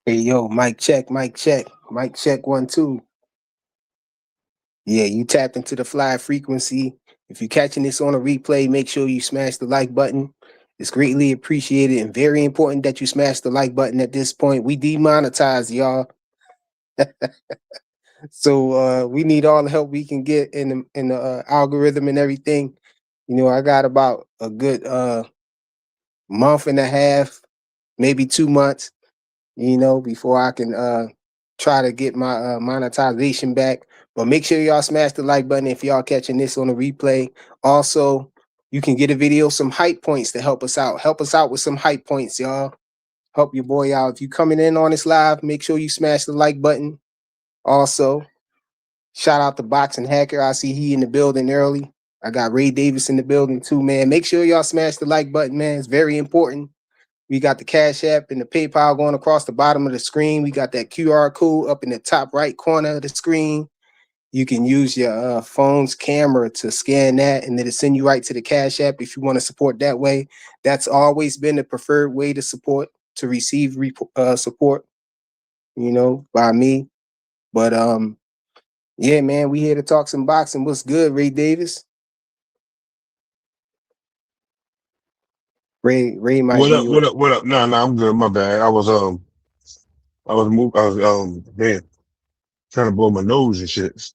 Hey yo, mic check, mic check 1 2. Yeah, you tapped into the fly frequency. If you're catching this on a replay, make sure you smash the like button. It's greatly appreciated and very important that you smash the like button at this point. We demonetize, y'all. So we need all the help we can get in the algorithm and everything. You know, I got about a good month and a half, maybe 2 months, before I can try to get my monetization back. But make sure y'all smash the like button if y'all catching this on a replay. Also, you can get a video, some hype points to help us out. Help us out with some hype points, y'all. Help your boy out. If you coming in on this live, make sure you smash the like button. Also, shout out to Boxing Hacker. I see he in the building early. I got Ray Davis in the building too, man. Make sure y'all smash the like button, man. It's very important. We got the Cash App and the PayPal going across the bottom of the screen. We got that QR code up in the top right corner of the screen. You can use your phone's camera to scan that, and it'll send you right to the Cash App if you want to support that way. That's always been the preferred way to support, to receive support, by me. But yeah, man, we here to talk some boxing. What's good, Ray Davis? Ray might What be. up? What up? What up? No, I'm good. My bad. Man, trying to blow my nose and shit.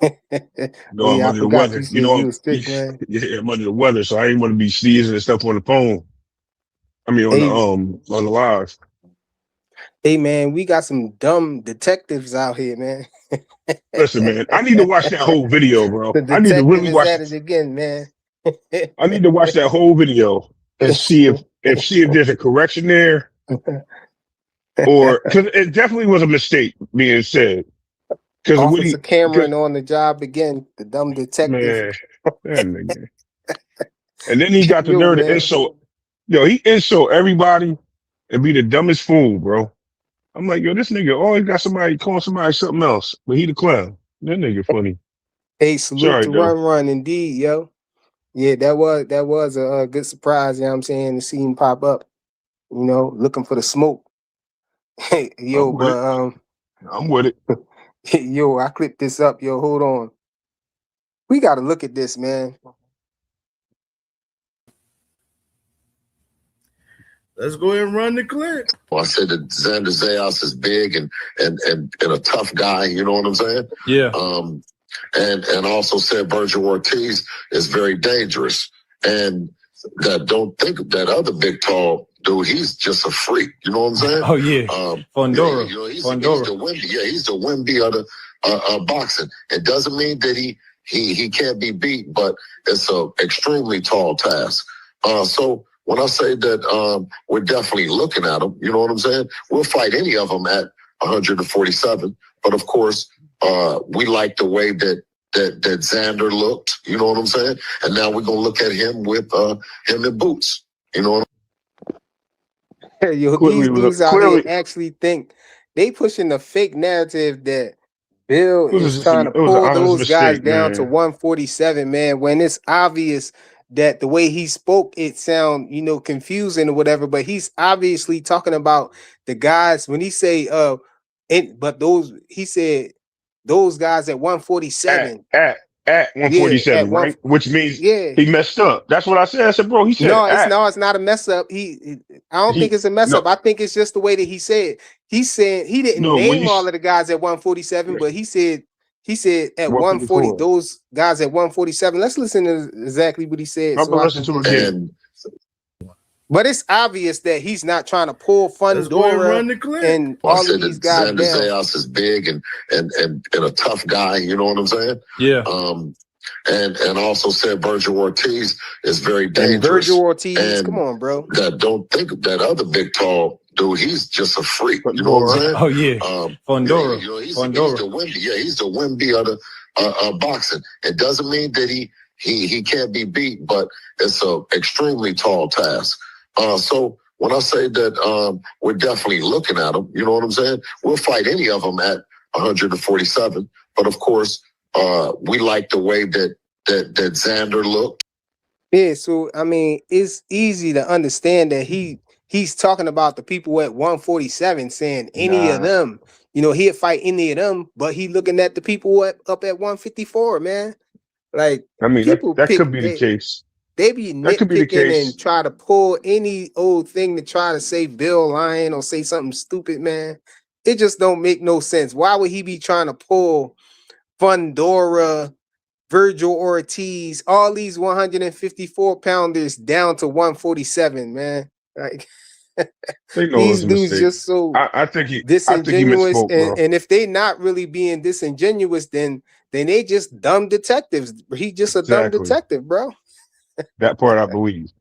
Oh I'm yeah, I under the forgot weather. you said you was sick, man. Yeah, I'm under the weather, so I ain't want to be sneezing and stuff on the phone. I mean, Hey, on the live. hey, man, we got some dumb detectives out here, man. Listen, man, I need to watch that whole video, bro. The I need to detective really is watch at it. it again, man. I need to watch that whole video and see if there's a correction there, or because it definitely was a mistake being said. Because Officer because Cameron on the job again. The dumb detective. man, that nigga. And then he got the Yo, nerve to man. insult. Yo, he insult everybody and be the dumbest fool, bro. I'm like, yo, this nigga always got somebody calling somebody something else, but he the clown. That nigga funny. Hey, salute Sorry, to though. Run, indeed, yo. Yeah, that was a good surprise. You know what I'm saying, to see him pop up. Looking for the smoke. Hey, yo, I'm with it. but I'm with it. yo, I clipped this up. Yo, hold on. We got to look at this, man. Let's go ahead and run the clip. Well, I said that Xander Zayas is big and a tough guy. You know what I'm saying? Yeah. And also said Virgil Ortiz is very dangerous. And that don't think of that other big tall dude. He's just a freak. You know what I'm saying? Oh yeah. Fondora. He's the Wemby. Yeah, he's the Wemby of the boxing. It doesn't mean that he can't be beat, but it's a extremely tall task. So when I say that we're definitely looking at them, you know what I'm saying? We'll fight any of them at 147. But of course, we like the way that Xander looked, you know what I'm saying? And now we're gonna look at him with him in boots. You know what Yo, these dudes out here actually think they pushing the fake narrative that Bill is trying to It was an pull honest those guys mistake, down to man. 147, man, when it's obvious that the way he spoke, it sound, confusing or whatever, but he's obviously talking about the guys when he say, he said those guys at 147. At Yeah, at 147, one, right? Which means yeah. he messed up. That's what I said. I said, bro, he said It's not a mess up. I don't think it's a mess no, up. I think it's just the way that he said. He said he didn't no, when name you all of the guys at 147, but he said at 140, 154. those guys at 147. Let's listen to exactly what he said. I'm So gonna I listen can to it just, again. but it's obvious that he's not trying to pull Let's go ahead and Fundora run the clip. and Well, I all said of these that guys Xander down. Zayas is big and a tough guy, you know what I'm saying? Yeah. And also said Virgil Ortiz is very And dangerous. Virgil Ortiz, And come on, bro. that don't think of that other big tall dude. He's just a freak. You know what I'm saying? Oh yeah. Fondora. He's the Wemby. Yeah, he's the Wemby of the boxing. It doesn't mean that he can't be beat, but it's a extremely tall task. So when I say that we're definitely looking at them, you know what I'm saying? We'll fight any of them at 147. But of course, we like the way that Xander looked. Yeah, so I mean, it's easy to understand that he he's talking about the people at 147, saying any of Nah, them, he'd fight any of them, but he looking at the people up at 154, man. Like I mean people that pick could be the case. they be That could be the nitpicking and case. try to pull any old thing to try to say Bill lying or say something stupid, man. It just don't make no sense. Why would he be trying to pull Fundora, Virgil Ortiz, all these 154 pounders down to 147, man? Like They know it these was a dudes mistake. just so I think he disingenuous, misspoke, and, bro. and if they not really being disingenuous, then they just dumb detectives. He just a dumb Exactly. detective, bro. That part I believe.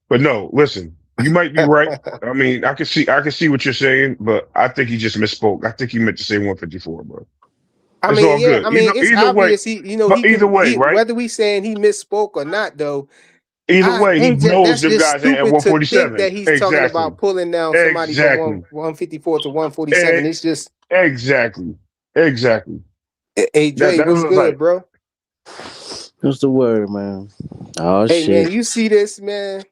But no, listen, you might be right. I mean, I can see what you're saying, but I think he just misspoke. I think he meant to say 154, bro. I It's mean, all yeah, good. I mean, Either it's either way, obvious he but either can way, right? whether we saying he misspoke or not, though. Either way, he knows That's them just guys ain't at stupid to think 147. that he's talking Exactly. about pulling down somebody from Exactly. 154 to 147. E- It's just, exactly. Exactly. hey That Dre, that what's was good, like, bro? What's the word, man? Oh Hey man, shit! you see this, man?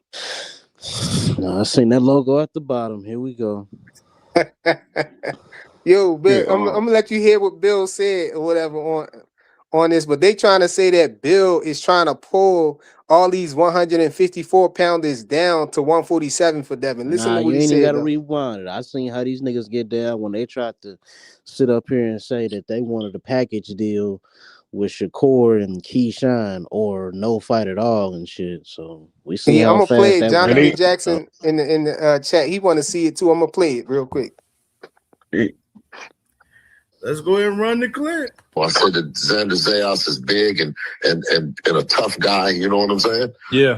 No, I seen that logo at the bottom. Here we go. Yo, yeah, Bill, I'm gonna let you hear what Bill said or whatever on this, but they trying to say that Bill is trying to pull all these 154 pounders down to 147 for Devin. Listen Nah, to what you he ain't even said gotta though. rewind it. I seen how these niggas get down when they tried to sit up here and say that they wanted a package deal with Shakur and Keyshawn or no fight at all and shit. So we seen Yeah, I'm how gonna play fast it. that was and Jonathan out. he, So, Jackson in the chat. He want to see it too. I'm gonna play it real quick. he Let's go ahead and run the clip. Well, I said that Xander Zayas is big and a tough guy. You know what I'm saying? Yeah.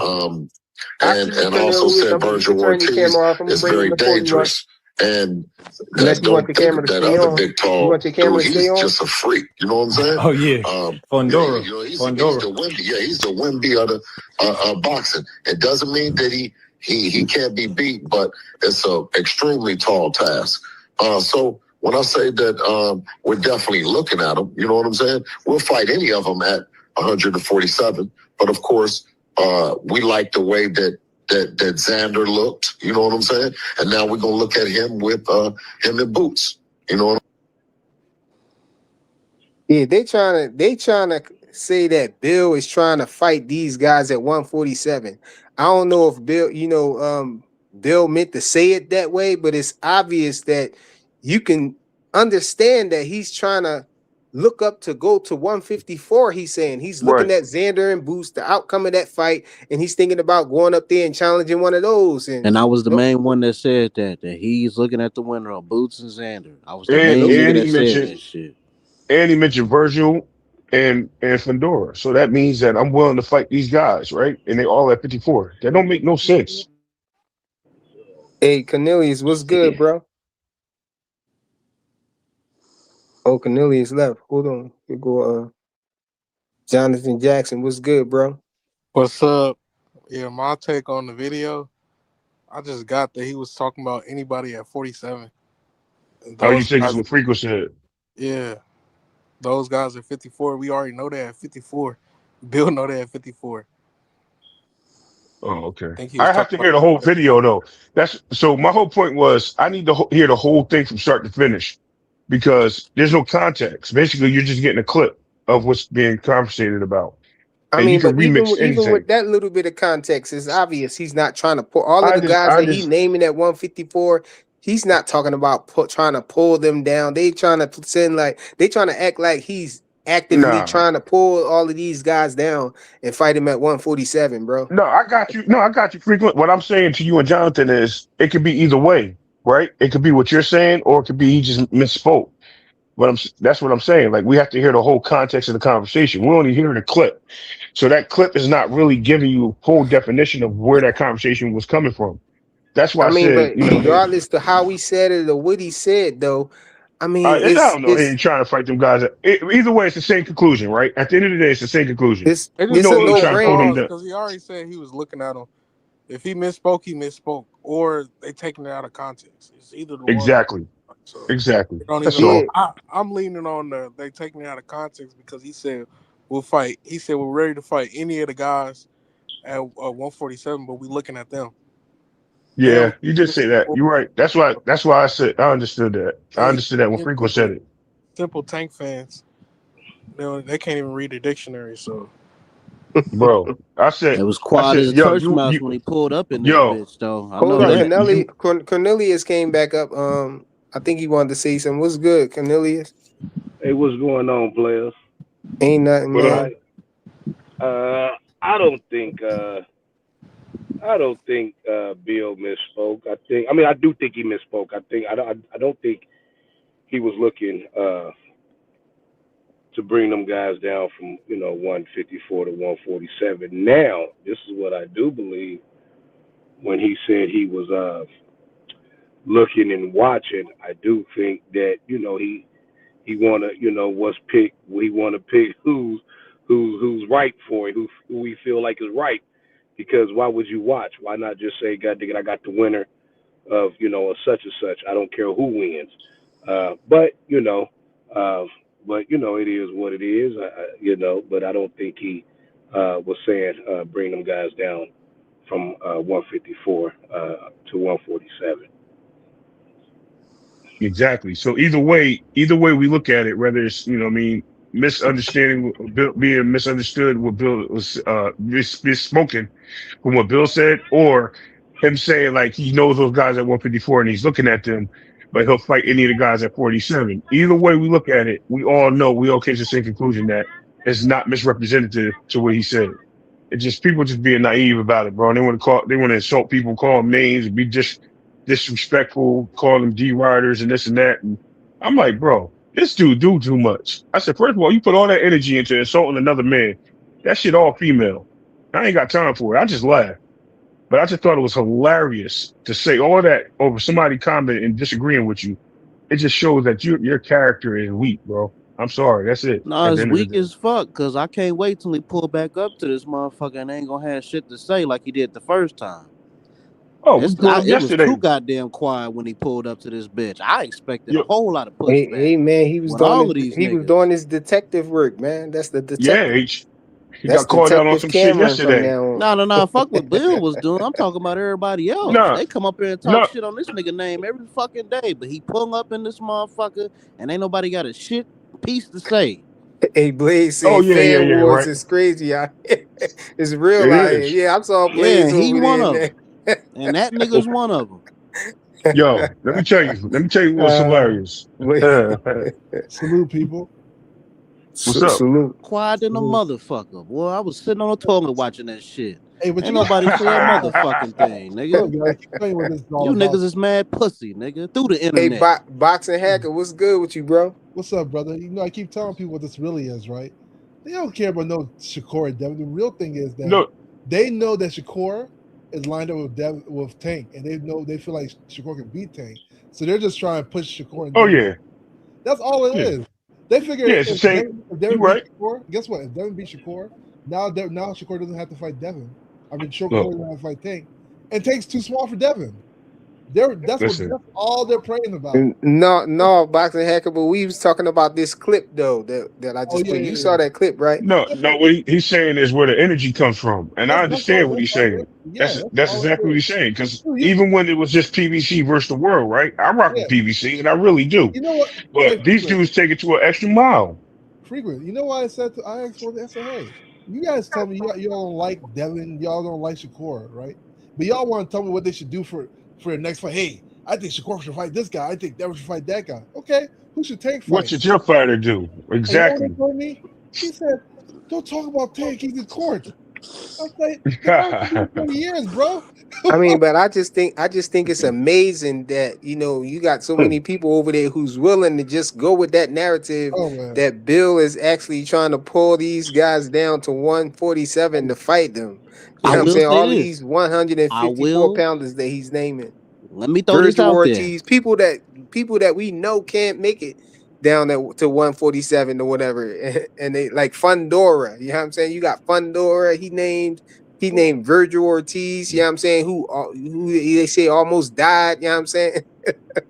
I see And what also Canelo is. said You can Virgil turn your Ortiz camera off. I'm gonna is bring him very before you want. dangerous. And Unless you want the camera to that stay other on. big You tall want your camera dude, to stay he's on? just a freak. You know what I'm saying? Oh yeah. Fundora. He's Fundora. the Wimby. Yeah, he's the Wimby of the boxing. It doesn't mean that he can't be beat, but it's a extremely tall task. So when I say that we're definitely looking at him, you know what I'm saying? We'll fight any of them at 147. But of course, we like the way that Xander looked. You know what I'm saying? And now we're gonna look at him with him in boots. You know what Yeah, they trying to say that Bill is trying to fight these guys at 147. I don't know if Bill, Bill meant to say it that way, but it's obvious that you can understand that he's trying to look up to go to 154. He's saying he's looking right. at Xander and Boost, the outcome of that fight, and he's thinking about going up there and challenging one of those. And and I was the nope, main one that said that he's looking at the winner of Boots and Xander. I was the yeah, main those nigga And that he said mentioned that shit. and he mentioned Virgil and Fedora. So that means that I'm willing to fight these guys, right? And they all at 54. That don't make no sense. hey Cornelius, what's good, bro? Oh, Cornelius left. Hold on. Here go Jonathan Jackson. What's good, bro? What's up? Yeah, my take on the video, I just got that he was talking about anybody at 47. And Oh, you those think it's guys, what Freako said? yeah, those guys at 54, we already know they at 54. Bill know they at 54. Oh, okay. I think he was I have talking to about hear the whole video though. That's so. My whole point was I need to hear the whole thing from start to finish because there's no context. Basically, you're just getting a clip of what's being conversated about, I and you mean, can but remix even anything. with that little bit of context, it's obvious he's not trying to pull all of I the just, guys I that he just, naming at 154. He's not talking about trying to pull them down. They trying to pretend like they trying to act like he's actively nah. trying to pull all of these guys down and fight him at 147, bro. No, I got you. No, I got you. Frequent. What I'm saying to you and Jonathan is, it could be either way, right? It could be what you're saying, or it could be he just misspoke. That's what I'm saying. Like we have to hear the whole context of the conversation. We're only hearing a clip, so that clip is not really giving you a full definition of where that conversation was coming from. That's why I I mean, said, but you know, regardless to how he said it or what he said, though, I mean, I don't know. He ain't trying to fight them guys. Either way, it's the same conclusion, right? At the end of the day, it's the same conclusion. it. We Just it's know a put he him no at trying a to pull them brainer. pause down. because he already said he was looking at him. If he misspoke, or they taking it out of context. It's either the one. Exactly. So Exactly. it don't That's even. Yeah, all. I'm leaning on they taking it out of context because he said we'll fight. He said we're ready to fight any of the guys at 147, but we looking at them. Him, Yeah, you did say that. You're right. That's why I said I understood that. I hey, understood that when Frequent said it. simple Tank fans. They can't even read the dictionary. So Bro. It was quiet as a Yo, church mouse when he pulled up in this yo, bitch, though. I Hold know on, yo, that. Corneli, you Cornelius came back up. I think he wanted to say something. What's good, Cornelius? Hey, what's going on, players? Ain't nothing, what up? I man. I don't think Bill misspoke. I mean I do think he misspoke. I don't think he was looking to bring them guys down from 154 to 147. Now this is what I do believe when he said he was looking and watching. I do think that he wanna what's pick. We want to pick who's right for it, who we feel like is right. Because why would you watch? Why not just say, God dang it, I got the winner of a such and such. I don't care who wins. But uh, it is what it is. But I don't think he was saying bring them guys down from 154 to 147. Exactly. So either way we look at it, whether it's what I mean, misunderstanding Bill, being misunderstood what Bill was misspoken from what Bill said, or him saying like he knows those guys at 154 and he's looking at them, but he'll fight any of the guys at 47. Either way we look at it, we all came to the same conclusion that it's not misrepresentative to what he said. It's just people just being naive about it, bro. They want to insult people, call them names, be disrespectful, call them D riders and this and that. And I'm like, bro, this dude do too much. I said, first of all, you put all that energy into insulting another man. That shit all female. I ain't got time for it. I just laughed. But I just thought it was hilarious to say all that over somebody commenting and disagreeing with you. It just shows that your character is weak, bro. I'm sorry. That's it. No, At the it's end of the weak day. as fuck, because I can't wait till he pull back up to this motherfucker and ain't gonna have shit to say like he did the first time. Oh, we told him It was too yesterday. goddamn quiet when he pulled up to this bitch. I expected a Yo, whole lot of Hey, pushback man, with all of these he was niggas. doing his detective work, man. That's the yeah, detective. he That's got called out on Detective some shit Cameron from yesterday. now on. No, no, no. Fuck what Bill was doing. I'm talking about everybody else. No, They come up here and talk no. shit on this nigga name every fucking day, but he pull up in this motherfucker and ain't nobody got a shit piece to say. Hey, Blaze Oh said fan yeah, wars right. is crazy out here. It's real It out here. is. Yeah, I saw Yeah, Blaze and he over one there, of them. man. And that nigga's one of them. Yo, let me tell you what's hilarious. Blaze. What's Salute, people. up? Salute. Quiet than a Salute. motherfucker. Boy, I was sitting on the toilet watching that shit. Hey, but Ain't you got nobody say a motherfucking thing, look, nigga. guys. Keep telling you what this is all You about. niggas is mad pussy, nigga. Through the Hey, internet. Boxing Hacker, what's good with you, bro? What's up, brother? I keep telling people what this really is, right? They don't care about no Shakur and Devin. The real thing is that No, they know that Shakur is lined up with Tank, and they feel like Shakur can beat Tank, so they're just trying to push Shakur and oh Devin. yeah, That's all it yeah, is. They figure yeah. It's the same. If You Devin beats right. Shakur, guess what? If Devin beats Shakur, now Shakur doesn't have to fight Devin. I mean, Shakur Look, doesn't have to fight Tank, and Tank's too small for Devin. That's listen. all they're praying about. No, Boxing Hacker, but we was talking about this clip though that I Oh just yeah, put. yeah, You yeah. saw that clip, right? No, no. What he's saying is where the energy comes from, and I That's all. understand what That's he's all. saying. Yeah, that's That's all it exactly what is. he's saying. Because You, even when it was just PVC versus the world, right? I rock yeah, with PVC, and I really do. you know what? Hey, But these dudes take it to an extra mile. frequent. You know why I asked for this? I said, hey, you guys tell me you don't like Devin, y'all don't like Shakur, right? But y'all want to tell me what they should do for the next fight. Hey, I think Shakur should fight this guy. I think Devin should fight that guy. Okay, who should Tank What fight? should your fighter do? And you know what Exactly. they told me? He said, don't talk about Tank. He's in court. I was like, the guy's been doing 20 years, bro. I mean, but I just think it's amazing that you got so many people over there who's willing to just go with that narrative Oh man. that Bill is actually trying to pull these guys down to 147 to fight them. You I know what I'm will saying? say All of this. these I 154 will pounders that he's naming. let me throw this Virgil out there. Ortiz, people that we know can't make it down to 147 or whatever. And they like Fundora. You know what I'm saying? You got Fundora, he named Virgil Ortiz, you know what I'm saying, who they say almost died, you know what I'm saying?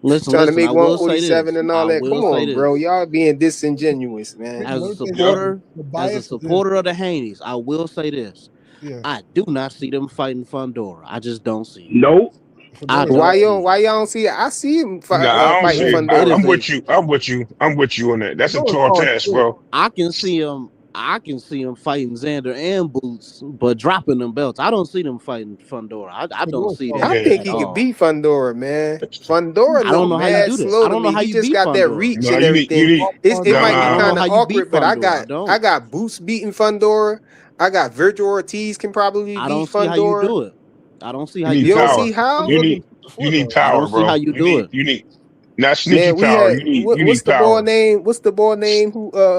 Listen, Trying to listen, make I will say 147 this. and all I that. Come will say on, bro. this. Y'all being disingenuous, man. Frequent, As let a me tell you Yep. something. supporter, The as a bias is this. supporter of the Haney's, I will say this. Yeah. I do not see them fighting Fundora. I just don't see it. Nope. I Fedora's don't Why see y'all? it. Why y'all don't see it? I see him Nah, I don't fighting see it. It Fundora. I'm is a. with you. I'm with you. I'm with you on that. That's a Fedora's tall tall as task, shit. bro. I can see him. I can see him fighting Xander and Boots, but dropping them belts. I don't see them fighting Fundora. I don't Fedora's see tall that I as Yeah. think at he could all. beat Fundora, man. Fundora I look don't know how you mad do that. slow I to don't know me. how He you just beat got that Fundora. reach No, and you everything. need. It might be I don't Nah, know kind how of you beat awkward, but Fundora. I I don't. got Boots beating Fundora. I got Virgil Ortiz can probably I beat don't see how you Fundora. do it. I don't see you how you need You don't do it. see power. how? You Fedora's been need you before need though. I power, don't see how bro. you do it. You need not sneaky Man, we power. had You what's need the boy power. name? What's the boy name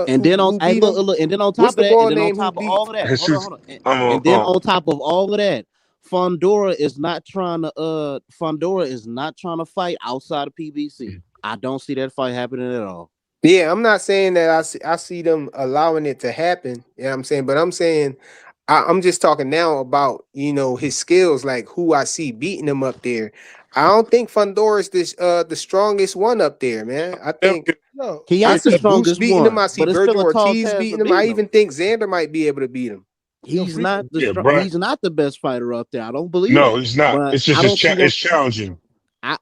And then on who hey, beat look, him? look, and then on What's top of the that, boy and then on name who top of beat? all of that, hold on, Jesus. hold on. And then on top of all of that, Fundora is not trying to fight outside of PBC. I don't see that fight happening at all. Yeah, I'm not saying that I see them allowing it to happen. You know what I'm saying? But I'm saying I'm just talking now about, his skills, like who I see beating him up there. I don't think Fundora is the strongest one up there, man. Never get No, He I ain't the see Boost strongest beating him. one, I see but it's still Virgil a tall Ortiz task beating of him. I beating him. even think Xander might be able to beat him. yo, He's not frequent. the Yeah, strong. bro. He's not the best fighter up there. I don't believe No, that. he's not. But It's just I don't see them. it's challenging.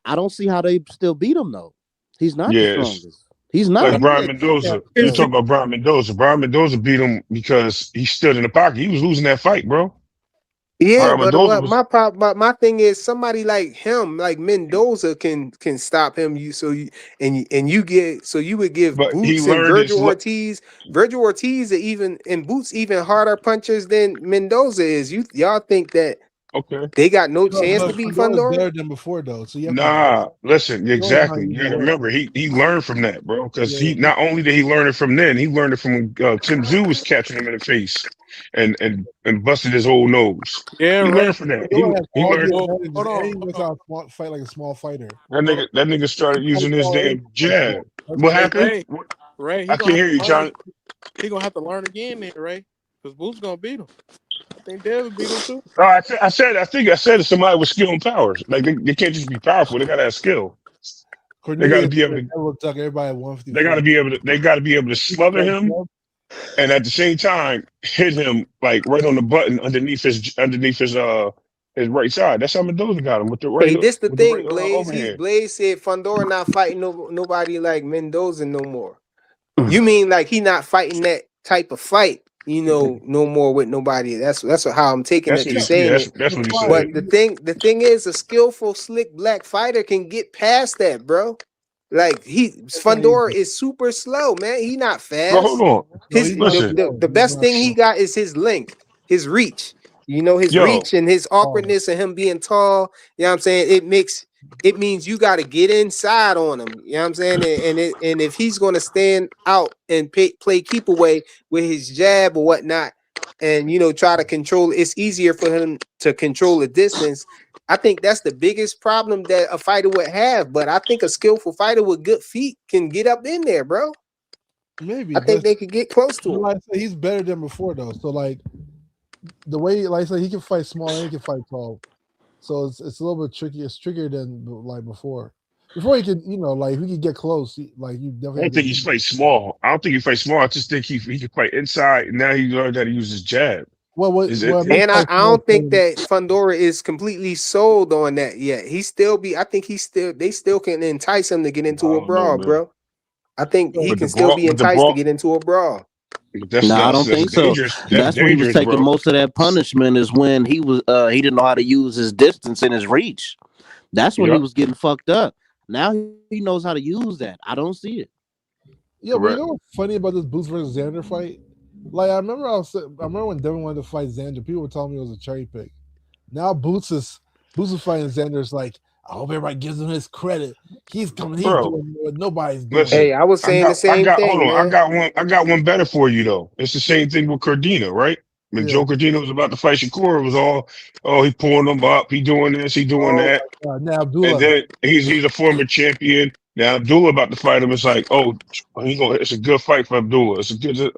I don't see how they still beat him though. He's not the Yeah, it's strongest. He's Yeah, like not. he's Brian a tall Mendoza. guy. You is So talk about Brian Mendoza. Brian Mendoza beat him because he stood in the pocket. He was losing that fight, bro. Yeah, Brian but Mendoza what was my thing is, somebody like him, like Mendoza, can stop him. You would give but he Boots and learned his Virgil Ortiz are even and Boots even harder punchers than Mendoza is. Y'all think that okay. they got no no, chance to but beat Fedora's Fundora? better than before though. So you have to give Nah, listen, Fedora's not exactly. You easy gotta work. remember, he learned from that, bro. Because Yeah, he not only did he learn it from then, he learned it from when Tim Zoo was catching him in the face and busted his whole nose. yeah, He Ray. learned from that. Fedora has He all the learned Well, advantages, hold and on, he hold knows on, how to fight like a small fighter. hold on. that nigga started Fight using his small and damn fight small. jab. That's What what Hey, happened? Ray, Ray, I he gonna can't have hear you, to learn. John. He gonna have to learn again, then, Ray, because Boots gonna beat him. I think David beat him too. No, I think I said it's somebody with skill and powers. Like they can't just be powerful. They gotta have skill. They gotta Cornelius be able to. never took everybody at They gotta 154. be able to. They gotta be able to smother him and at the same time hit him like right on the button underneath his right side. That's how Mendoza got him with the right Hey, hook this the with the right thing, Blaze. overhand. Blaze said Fundora not fighting nobody like Mendoza no more. You mean like he not fighting that type of fight, no more with nobody. That's how I'm taking That's that what you're he. Yeah, saying it. that's That's what he fine. said. But the thing is, a skillful, slick black fighter can get past that, bro. Like That's not easy. Fundora is super slow, man. He not Bro, hold fast. on. No, His he's not Listen, the slow. He's best not thing he slow. got is his length, his reach. His yo, reach and his Oh, awkwardness and him being tall. You know what I'm saying? It means you got to get inside on him. You know what I'm saying? And if he's going to stand out and play keep away with his jab or whatnot, and try to control, it's easier for him to control the distance. I think that's the biggest problem that a fighter would have. But I think a skillful fighter with good feet can get up in there, bro. maybe, I think they could get close to him. like I said, he's better than before though. So like the way, like I said, he can fight small and he can fight tall. So it's a little bit tricky. It's trickier than like before. Before he could, like if he could get close, like you I definitely don't have to think beat he's him. fight small. I don't think he fights small. I just think he can fight inside. And now he learned how to use his jab. Well, Is what I it? meant And I, by I small don't think is that Fundora is completely sold on that yet. I think they still can entice him to get I into a don't know, brawl, man. bro. I think he so, can still be But the enticed to brawl, get into a brawl. but No, I don't that's think so. dangerous. That's That's where he was dangerous, taking bro. most of that punishment. Is when he didn't know how to use his distance and his reach. That's when he Yep, was getting fucked up. Now he knows how to use that. I don't see it. yeah, but you correct. know what's funny about this Boots versus Xander fight? Like I remember when Devin wanted to fight Xander, people were telling me it was a cherry pick. Now Boots is fighting Xander. It's like I hope everybody gives him his credit. He's coming. He's Bro, doing what nobody's doing. Hey, listen, I was saying the I same got, hold thing, on. man. I got one better for you though. It's the same thing with Cardina, right? When Yeah. Joe Cardina was about to fight Shakur, it was all, oh, he pulling him up, he doing this, he doing Oh that. my God. Now And Abdullah. then he's a former champion. Now Abdullah about to fight him. It's like, oh, it's a good fight for Abdullah. It's a good. Come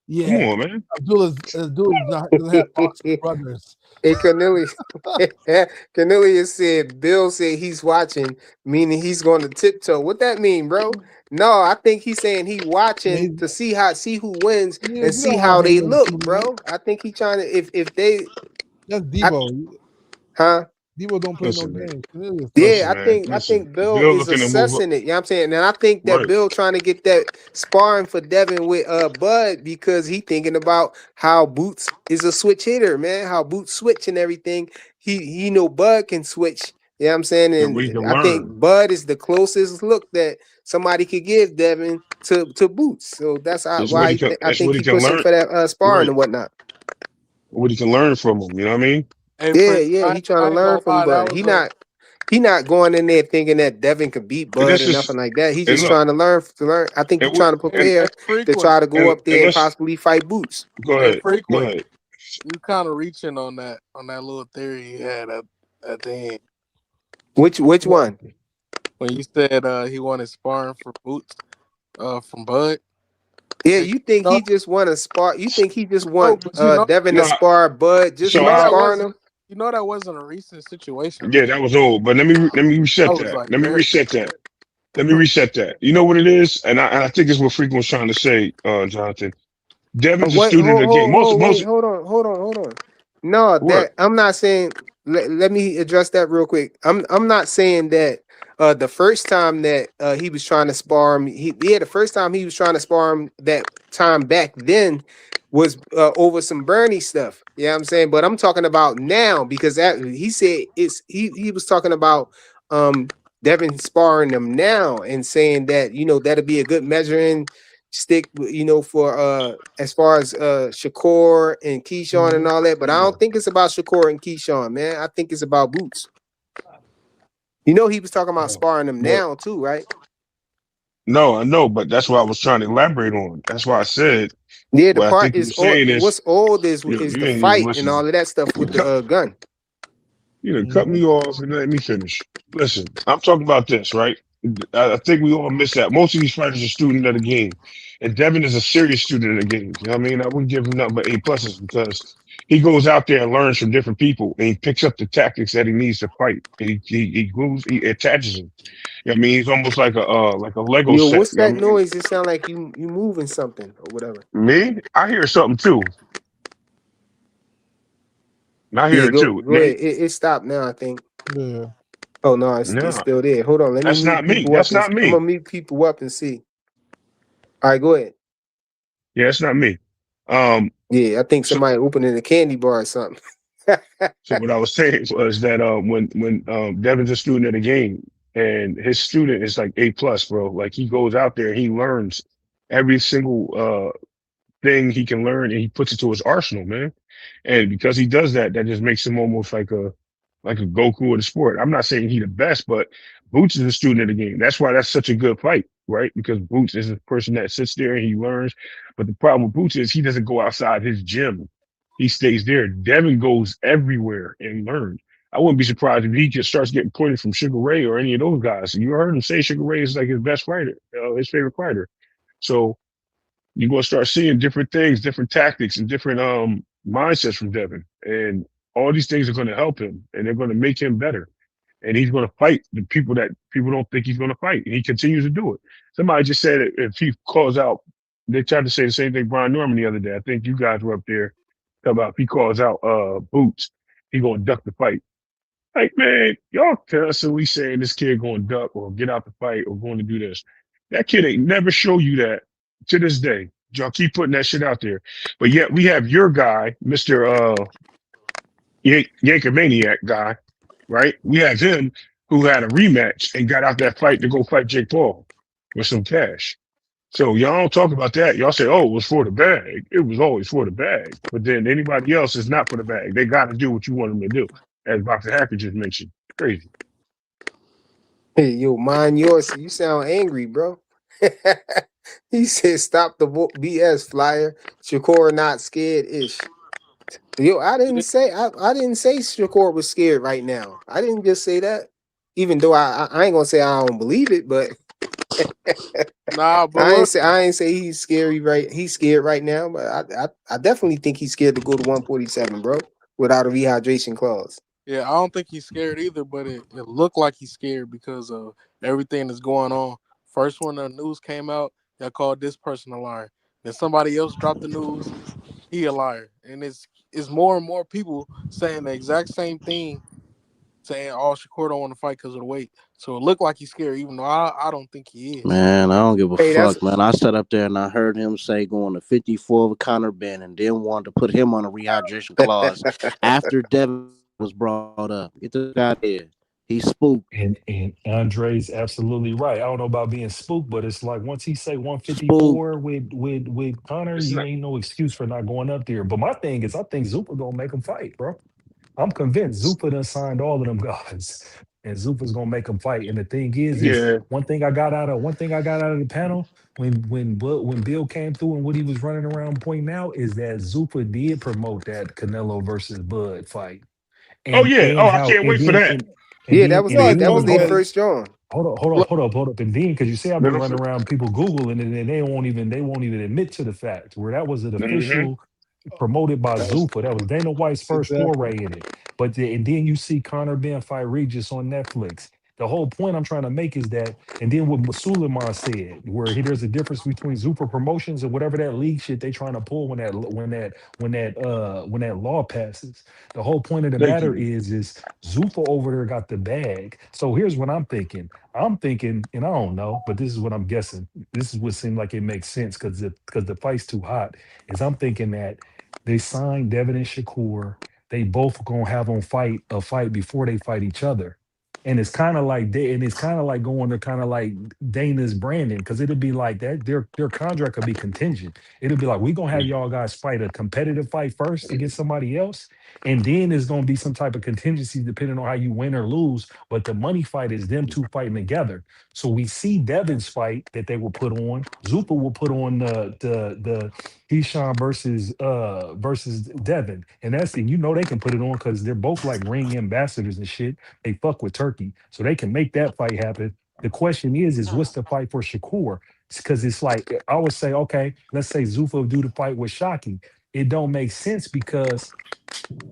Yeah. on, man. Abdullah's not doesn't have boxing brothers. Hey, Cornelius. Cornelius said, Bill said he's watching, meaning he's going to tiptoe. What that mean, bro? No, I think he's saying he Yeah, watching to see who wins and you see don't want how him they on look, TV. bro. I think he trying to if they That's I, Debo. huh? Debo don't play no Listen, man. games. Cornelius does. Yeah, Listen, I man. think I Listen. think Bill Bill is looking to move up. assessing it. You know what I'm saying? And I think that Right. Bill trying to get that sparring for Devin with Bud because he thinking about how Boots is a switch hitter, man. How Boots switch and everything. He know Bud can switch. You know what I'm saying? And we And can I think learn. Bud is the closest look that somebody could give Devin to Boots. So that's It's what why he can. I It's think what he he can pushing learn. for that sparring Right. and whatnot. What he can learn from him. You know what I mean? Hey, Yeah, Prince, yeah, he trying to I ain't learn gonna from lie, that Bud. was He not going in there thinking that Devin could beat And Bud this or nothing is. like that. He And just look. trying to learn I think he And we. trying to hey, prepare to frequent, try to go up And there and let's possibly fight Boots. go hey, ahead. Go frequent. ahead. You kind of reaching on that little theory you had at the end Which What? one? when you said he wanted sparring for Boots from Bud. Yeah, And you think know, he just want to spar? You think he just no, want but you know Devin to No. spar Bud just you So by know I. that sparring wasn't him? a recent situation Yeah, though. that was old. But let me That reset was that. like Let me very reset that. Let me reset that. You know what it is, and I think it's what Freak was trying to say, Jonathan. Devin's a Wait, student of the game. wait, Most. hold on. No, What? that I'm not saying. Let me address that real quick. I'm not saying that the first time that he was trying to spar him, the first time he was trying to spar him that time back then was over some Bernie stuff. Yeah, I'm saying, but I'm talking about now because that he said he was talking about Devin sparring them now and saying that that'd be a good measuring stick, for as far as Shakur and Keyshawn and all that. But I don't think it's about Shakur and Keyshawn, man. I think it's about Boots. He was talking about sparring them But now too, right? no, I know, but that's what I was trying to elaborate on. That's why I said Yeah, the what I part think you is were saying is what's old is you the ain't even fight and all listening. of that stuff You with cut, the gun. you know, cut Mhm. me off and let me finish. Listen, I'm talking about this, right? I think we all miss that. Most of these fighters are student of the game, and Devin is a serious student of the game. You know what I mean? I wouldn't give him nothing but A pluses because he goes out there and learns from different people, and he picks up the tactics that he needs to fight. And he glues, he attaches them. You know what I mean? He's almost like a Lego Yo, set. what's You know that what I mean? noise? It sound like you moving something or whatever. Me, I hear something too. I Yeah, hear it go too. go Nate, ahead. It stopped now, I think. Yeah. Oh no, it's no, still there. Hold on, let me that's mute not me. people up That's and not I'm me. gonna mute people up and see. All right, go ahead. Yeah, that's not me. Um, Yeah, I think so somebody opening a candy bar or something. so what I was saying was that when Devin's a student of the game and his student is like A plus, bro. Like he goes out there, he learns every single thing he can learn and he puts it to his arsenal, man. And because he does that, that just makes him almost like a Goku of the sport. I'm not saying he the best, but Boots is a student of the game. That's why that's such a good fight, right? Because Boots is a person that sits there and he learns. But the problem with Boots is he doesn't go outside his gym. He stays there. Devin goes everywhere and learns. I wouldn't be surprised if he just starts getting pointed from Sugar Ray or any of those guys. You heard him say Sugar Ray is like his best fighter, his favorite fighter. So you're gonna start seeing different things, different tactics, and different mindsets from Devin. And all these things are gonna help him and they're gonna make him better. And he's gonna fight the people that people don't think he's gonna fight. And he continues to do it. Somebody just said if he calls out, they tried to say the same thing Brian Norman the other day. I think you guys were up there talking about if he calls out Boots, he gonna duck the fight. Like, man, y'all constantly saying this kid going to duck or get out the fight or going to do this. That kid ain't never show you that to this day. Y'all keep putting that shit out there. But yet we have your guy, Mr. Yankomaniac guy, right? We have him who had a rematch and got out that fight to go fight Jake Paul with some cash. So y'all don't talk about that. Y'all say, oh, it was for the bag. It was always for the bag. But then anybody else is not for the bag. They got to do what you want them to do, as Boxer Hacker just mentioned. Crazy. Hey, yo, mind yours. You sound angry, bro. He said, "Stop the BS flyer." Shakur not scared ish. Yo, I didn't say Shakur was scared right now. I didn't just say that. Even though I ain't gonna say I don't believe it, but nah, but look, I ain't say he's scary right. He's scared right now, but I definitely think he's scared to go to 147, bro, without a rehydration clause. yeah, I don't think he's scared either, but it looked like he's scared because of everything that's going on. First, when the news came out, they called this person a liar. Then somebody else dropped the news, he a liar, and it's more and more people saying the exact same thing saying, "Oh, Shakur don't want to fight because of the weight." So it looked like he's scared, even though I don't think he is. Man, I don't give a Hey, that's fuck, man. I sat up there and I heard him say going to 54 with Conor Ben and then wanted to put him on a rehydration clause after Devin was brought up. Get the fuck out of here. He spooked. And Andre's absolutely right. I don't know about being spooked, but it's like once he say Spooked. 154 with Connor, It's you not. ain't no excuse for not going up there. But my thing is, I think Zupa gonna make him fight, bro. I'm convinced Zupa done signed all of them guys, and Zupa's gonna make them fight. And the thing is Yeah. one thing I got out of the panel when Bill came through and what he was running around pointing out is that Zupa did promote that Canelo versus Bud fight, Oh yeah. and Oh, I how can't wait for that. No, I that was told their you hold that. first John. Look, hold up, and then because you say I've Let been him. running around people googling it and they won't even admit to the fact where that was an Mm-hmm. official promoted by That was. Zupa. That was Dana White's first Exactly. foray in it. And then you see Conor Ben fight Regis on Netflix. The whole point I'm trying to make is that, and then what Suleiman said, where there's a difference between Zupa Promotions and whatever that league shit they trying to pull when that law passes. The whole point of the Thank matter you. is Zupa over there got the bag. So here's what I'm thinking. I'm thinking, and I don't know, but this is what I'm guessing. This is what seemed like it makes sense because the fight's too hot. Is I'm thinking that they signed Devin and Shakur. They both gonna have on fight a fight before they fight each other. And it's kind of like going to kind of like Dana's branding because it'll be like that. Their contract could be contingent. It'll be like we gonna have y'all guys fight a competitive fight first against somebody else, and then there's gonna be some type of contingency depending on how you win or lose. But the money fight is them two fighting together. So we see Devin's fight that they will put on. Zupa will put on the Keyshawn versus Devin. And you know they can put it on because they're both like ring ambassadors and shit. They fuck with Turkey. So they can make that fight happen. The question is what's the fight for Shakur? Because it's like I would say, okay, let's say Zuffa do the fight with Shockey. It don't make sense because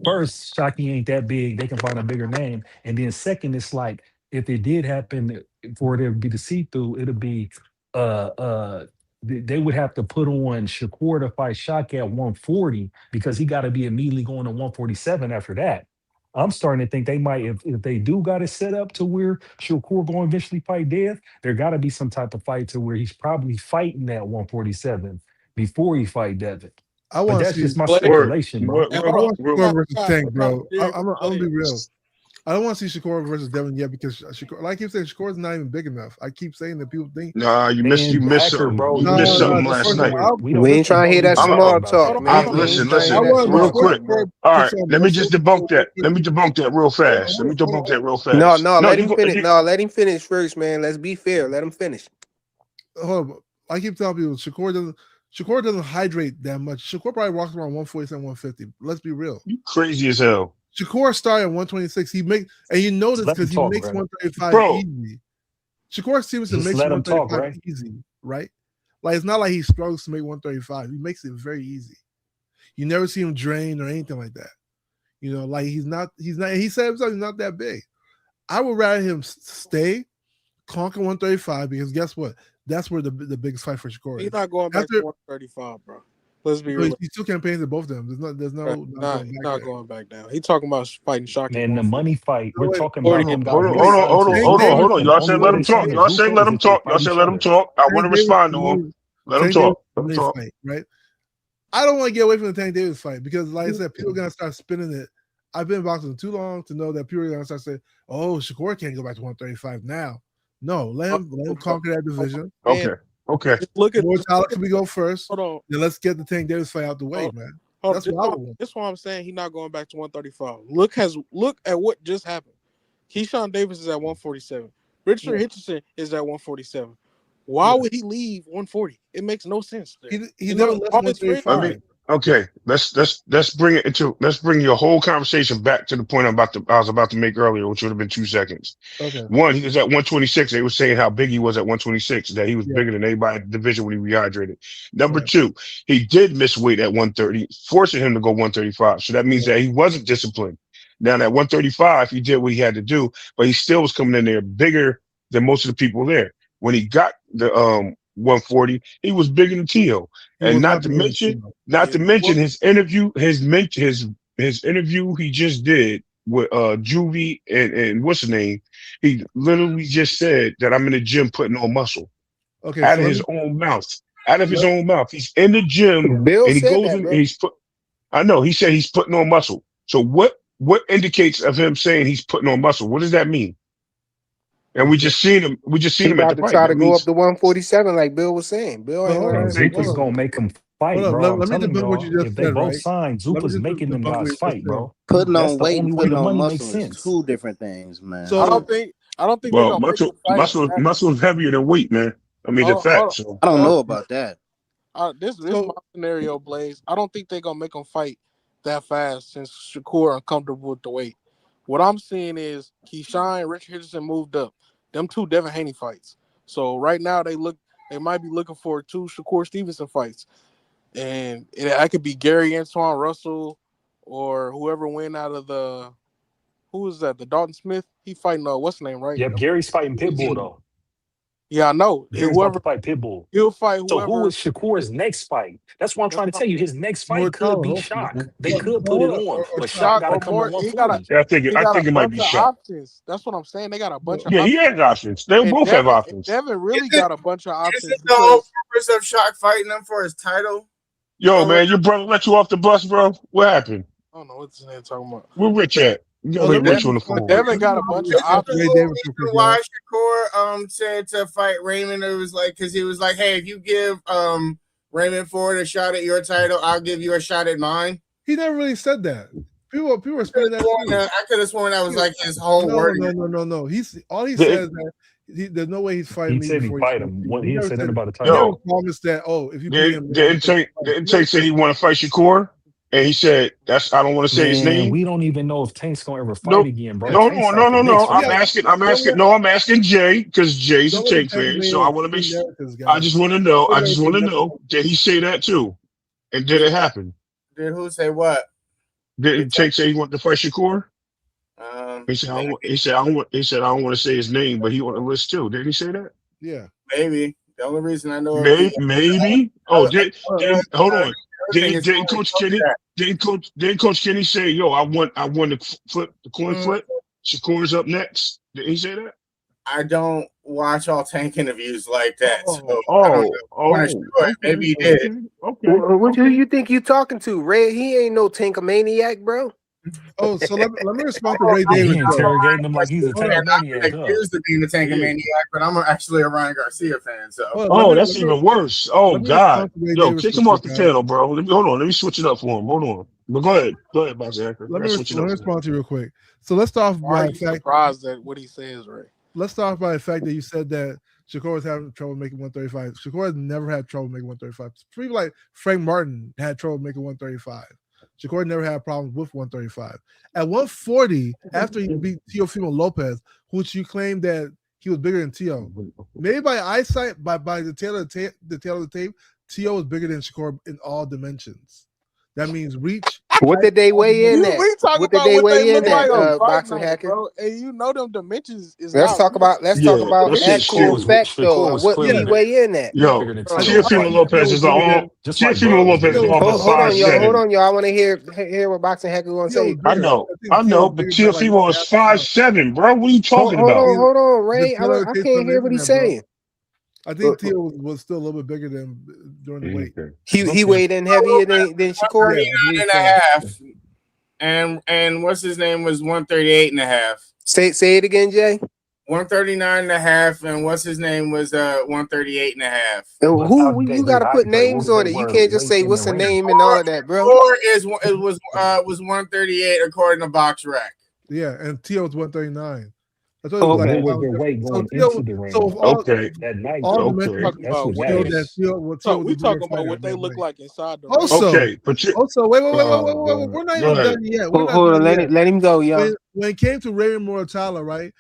first, Shockey ain't that big. They can find a bigger name. And then second, it's like if it did happen for it to be the see-through, it'll be they would have to put on Shakur to fight Shockey at 140 because he got to be immediately going to 147 after that. I'm starting to think they might, if they do got it set up to where Shakur going to eventually fight Death, there got to be some type of fight to where he's probably fighting at 147 before he fight Devin. I But want to that's see. just my Blake, Or speculation, bro. what? hey, I hold on. want Real. Shakur Scott, versus Scott, Tank, what kind of bro. theory I'm gonna be Blake? real. I don't want to see Shakur versus Devin yet because Shakur, like I keep saying, Shakur's not even big enough. I keep saying that people think. Nah, you Man, missed actor, something. bro, You you missed know No, something this last shit Shakur's. night. where I, we We don't ain't trying to hear we that don't I'm. talk small about talk, Hold on, that. hold man. I'm. on. We ain't Listen. trying to hear Listen. I that want Real small before quick. talk, Shakur bro. All puts right. on Let me muscle. just debunk that. Let me debunk that real fast. Let me debunk that real No, fast. no, No, let you him go. finish. No, let him finish first, man. Let's be fair. Let him finish. Hold on. I keep telling people Shakur doesn't hydrate that much. Shakur probably walks around 147, 150. Let's be real. You crazy as hell, Shakur started at 126. And you know Just this let him because he talk, makes right? 135 bro. easy. Shakur Stevenson Just makes let him talk, 135 right? easy, right? Like it's not like he struggles to make 135. He makes it very easy. You never see him drain or anything like that. Like he said himself he's not that big. I would rather him stay, conquer 135 because guess what? That's where the biggest fight for Shakur He's is. not going back to After 135, bro. Let's be he real. still campaigns at both of them. There's Bro. no not Nah, going he's back not there. going back down. He talking about fighting Shockey Man, the 140. money fight, No, we're wait, talking hold about on. them Hold guys. on. They Wait, Hold on. signed Hold on. Tank Hold on. Davis, Hold Shakur, on. and the Y'all only said way let they him talk. signed Y'all Zupa said let is him if they talk. Y'all fight said each let him other. talk. I want Tank to Davis, respond to him. Let him Tank Davis talk. Let him money talk. fight, right? I don't want to get away from the Tank Davis fight because, like I said, people are gonna start spinning it. I've been boxing too long to know that people are gonna start saying, "Oh, Shakur can't go back to 135 now." No, let him conquer that division. Man, Okay. Okay. More just look Alex at we go first. hold on. Then let's get the Tank Davis fight out the way, Hold man. hold on. That's what I would want. This why I'm saying he's not going back to 135. Look at what just happened. Keyshawn Davis is at 147. Richard Yeah. Richardson is at 147. Why Yeah. would he leave 140? It makes no sense there. He never left All his friends. I mean, 135. okay. Let's bring your whole conversation back to the point I was about to make earlier, which would have been 2 seconds. Okay. One, he was at 126. They were saying how big he was at 126, that he was Yeah. bigger than anybody in the division when he rehydrated. Number Right. two, he did miss weight at 130, forcing him to go 135. So that means Yeah. that he wasn't disciplined. Now at 135, he did what he had to do, but he still was coming in there bigger than most of the people there. When he got the 140, he was bigger than Tio. He And was not being not Yeah, to mention well, his interview he just did. with Juvie and what's his name, he literally just said that I'm in the gym putting on muscle Okay, out so of let his me own mouth. Out of his let, own mouth. He's in the gym Bill and he said goes that, in and bro. he's put. I know he said he's putting on muscle. So what indicates of him saying he's putting on muscle? What does that mean? And we okay. just seen him. We just He seen him at the about to fight. try to That go up means to 147, like Bill was saying. Bill But ain't hold gonna And on, let him hold Zupa's go. on, gonna make him fight, hold on. bro. I'm Let me telling debunk what y'all, you just if they said, both right? sign, Let me Zupa's just making them debunk what guys you just fight, said. bro. Putting That's on the weight and only way putting the on money makes muscle is sense. two different things, man. I So don't think they're well, gonna make him fight. muscle is heavier than weight, man. I mean the Hold, hold, fat. So I don't hold, know about that. this my so scenario, Blaze. I don't think they're gonna make him fight that fast since Shakur uncomfortable with the weight. What I'm seeing is Keyshawn, Richard Henderson moved up. Them two Devin Haney fights. So right now they might be looking for two Shakur Stevenson fights. And I could be Gary Antoine Russell or whoever win out of the who is that? The Dalton Smith? He fighting what's the name, right? Yep, Gary's fighting Pitbull though. Yeah, I know. Gary's about Whoever to fight Pitbull. he'll fight So who whoever is Shakur's next fight? That's what I'm that's trying to what tell you. His next fight could Mortala, be hopefully. Shock. They could put it Hold on, on, or but Shock. Shock Shock got to or come to more. He got 140. yeah, he I got a think it might bunch be of shot. options. That's what I'm saying. They got a bunch of Yeah, he options. has options. They And both have options. Devin really Isn't got a bunch of options isn't the whole because purpose of Shock fighting him for his title? Yo, Or what? man, your brother let you off the bus, bro. What happened? I don't know what this nigga talking about. Where Rich at? You gotta Oh, get let me De- Rich just on the respond. phone. Devin Let me got a just bunch of Isn't respond to the Ray options. whole Davis real quick, reason y'all. why Shakur said to fight Raymond? It was like because he was like, hey, if you give Raymond Ford a shot at your title, I'll give you a shot at mine. He never really said that. People are spinning that too. I could have sworn that was like his whole No, word. no. He's all he Did, says that there's no way he's fighting He me said he before he fight fights him. you. He He never said said nothing about the he never title. yo, promised that. Oh, if you beat him, then I'm taking the fight. He never Tank say said he that. want to fight Shakur? And he said, that's I don't want to say his Man, name. we don't even know if Tank's gonna ever fight Nope. again, bro. No, Tank's no, like no, the no, next no. We got fight. don't I'm asking Jay, because Jay's a let the Tank tank fan. So I with want to make spin narratives, I guys. just want to know. Spin narratives never Did he say that too? And did it happen? Did who say what? Did Tank say he wanted to fight Shakur? Maybe, He said I don't want to say his name, but he on the list too. Did he say that? Yeah. maybe. The only reason I know of the Maybe. I, Oh, I, hold on. I think it's Didn't Coach Kenny say, yo, I want to flip the coin Mm, flip? Shakur's up next. Did he say that? I don't watch all tank interviews like that, so I don't know. I'm not sure. Maybe Okay, he did. okay, okay, Who okay. you think you talking to, Ray? He ain't no tankomaniac, bro. Oh, so let me respond to Ray Yeah, he Davis though. interrogating him like he's a Hold on. I've tankomaniac, been huh? accused of being a Yeah. tankomaniac, but I'm actually a Ryan Garcia fan. So Hold on. Oh, that's even worse. Oh Let me God. respond to Ray Yo, Davis kick real him off quick, the guys. panel, bro. Hold on. Let me switch it up for him. Hold on. But go ahead, Box Hacker. Let me Let's switch it let up me for him. respond to you real quick. So let's start Why are by the you fact. surprised at what he says, Ray? Let's start by the fact that you said that Shakur was having trouble making 135. Shakur has never had trouble making 135. People like Frank Martin had trouble making 135. Shakur never had problems with 135. At 140, after he beat Teofimo Lopez, which you claimed that he was bigger than Teo, maybe by eyesight, by the tail of the tape, Teo was bigger than Shakur in all dimensions. That means reach. What Height, did they all weigh in dimensions. at? We talk What did about they what they weigh in look like at? on fight Boxing night, hacker. bro. And you know them dimensions is Let's not talk real. about Yeah, that shit's actual stupid. fact though. Shakur was What did Yeah, he clearly weigh in at? Yo, bigger than I Tio, think Teofimo bro. Lopez Teo was is bigger than. Just like Teofimo Bud was Lopez bigger is than off of Tio. Hold five on, y'all. Hold seven. on, y'all. I want to hear what Boxing Hacker gonna Teo was say. bigger. I think I Teo know, was but bigger by like Teofimo is half a pound. 5'7", bro. What are you talking about? Hold on, The Ray. tailor I tape can't on the hear what he's internet, bro. saying. I think Teo was still a little bit bigger than during the weight. Okay. He Okay. weighed in heavier than Shakur. Yeah, I 139 believe and a so. half, and what's his name was 138 and a half. Say it again, Jay. 139 and a half, and what's his name was 138 and a half. But how Who did they you do got to put height? Like, what names was they on it? You were can't just weight say in the what's a ring? name and all of that, bro. Or was 138 according to Box Rec. Yeah, and Teo was 139. I thought it was But like what a Okay. was pound their weight difference. So going Teo, into the so ring if Okay. that night, all though? dimensions Talking That's about what what they showed look. that matters. Teo, Teo was We the bigger talking about fighter what at they that look weight. like inside the ring. Also, Okay. But wait, Oh, we're God. not go even ahead. done yet. We're not Hold on. done yet. Let him go, When y'all. when it came to Raymond Mortala, right?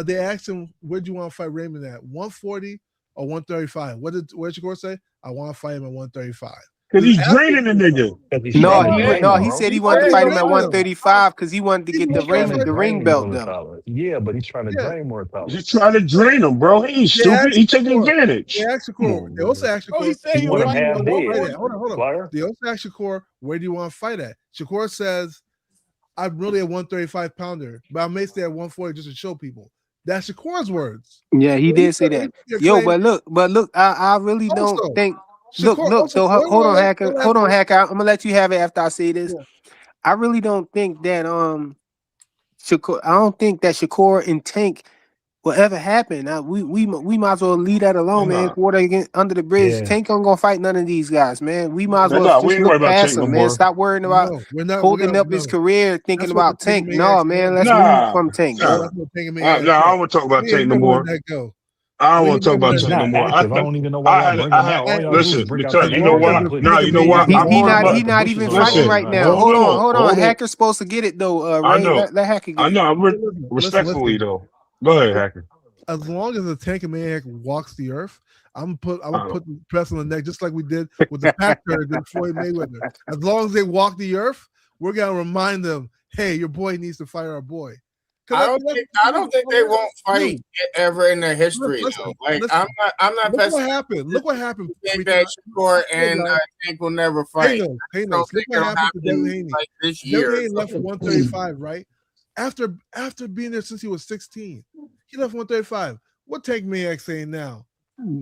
They asked him, "Where do you want to fight Raymond at? 140 or 135?" What did Shakur say? I want to fight him at 135. Because This is he's after draining the nigga. Because he's No, trying to no, he drain him, he bro. said he He wanted to he said fight he him at drained him. 135 because he wanted to He get the He's wanted to trying ring to fight the ring drain belt Raymond. though. Mortala. Yeah, but he's trying to Yeah, drain Mortala. He's trying to drain him, bro. He ain't they stupid. asked He taking Shakur. They advantage. asked Come Shakur. on, They also man. asked Oh, he Shakur, said He he was want where him do you fighting half at want to dead, fight at? 140. Hold on. Flyer. They also asked Shakur, where do you want to fight at? Shakur says, I'm really a 135 pounder, but I may stay at 140 just to show people. That's Shakur's words. Yeah, he did say that. Yo, Claim, but look, I really don't also, think. Shakur, Look. also, So one hold more on, last, Hacker. one last Hold on, one. Hacker. I'm gonna let you have it after I say this. Yeah. I really don't think that Shakur. I don't think that Shakur and Tank will ever happen. We might as well leave that alone, man. Nah, Water under the bridge. Yeah. Tank ain't gonna fight none of these guys, man. We might as well we just ain't worried look about past Tank no them, man. more. Stop worrying about No, we're not. holding up his No. career thinking That's what the about Tank Tank. No, Maniacs man. want. Let's move Nah, from Tank, Yeah, man. nah, that's what Tank nah. Maniacs I want. don't want to talk about Yeah, he Tank no never let more. that go. I don't Well, he want to talk never about let He's Tank that no not go. more. active. I don't even know why y'all bring him out. All y'all do is Listen bring out the because you As know man long as and what? the put Nah, Tank you know Maniacs what? He I'm he walk more the not earth, he the not bushes even on the fighting listen. road, right man. now. Hold on, Hold on. hold on. Hacker's supposed to get it though, I Ray. know, Let Hacker get I it. know. I'm respectfully listen. though. Go ahead, Hacker. As long as the Tank Maniac walks the earth, I'm gonna Uh, put the press on the neck just like we did with the Pac Turds and Floyd Mayweather. As long as they walk the earth, we're gonna remind them, hey, your boy needs to fight our boy. I don't think they won't fight Dude, ever in their history listen, though. Like listen. I'm not Look what pessimistic. happened. Look what happened. I think Freaking that Shakur hey, and guys. Tank will never fight. I Haynes, don't look think what it'll happened to Devin happen Haney. like this Devin year. Haney left 135, right? After being there since he was 16, he left 135. What Tank Maniac saying now?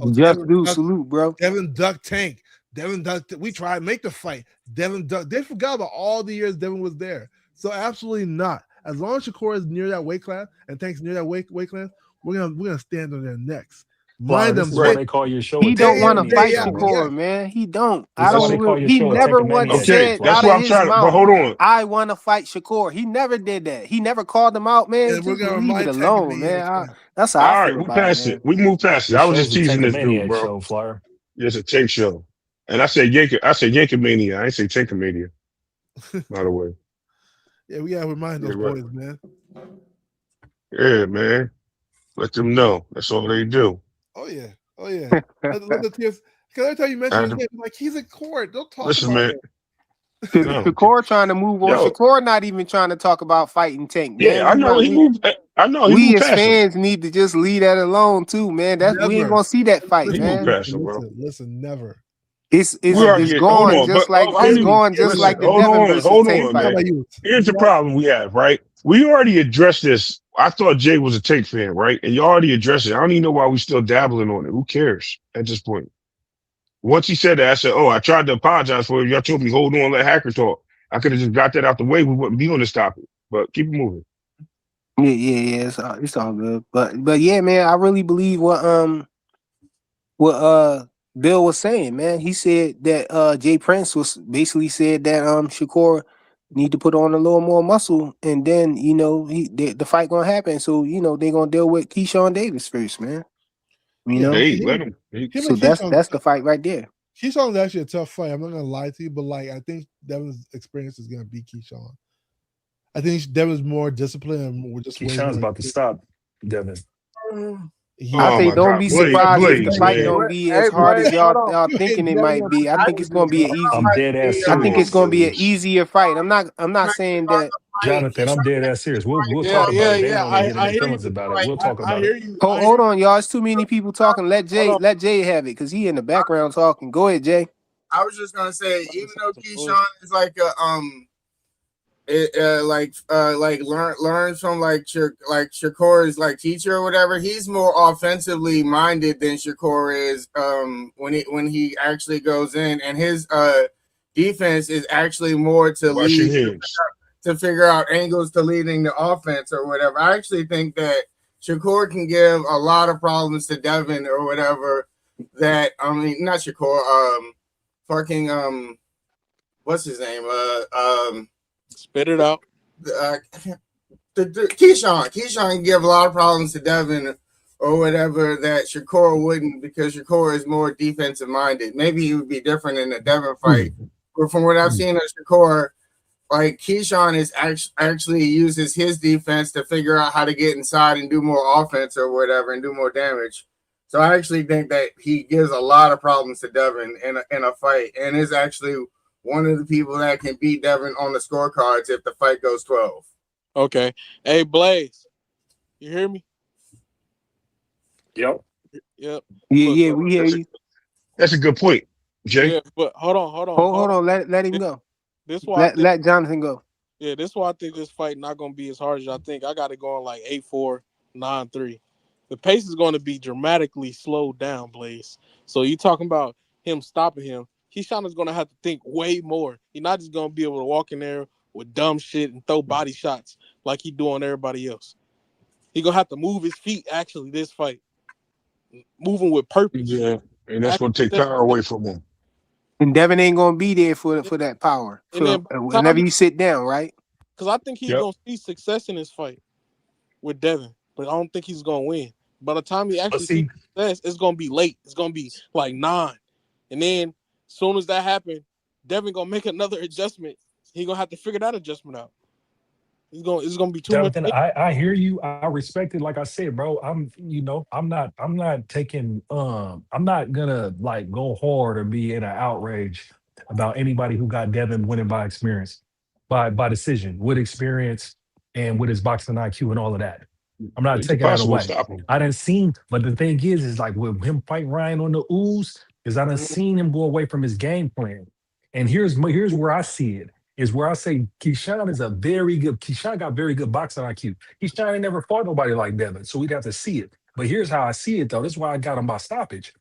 Oh, Just do salute, bro. Devin Duck Tank. Devin Duck. We tried to make the fight. Devin Duck. They forgot about all the years Devin was there. So absolutely not. As long as Shakur is near that weight class and Tank's near that weight class, we're gonna stand on their necks. Flyer, Mind this them is why day, they call your show a He don't day want in, to day fight Tankamaniac, out. bro. Yeah. Shakur, man. He don't. I This is why Listen, they call don't. your He show a never once Tankamaniac okay, show, said that's out Flyer. of what I'm his trying to. But mouth, hold on. "I want to fight Shakur." He never did that. He never called him out, man. and we're Just gonna leave it remind Tank alone, man. Maniacs that. That's how I All right, feel we about it, passed it. man. We moved past it. Your I was just show's a teasing this dude, Tankamaniac bro. show, Flyer. It's a Tank show, and I said Yankomania. I ain't say Tankomania. By the way, Yeah, we gotta remind yeah, those right. boys, man. Yeah, man. Let them know. That's all they do. Oh yeah, oh yeah. Let the tears. Because every time you mention his And name, like he's in court. Don't talk listen, about man. him. No, Shakur trying to move on. yo, Shakur not even trying to talk about fighting Tank, yeah, man. I know he moved. I know he We moved as past him. fans need to just leave that alone too, man. We ain't Never. gonna see that fight, He Listen, moved man. past him, bro. listen. Never. We It's already hold gone on, but just like how it's Hear many? me. gone Hear just me Listen, like out. the Devin versus hold Tank on, Hear me out, fight. man. my youth. Here's the problem we have, right? We already addressed this. I thought Jay was a Tank fan, right? And you already addressed it. I don't even know why we still dabbling on it. Who cares at this point? Once he said that, I said, "Oh, I tried to apologize for it. Y'all told me hold on, let Hacker talk. I could have just got that out the way. We wouldn't be on this topic. But keep it moving." Yeah. It's all good. But yeah, man, I really believe what Bill was saying, man. He said that Jay Prince was basically said that Shakur need to put on a little more muscle, and then the fight gonna happen. So they gonna deal with Keyshawn Davis first, man. You Yeah, know, Hey, let him. him so and Keyshawn. that's the fight right there. Keyshawn's actually a tough fight. I'm not gonna lie to you, but like I think Devin's experience is gonna beat Keyshawn. I think Devin's more disciplined and we're just way Keyshawn's more. about to stop, Devin. He I Oh say my don't God, be surprised if the Blades, fight man. don't be Hey, as hard Blaze, as hold y'all on. y'all you thinking hitting it Devin might up be. I I, think it's gonna be an I'm easy. dead ass I think it's serious. gonna be an Oh, easier fight. I'm not saying that. Jonathan, I'm dead ass serious. We'll talk about it. They ain't gonna get in I their hear you. feelings about it. We'll talk I about it. hear you. Hold on, y'all. It's too many people talking. Hold on. Let Jay have it because he in the background talking. Go ahead, Jay. I was just gonna say, even though Some Keyshawn bullshit. is like like learns from like Shakur's like teacher or whatever. He's more offensively minded than Shakur is. When he actually goes in, and his defense is actually more to wash your lead hands. to figure out angles to leading the offense or whatever. I actually think that Shakur can give a lot of problems to Devin or whatever. That I mean, not Shakur. Fucking what's his name? Spit it out. Keyshawn can give a lot of problems to Devin or whatever that Shakur wouldn't because Shakur is more defensive minded. Maybe he would be different in the Devin fight. But from what I've seen of Shakur, like Keyshawn is actually uses his defense to figure out how to get inside and do more offense or whatever and do more damage. So I actually think that he gives a lot of problems to Devin in a fight and is actually one of the people that can beat Devin on the scorecards if the fight goes 12. Okay. Hey, Blaze, you hear me? Yep. Yep. Yeah, Look. we hear you. That's a good point, Jay. Yeah, but hold on. Hold on. Let him go. This is why I think. Let Jonathan go. Yeah, this is why I think this fight not gonna be as hard as I think. I got it going like 8-4, 9-3. The pace is going to be dramatically slowed down, Blaze. So you talking about him stopping him? Keyshawn is going to have to think way more. He's not just going to be able to walk in there with dumb shit and throw body shots like he do on everybody else. He gonna have to move his feet. Actually, this fight, moving with purpose. Yeah, and that's Actually, going to take power away from him. And Devin ain't gonna be there for that power. and For then by the whenever time, you sit down, right? because I think he's Yep. gonna see success in this fight with Devin, but I don't think he's gonna win. By the time he But actually sees see, success, it's gonna be late. It's gonna be like 9, and then as soon as that happens, Devin gonna make another adjustment. He gonna have to figure that adjustment out. It's gonna be too much. Jonathan, I hear you. I respect it. Like I said, bro, I'm not taking I'm not gonna like go hard or be in an outrage about anybody who got Devin winning by experience, by decision, with experience and with his boxing IQ and all of that. I'm not It's taking that impossible to away. stop him. I didn't seen, but the thing is like with him fighting Ryan on the ooze, is I done seen him go away from his game plan. And here's where I see it is where I say Keyshawn is a very good. Keyshawn got very good boxing IQ. Keyshawn ain't never fought nobody like Devin, so we'd have to see it. But here's how I see it though. This is why I got him by stoppage.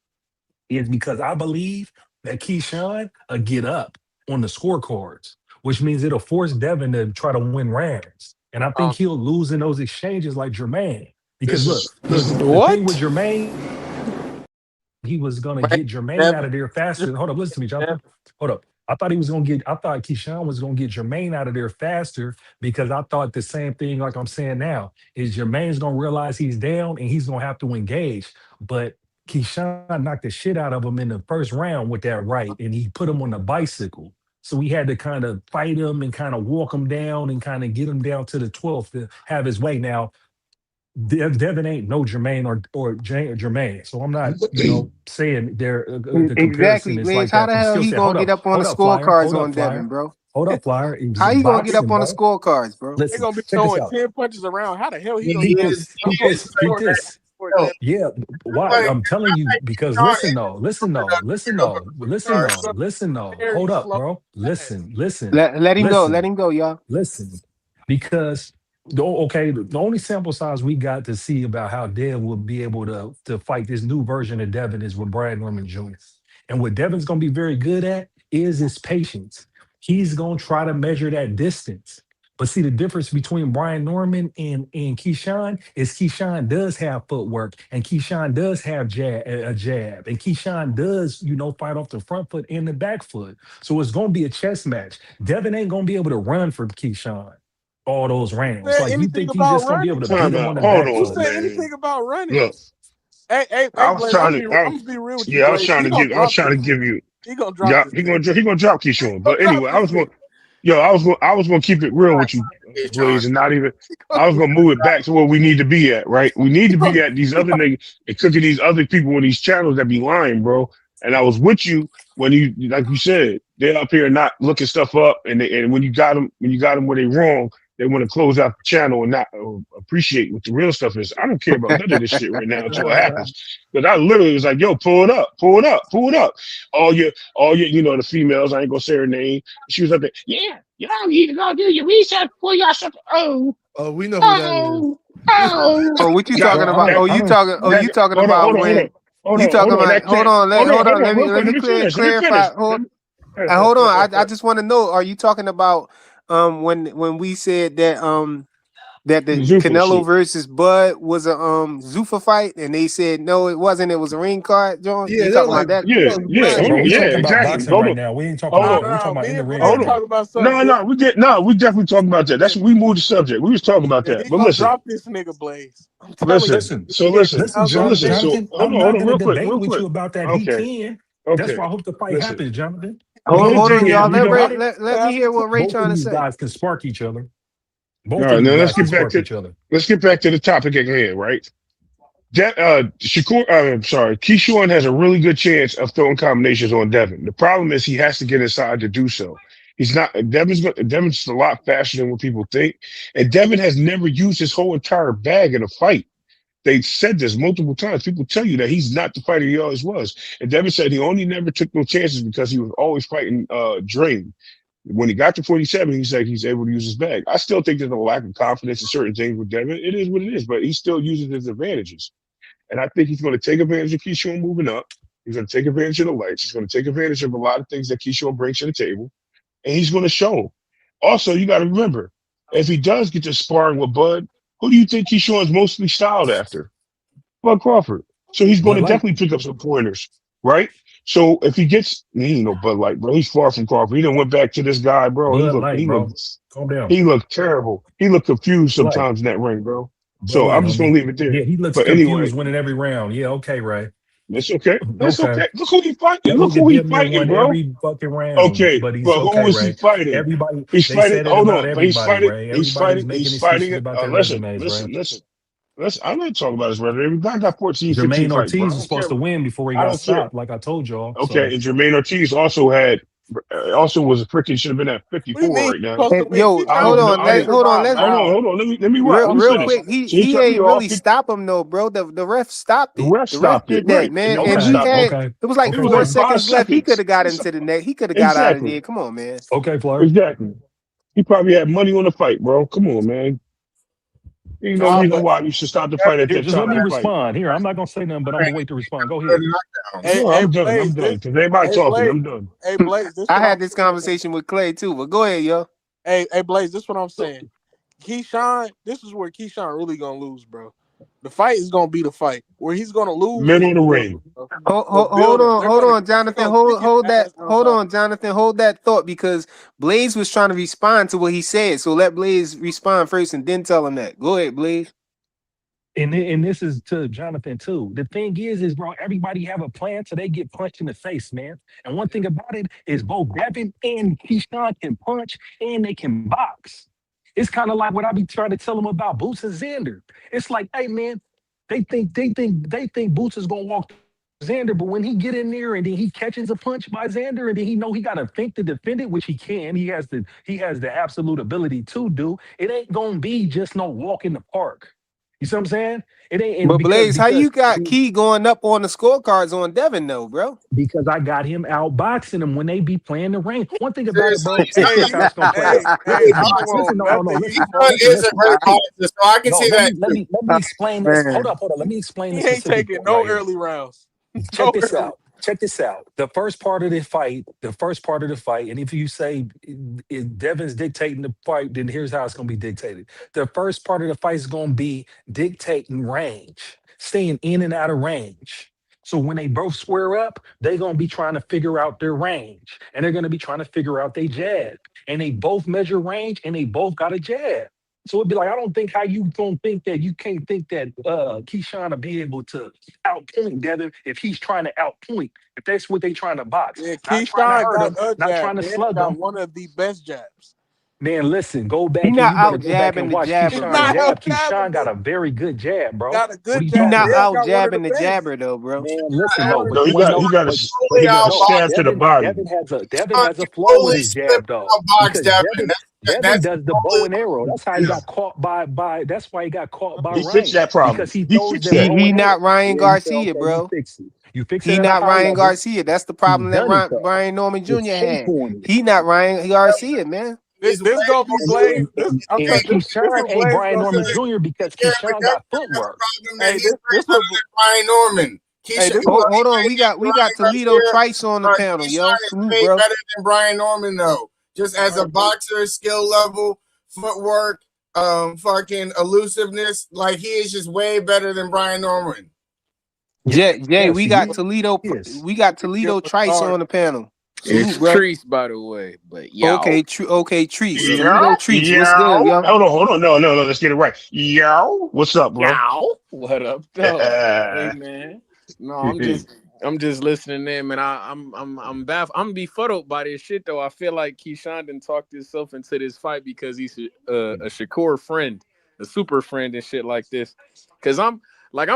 Is because I believe that Keyshawn will get up on the scorecards, which means it'll force Devin to try to win rounds. And I think Um, he'll lose in those exchanges like Jermaine. Because This look, is look, the thing with what? Jermaine, he was gonna Wait, get Jermaine out Devin, of there faster. Hold up, listen to me, Devin. Jonathan. Hold up. I thought Keyshawn was gonna get Jermaine out of there faster because I thought the same thing like I'm saying now is Jermaine's gonna realize he's down and he's gonna have to engage. But Keyshawn knocked the shit out of him in the first round with that right, and he put him on the bicycle. So we had to kind of fight him and kind of walk him down and kind of get him down to the 12th to have his way. Now, Devin ain't no Jermaine or Jermaine. So I'm not, saying there the Exactly, comparison is Blaze. like How that the from hell skill he set. gonna get up on the scorecards on Devin, bro? Hold up, Flyer. It How was you gonna get boxing, up on the bro. scorecards, bro? They Listen, gonna be check this throwing out. 10 punches around. How the hell he gonna He Peep throw is this, a peep he punch is this, peep before very that? this. Before yo, Devin? Yeah, why? like I'm telling you because Sean listen is though, listen coming though, up to listen get over though, listen guard. Devin though, gonna listen be though. very Hold up, slow. bro. Fast. Let him go. Let Listen. him go, y'all. Listen, because the only sample size we got to see about how Dev will be able to fight this new version of Devin is with Brian Norman Jr. And what Devin's going to be very good at is his patience. He's going to try to measure that distance. But see, the difference between Brian Norman and Keyshawn is Keyshawn does have footwork and Keyshawn does have a jab and Keyshawn does, fight off the front foot and the back foot. So it's going to be a chess match. Devin ain't going to be able to run from Keyshawn all those Who rounds. said Like, you anything think he's about just going to be able running? to beat time him on out. the Hold back Who on, foot? said anything man. about running? Look, Hey, I was Blaze. trying to. I'm gonna be real with you, Yeah, I was Blaze. trying to give. I was trying to give you. He gonna drop Yeah, this nigga. he gonna drop Keyshawn. He gonna But drop anyway, this nigga. I was gonna keep it real with you, Hey, Sean. Blaze, and not even. He I was gonna, gonna move it back to where we need to be at, right? We need he to gonna be at these other niggas and cooking these other people on these channels that be lying, bro. And I was with you when you, like you said, they're up here not looking stuff up, and when you got them where they wrong, they want to close out the channel and not appreciate what the real stuff is. I don't care about none of this shit right now until it happens. Because I literally was like, yo, pull it up, pull it up, pull it up. All your, the females, I ain't gonna say her name. She was up there, yeah, y'all need to go do your research before y'all start. Oh, Oh, we know who that is. oh, oh. Oh, what you That, talking Bro, about? that, Oh, you talking hold on, about hold on, hold on. when Hold you on, talking hold on. about? That cat. Hold on. Hold on, real Let quick. me Let me finish. Let me clarify. finish. Hold on. I just want to know. Are you talking about when we said that the Zufa Canelo shit. versus Bud was a Zuffa fight, and they said no, it wasn't. It was a ring card. John, Yeah, you they're talking like, about that? Yeah, yeah, man, hold bro, on. we Yeah, talking about exactly. boxing Hold right on. now. We ain't talking Hold no, about. on. no, We talking no. about in Me the and ring Blaze right Hold on. now. talking about something No, no, different. we definitely talking about that. That's we moved the subject. We was talking about Yeah, that. he But gonna listen, drop this nigga, Blaze. I'm telling you. listen. Listen, So Yeah, listen. listen, So Canelo listen. Jr. So Jonathan. I'm hold not on, gonna real quick, debate real with quick. you about that. He Okay, can. That's okay. why I hope the fight Listen. happens, Jonathan. We Because Hold, gonna hold if on, dig y'all. in. you We Let know gonna Ray, why? let me Have hear the what Ray Both of trying to these say. guys can spark each other. all Both of right. these Now guys can spark each other. let's get back to the topic at hand, right? That Shakur, I'm sorry, Keyshawn has a really good chance of throwing combinations on Devin. The problem is he has to get inside to do so. He's not Devin's a lot faster than what people think, and Devin has never used his whole entire bag in a fight. They said this multiple times. People tell you that he's not the fighter he always was. And Devin said he only never took no chances because he was always fighting Dream. When he got to 47, he's like he's able to use his bag. I still think there's a lack of confidence in certain things with Devin. It is what it is, but he still uses his advantages. And I think he's going to take advantage of Keyshawn moving up. He's going to take advantage of the lights. He's going to take advantage of a lot of things that Keyshawn brings to the table, and he's going to show him. Also, you got to remember, if he does get to sparring with Bud, who do you think Keyshawn's mostly styled after? Bud Crawford. So he's going But to like definitely pick up some pointers, right? So if he gets, you know, Bud Light, bro, he's far from Crawford. He done went back to this guy, bro. Bud Light, He bro. looked, Calm down. he looked terrible. He looked confused Bud Light. sometimes in that ring, bro. Bud So Light, I'm just gonna homie. leave it there. Yeah, he looks But anyway, confused winning every round. Yeah, okay, Ray. that's okay. That's Okay. okay. Look who he fighting. That Look nigga who he damn near fighting, won bro. every fucking round, Okay, but he's but who okay, is he Ray. fighting? Everybody, He's they fighting. said it Hold about on, but he's everybody, fighting. Ray. He's Everybody's fighting. making He's fighting excuses it. about their Listen, resumes, Ray. listen, listen, listen. I'm not talking about his record. The guy got 14, 15 Jermaine fights, bro. Ortiz I was don't care. supposed to win before he I got don't care. stopped, like I told y'all. Okay, So and Jermaine Ortiz also had, also was a freaking should have been at What do you 54 mean right he's now. supposed to And win? yo, Keyshawn I hold don't know. was on, I let didn't. winning hold on, by a let mile. Hold on. Let me What you rock. real Let me talking real about? finish. quick. He So he he cut me ain't off. really stop him though, bro. The ref stopped The it. ref The ref stopped it, did that, right? And man. the And ref okay, he stopped it. had okay, it was like It okay, was four like Flair. 5 seconds left. He could seconds. have got into the neck. He could have got out of Exactly. there. Come on, man. Okay, Flair. Exactly. He probably had money on the fight, bro. Come on, man. Ain't no Nah, reason but why you should stop the fight at Here, that just let time of me the fight. respond. Here, I'm not gonna say nothing, but I'm gonna wait to respond. Go Good ahead. knockdowns. hey, No, hey, I'm done. I'm Blaze, done. this, Because everybody hey, talking. Blaze, I'm done. hey, Blaze, this I what had I'm this saying. conversation with Clay too, but go ahead, yo. Hey, Blaze, this what I'm saying. Keyshawn, this is where Keyshawn really gonna lose, bro. The fight is gonna be the fight. Where he's gonna lose is Middle of the the building, ring. bro. The building. Hold on, They're Jonathan. gonna kick his ass Hold outside. on, Jonathan. Hold that thought because Blaze was trying to respond to what he said. So let Blaze respond first and then tell him that. Go ahead, Blaze. And this is to Jonathan too. The thing is, bro, everybody have a plan so they get punched in the face, man. And one thing about it is both Devin and Keyshawn can punch and they can box. It's kind of like what I be trying to tell them about Boots and Xander. It's like, hey man, they think Boots is gonna walk through Xander, but when he get in there and then he catches a punch by Xander and then he know he gotta think to defend it, which he can. He has the absolute ability to do. It ain't gonna be just no walk in the park. You see what I'm saying? It ain't and But because Blaze, how because you got Key going up on the scorecards on Devin though, bro? because I got him outboxing him when they be playing the rain. One thing about it, Seriously, bro. he's Listen, Hey, this how you, it's gonna play out. hey, Listen, I don't boxing. listen. want No, no, no. nothing. Listen, Keyshawn listen, is a listen. great I, boxer, so I can No, see that too. let me explain this. man. Hold up. Let me explain He the ain't specific taking part no right here. early rounds. Check No this early. out. Check this out. The first part of the fight, and if you say if Devin's dictating the fight, then here's how it's going to be dictated. The first part of the fight is going to be dictating range, staying in and out of range. So when they both square up, they're going to be trying to figure out their range, and they're going to be trying to figure out their jab. And they both measure range, and they both got a jab. So it'd be like, I don't think how you don't think that you can't think that Keyshawn will be able to outpoint Devin if he's trying to outpoint. If that's what they trying to box, Yeah, not trying to Keyshawn hurt got him, a not jab. trying to Devin slug got him. one of the best jabs. Man, listen, go He back and not you better out go back jabbing and the watch jabber, He's Keyshawn not bro. jab. out jabbing, Keyshawn got but a very good jab, bro. got a What are good you He jab. talking not about? Dev out got one of the jabbing the best. jabber though, bro. Man, listen One though, of No, the but he you best. got know, he got but to Totally he got to no, outboxed. stab to the body. Devin Keyshawn has a flaw with totally his slipped jab though, outboxed because Devin. Devin That's does the bow totally and arrow. That's how he yeah. got caught by. That's why he got caught by He fixed Ryan that problem. because he He throws fixed them that. bow He and arrow. not Ryan Yeah, you say Garcia, okay, you bro. fix it. You fix it He at a not high Ryan level. Garcia. That's the He's problem that done it though. Brian Norman With Jr. shape had. on it. He not Ryan Garcia, man. He's way This gonna be more And, Blaze. and, skilled. This and, I'm and Hey, telling this Keyshawn what ain't Blaze Brian gonna Norman say. Jr. because yeah, but Keyshawn Devin got got a footwork. problem that Hey, he's way this what better than Brian Norman. hey this Well, what he Hold on. might not be We got Ryan Toledo Garcia, Trice on the but panel, yo. Keyshawn is Salute, way bro. better than Brian Norman, though. Just as a boxer, skill level, footwork, fucking elusiveness, like he is just way better than Brian Norman. Jay, Yes, yes. We got give Toledo a Trice start. on the panel. Salute, It's bro. Treese, by the way. But Okay, y'all, Treese. Yeah, Toledo Treese. What's good, yeah. yo? Hold on. No. Let's get it right. Yo, what's up, bro? y'all, what up, though? Hey, man. No, I'm just listening in, man. I'm befuddled by this shit, though. I feel like Keyshawn done talked himself into this fight because he's a Shakur friend, a super friend, and shit like this. Cause I'm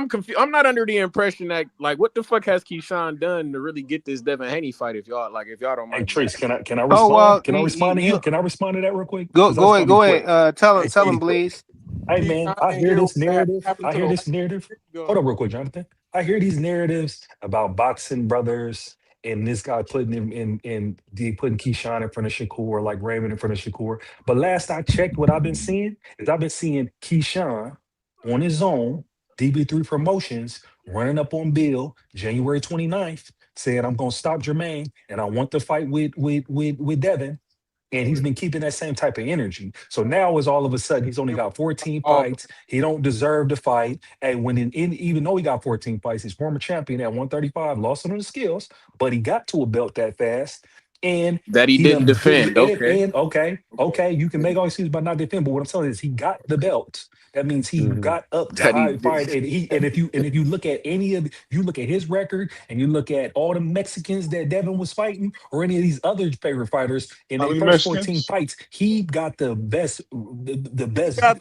confused. I'm not under the impression that like what the fuck has Keyshawn done to really get this Devin Haney fight? If y'all don't Hey mind me Trace, asking. can I Oh respond? well, Can I respond to him? Can I respond to that real quick? Because that's gonna be go quick. ahead. Tell him, It's gonna be quick. Blaze. Hey man, Keyshawn I ain't hear here this what narrative. happened I to the hear last this narrative. go. Hold on real quick, Jonathan. I hear these narratives about boxing brothers and this guy putting him in they putting Keyshawn in front of Shakur, like Raymond in front of Shakur. But last I checked, what I've been seeing is I've been seeing Keyshawn on his own, DB3 Promotions, running up on Bill January 29th, saying I'm gonna stop Jermaine and I want to fight with Devin. And he's been keeping that same type of energy. So now is all of a sudden he's only got 14 Oh, fights. He don't deserve to fight. And when even though he got 14 fights, he's former champion at 135, lost some of the skills, but he got to a belt that fast. And that he he didn't done get defend. Okay. and okay, you can make all excuses about not defending, but what I'm telling you is he got the belt. That means he Mhm. got up to That he high did. fight, and if you look at any of you look at his record and you look at all the Mexicans that Devin was fighting or any of these other favorite fighters in How their many first 14 Mexicans? fights, he got the best he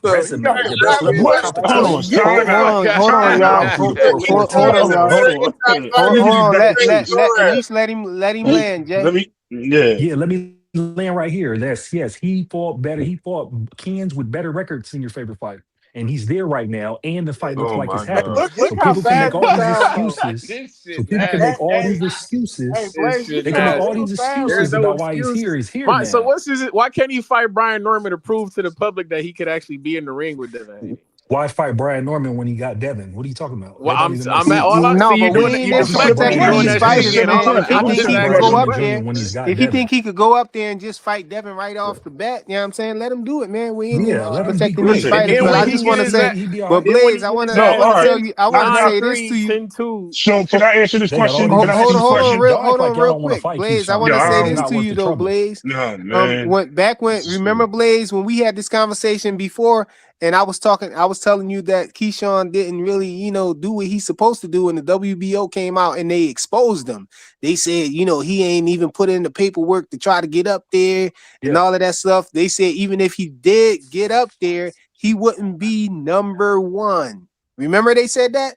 resume, got the the best level of What? champion. Hold on. competition. Get Time the fuck out. Hold out on, Time of y'all. out. here. Hold on, Time out. y'all. Hold on. Hold, Let me hold give you on. better Let at days. least let him land, Jay. Let me. Yeah. Yeah, let me land right here. That's yes, he fought better. He fought Kens with better records than your favorite fighter. And he's there right now, and the fight looks Oh like it's my happening. God. Look So how people can make fast all he these sound though. excuses. This So shit people can Hey, make all nasty. hey, these hey, excuses. This Blaze, you shit They can sound make a all nasty. little these fast There's excuses right no about now. why excuse. he's here My, so now. what's his? Why can't he fight Brian Norman to prove to the public that he could actually be in the ring with Devin Haney? Why fight Brian Norman when he got Devin? What are you talking about? Well, That don't even make I'm at all sense. I see. No, but we You ain't Why fight deflecting. Brian You disrespecting doing Norman these that It's shit a fighters, again. simple man. question. If he I'm One think just he simple could asking go a question. up Jr. there, when he's question. got if he Devin. think he could go up there and just fight Devin right off the bat, you know what I'm saying? Let him do it, man. We ain't Yeah, even let him be disrespecting these great. Listen. And fighters. if And he But when I he just loses get want to his say, at, he be all but right. and when he Blaze, I get want his to, No. I ass want All to right. tell 10, you, I want to I got. say this to 9-3, you. 10-2. So can Hold, I answer this hold, question? They Can I got answer hold, this hold on, question? hold on, all hold act on, like y'all real don't want to quick, fight Blaze. I Keyshawn. want Yeah. to say Keyshawn this not to worth you the though, trouble. Blaze. No, man. When This is remember crazy. Blaze when we had this conversation before, and I was telling you that Keyshawn didn't really, do what he's supposed to do, and the WBO came out and they exposed him. They said, he ain't even put in the paperwork to try to get up there and Yeah, all of that stuff. They said even if he did get up there, he wouldn't be number one. Remember they said that?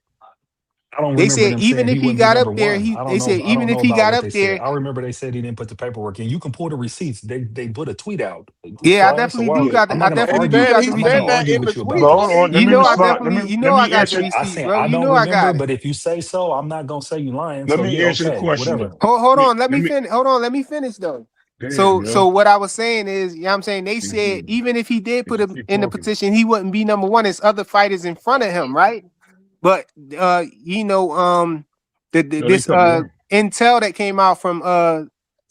I don't They remember said them even saying he if he wouldn't be got up number there, one. they said I don't even know if he about got what up they said. there, I remember they said he didn't put the paperwork in. You can pull the receipts. They put a tweet out. yeah, I Flaws. So definitely why do Yeah. got I'm the, not I gonna definitely He do argue. said got the he I'm not said gonna receipt. that argue in the with you But about tweet. hold this. on. Let You me know I respond. definitely, Let I me got the answer. receipt, bro. I You don't know I got remember, it. but if you say so, I'm not gonna say you lying. Let So me yeah, answer the okay, question whatever. though. Hold on, let Let me me. finish. Hold on, let me finish though. Damn, So yo. what I was saying is, you know what I'm saying? They said Mhm. even if he did You put just him keep in the talking. petition, he wouldn't be number one. There's other fighters in front of him, right? But No, they this cut me off. intel that came out from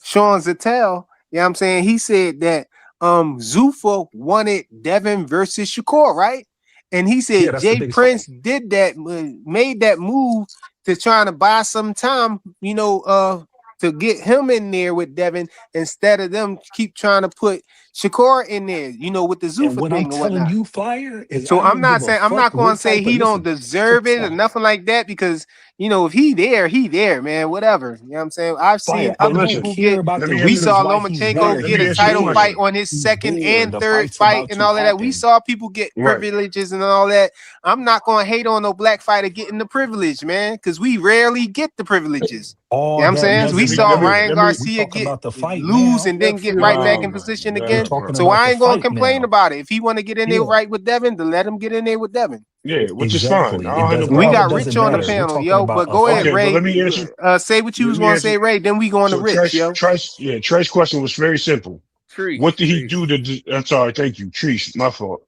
Sean Zattel, you know what I'm saying? He said that Zuffa wanted Devin versus Shakur, right? And he Yeah, said that's the Jay biggest fight. Prince did that, made that move to trying to buy some time, to get him in there with Devin instead of them keep trying to put Shakur in there, with the And Zuffa what I'm thing and telling whatnot. you, Flyer, is So I don't give a I'm fuck not going what to say type of he don't listen. So deserve it or Flyer, nothing like that because if he there, man, whatever. You know what I'm saying? I've seen Flyer, But I other don't listen, people care get. about let the me We answer the saw reasons why he's there. Lomachenko let get me a He's answer the title there. fight question. on his He's second there. and The third fight's fight about and to all of that. We happen. saw people get Right. privileges and all that. I'm not going to hate on no black fighter getting the privilege, man, because we rarely get the privileges. You All know what I'm that saying? We doesn't saw matter. Ryan Let me We Garcia talking get about the fight lose now. and then get right back oh in my position We're again. God. talking So about I the ain't going to fight complain now. about it. If he want to get in there Yeah, right with Devin, then let him get in there with Devin. Yeah, which is fine. I exactly. It don't have no doesn't. We All problem that got with Rich doesn't on the matter. listen. We're panel, talking yo. about But a go ahead, Okay, fight. but Ray. let me answer Say what you let was me going to answer say, Ray. Then we going to so Rich, yo. Trice's question was very simple. Treese, What did he do Treese. to I'm sorry, thank you. Trice, my fault.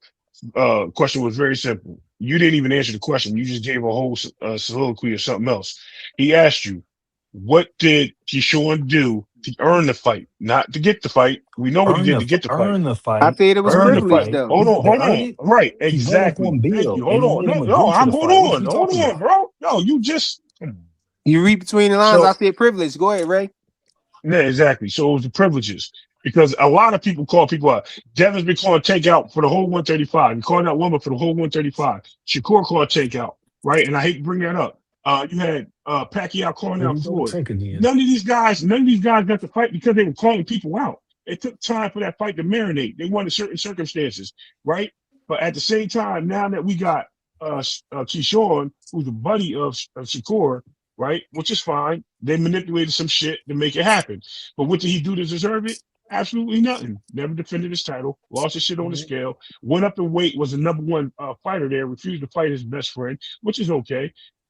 Question was very simple. You didn't even answer the question. You just gave a whole soliloquy or something else. He asked you, what did Keyshawn do to earn the fight? Not to get the fight. We know what he did to get the fight. Earn the I fight. said it was Earn Earn the the privilege, fight. fight. though. Hold He on, to hold earn on. it. Right, He went up on exactly. Thank you. Bill Hold and he on. made No, him no, agree to I'm the hold fight. What is on. you Hold talking on, about? bro. No, you just come on. You read between the lines. I So said privilege. Go ahead, Ray. yeah, exactly. So it was the privileges because a lot of people call people out. Devin's been calling takeout for the whole 135. He called out Woman for the whole 135. Shakur called takeout, right? And I hate to bring that up. You had Pacquiao calling Here out we go with Floyd. Trink again. None of these guys got to fight because they were calling people out. It took time for that fight to marinate. They wanted certain circumstances, right? But at the same time, now that we got Keyshawn, who's a buddy of Shakur, right? Which is fine. They manipulated some shit to make it happen. But what did he do to deserve it? Absolutely nothing. Never defended his title, lost his shit on the Mhm. scale, went up in weight, was the number one fighter there, refused to fight his best friend, which is okay.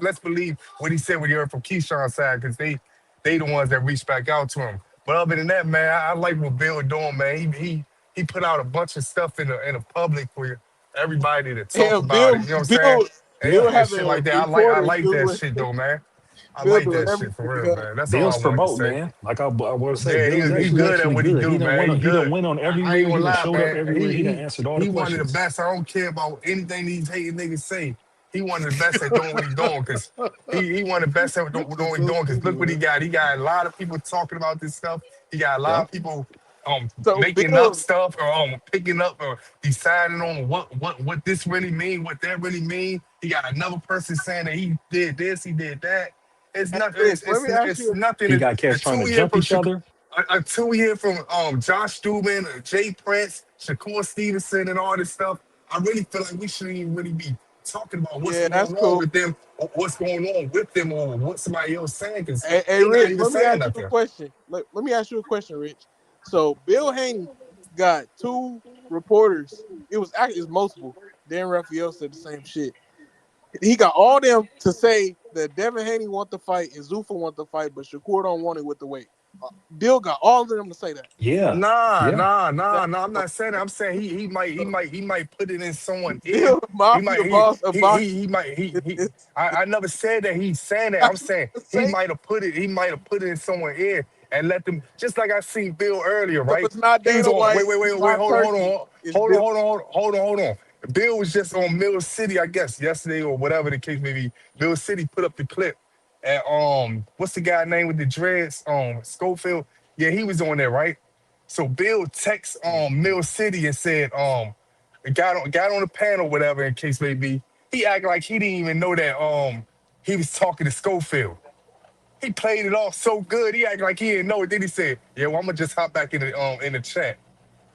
let's believe what he said when he heard from Keyshawn's side, because they the ones that reached back out to him. But other than that, man, I like what Bill doing, man. He put out a bunch of stuff in the public for everybody to talk Yeah, about it. Bill, You know what I'm saying? Bill, And, Bill and shit having like that. I reporters like that do it. shit though, man. I Bill like doing that shit for everything, real, huh? man. That's all I Bill's wanted to promote, say. man. Like I want to say, Yeah, Bill's he actually good at actually what he good. do, He done man. He went. He done good. went on I ain't everywhere. He gonna done lie, showed up man. everywhere. He done answered all the He one of the questions. best. I don't care about anything these hating niggas say. He one of the best at doing what he doing because he one of the best at doing Rich is what he so doing because stupid, look what he man. got. He got a lot of people talking about this stuff. He got a lot Yep. of people So making up Bill, stuff or picking up or deciding on what this really mean, what that really mean. He got another person saying that he did this, he did that. It's hey, not. Rich, let me ask It's you. nothing. He got cats trying Until to we hear jump from each other. until we hear from Josh Stubin, Jay Prince, Shakur Stevenson, and all this stuff, I really feel like we shouldn't even really be talking about what's Yeah, that's going on cool. with them, or what's going on with them, or what somebody else saying, because Hey, they not Rich, even let me saying ask you a nothing. question. Let me ask you a question, Rich. So Bill Haney got two reporters. It was actually it's multiple. Dan Raphael said the same shit. He got all them to say that Devin Haney want to fight and Zuffa want to fight, but Shakur don't want it with the weight. Bill got all of them to say that. Yeah. Nah, Yeah. nah, That nah, nah. I'm not saying that. I'm saying he might put it in someone ear. Bill He might Mafia boss of boxing he might he. is I never said that he's saying that. I'm got saying to say. he might have put it in someone's ear and let them just like I seen Bill earlier, So right? it's not He was Dana on White, it's wait, not Turkey, it's Bill. hold on. Bill was just on Mill City, I guess, yesterday or whatever the case may be. Mill City put up the clip. And what's the guy name with the dreads? Schofield. Yeah, he was on there, right? So Bill texts Mill City and said, got on the panel, whatever, in case may be. He acted like he didn't even know that he was talking to Schofield. He played it off so good, he acted like he didn't know it. Then he said, yeah, well, I'm gonna just hop back in the chat.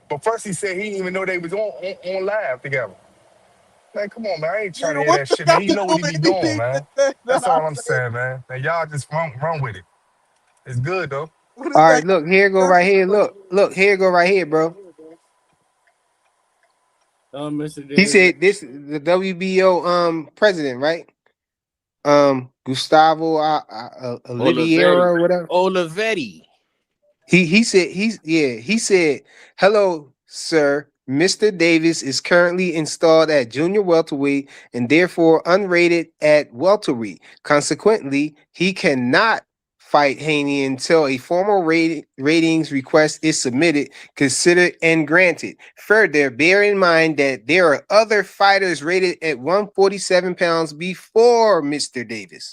But first he said he didn't even know they was on live together. Man, come on, man. I ain't trying to Nigga, hear what that this shit, man. got He to know do what he with be doing, anything man. that That's I all I'm said? saying, man. And y'all just run with it. It's good though. What All is right, that? look, here go right here. Look, here go right here, bro. Mr. He Davis. said this is the WBO president, right? Gustavo Oliveira Olivetti. or whatever. Olivetti. He said he said, "Hello, sir. Mr. Davis is currently installed at junior welterweight and therefore unrated at welterweight. Consequently, he cannot fight Haney until a formal ratings request is submitted, considered, and granted. Further, bear in mind that there are other fighters rated at 147 pounds before Mr. Davis."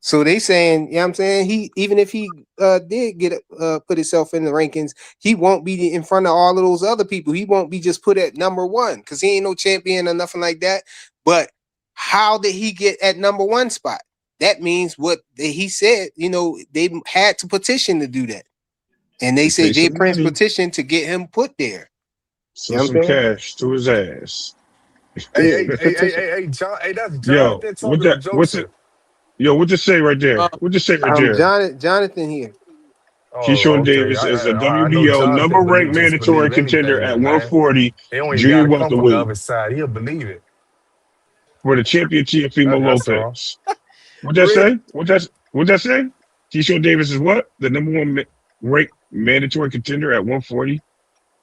So they saying, you know what I'm saying? He even if he did get put himself in the rankings, he won't be in front of all of those other people. He won't be just put at number one because he ain't no champion or nothing like that. But how did he get at number one spot? That means what he said, they had to petition to do that. And they To say take Jay some Prince money, petitioned to get him put there. You send know what some I'm saying? cash to his ass. Hey, Yeah, hey, the hey, hey, petition. hey, hey, John. Hey, that's Yo, Jonathan what talking to that? What's it? Joseph. Yo, what just say right there? What just say right there? Jonathan here. Oh, Keyshawn okay. Davis is a I know WBO number Jonathan ranked just mandatory believe contender anything at then, man. 140 He don't even junior gotta come from the welterweight other side. He'll believe it. for the champion Teofimo That's all. Lopez. What that Rich, say? What that say? Keyshawn Davis is what? The number one ranked mandatory contender at 140,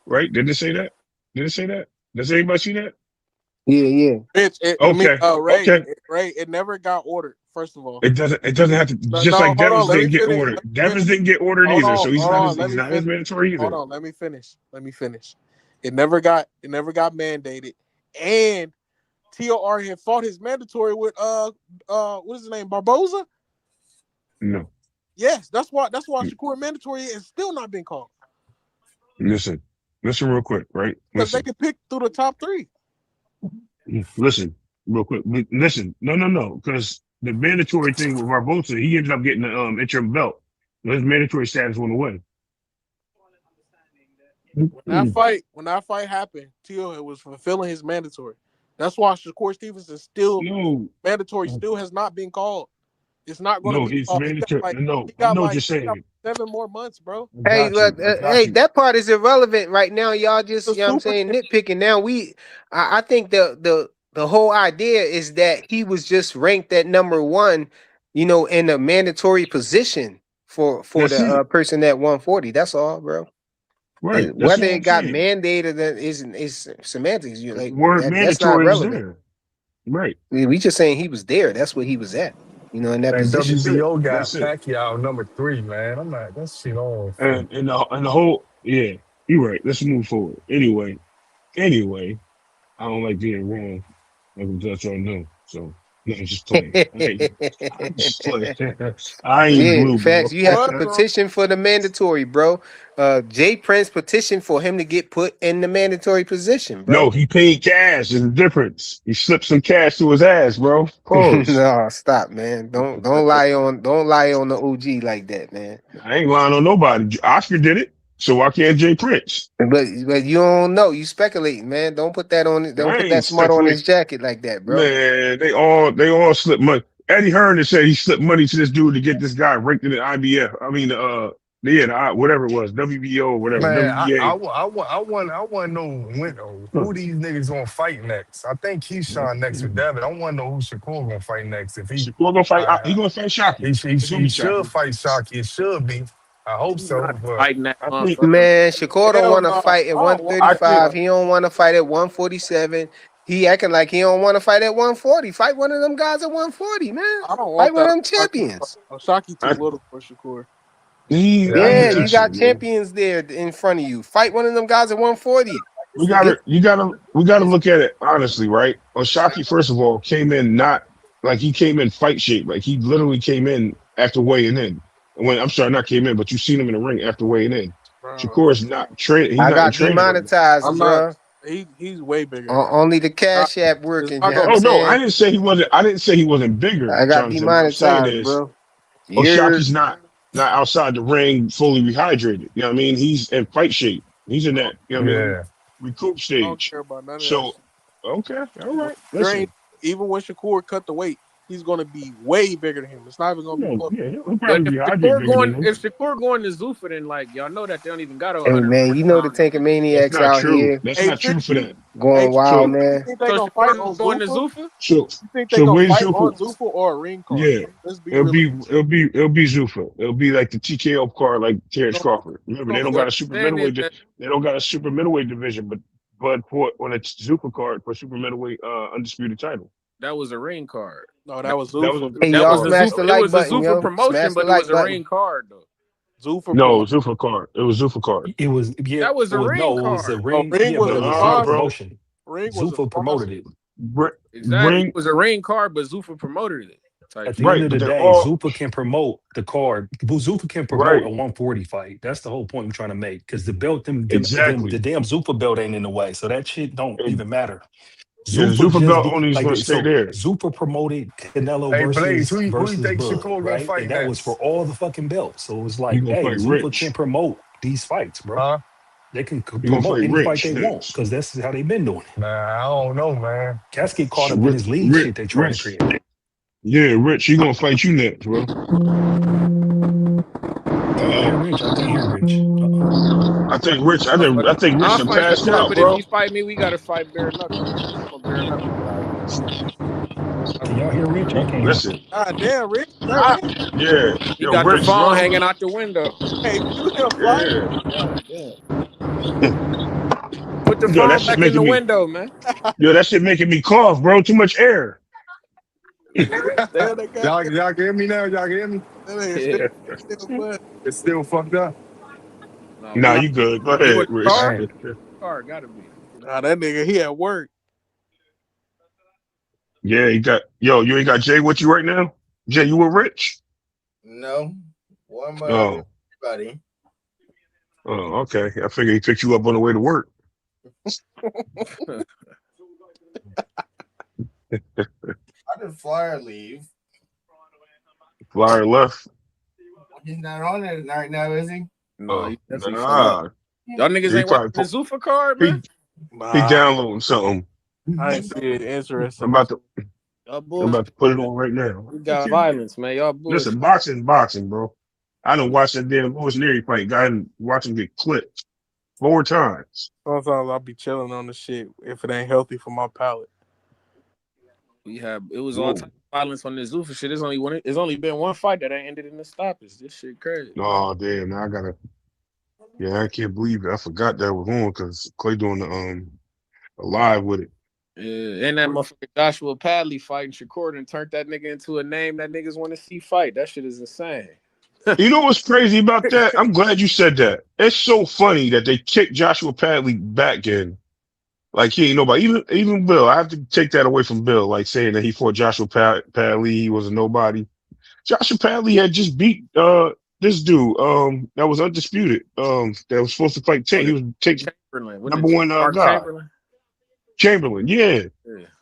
right? Did it say that? Did it say that? Does anybody see that? Yeah, yeah. Rich, Okay, okay. Ray, it never got ordered. First of all, It doesn't have to, no, just like hold on. Devins Let me didn't get finish. ordered. Let me Devins finish. didn't get ordered either, so Hold on. Let he's me not as finish. mandatory Hold either. on. Let me finish. It never got mandated, and TOR had fought his mandatory with what is his name, Barboza. No. Yes, that's why Shakur mandatory is still not been called Listen, listen real quick, right? because they Listen, could pick through the top three. listen real quick. Listen, no, because the mandatory thing with Barbosa, he ended up getting the interim belt. His mandatory status went away. When that fight happened, Tio was fulfilling his mandatory. That's why Shakur Stevenson still No, mandatory still has not been called. It's not going to no, be it's called. mandatory. No, He I got know what you're like 7 more months, bro. I Hey, got you. look, I got hey, you. that part is irrelevant right now. Y'all just, The you know what I'm super saying, nitpicking. Now I think the whole idea is that he was just ranked at number one, in a mandatory position for That's the it. person at 140. That's all, bro. Right. That's Whether all it I'm got saying. mandated that is semantics. You like Word that's not mandatory is relevant. there. Right. We just saying he was there. That's where he was at. You know, in that And position. That's it. WBO got That's it. Pacquiao #3, man. I'm like, that shit on. And the whole yeah, you're right. Let's move forward. Anyway, I don't like being wrong. I'm gonna let y'all know. So no, I'm just playing. I'm just playing. I ain't Yeah, blue, facts. bro. You have to Was wrong. petition for the mandatory, bro. Jay Prince petitioned for him to get put in the mandatory position, No, bro. he paid cash. There's a difference. He slipped some cash to his ass, bro. Pause. No, stop, man. Don't lie on the OG like that, man. I ain't lying on nobody. Oscar did it, so why can't Jay Prince? But you don't know. You speculating, man. Don't put that on. Don't I put that ain't smut on speculating. his jacket like that, bro. Man, they all slipped money. Eddie Hearn has said he slipped money to this dude to get this guy ranked in the IBF. I mean, yeah, whatever it was, WBO or whatever, Man, WBA. I want to know who these niggas gonna fight next. I think Keyshawn next with Devin. I want to know who Shakur gonna fight next. If he, Shakur gonna fight. He uh, gonna fight Shockey. It's gonna he be should Shockey. fight Shockey. It should be. I hope He so. not But fighting that I think. motherfucker. Man, Shakur don't Hell want to no. fight at I don't want I think. 135. that. He don't want to fight at 147. He acting like he don't want to fight at 140. Fight one of them guys at 140, man. I don't Fight want one that. of them champions. Shaki too I. little for Shakur. yeah, I I Yeah, ain't hear you think that. so, got man. champions there in front of you. Fight one of them guys at 140. Get We gotta look at it honestly, right? Oshaki, first of all, came in not like he came in fight shape. Like he literally came in after weighing in. When I'm sorry, not came in, but you seen him in the ring after weighing in. Bro. Shakur is not train. He's I not in got training right now. demonetized, I'm not. bro. He's way bigger than him. Only the Not, Cash App it's working. You not know what gonna I'm Oh be. no, I saying? didn't say he wasn't. I didn't say he wasn't bigger, I got Jonathan. What I'm saying demonetized, is bro. You're Oshaki's not outside the ring fully rehydrated. You know what I mean? He's in fight shape. He's in that. You know what I mean? Yeah. Recoup I don't stage. care about none of that So shit. okay, all When right. there ain't Listen. even when Shakur cut the weight, he's gonna be way bigger than him. It's not even gonna be close. Yeah, he'll But probably be hydrated bigger than him. If Shakur going to Zuffa, then like y'all know that they don't even got a Hey man, you know the 140 pound. That's Tankamaniacs not out true. here That's Hey not Trick, true for that. hey going Trick, wild, So, you man. think they So gonna fight Shakur on is going to Zuffa? Zuffa? so, You think they so gonna where's fight Zufa? on Zuffa or a ring card? Yeah, Let's be real. it'll be Zufa. It'll be like the TKO card, like Terrence No, Crawford. Remember, no, they don't So got what a super you're saying is middleweight. that They don't got a super middleweight division, but Bud Port on a Zufa card for super middleweight undisputed title. that was a ring card. no, that was That was a Zuffa. Hey, Zufa That y'all was a card. smash the Zuffa. It like was a button, Zuffa yo. promotion, Smash the but it was like a button. ring card though. Zuffa No, promote. Zufa card. It was Zufa card. It was yeah, That was it a was ring no, it was a card. No, ring, ring yeah, was but a it was Nah, Zuffa sponsor. bro. promotion. Ring was a Zuffa sponsor. promoted it. Exactly. It Ring was a ring card, but Zuffa promoted it. Type At the shit. end right, of but the they're day, all Zupa can promote the card. Zupa can promote right. a 140 fight. That's the whole point I'm trying to make. Because the belt, the Exactly. damn Zupa belt ain't in the way, so that shit don't And even matter. yeah, the Zupa Zufa just belt did only is like going to stay so. there. Zupa promoted Canelo Hey Blaze, who you versus think Bud, Shakur gonna right? fight And that was for next? all the fucking belts. So it was He like, gonna hey, fight Zupa can Rich. promote these fights, bro. Huh? They can He gonna promote fight any fight Rich they want next. because that's how they've been doing it. Nah, I don't know, man. Cats get caught up in this league Rich, shit they trying to Rich. create. Yeah, Rich. He gonna fight you next, bro. Can y'all hear Rich? I can't hear Rich. I think Rich. But I think Rich I'll done fight passed Shakur, out, but if bro. he fight me, we gotta fight bare knuckle. I'm a bare knuckle guy. Can y'all hear Rich? I can't hear him. Listen. God damn, Rich, is that Rich? Yeah. He Yo, got the Rich, phone bro. hanging out the window. Hey, you him fight? Yeah. God damn. Put the Yo, that phone shit back in the making me. window, man. Yo, that shit making me cough, bro. Too much air. Damn, that guy. Y'all can hear me now? Y'all can hear me? That nigga still, Yeah. still bud. It's still fucked up. No, Nah, we Nah, you good. Go you in ahead, the Rich. car? Dang. Car gotta be. nah, that nigga, he at work. Yeah, you got. Yo, you ain't got Jay with you right now. Jay, you with Rich? No, one with Oh. everybody. Oh, okay. I figured he picked you up on the way to work. How did Flyer leave? Flyer left. He's not on it right now, is he? No, Oh, you definitely fell off. nah. Y'all niggas He ain't watching probably the put, Zuffa card, man. he he Nah, downloading something. I ain't see it. I'm Interesting. about to Y'all I'm bullshit. about to put it on right now. We got violence, man. Y'all Listen, bullshit. boxing, bro. I done watched that damn Lewis Neary fight. Guy and watch him get clipped 4 times. Sometimes I'll be chilling on the shit if it ain't healthy for my palate. It was all type Whoa. of violence on this Zuffa shit. It's only been one fight that ain't ended in the stoppage. This shit crazy. Oh damn, now I gotta yeah, I can't believe it. I forgot that was on because Clay doing the live with it. Yeah, and that motherfucker Joshua Padley fighting Shakur and turned that nigga into a name that niggas want to see fight. That shit is insane. You know what's crazy about that? I'm glad you said that. It's so funny that they kicked Joshua Padley back in. Like he ain't nobody. Even Bill, I have to take that away from Bill. Like saying that he fought Joshua Padley, he was a nobody. Joshua Padley had just beat this dude that was undisputed that was supposed to fight Tank. He was Tank's Chamberlain, wasn't number it one Mark guy. Chamberlain? Chamberlain, yeah.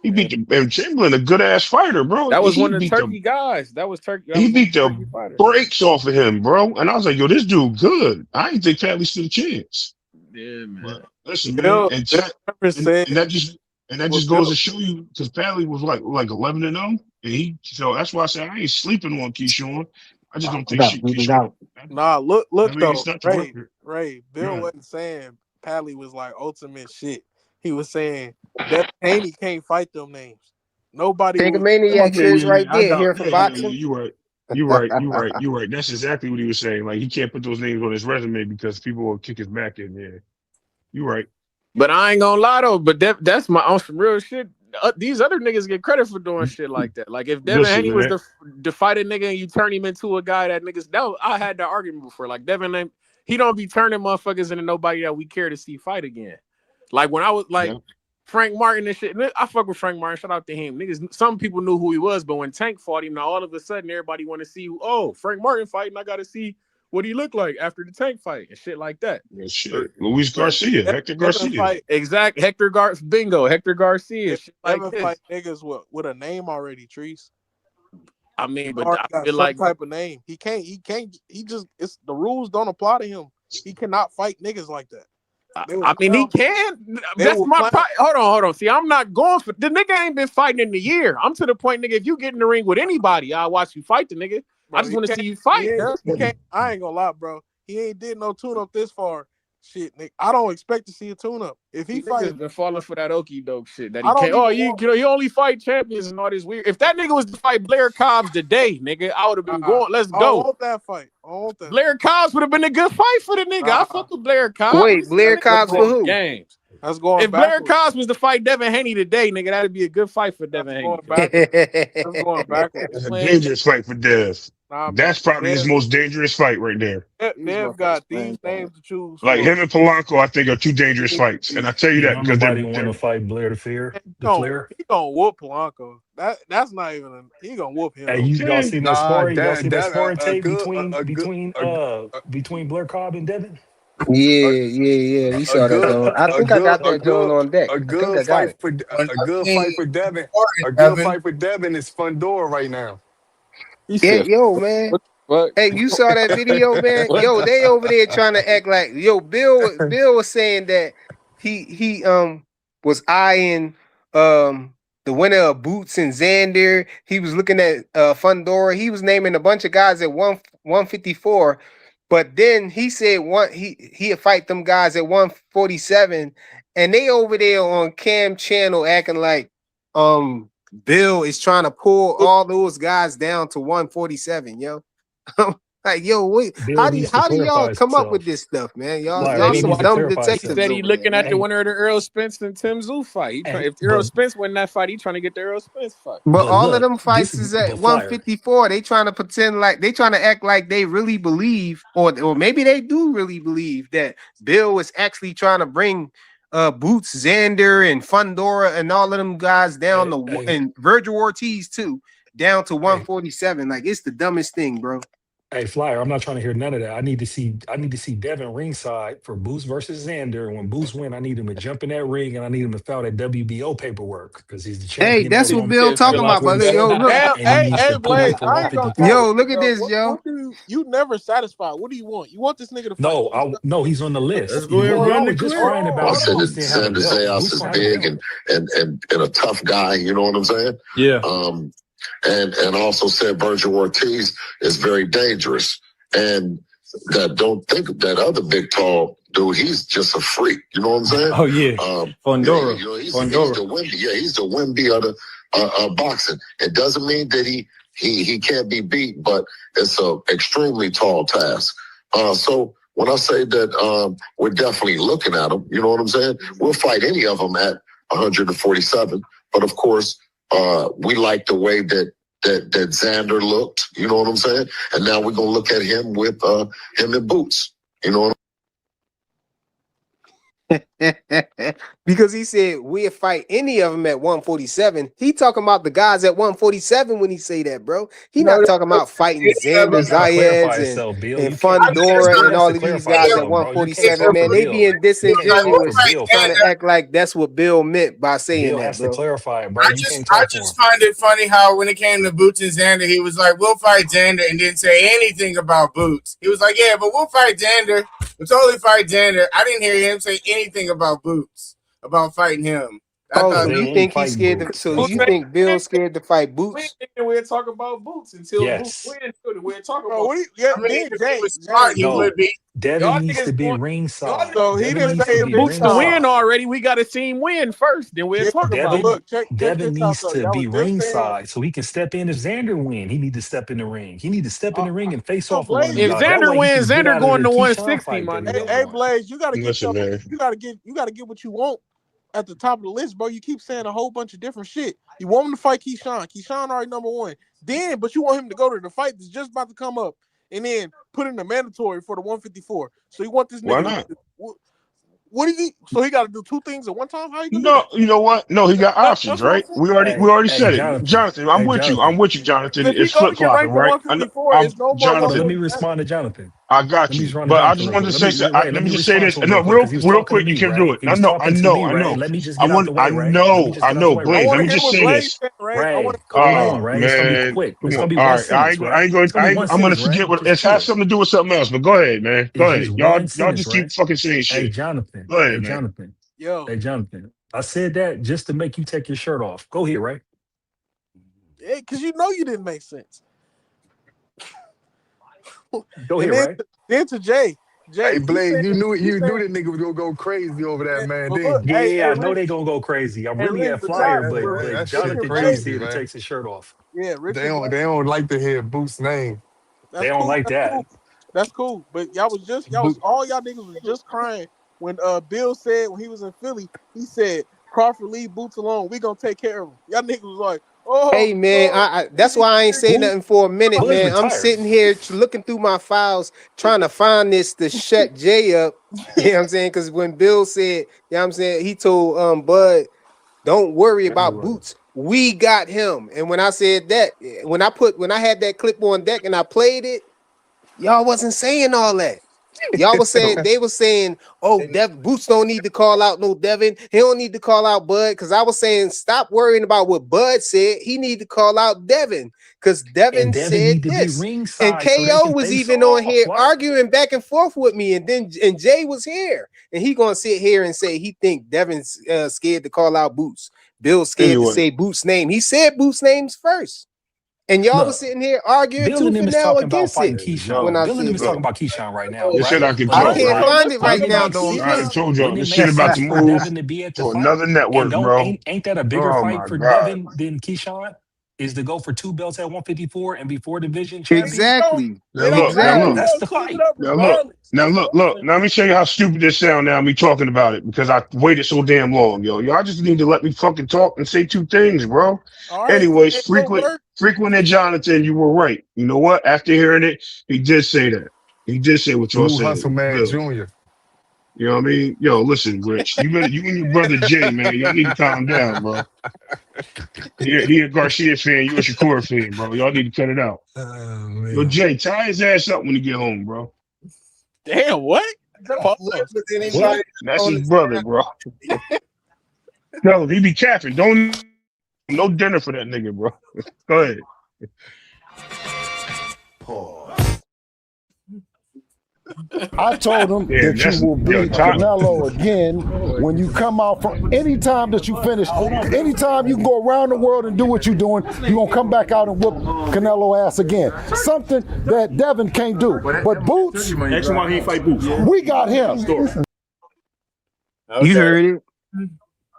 He Yeah. beat the and Chamberlain, a good ass fighter, bro. That was He one of the beat the Turkey guys. That was Turkey. That he was one of beat the the Turkey fighters. brakes off of him, bro. And I was like, yo, this dude good. I didn't think Padley stood a chance. Yeah, man. But listen, man, Bill, and Bill said that just Bill, goes to show you because Padley was like 11-0, and so that's why I said I ain't sleeping on Keyshawn. I just don't I think got shit bleeding Keyshawn. out. nah, look I mean, it's though, not the Ray, record. Bill Yeah, wasn't saying Padley was like ultimate shit. He was saying Devin Haney can't fight them names. Nobody King of will. Maniac yeah, says yeah, right yeah. I there got here for yeah. boxing. You right. You right. You right. You right. That's exactly what he was saying. Like he can't put those names on his resume because people will kick his back in there. You right. But I ain't gonna lie though. But that's my on some real shit. These other niggas get credit for doing shit like that. Like if Devin Listen, Haney was man. the fighting nigga and you turn him into a guy that niggas. I had that argument before. Like Devin, he don't be turning motherfuckers into nobody that we care to see fight again. Like when I was like Yeah. Frank Martin and shit. I fuck with Frank Martin. Shout out to him. Niggas, some people knew who he was, but when Tank fought him, now all of a sudden everybody want to see, oh, Frank Martin fighting. I got to see what he looked like after the Tank fight and shit like that. Well, shit. Luis But Garcia, Hector Devin Garcia. fight Exact. Bingo. Hector Garcia. Shit like Devin this. fight niggas with a name already, Trees. I mean, He but already I got feel some like type of name. He just it's the rules don't apply to him. He cannot fight niggas like that. They will I mean he clown. can. They That's will my clown. hold on. See, I'm not going for the nigga ain't been fighting in the year. I'm to the point, nigga. If you get in the ring with anybody, I'll watch you fight the nigga. Bro, I just want to see you fight. He can't. I ain't gonna lie, bro. He ain't did no tune up this far. Shit, Nick. I don't expect to see a tune up. If he fight, Niggas been falling for that okie doke shit that he I don't can't. even Oh, want. you only fight champions and all this weird. If that nigga was to fight Blair Cobbs today, nigga, I would have been going. Let's I don't go. want that fight. I don't want that. Blair Cobbs would have been a good fight for the nigga. I fuck with Blair Cobbs. Wait, Blair Cobbs for who? Games. That's going If Blair backwards. Cobbs was to fight Devin Haney today, nigga, that'd be a good fight for Devin Haney. Going backwards. That's going backwards. That's a dangerous fight for Dev. Nah, That's man. probably his most dangerous fight right there. They've got these names to choose Like for. him and Polanco, I think are two dangerous fights, and I tell you Yeah, that don't because nobody want they're to fight Blair the He Flair. gonna whoop Polanco. That's not even. He gonna whoop him. Hey, y'all seen that Nah, sparring? Y'all seen that sparring a tape good between Blair Cobb and Devin? Yeah. We saw that joint. I think I got that joint on deck. a I think I good got fight it. for a good fight for Devin. A good Devin. fight for Devin is Fundora right now. He Yeah, said, yo, man. "What? Hey, you saw that video, man? What Yo, the they over there trying to act like Bill was saying that he was eyeing the winner of Boots and Xander. He was looking at Fundora. He was naming a bunch of guys at 154. But then he said he'd fight them guys at 147. And they over there on Cam channel acting like Bill is trying to pull all those guys down to 147, yo. Like, yo, wait, Bill how needs to do y'all clarify come up with himself. this stuff, man? Flyer, Y'all he some needs to dumb clarify He detectives said himself. he over there, looking at the man. winner of the Earl Spence and Tim Zoo fight. If Earl Spence win that fight, he trying to get the Earl Spence fight. But all of look, them fights is at Flyer. 154. They trying to pretend like they trying to act like they really believe, or maybe they do really believe that Bill is actually trying to bring Boots, Xander, and Fundora and all of them guys down and Virgil Ortiz too, down to 147. Like, it's the dumbest thing, bro. Hey, Flyer, I'm not trying to hear none of that. I need to see Devin ringside for Boost versus Xander. And when Boost win, I need him to jump in that ring and I need him to file that WBO paperwork because he's the Hey, champion that's at what Bill talking about, brother. Yo, 147. look. And he needs Hey, to put in Blaze, for I ain't gonna 154. talk. Yo, look at this, yo. What do you never satisfied? What do you want? You want this nigga to fight? No, he's on the Let's list. go ahead and We run the were just clip. crying I about said that Boost didn't have a Xander belt. Zayas Boost is don't have a big belt. and a tough guy, you know what I'm saying? Yeah. And also said Virgil Ortiz is very dangerous. And that don't think of that other big tall dude, he's just a freak, you know what I'm saying? Oh yeah, Fundora. He's the Wimby of the boxing. It doesn't mean that he can't be beat, but it's a extremely tall task. So when I say that we're definitely looking at him, you know what I'm saying? We'll fight any of them at 147. But of course, we like the way that Xander looked. You know what I'm saying? And now we're gonna look at him with him in boots. You know what Because he said we'll fight any of them at 147. He talking about the guys at 147 when he say that, bro. He No, not talking about fighting Xander Bill got to clarify Zayeds himself, Bill. and You can't. Fundora and Bill has all to of these clarify guys at himself, bro. You can't 147, talk for man. They Bill. being You can't talk for disingenuous, Bill, trying to fam. act like that's what Bill meant by saying Bill that, has to bro. clarify it, bro. You can't talk I for just him. find it funny how when it came to Boots and Xander, he was like, "We'll fight Xander," and didn't say anything about Boots. He was like, "Yeah, but we'll fight Xander. We'll totally fight Xander." I didn't hear him say anything about Boots, about fighting him. I Oh, Because so thought they you ain't think he's fighting scared to, Boots. so That's you why. think Bill's scared to fight We Boots? ain't we'll talk about Boots until Boots Yes. wins. We'll talk Bro, about. what do you, yeah, I mean, then if he Jay, was smart, he No. would be. Devin Y'all needs to niggas be want y'all ringside. so he Devin didn't needs say to the be big Boots to win time. ringside. already. We got to see him win first. Then we'll Yeah, talk about but it. Devin look, check Devin this out needs though. to Y'all be was just saying, ringside so he can step in. If Xander win, he need to step in the ring. He need to step in uh, the ring and face off with one of Blaze, them If guys. That Xander way he wins, can get Xander out of going the to Keyshawn 160, fight my that he hey, nigga. don't hey, want. Blaze, you gotta get Listen, your, man. you gotta get what you want at the top of the list, bro. You keep saying a whole bunch of different shit. You want him to fight Keyshawn. Keyshawn already number one. Then, but you want him to go to the fight that's just about to come up, and then put in the mandatory for the 154. So you want this Why nigga not? to what do you? So he got to do two things at one time. How you gonna do No, that? you know what? No, he got options, That's what I'm right? saying. We already Hey, said it. Jonathan. Jonathan, I'm Hey, with you. I'm Jonathan. with you, Jonathan. If he It's go to flip get flopping, ranked at right? I know, 154, I'm it's no more Hold on. Let Jonathan. me 147. respond to Jonathan. I got Let me you, respond to but I Jonathan just real wanted to quick. say, Ray, let let me me just say respond this. to him No, real quick because he was real talking to quick. You me, can't do Ray. it. He was I talking to know, me, I Ray. know. Let me just get out the way, Ray. Let me just I get out the know, way, I Ray. Blaze. want Let to me hear just what say Blaze this. said, Ray. I want Ray, to hear what come Blaze. on, Ray. It's gonna be Man, quick. come It's on. gonna be All one right, sentence, Ray. It's gonna be one I'm gonna sentence, forget Ray. what Just it has chill. something to do with something else. But go ahead, man. Go It's just ahead, y'all. one Y'all sentence, just keep Ray. fucking saying Hey, shit. Jonathan. Go Hey, ahead, man. Jonathan. Yo, Hey, Jonathan. I said that just to make you take your shirt off. Go ahead, Ray. because you know you didn't make sense. Go And ahead, Ray. then to Jay, Hey, you Blaze, saying you knew that nigga was gonna go crazy over that man, but didn't look, you? hey, Yeah, I know Rich, they gonna go crazy. I'm hey, really Rich, at but y'all, Flyer, That, but but that Rich shit and Jonathan Blaze, just crazy, said he man. takes his shirt off. yeah, Rich They and Blaze. don't like to hear Boots' name. They That's don't cool. like That's that. cool. That's cool. But y'all was Boot, all y'all niggas was just crying when Bill said when he was in Philly, he said Crawford leave Boots alone. We gonna take care of him. Y'all niggas was like, oh Hey man, no, we that's need why I ain't to say Who? nothing for a minute, Buzz man. I'm retired. sitting here looking through my files, trying to find this to shut Jay up. You know what I'm saying? Because when Bill said, you know what I'm saying, he told Bud, don't worry about Boots. We got him. And when I said that, when I had that clip on deck and I played it, y'all wasn't saying all that. Y'all was saying they was saying, "Oh, Boots don't need to call out no Devin. He don't need to call out Bud." Because I was saying, stop worrying about what Bud said. He need to call out Devin because And Devin Devin said need to be this. And ringside so they KO can was face even on off. here What? arguing back and forth with me, and Jay was here, and he gonna sit here and say he think Devin's scared to call out Boots. Bill's scared to Anyway, say Boots' name. He said Boots' names first, and y'all was Look, sitting here arguing Bill and tooth them and is nail talking about against it fighting hey, when Keyshawn. I look, Bill and them said is that. talking look. about Keyshawn right now, This shit right? out of I So, control, can't right? right? find it right Wouldn't it now make though. I sense? told y'all Wouldn't it this make shit about sense to for move Devin to be at the to fight? another And network, don't bro. ain't that a bigger Oh fight my for god. Devin than Keyshawn? Is to go for two belts at 154 and be four division champion? don't Exactly. Now it don't look, matter. He Exactly. That's gonna the keep it fight. up regardless. That's what I'm saying. Now let me show you how stupid this sound. Now me talking about it because I waited so damn long, yo. Y'all just need to let me fucking talk and say two things, bro. All right, Anyways, hey, go Blur. frequent and Jonathan, you were right. You know what? After hearing it, he did say that. He did say what y'all Lou said. Hustleman Good. Jr. You know what I mean? Yo, listen, Rich. You and your brother Jay, man. Y'all need to calm down, bro. He a Garcia fan. You a Shakur fan, bro. Y'all need to cut it out. Oh Yo, man. Jay, tie his ass up when you get home, bro. Damn, what? Don't live Pause. with What? anybody That's on his this brother, bro. Tell him he be capping. Don't no dinner for that nigga, bro. Go ahead. I told him Damn, that you that's will yo, beat Ty. Canelo again when you come out from anytime that you finish. Anytime you can go around the world and do what you're doing, you're going to come back out and whoop Canelo ass again. Something that Devin can't do. But Boots, Ask him why he ain't fight Boots. we got him. You Okay. heard it.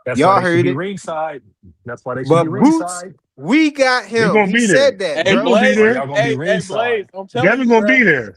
That's why Y'all they should heard be it. ringside. That's why they should be But Boots, ringside. we got He him. gonna He be there. said that, Hey He bro. gonna be That's Blaze, why y'all there. gonna be hey Blaze, ringside. I'm telling Devin you, gonna bro. be there.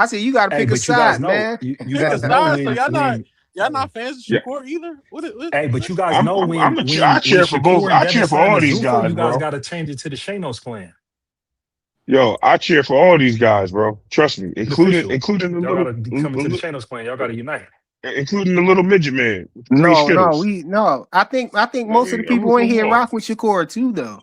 I said you got to Hey, pick a but you guys side, know, man. you Pick a guys know side. So y'all not when fans of Yeah, Shakur either. hey, but you guys I'm know I'm I'm a, I when cheer for both. Shakur and I Devin cheer for signed all to these Zuffa, guys, you guys bro. got to change it to the Shanos clan. Yo, I cheer for all these guys, bro. Trust me, It's including official. including the Y'all got little, to be coming to the Shanos clan. Y'all got to unite. including the little midget man with the green No, skittles. no. I think most of the I'm people in rooting for here them all. rock with Shakur too, though.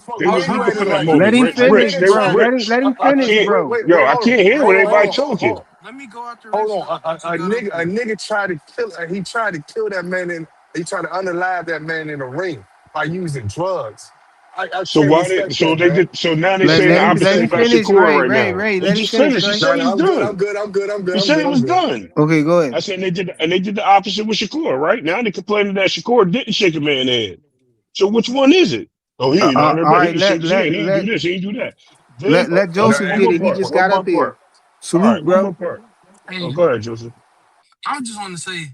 They was you looking at for it that like Let moment. him Rich, a finish, Rich, nigga they bro. try. Rich. Let him I finish, Can't, wait, bro. wait, yo, wait, I hold on, can't hear hold what on, hold everybody on, hold on, hold talking. on. Let me go out the Hold restaurant. on. A nigga, tried to kill. He tried to kill that man, and he tried to unalive that man in the ring by using drugs. I So can't why did respect so that, they man. did so now they Let saying the let him let opposite him about finish, Shakur Ray. right now. Let him Just finish, finished. He Ray. said No, he no, was I'm good. I'm done. good. I'm good. I'm good. He I'm said good. he I'm was good. done. Okay, go I ahead. said they did the opposite with Shakur, right? Now they complaining that Shakur didn't shake a man's hand. So which one is it? Oh, he ain't on there, All but he right, didn't shake his hand. He ain't do this. He ain't do that. Then let No, Joseph one get more it. He part. just One got more up here. part. All right, Salute, one more bro. part. Oh, Hey, go ahead, Joseph. I just want to say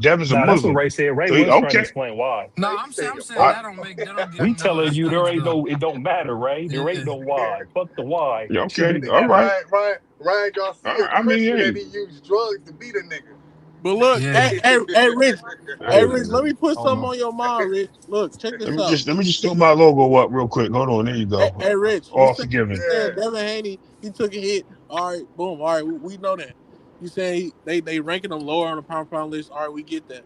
Devin's a Nah, that's what Muslim. Ray said. Ray So he, was trying to okay. explain why. No, I'm saying I, that don't give We him no telling you there excuse ain't though. no, it don't matter, Ray. There ain't Yeah. no why. Fuck the why. yeah, That okay. All nigga right. Ryan Garcia I mean, Christian hey, and he used drugs to beat a nigga. But look, Yeah. Hey, hey, Rich, let me put I don't something know. on your mind, Rich. Look, check this out. Let me just throw my logo up real quick. Hold on, there you Hey, go. hey Rich, All forgiven. you saying Yeah. Devin Haney, he took a hit. All right, boom. All right, we know that. You saying they ranking him lower on the pound for pound list. All right, we get that.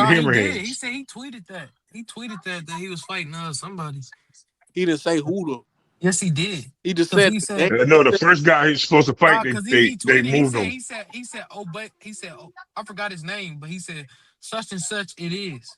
the Nah, he did. He Hammerheads. said he tweeted that. He tweeted that he was fighting somebody. He didn't say who though. Yes, he did. He just Cause said he the name. said I know the first guy he's supposed to fight, nah, they cause they he they tweeted. moved him. Oh, but he said, oh, I forgot his name, but he said such and such it is.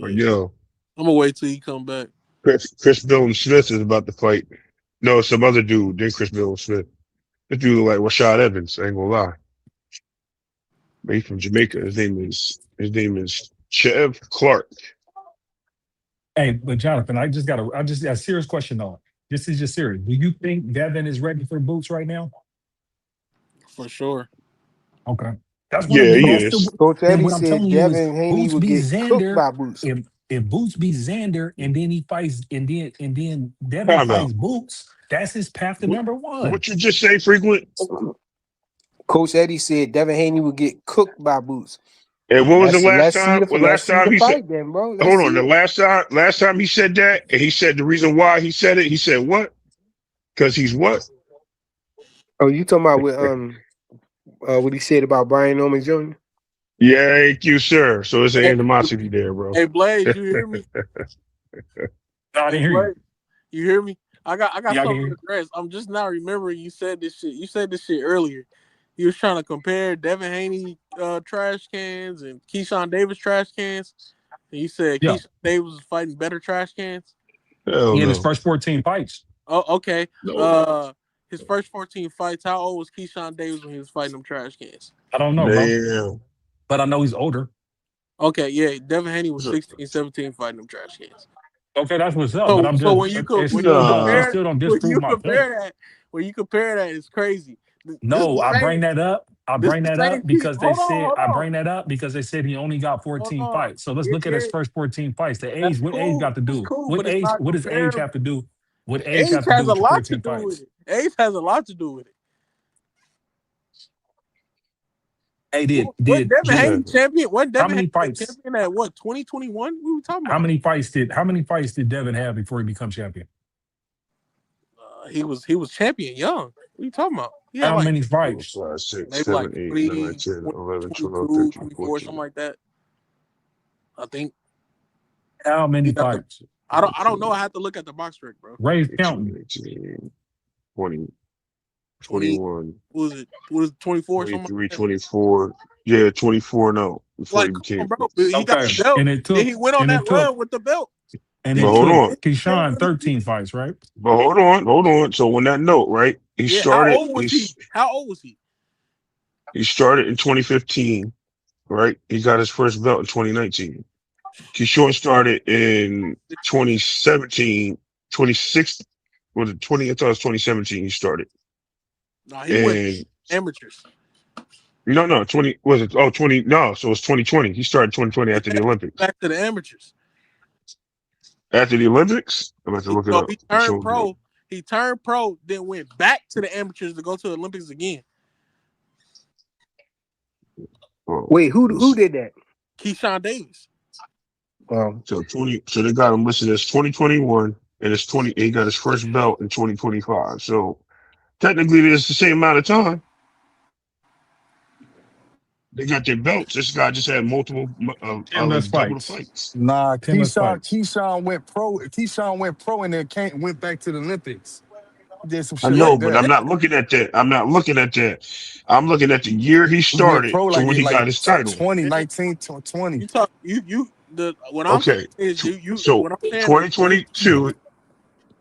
But Yeah. yo, I'm gonna wait till he come back. Chris Bill Smith is about to fight. No, some other dude. Then Chris Bill Smith. This dude look like Rashad Evans. I ain't gonna lie. But he's from Jamaica. His name is Chev Clark. Hey, but Jonathan, I just got a serious question though. This is just serious. Do you think Devin is ready for boots right now? for sure. Okay. That's what Yeah, then he that's the is. Coach then Eddie what I'm said telling you is Devin Haney Boots would beats get cooked Xander. by Boots. If Boots beats Xander and then he fights and then Devin Time fights out. Boots, that's his path to What, number one. what you just say, frequent? Coach Eddie said Devin Haney would get cooked by Boots. And what was the last Let's see time? the Well, let's last see time the he said. fight then, bro. Let's Hold on. see The it. last time he said that, and he said the reason why he said it. He said what? Because he's what? Oh, you talking about what he said about Brian Norman Jr.? Yeah, thank you, sir. So it's an Hey, animosity there, bro. hey Blaze, you hear me? No, I Hey didn't hear you. Blaze, you hear me? I got Yeah, I can something hear to you. address. I'm just now remembering you said this shit. You said this shit earlier. You was trying to compare Devin Haney trash cans and Keyshawn Davis trash cans. And you said Yeah. Keyshawn Davis was fighting better trash cans. Hell He had his no. first 14 fights. Oh, okay. No. His first 14 fights. How old was Keyshawn Davis when he was fighting them trash cans? I don't know, bro. Damn. But I know he's older. Okay, yeah. Devin Haney was 16, 17 fighting them trash cans. Okay, that's what's up. But So I'm so just when you it when you still don't Nah. compare disprove my point. when you compare that, it's crazy. This No, the I same bring that up. I this bring the that same up key. because they said I Hold on, bring that up because they said he only got hold 14 on. fights. So let's Yeah, look at his yeah, first 14 fights. The that's age, what age cool. got to That's do? cool, What but it's age? not What does age comparable. have to do? What age Age have to do has a with your lot to 14 do with fights? it. Age has a lot to do with it. Hey, What Devin Yeah. Haney champion? What how Devin many Haney fights? champion at what 2021? What are we talking about? How many fights did Devin have before he become champion? He was champion young. What are you talking about? He had How like many Four, fights? five, six, maybe like seven, eight, nine, 20, 10, 20 11, 12, 22, 13, 24, something 14, like that. I think How many you have to. 13, fights? I don't know. 14, I have to look at the box rec, bro. Ray's 18, counting. 19, 20, 20 21, what is it 24 something 23, like that? 24. Yeah, 24 now before he Like, come on, became. bro. But he got Okay, the belt. and it Then took he went on and that it took run with the belt. and Then But it he hold took on. then he became Keyshawn undefeated. 13 fights, right? But hold on. So on that note, right? He Yeah. How started. old was he? How old was he? He started in 2015, right? He got his first belt in 2019. Keyshawn started in 2017, 26. Was it 20? I thought it was 2017. He started, No, he went and amateurs. no, 20 was it? Oh, 20. No, so it's 2020. He started 2020 after the Yeah, Olympics. back to the amateurs. After the Olympics, I'm going to look it No, up. he It turned shows me. pro. He turned pro, then went back to the amateurs to go to the Olympics again. Oh, Wait, who let's did that? Keyshawn Davis. So 20. So they got him listed as 2021, and it's 20. He got his first belt in 2025. So technically, it's the same amount of time. They got their belts. This guy just had multiple, 10 less like double the fights. fights. Nah, 10 less Keyshawn, fights. Keyshawn went pro. Keyshawn went pro and then went back to the Olympics. He did some I shit Yeah, know, like but that. I'm not looking at that. I'm not looking at that. I'm looking at the year he He went started pro to like when in he like got his title. 2019 to 20. you talk you the what I'm saying Okay, is you so what I'm saying the Blaze 2022.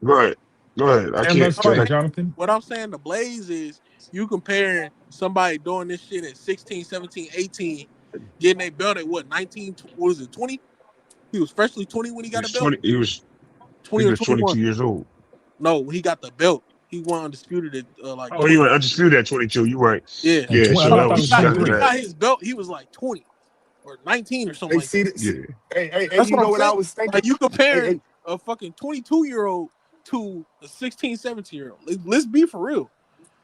Go ahead. Go ahead. I 10 can't. less what I'm Go fights, ahead. saying Jonathan. what I'm saying the Blaze is you comparing somebody doing this shit at 16, 17, 18, getting a belt at what 19 what was it 20? He was freshly 20 when he He got a was belt. 20. He was. I 20 think he or was 22 21. years old. No, when he got the belt. He won undisputed at like Oh, he 20. went undisputed at 22. You're right. Yeah. And Yeah. 20, So So I that thought it when was he was just got after when he 23. that. got his belt, he was like 20 or 19 or something Hey, like that. see this? Yeah. Hey, That's you what know I'm what I saying. was thinking? Like you Hey, comparing hey, a fucking 22-year-old to a 16, 17-year-old. Let's be for real.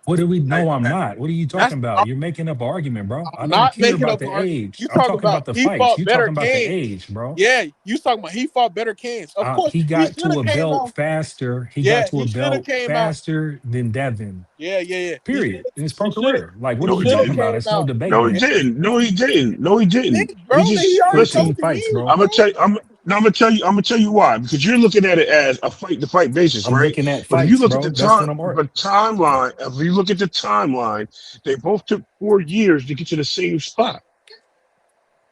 What do we hey, know? I'm not. What are you That's talking about? You're making up an argument, bro. I I'm don't not care making about up the art. age. You I'm talking talking about about the he fights. fought You better talking about the cans. age, bro. Yeah, you talking about he fought better cans. Of course, He he got should to have a came belt out. faster. He got Yeah, to a he should have belt came out. faster than Devin. Yeah. Period. In his pro He should have career. Like, what are he No, we he should have talking didn't. about? came It's no out. No, debating he it. didn't. No, he didn't. No, he didn't. Did, He bro? He just already listen. told 13 the fights, years, bro. I'm gonna bro. tell you. I'm gonna tell you. I'm gonna tell you why. Because you're looking at it as a fight to fight basis, I'm right? looking at But if you fights, look at bro. the That's time, what I'm the timeline. If you look at the timeline, they both took 4 years to get to the same spot,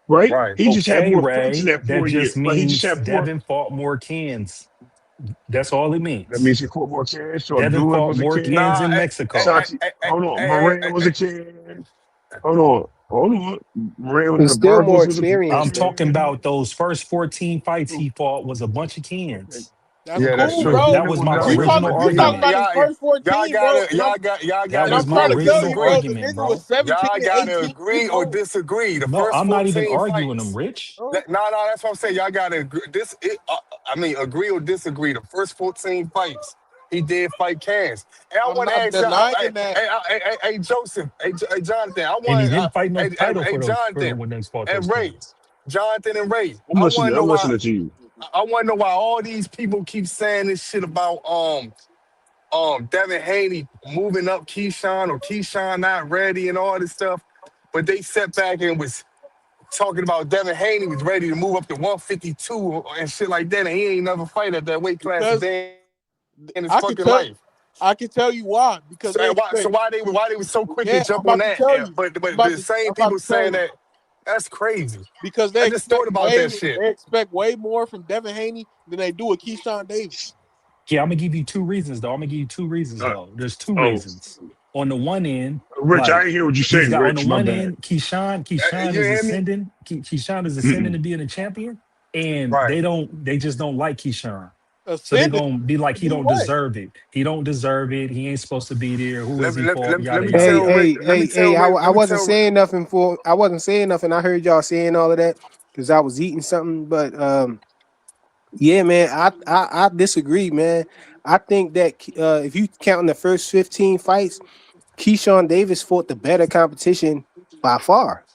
right? right. He just had okay, more fights in Ray. that That 4 years. just Like he just means had more. Devin fought more cans. That's all it That means. means he caught more cans. So Devin Abdullah fought was a more can. cans Nah, in hey, Mexico. Santi, hold on. Moran was a can. Hold on. Moran, He's the still more Burgos was a I'm experienced though. talking can. about those first 14 fights True. he fought was a bunch of Okay. cans. That's yeah, that's cool, But true. bro. That Devin was was my We never. talking original But we talking argument. about his first y'all 14, bro, gotta y'all got y'all That and gotta was I'm my trying to agree or tell you, original bro, disagree. the argument, nigga was bro. 17 Y'all and gotta 18 agree years or old. disagree. The No, first I'm not even 14 arguing them, fights. Rich. Bro. No, that's what I'm saying. Y'all gotta agree. I mean, agree or disagree. The first 14 fights, he did fight Cass. And I I'm want to not ask y'all, denying that. hey, Joseph, hey, Jonathan, I And he want, didn't fight no title hey, for those for Jonathan when they fought those and Ray, cans. Jonathan and Ray. I'm I want listening. to know I'm why. listening to you. I want to know why all these people keep saying this shit about Devin Haney moving up Keyshawn or Keyshawn not ready and all this stuff, but they sat back and was talking about Devin Haney was ready to move up to 152 and shit like that, and he ain't never fight at that weight class a Because day in his I can fucking tell life. I can tell you why. Because So they why so expect. why they was so quick to Yeah, I'm jump on about to that? tell you. But the I'm same about people to tell saying you. that that's crazy. Because I just thought about that shit. they expect way more from Devin Haney than they do with Keyshawn Davis. Yeah, I'm gonna give you two reasons though. I'm gonna give you two reasons Uh, though. There's two oh, reasons. On the one end, Rich, I like didn't hear what you he's said, got on the Rich. My one bad. end, Keyshawn You is hear me? ascending. Keyshawn is ascending Mm-mm. to being a champion, and Right. they just don't like Keyshawn. So they're Ascended gonna be like, to he do don't what? deserve it. He don't deserve it. He ain't supposed to be there. Who Let is me he let, for? let, Yada let me yada. tell Ray. Let me tell Ray. I Let me wasn't tell. saying nothing for. I wasn't saying nothing. I heard y'all saying all of that because I was eating something. But yeah, man, I disagree, man. I think that if you count the first 15 fights, Keyshawn Davis fought the better competition by far.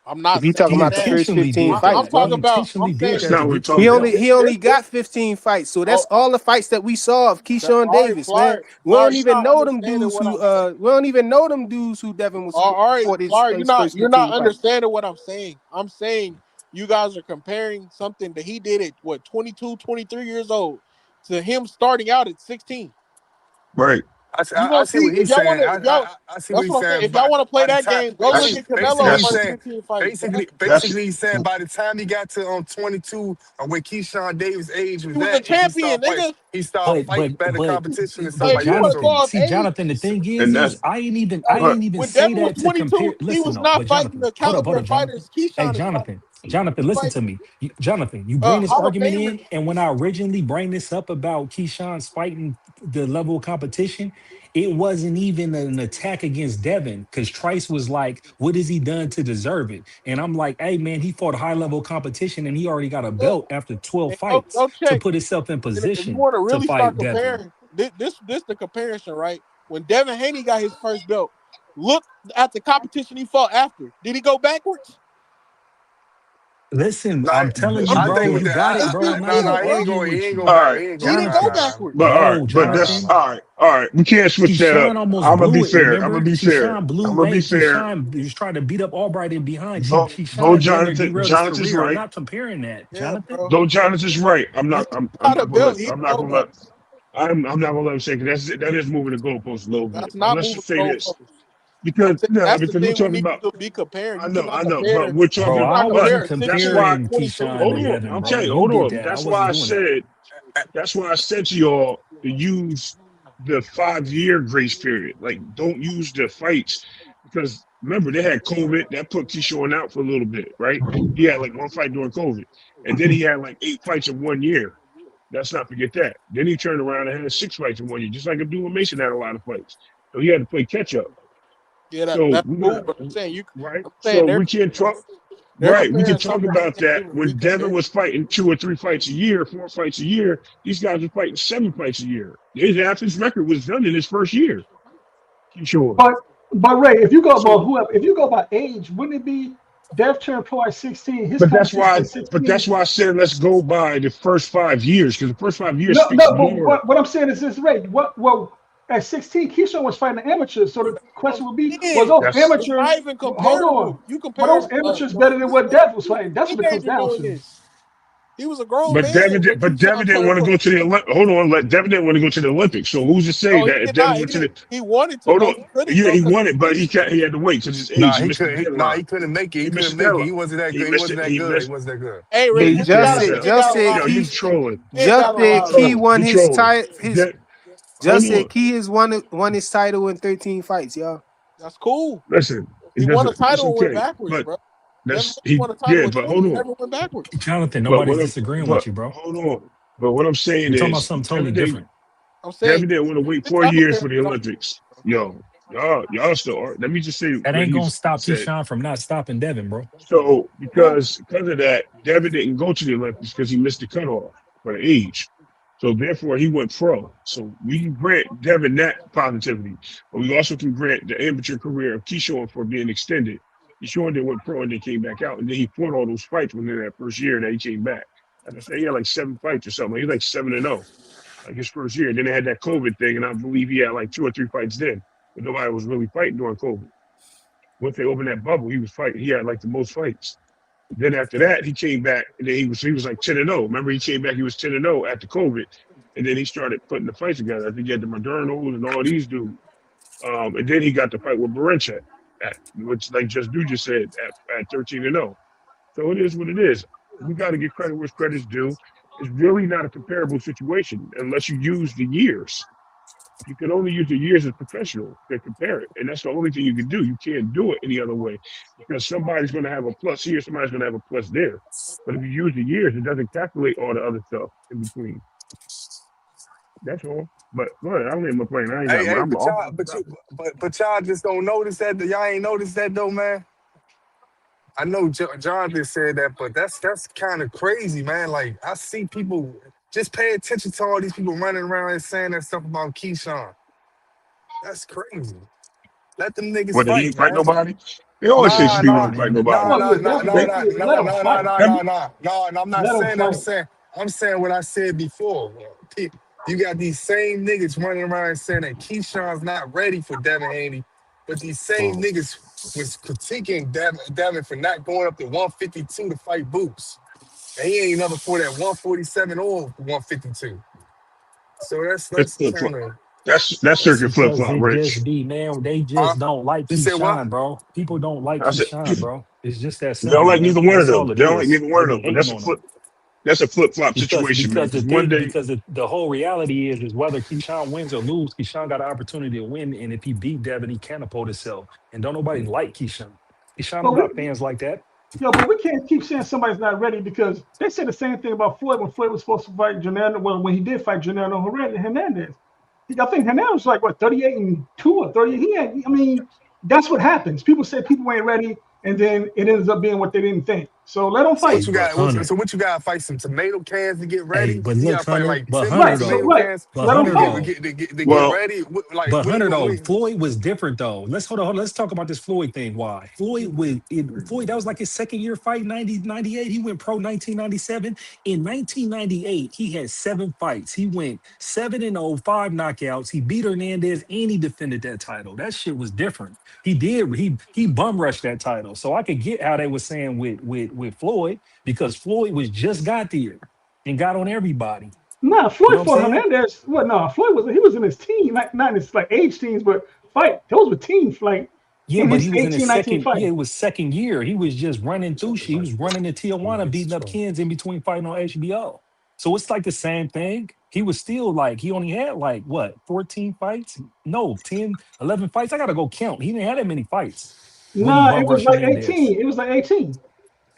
I'm If not you talking He saying about the that. first intentionally 15 did I'm that. fights, He talking bro. about. I'm intentionally did saying That's that not to what we're get to the talking about. belt. He only this. got 15 fights, so Oh, that's all the fights that we saw of Keyshawn all right, Davis, man. Flyer, you're not understanding what I'm saying. We don't even know them dudes who Devin was All right, fought Flyer, his first you're not 15 fights. understanding what I'm saying. I'm saying you guys are comparing something that he did at what 22, 23 years old to him starting out at 16. Right. You I gonna see see what if he's y'all want saying. to if y'all. I see what That's he's what I'm saying. saying. If y'all want to play By the that time, game, go look That's at Canelo that's first saying 15 fights, bro. that's basically he's saying by the time he got to 22, where Keyshawn Davis' age He was was a at, and champion, nigga. he started But fighting but better but competition and stuff Like but if like you that. want to So go Jonathan, off see age, Jonathan, the thing and is that's I like but ain't even when say Devin was that to 22, compare. he Listen was though, not but fighting Jonathan, the hold caliber up, of Jonathan. fighters Hey Keyshawn is fighting. Jonathan, He's listen fighting to me. Jonathan, you bring this Hall of argument Famers. in, and when I originally bring this up about Keyshawn's fighting the level of competition, it wasn't even an attack against Devin because Trice was like, "What has he done to deserve it?" And I'm like, "Hey man, he fought high level competition, and he already got a Yeah. belt after 12 And go, fights go to check. put himself in And if you position want to to really start fight Devin." comparing, this the comparison, right? When Devin Haney got his first belt, look at the competition he fought after. Did he go backwards? Listen, I'm like telling you, I'm I bro, saying think you that got it, it's bro. just I'm not even real, he ain't bro. going arguing with you. all right. he ain't He going didn't back. go Nah. backwards. But all right, No, but that's Jonathan. all right. We can't switch that up. Keyshawn almost I'm gonna be blew it. fair. I'm Remember, gonna be fair. Keyshawn blew I'm gonna be away. fair. Keyshawn was trying to beat up Albright in behind. Go, Keyshawn damn near Jonathan. derailed his Jonathan's career. I'm right. not comparing that, Yeah, Jonathan. bro. Go, Jonathan's right. He got a I'm gonna let. belt. He didn't I'm not go gonna let. backwards. I'm not gonna let him say because that is moving the goalpost a little bit. That's But not let's moving just say the this goalposts. because I'm saying no, that's the because we're thing we talking need about. to be comparing. You cannot I know, but compare. we're Bro, You talking. I cannot But compare wasn't a that's 16 why. and a comparing 22. Keyshawn Hold to on. Devin, I'm bro. telling you. You Hold did on. that. I wasn't doing that. That's why I said to y'all to use the 5 year grace period. Like, don't use the fights because remember they had COVID that put Keyshawn out for a little bit, right? He had like one fight during COVID, and then he had like 8 fights in 1 year. Let's not forget that. Then he turned around and had 6 fights in 1 year, just like Abdullah Mason had a lot of fights. So he had to play catch up. Yeah, So that's we're cool. gonna But I'm saying you. right. I'm saying So we can't talk. they're Right. We can comparing talk something they about can't that even be when Devin compared. was fighting 2 or 3 fights a year, 4 fights a year. These guys are fighting 7 fights a year. His record was done in his first year. Sure. But Ray, if you go by So, whoever, if you go by age, wouldn't it be Dev turned pro at 16? His but that's competition why. was But 16. that's why I said let's go by the first 5 years because the first 5 years No, speaks no, but more. what I'm saying is this, Ray. At 16, Keyshawn was fighting amateurs. So the question would be, was Again, those That's it's not amateurs? even Hold on, comparable. You were those comparing amateurs a better than what Dev was fighting? That's what it comes teenager down doing to. this. He was a grown But man when Devin Keyshawn didn't turned want to pro. go to the Hold on, let Devin didn't want to go to the Olympics. So who's to say No, he that if did Devin not. He went to did. the He wanted to Hold go. on, He couldn't yeah, though he because won of it, his but injury. he had to wait because his age. Nah, He he missed the could. deadline. He couldn't make it. He He missed couldn't the make it. deadline. He wasn't that He good. He missed wasn't it. that He good. He missed. wasn't that good. Hey, Yeah, Rich, Hey, you he ain't trolling, got Justin, he Sal. ain't got no Justin, lie. Yo, you Key, trolling. He ain't got no You Justin, lie, Key Rich. trolling. won You his trolling. title. His Hold Justin on. Key has won his title in 13 fights, y'all. That's cool. Listen, He it won a doesn't. It's title and went okay, backwards, but bro. Devin that's Haney he. won a title Yeah, with but 20 hold and on. never went backwards. Jonathan, But nobody's what I'm. disagreeing with But you, bro. hold on. But what I'm saying We're talking about is, something totally different. I'm saying Devin didn't want to wait Rich 4 out years there for the don't Olympics. Yo, y'all still are. Let me just say That what ain't gonna he stop said. Keyshawn from not stopping Devin, bro. So who because of that, Devin didn't go to the Olympics because he missed the cutoff for the age. So therefore, he went pro. So we can grant Devin that positivity, but we also can grant the amateur career of Keyshawn for being extended. Keyshawn then went pro and then came back out, and then he fought all those fights within that first year that he came back. Like I said, he had like 7 fights or something. He was like 7-0, like his first year. Then they had that COVID thing, and I believe he had like 2 or 3 fights then, but nobody was really fighting during COVID. Once they opened that bubble, he was fighting. He had like the most fights. Then after that, he came back and then he was like 10-0. Remember, he came back, he was 10-0 after COVID. And then he started putting the fights together. I think he had the Modernos and all these dudes. And then he got the fight with Barenchek, which like just dude just said at 13-0. So it is what it is. We got to give credit where credit's due. It's really not a comparable situation unless you use the years. You can only use the years as professional to compare it. And that's the only thing you can do. You can't do it any other way because somebody's going to have a plus here, somebody's going to have a plus there. But if you use the years, it doesn't calculate all the other stuff in between. That's all. But go ahead, I don't even playing. I ain't got. Hey, I'm but off. y'all, but y'all just don't notice that. Y'all ain't noticed that though, man. I know Jonathan said that, but that's kind of crazy, man. Like I see people just pay attention to all these people running around and saying that stuff about Keyshawn. That's crazy. Let them niggas What, did he fight, ain't fight man. nobody? They always say Nah, Speed Nah, nah, don't fight man. nobody. nah, Oh nah, yeah, nah, definitely. nah, They, nah, Let nah, them nah, nah, fight. nah, every, nah, nah, nah. And I'm not Let them saying. fight. I'm saying what I said before. You got these same niggas running around saying that Keyshawn's not ready for Devin Haney, but these same oh, niggas was critiquing Devin for not going up to 152 to fight Boots. And he ain't never fought at 147 or 152. So it's that's flip flop. kind of That's It's circuit flip because flop, it Rich. just be, man, they huh? just don't like You said what? Keyshawn, bro. People don't like I said Keyshawn, bro. It's just that they don't simple, like man. neither one of That's them. all it They don't like is. neither They one of be them. But hating on him. that's a flip flop Because situation, man. because the Because one thing day, because the whole reality is whether Keyshawn wins or lose, Keyshawn got an opportunity to win, and if he beat Devin, he catapult himself. And don't nobody like Keyshawn. Keyshawn don't But we, got fans like that. but we can't keep saying somebody's not ready because they said the same thing about Floyd when Floyd was supposed to fight Janelle. Well, when he did fight Janelle Hernandez, I think Hernandez was like what 38-2 or 30. He had. I mean, that's what happens. People say people ain't ready, and then it ends up being what they didn't think. So let them So Hey, what fight. you but got? Hunter. So what you got? Fight some tomato cans to get Hey, ready. but You look, got to fight Hunter. like But 10 Hunter Right. So tomato though. right. cans But Let them Hunter fight. though. to get well, ready. Like But what do Hunter you? though, Floyd was different though. Let's talk about this Floyd thing. Why? Floyd, that was like his second year fight, 98. He went pro 1997. In 1998, he had 7 fights. He went 7-0, 5 knockouts. He beat Hernandez and he defended that title. That shit was different. He bum rushed that title. So I could get how they were saying with Floyd, because Floyd was just got there and got on everybody. Nah, You know Floyd what I'm fought saying? Hernandez. Well, no, Floyd was he was in his team, not in his like age teams, but fight. Those were teams like Yeah, in but his he was in his 18, 19 second. fight. Yeah, it was second year. He was just running through shit. He was running to Tijuana, beating up kids in between fighting on HBO. So it's like the same thing. He was still like, he only had like what, 14 fights? No, 10, 11 fights. I gotta go count. He didn't have that many fights when he Nah, bum it was rushed like Hernandez. 18. It was like 18.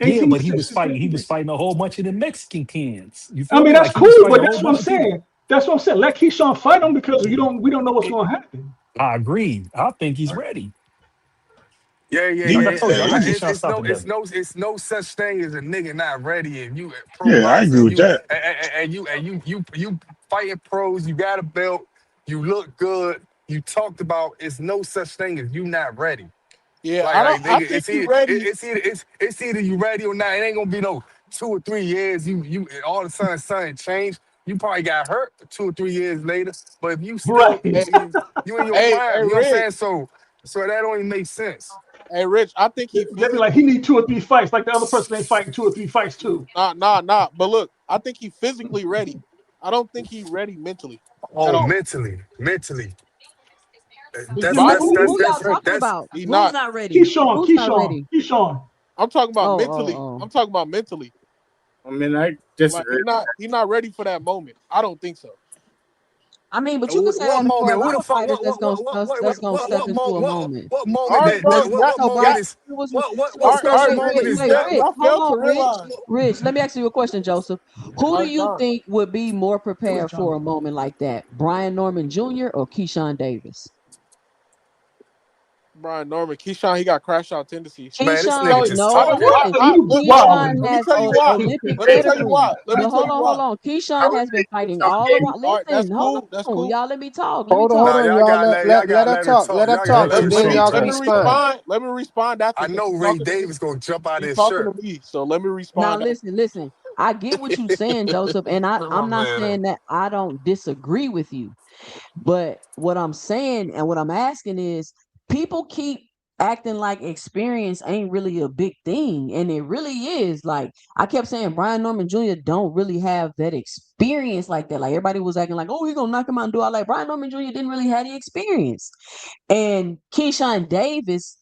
Yeah, 18, but he was 6, fighting. He 15. was fighting a whole bunch of the Mexican kids. You I feel mean, me? that's Like he was cool, fighting but a whole that's what I'm bunch of people. saying. That's what I'm saying. Let Keyshawn fight him because we don't know what's gonna happen. I agree. I think he's ready. Yeah, yeah, Like I yeah. yeah, told you, I got yeah, Keyshawn stopping Devin. It's no such thing as a nigga not ready. If you pro yeah, I agree boxing, with that. you fighting pros, you got a belt, you look good, you talked about. It's no such thing as you not ready. Yeah, Like I don't. like I nigga, think he ready. it's either you ready or not. It ain't gonna be no 2 or 3 years. You all of a sudden something changed. You probably got hurt 2 or 3 years later. But if you still Right. Hey, you in your hey, prime, you know what I'm Rich. saying? So that don't even make sense. Hey, Rich, I think he They be physically like, he need 2 or 3 fights, like the other person ain't fighting 2 or 3 fights too. nah. But look, I think he physically ready. I don't think he ready mentally at Oh, all. mentally. His That's body that's Who that's who physically y'all that's ready. talking that's about? He Who's not. not ready? Keyshawn, Who's not Keyshawn, ready? Keyshawn. I'm talking about Oh, mentally. oh, I'm oh. talking about mentally. I mean, I Like disagree. he not ready for that moment. I don't think so. I mean, but you can say what that for a moment? Who lot the of fuck? fighters that's gonna step into a moment. What All moment right, that? bro. What So moment Brian is? was What All right, all special right, moment Rich. is wait, that? Rich, Y'all hold failed to on, Rich. realize. Rich, let me ask you a question, Joseph. Who All do right, you John. think would be more Do it, prepared for John. a moment like that? Brian Norman Jr. or Keyshawn Davis? Brian Norman, Keyshawn, he got crash out tendencies. Man, this Keyshawn, nigga Tell you, just I no, don't. talking. I, listen. I You look, look. Keyshawn wilding. Let me has tell you why. Olympic Let me tell you pedigree. why. Let me But tell you why. hold on. I Keyshawn would has been think fighting some all game. around. All right, that's Listen, hold cool. That's on, cool. y'all. Let me talk. Let me Hold on, hold talk. Nah, on, y'all y'all. got Let let y'all let let got her let her talk. talk. Let her Y'all got talk, let Let, her and let then me talk, y'all let can me man. respond. respond. Let me respond after I because know he's Ray talking to me. Davis gonna jump out of He's his talking shirt. to me. So let me Now respond after. listen. I get what you're saying, Joseph, and Look at my I'm not man. saying that I don't disagree with you. But what I'm saying and what I'm asking is people keep acting like experience ain't really a big thing. And it really is. Like I kept saying Brian Norman Jr. don't really have that experience like that. Like everybody was acting like, oh, he gonna knock him out and do all like Brian Norman Jr. didn't really have the experience. And Keyshawn Davis,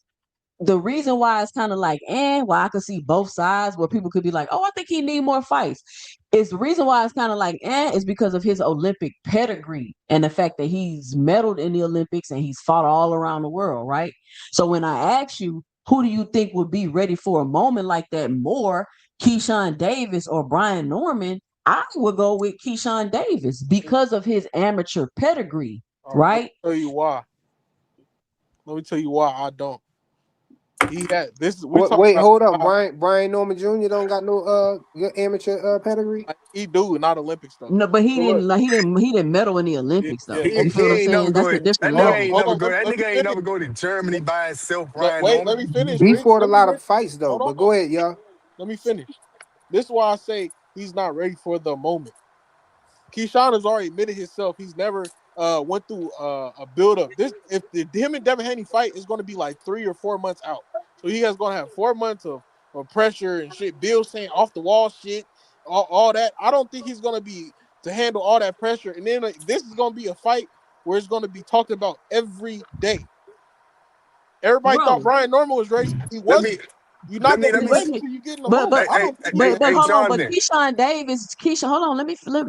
the reason why it's kind of like, why I could see both sides where people could be like, oh, I think he need more fights. Is the reason why it's kind of like, is because of his Olympic pedigree and the fact that he's medaled in the Olympics and he's fought all around the world, right? So when I ask you, who do you think would be ready for a moment like that more, Keyshawn Davis or Brian Norman? I would go with Keyshawn Davis because of his amateur pedigree, All right, let me right? tell you why. Let me tell you why I don't. He had this. We're What? talking Wait, about hold up. guy, Brian Norman Jr. don't got no good amateur pedigree. like he do not Olympics though. No, but he But look, didn't like he didn't medal in the yeah, Olympics yeah. though. He You Okay, feel he what I'm ain't never saying? That's go. a That different hold nigga on, level. ain't hold never on. go. That Let me nigga ain't finish. never go to Germany by himself. Brian Let Norman. me finish, He Rich. fought a Let me lot of fights though. hold But on. go ahead, y'all. Let me finish. This is why I say he's not ready for the moment. Keyshawn has already admitted himself. He's never went through a build up. This if the him and Devin Haney fight is going to be like 3 or 4 months out. So he has going to have 4 months of pressure and shit. Bill saying off the wall shit, all that. I don't think he's going to be to handle all that pressure. And then this is going to be a fight where it's going to be talked about every day. Everybody thought Bro, Brian Norman was ready. He Let me wasn't. You're not going to let be me. ready listen, until you get in the but moment. but Hey I hey don't think hey that. but hey hold on, but Jonathan. Keyshawn, hold on,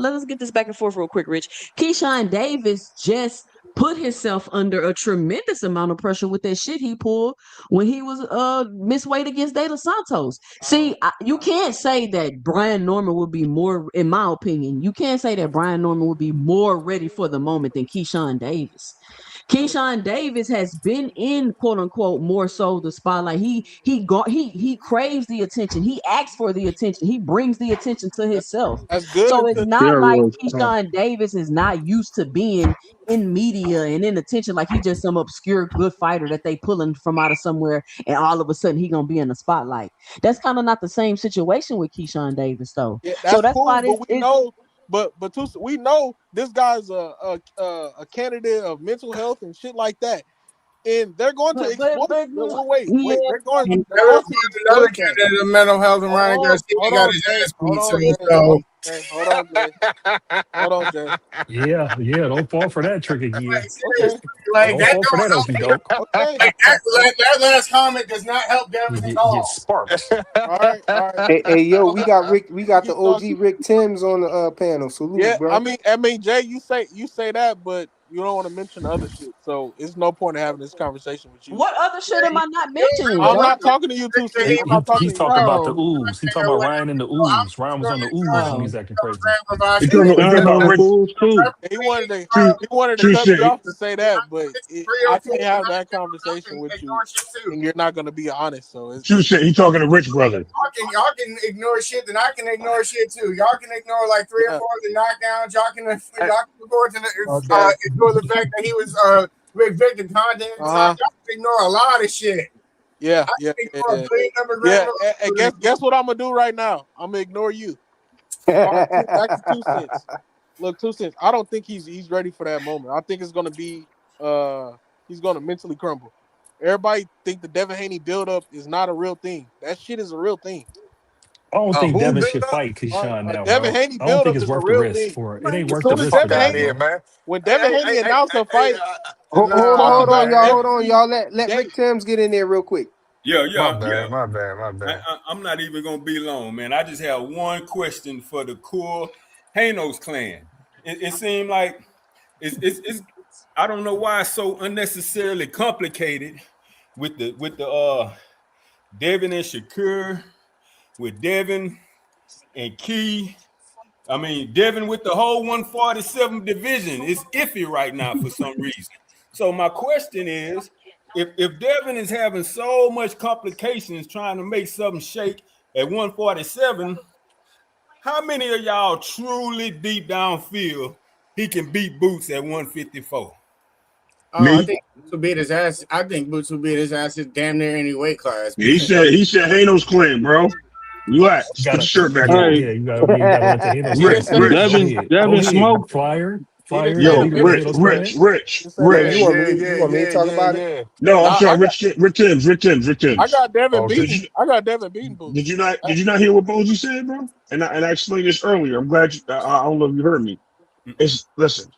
let us get this back and forth real quick, Rich. Keyshawn Davis just put himself under a tremendous amount of pressure with that shit he pulled when he was misweight against De Los Santos. See, you can't say that Brian Norman would be more, in my opinion, you can't say that Brian Norman would be more ready for the moment than Keyshawn Davis. Keyshawn Davis has been in quote unquote more so the spotlight. He craves the attention. He asks for the attention. He brings the attention to himself. That's good So it's until not like Steroids. Keyshawn Davis is not used to being in media and in attention like he just some obscure good fighter that they pulling from out of somewhere and all of a sudden he gonna be in the spotlight. That's kind of not the same situation with Keyshawn Davis though. yeah, So that's that's cool, why but this we it know, we know this guy's a candidate of mental health and shit like that, and they're going to exploit. but Wait, yeah. And they're going to another exploit that. candidate of mental health and Ryan Garcia Hold got on, his Jay. ass Hold beat. So, on, Jay. so Hold on, Jay. Hold on, Jay. Yeah. Don't fall for that trick like again. Okay, seriously, like Don't that fall for don't that, help okey him. doke. okay. Like that last comment does not help You Devin at get all. sparked. All right. Hey, yo, Hold we on. got Rick. We We got can the talk. OG Rick Timms on the panel. Salute, Yeah, bro. I mean, Jay, you say that, but you don't want to mention the other shit. So it's no point in having this conversation with you. What other shit am Yeah, I not you mentioning, I'm not Joseph? talking to you, Two that Cent. he He, I'm was he not talking he's to you. talking about the Oh, ooze. He talking or about whatever. Ryan in the So I'm ooze. Ryan was gonna on the ooze when ignore he's oh. acting the crazy. friend of He ours. talking He about He talking Aaron on about the the Rich. fools too. True, He wanted to true cut me shit. off to say that, but three I or four can't have times that conversation and with you, ignore shit too. and you're not going to be honest. So True shit. He talking to Rich brother. Y'all can ignore shit, then I can ignore shit too. Y'all can ignore like three or yeah. four of the knockdowns. I- Y'all can Okay. ignore the fact that he was Rick Victor content. Uh Y'all huh. can ignore a lot of shit. Yeah. I Yeah. can Yeah. ignore a Yeah. billion number Yeah. grammar. And guess what I'm gonna do right now? I'm gonna ignore you. All right. Back to 2 cents. Look, 2 cents. I don't think he's ready for that moment. I think it's gonna be he's gonna mentally crumble. Everybody think the Devin Haney buildup is not a real thing. That shit is a real thing. I don't think Who Devin built should up? fight Keyshawn A now, Devin bro. Haney I don't think buildup it's is a worth the real risk thing. for it. It ain't Get worth the the Soon as risk for fuck Devin out of Devin, Haney, here, bro. man. when Devin Haney announced a fight, Hold Nah, on, talking my hold on, about y'all. bad. Hold on, every y'all. Let day. Rick Thames get in there real quick. Yeah, My yeah, yeah. bad, my bad, my bad. I'm not even gonna be long, man. I just have one question for the core Hanos clan. It seemed like it's I don't know why it's so unnecessarily complicated with the Devin and Shakur, with Devin and Key. I mean, Devin with the whole 147 division is iffy right now for some reason. So my question is, if Devin is having so much complications trying to make something shake at 147, how many of y'all truly deep down feel he can beat Boots at 154? Oh, I Me? think Boots will beat his ass. I think Boots will beat his ass in damn near any weight class. He said Hanos clan, bro. You Relax. Put your gotta, shirt back yeah, on. Hey, yeah. You gotta let the Hanos he didn't clan Rich, say speak. Go Rich. ahead, go Devin ahead. smoked. Fire, He didn't fire. say Yo, the Lead it with the Haitian. Rich, Hanos clan. Rich, Rich, Didn't say the You Rich. want Haitian. me Yeah, to yeah, to yeah, talk yeah, about it? yeah. No, I'm Nah, sorry, Rich Timms, Rich I Timms. got Devin Oh shit. beaten. I got Devin beaten Did Boots. you not did you not hear what Bozy said, bro? And I explained this earlier. I'm glad I don't know if you heard me. Mm-mm. It's listen.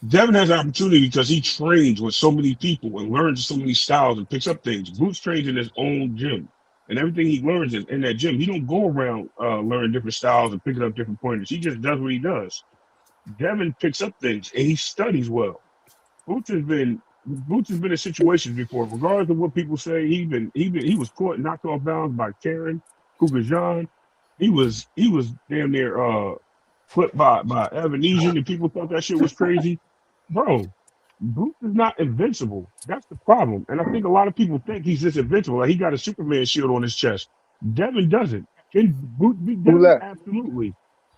Devin has an opportunity because he trains with so many people and learns so many styles and picks up things. Boots trains in his own gym, and everything he learns is in that gym. He don't go around learning different styles and picking up different pointers. He just does what he does. Devin picks up things and he studies well. Boots has been in situations before, regardless of what people say. He was caught knocked off balance by Karen Kukajan. He was damn near flipped by Evanesian, and people thought that shit was crazy. Bro, Boots is not invincible. That's the problem. And I think a lot of people think he's just invincible. Like he got a Superman shield on his chest. Devin doesn't. Can Boots beat Who Devin? left? Absolutely.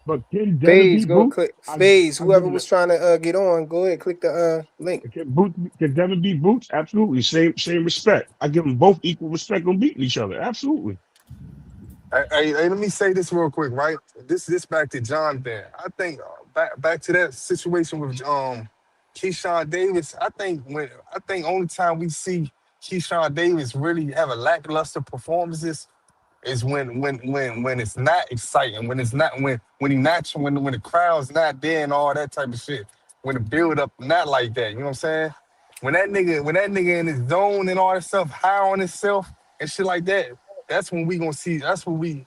But can Devin Phase, beat go Boots? click. I Phase, I give whoever it a was trying to get on, go ahead, click the link. can Devin beat Boots? Absolutely. Same respect. I give them both equal respect on beating each other. Absolutely. Hey, let me say this real quick, right? This back to Jonathan. I think back to that situation with Keyshawn Davis. I think only time we see Keyshawn Davis really have a lackluster performances is when it's not exciting, when it's not when he not when the crowd's not there and all that type of shit. When the build up not like that, you know what I'm saying? When that nigga in his zone and all that stuff, high on himself and shit like that, that's when we gonna see. That's when we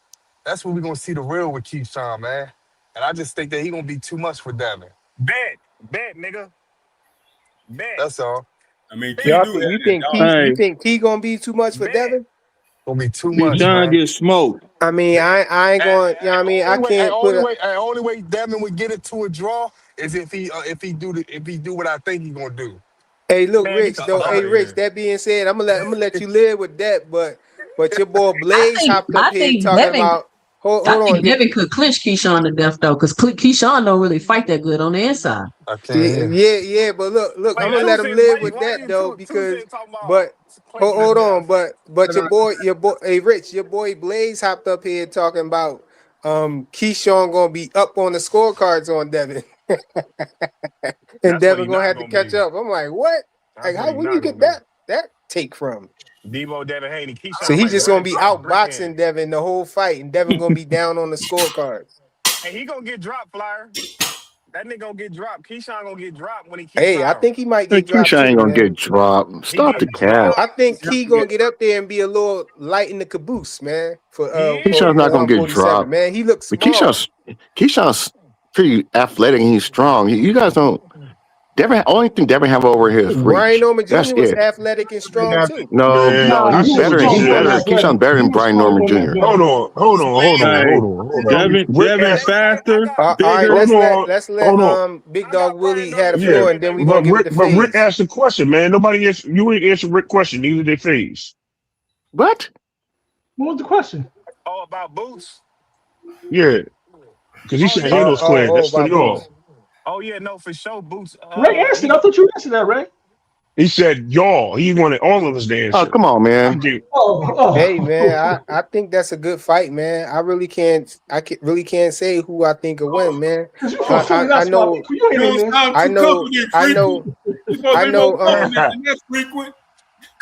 gonna see the real with Keyshawn, man. And I just think that he gonna be too much for Devin. Bet, nigga, bet, That's all. I mean, Key Y'all do have think that dog in you Hey, him. think Key gonna be too much for bet. Devin? Gonna be too much, Keyshawn man. get smoked. I mean, Bet. I ain't going. You know what I mean? I can't put a. Only way Devin would get it to a draw is if he do what I think he gonna do. Hey, look, Man, get Rich the though. fuck Hey, out of Rich. here. That being said, I'm gonna let you live with that. But your boy I Blaze think hopped up I here think talking Devin about. I Hold on. think Devin could clinch Keyshawn to death though, because Keyshawn don't really fight that good on the inside. I can't Yeah, hear. yeah. But look. I'm Wait, gonna That, let him Tucson, live why with why that you though Tucson because. talking about But clinching to hold on. death? But your boy. Hey, Rich. Your boy Blaze hopped up here talking about Keyshawn gonna be up on the scorecards on Devin, and That's what Devin he gonna not have to gonna catch be. up. I'm like, what? Like, That's what how? he Where you not get gonna be. that take from? Debo, Devin Haney, So Keyshawn he's might just run gonna into be a brick outboxing in. Devin the whole fight, and Devin gonna be down on the scorecard. Hey, he gonna get dropped, Flyer. That nigga gonna get dropped. Keyshawn gonna get dropped when he keep Hey, I trying. think he might Hey, get dropped Keisha ain't too, gonna man. get dropped. He Stop the getting cap. I dropped. think Key gonna get up there and be a little light in the caboose, man. For He Keyshawn's not for gonna is. get 147, dropped. man. He looks But small. Keyshawn's pretty athletic and he's strong. You guys don't. Devin, only thing Devin have over his Brian reach. Norman That's Jr. was it. athletic and strong too. No, Man, Nah, I he see was what you're He's strong and better. saying. athletic. Keyshawn's better He than was Brian strong Norman and Jr. athletic. Hold on. Hey, Rick, Hey, Rick Devin asked, I faster, got All right, bigger. hold on, let's let hold on. Big I Dog got Brian Willie have Norman the Jr. Yeah, floor, in and then that we gonna but give it bitch. to Rick Phase. asked the question, man. You ain't answer Rick question. Neither did Phase. What? What was the question? Oh, about Boots. Yeah, because he Oh said yeah. Hanos clan. That's for About Boots. y'all. Oh yeah. No, for sure. Boots. Ray answered. I He. thought you answered that, Ray. He said y'all. He wanted all of us to Oh, answer. come on, I man. get. Hey Oh, man, oh. I think that's a good fight, man. Really can't say who I think will win, man. Because you from I Philly, I that's why. know You ain't You in don't this. sound too confident, I frequent. know You supposed I to be more know confident than that, frequent.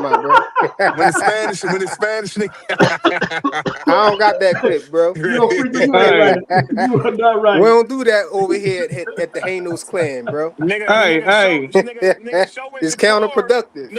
talking about, bro? when the Spanish nigga. I don't got that clip, bro. Yo, freaking, you ain't Hey, right. You are not We right. don't do that over here at the Hanos clan, bro. hey, hey. Nigga showing It's Shakur, counterproductive.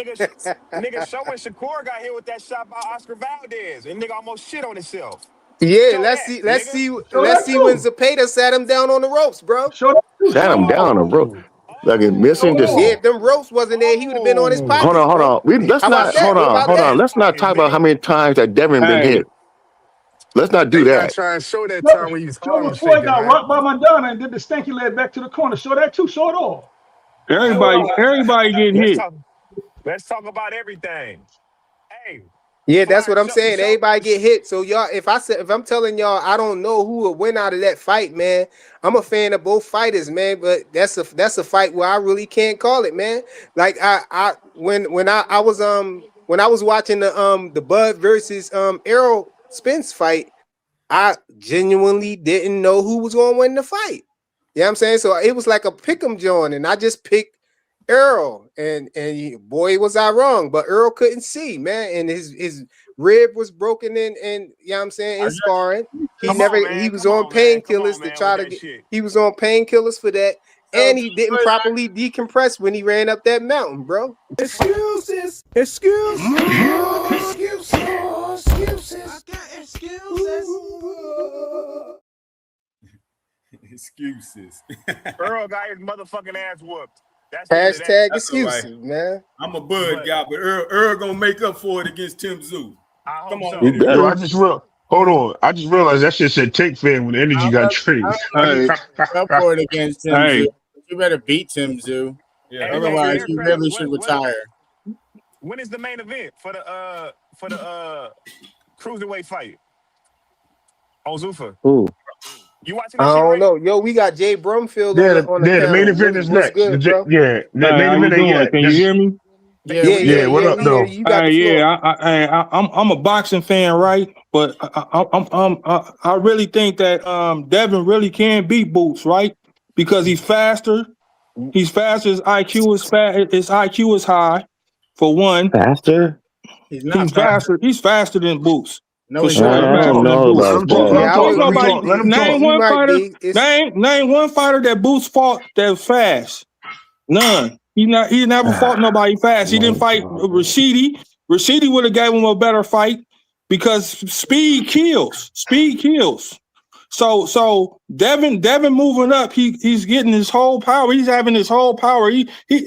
nigga showing Shakur got hit with that shot by Oscar Valdez, and nigga almost shit on himself. Yeah, Show let's that, see, let's nigga. see, Show let's that see when too. Zapata sat him down on the ropes, bro. Show that too. Sat Show him that too. down, bro. Oh, Like it's missing. Just Yeah, oh, if them ropes wasn't there, he would have been on his oh. hold pockets, on, hold bro. on. Let's How about not that? hold What on, about hold on. that? Let's not talk about how many times that Devin been Hey, hit. Let's not do They gotta that. try and show that Show, time when he was show Harlem when Floyd shaking, got man. rocked by Madonna and did the stanky leg back to the corner. Show that too. Show it all. Hold Everybody, on. everybody getting Let's hit. talk. Let's talk about everything. Hey, Yeah, that's Fly, what I'm saying. Everybody get hit. So y'all, if I'm telling y'all, I don't know who will win out of that fight, man. I'm a fan of both fighters, man. But that's a fight where I really can't call it, man. Like when I was watching the Bud versus Errol Spence fight, I genuinely didn't know who was going to win the fight. You know what I'm saying? So it was like a pick'em joint, and I just picked Earl, and boy was I wrong, but Earl couldn't see, man, and his rib was broken and you know what I'm saying, in sparring. He was on painkillers to try to get, he was on painkillers for that, and he didn't properly decompress when he ran up that mountain, bro. Excuses. Excuses. Excuses. I got excuses. Excuses. Earl got his motherfucking ass whooped. That's the end of that. Hashtag That's all right. excuses, man. I'm a Bud guy, but Earl gonna make up for it against Tim Zoo. Come on with it, Yo, Earl. hold on. I just realized that shit said take fan when the energy got traded. Hey, up for it against Tim Hey. Zoo. You better beat Tim Zoo. Hey, Otherwise, you really should retire. When is the main event for the cruiserweight fight? On Zuffa. Ooh. You watching I that shit, don't right? know. Yo, we got Jay Brumfield on the The panel. main event is What's next. good, bro? The Hey, main how event you ain't doing? yet. Can you hear me? Yeah, what up, we though? hear you. You got the floor. I'm a boxing fan, right? But I really think that Devin really can beat Boots, right? Because he's faster. He's faster. His IQ is fast. His IQ is high. For one, Faster? He's not he's faster. He's faster than Boots. No, For he's sure, not. he's I faster don't than know Boots. Let about him talk. that. Let him Yeah, I talk. would Let him agree. talk. Let him talk. Name one might fighter. be. Name one fighter that Boots fought that was fast. None. He never fought nobody fast. He didn't fight Rashidi. Rashidi would have gave him a better fight because speed kills. Speed kills. So Devin moving up, he's getting his whole power. He's having his whole power.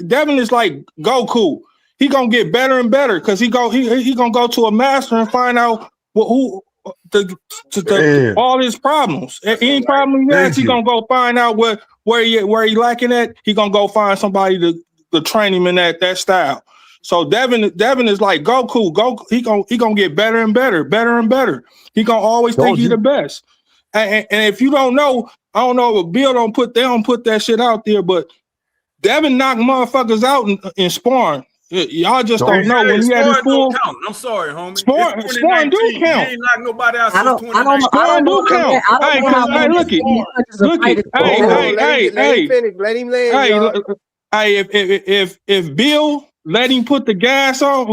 Devin is like Goku. He gonna get better and better because he gonna go to a master and find out all his problems. Any problem he has, Thank he you. gonna go find out where he lacking at. He gonna go find somebody to train him in that style. So Devin is like Goku. He gonna get better and better, better and better. He gonna always think he's the best. And if you don't know, I don't know if Bill don't put that shit out there, but Devin knocked motherfuckers out in sparring. Y'all just don't know when he had his Sparring full don't count. I'm sorry, homie. sparring do 2019. He count. ain't knocked nobody out I since don't know. 2019. I don't Sparring know do how count. I don't know how many Look punches a fight is it. Hold on, Hey, let him finish. Let him land, y'all. If Bill let him put the gas on,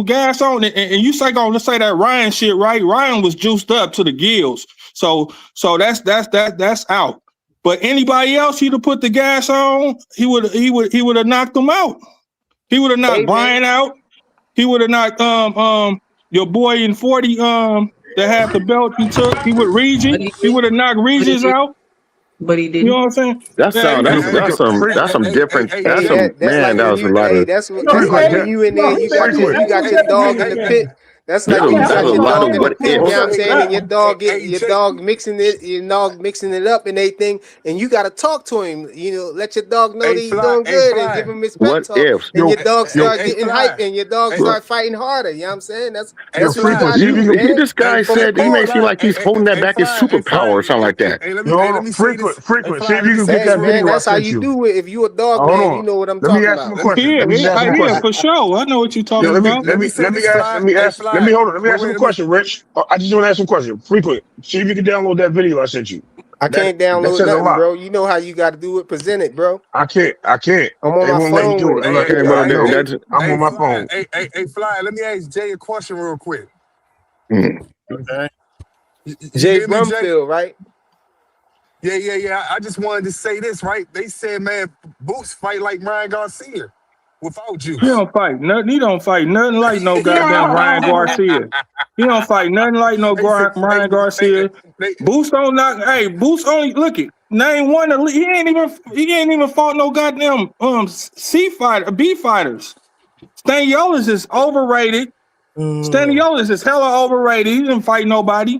and you say, let's say that Ryan shit, right? Ryan was juiced up to the gills, so that's out. But anybody else he'd have put the gas on, he would have knocked them out. He would have knocked Brian out. He would have knocked your boy in 40 that had the belt he took. He would Regis. He would have knocked Regis out. But he You know what I'm saying? That's some different. That's some That's like man. That when was a you. lot Hey, of. that's like when you in there. You got your dog in the pit. That's like when you That's got a your lot dog of in the what pit. You know what I'm ifs. saying? And your dog mixing it up and everything. And you got to talk to him. You know, let your dog know that he's doing good and give him his pep What talk. ifs? And your dog start getting Fly. hyped and your dog start fighting harder. You know what I'm saying? That's what you Fly. got to You, do, you man. this guy said he may seem like he's holding that back his superpower or something like that. Hey, let me say this. Frequent. See Fly, if let you me can say get this Hey that real man, video I that's how sent you you. do it. If you a dog Hold man, on. you know what I'm Let me talking ask him about. a question. Let me ask him a Yeah, question. for sure. I know what you're Yo, talking about. let me hold on. Let me ask him a question, Rich. I just want to ask him a question. Frequent. See if you can download that video I sent you. I can't That download says a nothing, lot. bro. You know how you got to do it. Present it, bro. I can't. I'm on They my won't let you phone do with it. it. Okay, well, I know. that's. I'm on my Fly. phone. Hey, Fly, let me ask Jay a question real quick. Okay. You Jay hear me, Jay? Brumfield, right? Yeah. I just wanted to say this, right? They said, man, Boots fight like Ryan Garcia without He juice. don't fight nothing. He don't fight nothing like no goddamn Ryan Garcia. He don't fight nothing like no Ryan Garcia. Boost don't knock. Hey, Boost only look it. Name one. He ain't even fought no goddamn B fighters. Staniolis is overrated. Staniolis is hella overrated. He didn't fight nobody.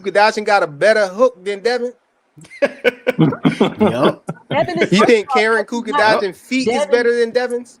Kukadashian got a better hook than Devin? Yup. Devin is You first think of all, Karen Devin's not- Kukadashian feet is Devin- better than Devin's?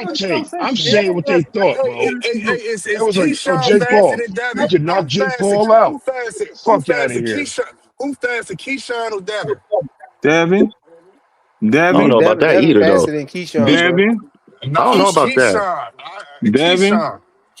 not That's what I'm Tank. saying. I'm Yeah, saying what they thought, bro. is That was like, oh, Keyshawn Jake faster Paul. than You Devin? could knock Who Jake faster? Paul out. Who Fuck out of faster? here. Keyshawn or Devin? Devin, I don't Yeah, know Devin, about Devin, that Devin either, though. faster than Keyshawn, bro. Devin, I don't Nah, know about that. Keyshawn. Devin. Keyshawn.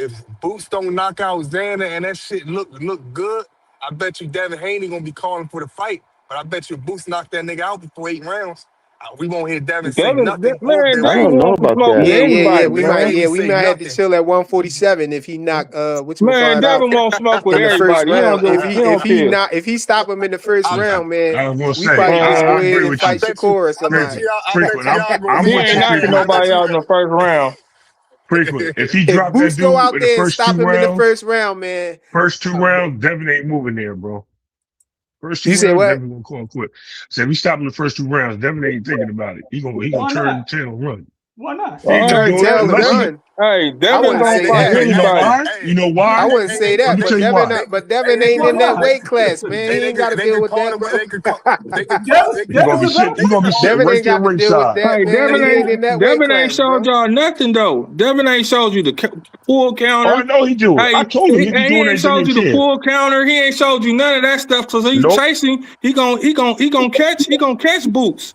if Boots don't knock out Xander and that shit look good, I bet you Devin Haney gonna be calling for the fight. But I bet you if Boots knock that nigga out before 8 rounds, we won't hear Devin say nothing or man, Bill I Devin don't know wants to anything. about smoke with that. Yeah. anybody, We We might, won't man. yeah, even we say might have to nothing. chill at 147 if he knock Man, whatchamacallit out Devin wants to smoke with in the first everybody. He don't round. give, he don't care. If he stop him in the first I, round, man, I was gonna we say, probably just go Man, I ahead agree and with I fight you. bet you, Shakur or I bet Frequent, somebody. you, I bet frequent. you I'm y'all gonna I'm he say with ain't you, that. knocking I frequent. bet nobody you. out in the first round. Frequent. If he If dropped that Boots go dude out in the there and stop him in the first round, man. first two rounds, Devin ain't moving there, bro. First You two said rounds, what? Devin gonna call it quit. So if we stop in the first two rounds, Devin ain't thinking about it. He gonna Why turn not? the tail and run. Why not? He ain't gonna Turn do it tail and unless he. run. Hey, I Devin wouldn't gonna say fight that. You know anybody. why? You know I why? wouldn't say Let that, me but tell you Devin, why. Devin ain't Why in that not? weight class, man. He ain't got to They deal could with call that, him. bro. You gonna Devin's be a sitting. better You gonna be fighter. sitting Devin right ain't there got to deal with ringside. that, Hey, man. He ain't in that weight Devin ain't class, showed bro. y'all nothing though. Devin ain't showed you the full Oh, I counter. know he do it. I Hey, told him he be and he doing ain't that Jimmy showed you the kid. full counter. He ain't showed you none of that stuff. So you Nope. chasing. He gonna catch boots.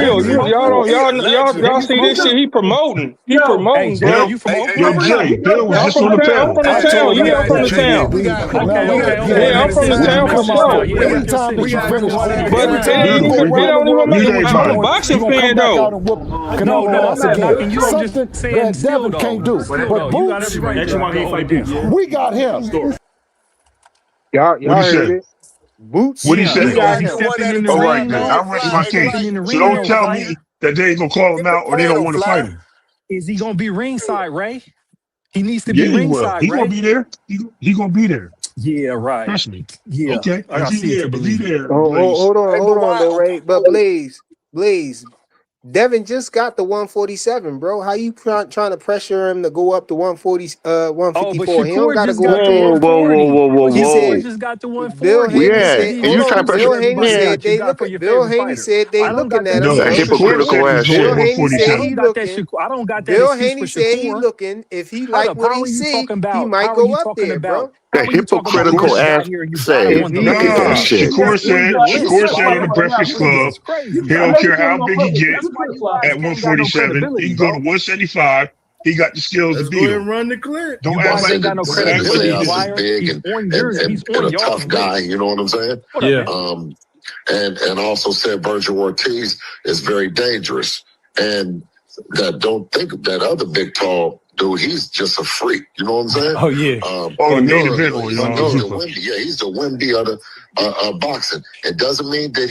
real. you Y'all smoking? don't y'all You see this shit. smoking? He promoting. He Yo, Hey, promoting, Jay, bro. you Yo, smoking? Jay, Bill was I'm just from on the the town. I'm panel. from the I town. told Yeah, I'm him, from the Jay, town. Okay, hold on. Yeah, I'm from the when you town for come sure. out, anytime that you finish, But anytime you go it around the don't even world and matter. do what you're I'm a doing, boxing you're gonna come fan back though. out and whoop No, Canelo I'm ass not again. knocking you. I'm just Something saying that still Devin can't do. still But though, you got Boots, every right to hold this. we got him. What Y'all he heard say? it. Boots, What he Yeah, we say? so is got he him. stepping in the All right ring then. though? I rest Is my he stepping case. in the So ring and don't gonna tell fight? me that they ain't gonna call him out or they don't want to fight him. Is he gonna be ringside, Ray? He needs to Yeah, be he will. ringside, He gonna Ray. be there. He gonna be there. Yeah, right. Trust me. Yeah, Okay. I gotta see it to If he believe it. there, Oh, Blaze. hold on though, Ray. But Blaze, Devin just got the 147, bro. How you trying to pressure him to go up to 140, Oh, but 154? He don't Shakur got to just go up got the there. Whoa, whoa, whoa, 140. whoa, whoa, He Shakur said whoa. just got the Bill 140. Haney He said Yeah, said, he and hold you got trying to on. you. pressure? Bill Haney Everybody Yeah, said got you. they Got look for at your Bill favorite Haney fighter. said they I don't got looking that at him, No, that excuse bro. for hypocritical Shakur. Shakur ass said Bill shit. Haney said I 147. he don't got that. looking. I don't got that Bill excuse for Haney said he Shakur. looking. If he Hold like up. what How he are you see, talking he about? might How are go you up talking there, about? bro. How That are you talking about? You Shakur hypocritical just said, got ass here and you got him say. on the Look at list. that nah. shit. You Shakur just on said, your list. Shakur Why said you on the acting like Breakfast niggas Club, is crazy, he bro? don't care how big he get That's why you at guys ain't got no 147. He credibility, can go to bro. 175. He got the skills to Let's go beat ahead him. and run the clip. Don't You act guys like ain't got no he credibility, did. Blaze, is Dwyer. big He's on your he's and on a tough y'all's guy. list. You know what I'm saying? What up, Yeah. man? And also said Virgil Ortiz is very dangerous. And that don't think of that other big tall dude. He's just a freak. You know what I'm saying? Oh yeah. Oh, the main Honduras. event on He's the Honduras. Zupa. Wemby. Yeah, he's the Wemby of the boxing. It doesn't mean that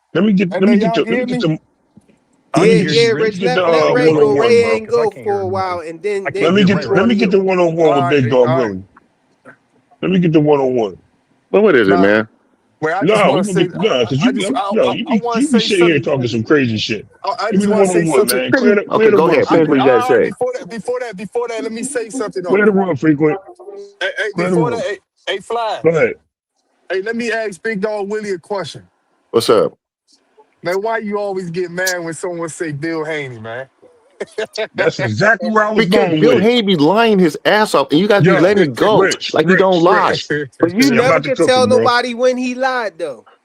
Let me get Hey let me man, get y'all the can hear me? I Yeah, can hear yeah, you, let me Rich. Rich. get the Let Hold Ray on, go. hold on, Ray bro, ain't because I go can't hear for a him, while, bro. and I then can't hear Ray let right Shakur me and get now. the you. one on one All with right, Big Dog all right. Willie. Let me get the one on one. But what is it, Nah, man? wait, I just No, want we to gonna say, get no, cause I just, want to you be say sitting here something. talking some crazy shit. I Give me just the want one to say on one, something. man. Okay, Clear the go run, ahead. Finish what frequent. you got to All right, say. before that, let me say something Clear though. the run, frequent. Hey, Clear the before that, run. hey, Fly. Go ahead. Hey, let me ask Big Dog Willie a question. What's up? Man, why you always get mad when someone say Bill Haney, man? That's exactly where I was Because going with Bill it. Haney be lying his ass off, and you guys be Yo, letting it go like he don't lie. But you I'm never about to could cook tell him, bro. nobody when he lied though.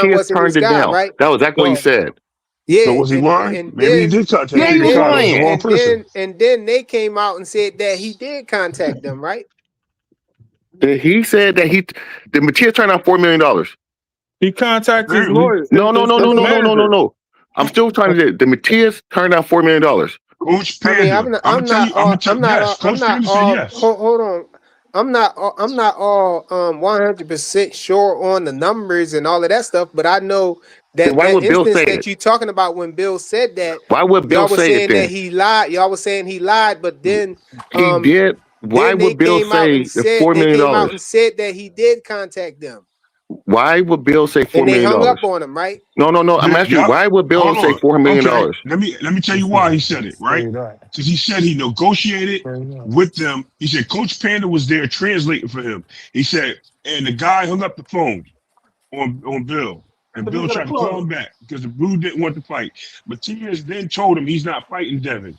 Sean Matias wasn't his turned it guy, down. right? That was exactly what he So said. So yeah, was he lying? and Maybe he then did contact Yeah, the he was Chicago. It was the lying. wrong person. and then they came out and said that he did contact them, right? He said that the Matias turned down $4 million. He contacted his Apparently, lawyer, No, no, no, I no, no, mean, no, no, no, no. I'm still trying to. The Matias turned down $4 million. Coach I mean, Panda. I'm gonna tell you. I'm gonna tell. Yes, I'm Coach not Panda said all. yes. Hold on. I'm not all 100% sure on the numbers and all of that stuff, but I know Then that why that would Bill instance say that it? you talking about when Bill said that, Why would Bill y'all was say it saying that then? he lied. Y'all was saying he lied, but He did. Why then they would Bill came out say and the said $4 million? that he did contact them, Why would Bill say and $4 they million? hung up on him, right? No, no, no. I'm asking you, Yep. why would Bill Hold say on. $4 million? Okay. Let me tell you why he said it. Right. Straight up. Because he said he negotiated Straight up. with them. He said Coach Panda was there translating for him. He said, and the guy hung up the phone on Bill. And Because he Bill was at a tried to call club. him back because the dude didn't want to fight. Matias then told him he's not fighting Devin.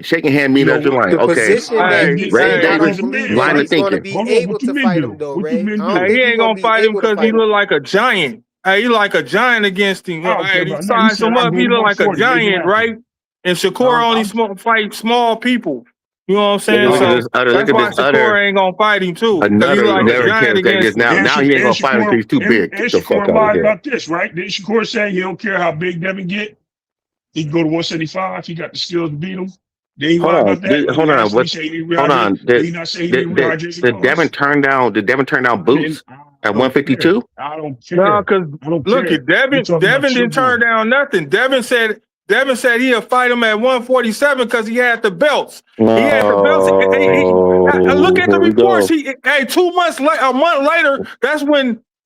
hand. Shaking hand means You that you're know, like, The okay, position that he's Ray in, I Davis don't a man. believe that line of he's going to thinking. be Hold on, able what you to men fight do? him though, What you Ray. men I don't do? He think he's ain't going to gonna be fight him able to because he fight him. look like a giant. He like a giant against him. I don't care He about that. He size said him I'll up. go He to look like a 140. Make it giant, happen. right? And Shakur only fight small people. You know what I'm saying? Look at So this other. Look that's at why this other. Shakur ain't gonna fight him too, because he look Another like a Okay. giant narrative that against just him. now he ain't gonna fight him because he's too big. Get the fuck out of Shakur lied here. about this, right? Didn't Shakur say he don't care how big Devin get? He can go to 175. He got the skills to beat him. Then he Hold lied on. about that when Hold he on. asked him. He What? said he didn't Hold rehydrate. on. Did he not say he didn't rehydrate his Did Devin clothes? turn down? Did Devin turn down I didn't. boots at I don't care. 152? I don't No, care. because I don't look, care. at We Devin talking about didn't turn Shakur. down nothing. Devin said he'll fight him at 147 because he had the belts. He had the belts. Look Oh, at the here we reports. go. 2 months later, a month later, that's when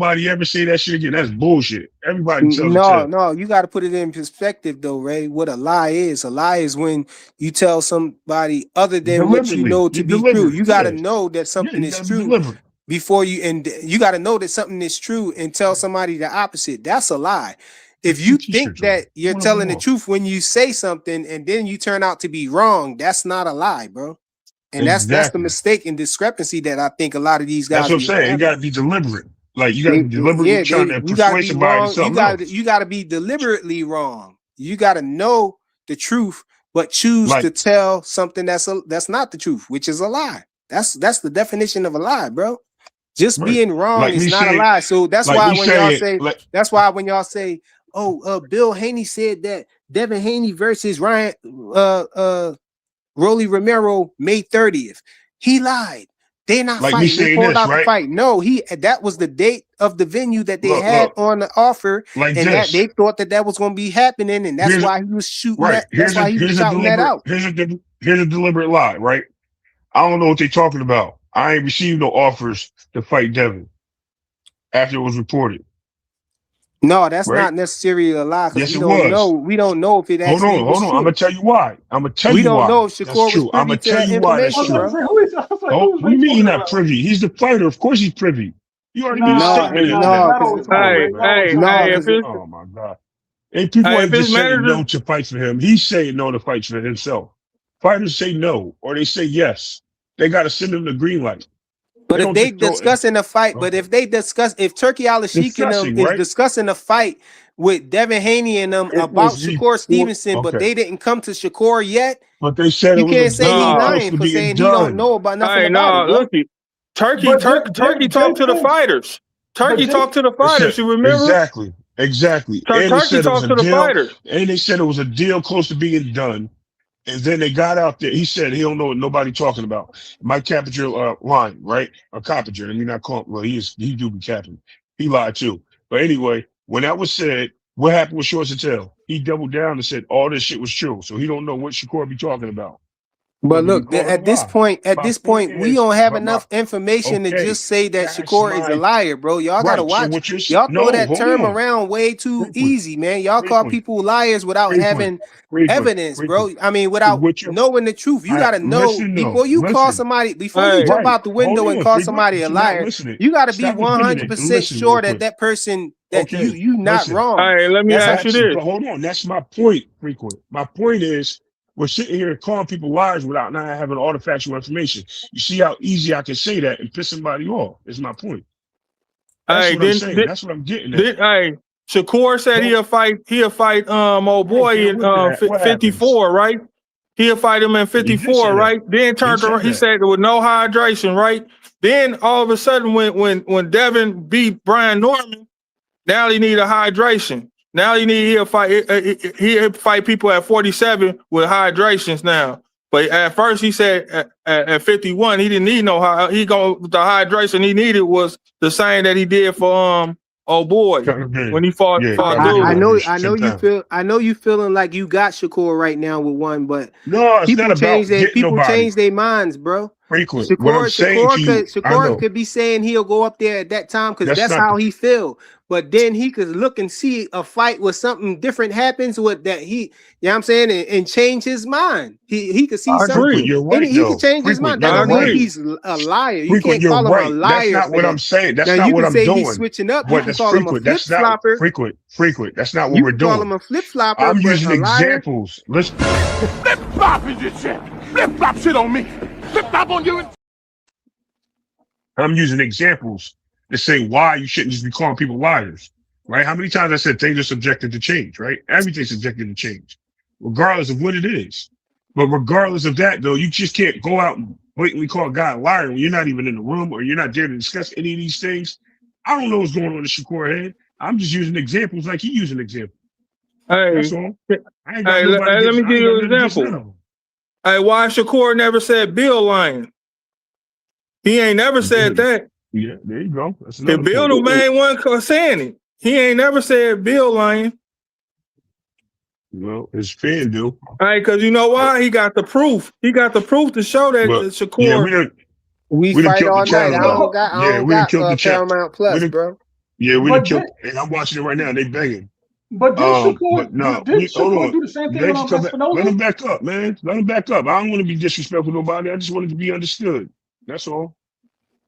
nobody ever say that shit again. That's bullshit. Everybody tells a No, tale. no, you got to put it in perspective, though, Ray. What a lie is. A lie is when you tell somebody other than what you Deliberately. know You to be true. deliberate. You got to Yeah. know that Yeah, something you is gotta be true deliberate. before you, and you got to know that something is true and tell somebody the opposite. That's a lie. If you think T-shirts on. that you're One of them telling the all. truth when you say something and then you turn out to be wrong, that's not a lie, bro. And that's the Exactly. mistake and discrepancy that I think a lot of these That's guys what I'm be saying. You having. gotta be deliberate. Like you gotta be deliberately Yeah, trying to you gotta persuade be somebody to wrong. something else. You gotta be deliberately wrong. You gotta know the truth, but choose Like to tell something that's not the truth, which is a lie. That's the definition of a lie, bro. Just right. being wrong Like is me not a saying, lie. So like me saying, like oh, Bill Haney said that Devin Haney versus Rolly Romero May 30th. He lied. They're not Like me fighting. They saying pulled this, out the right? fight. No, that was the date of the venue that they had Look, on the offer, like and that they this. thought that was going to be happening, and that's Here's why he was shooting right. that. That's why he was shouting that out. Here's a deliberate lie, right? I don't know what they're talking about. I ain't received no offers to fight Devin after it was reported, No, that's right? not necessarily a lie because Yes, we it don't know. was. We don't know if it Hold actually on, was hold on. I'm true. gonna tell you why. I'm gonna tell We you don't why know if that's Shakur was true. I'm privy gonna to tell that you why that's I was information, about to true. bro. say, who is? I was like, Oh, who is what do Ray you mean he's talking not about? privy? He's the fighter. Of course he's privy. You already made a No, statement of Nah, that. no, not all because the Come time, on, Ray. Hey, Not man. all the hey, time. no, hey, if because it, Oh my God. And people hey, ain't if his just saying no manager, to fight for him. He's saying no to fight for himself. Fighters say no or they say yes. They got to send him the green light. but They if don't they just throw it. discussing a fight, but Okay. if Turkey Al Sheik and them Discussing, is right? discussing a fight with Devin Haney and them It about was Shakur before. Stevenson, but Okay. they didn't come to Shakur yet, But they said it you was a can't say he deal nah, close lying to for being saying he don't done. know about nothing hey, about it, nah, bro. look, Turkey, But Turkey Jay talked to the Prince, fighters. but Turkey Jay, talked to the They said fighters. You remember? exactly, exactly. And they Turkey said it was talked a to the deal. fighters. And they said it was a deal close to being done. And then they got out there. He said he don't know what nobody talking about. Mike Capinger line, right? Or Coppinger. I mean, not call. Well, he do be capping. He lied too. But anyway, when that was said, what happened with Shorts and Tail? He doubled down and said all this shit was true. So he don't know what Shakur be talking about. But But he look, called it a lie. at My this point point, we is, don't have but my enough information to okay, just say that that's Shakur is a my liar, bro. Y'all gotta right. So watch. what you're Y'all throw no, that hold term on. around way too Frequent, easy, man. Y'all call frequent, people liars without frequent, having frequent, evidence, bro. frequent. I mean, So without what you knowing the truth. You I gotta know listen though. before you call Listen. somebody, before you Hey, jump Right. out the Hold window and on, call frequent, somebody but a you're not liar. listening. You gotta be Stop defending it and 100% listen real sure that quick. that person that Okay, you not listen. wrong. hey, let me That's ask how. you That's this. but hold on. That's my point, frequent. My point is we're sitting here and calling people liars without not having all the factual information. You see how easy I can say that and piss somebody off. Is my point. That's Hey, what I'm saying. That's what I'm getting at. hey, Shakur said Don't he'll fight old I don't boy care in what that what happens. 54, right? He'll fight him in He did say 54, that. right? Then He turned around, said he that. said there was no hydration, right? Then all of a sudden when Devin beat Brian Norman, now he need a hydration. Now he'll fight people at 47 with hydrations now. But at first he said at 51 he didn't need no the hydration he needed was the same that he did for old boy Cut again. when he fought Yeah, fought cut I dude. know hydration 10 you pounds. feel feeling like you got Shakur right now with one, but No, it's not about getting people nobody. change their minds, bro. Frequent. What I'm saying to you, I Shakur know. could be saying he'll go up there at that time because That's that's not how the he feel. But then he could look and see a fight where something different happens with that you know what I'm saying, and change his mind. He could see I frequent, something agree. you're and right he could though. change his Frequent, mind. That you're I don't mean right. agree. he's a liar. You Frequent, can't you're call him a right. That's liar not for what I'm that. saying. Now That's not you what can I'm say he's doing. switching up. You But can that's call him a frequent. flip That's not flopper. frequent. Frequent. That's not what You we're can call him doing. a flip flopper, I'm but using a liar. examples. Listen. Flip flop is your shit. Flip flop shit on me. Flip flop on you. I'm using examples to say why you shouldn't just be calling people liars, right? How many times I said things are subjected to change, right? Everything's subjected to change, regardless of what it is. But regardless of that, though, you just can't go out and blatantly call a guy a liar when you're not even in the room or you're not there to discuss any of these things. I don't know what's going on in Shakur head. I'm just using examples like he using examples. That's Hey, all. I ain't got hey, nobody let against. me I give ain't got you an nothing against none example. of them. Hey, why Shakur never said Bill lying? He ain't never said that. Yeah, there you go. That's If another Bill point. the main one saying it, he ain't never said Bill lying. Well, his fan do. Hey, because you know why? He got the proof. He got the proof to show that But yeah, Shakur. We we done fight killed the all night. channel though. I Yeah, don't we done got killed the chat. Paramount We Plus, done, bro. yeah, we done but killed. did, And I'm watching it right now. They begging. but did But Shakur no, did hold Shakur on. do the same thing They with can come back. Let Espinoza? them back up, man. Let them back up. I don't want to be disrespectful to nobody. I just want it to be understood. That's all.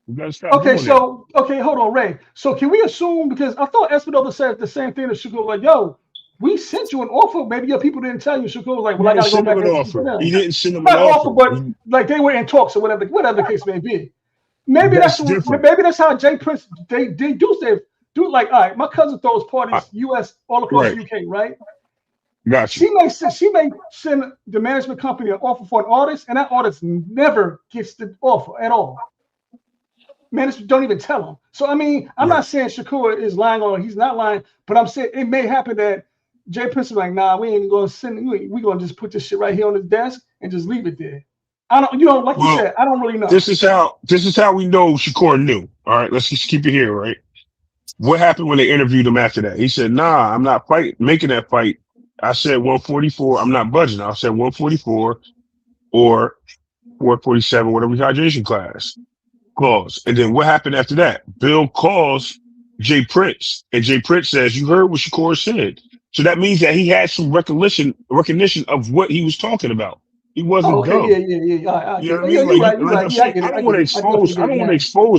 You gotta stop Okay, doing that. so hold on, Ray. So can we assume, because I thought Espinoza said the same thing to Shakur, like, yo, we sent you an offer. Maybe your people didn't tell you. Shakur was like, He well, I didn't gotta go send him back an and speak to offer. He them. didn't send him an Not offer, offer. but like they were in talks or whatever the case may be. Maybe That's different. how Jay Prince they do like, all right, my cousin throws I, parties US all across right. the UK, right? Got you. She may send the management company an offer for an artist, and that artist never gets the offer at all. Management don't even tell him. So I mean, I'm Right. not saying Shakur is lying or he's not lying, but I'm saying it may happen that Jay Prince is like, nah, we ain't gonna send. We gonna just put this shit right here on his desk and just leave it there. I don't, like you Well, said, I don't really know. this is how we know Shakur knew. All right, let's just keep it here, right? What happened when they interviewed him after that? He said, "Nah, I'm not making that fight. I said 144. I'm not budging. I said 144 or 447, whatever hydration clause." And then what happened after that? Bill calls Jay Prince, and Jay Prince says, "You heard what Shakur said." So that means that he had some recognition of what he was talking about. He Oh, wasn't okay, yeah, dumb. yeah, yeah, yeah. I You get know it. what I Yeah, mean? you're right, you're Like right. I'm Yeah, I saying, get I it, I don't get want to it. I definitely expose, get it now.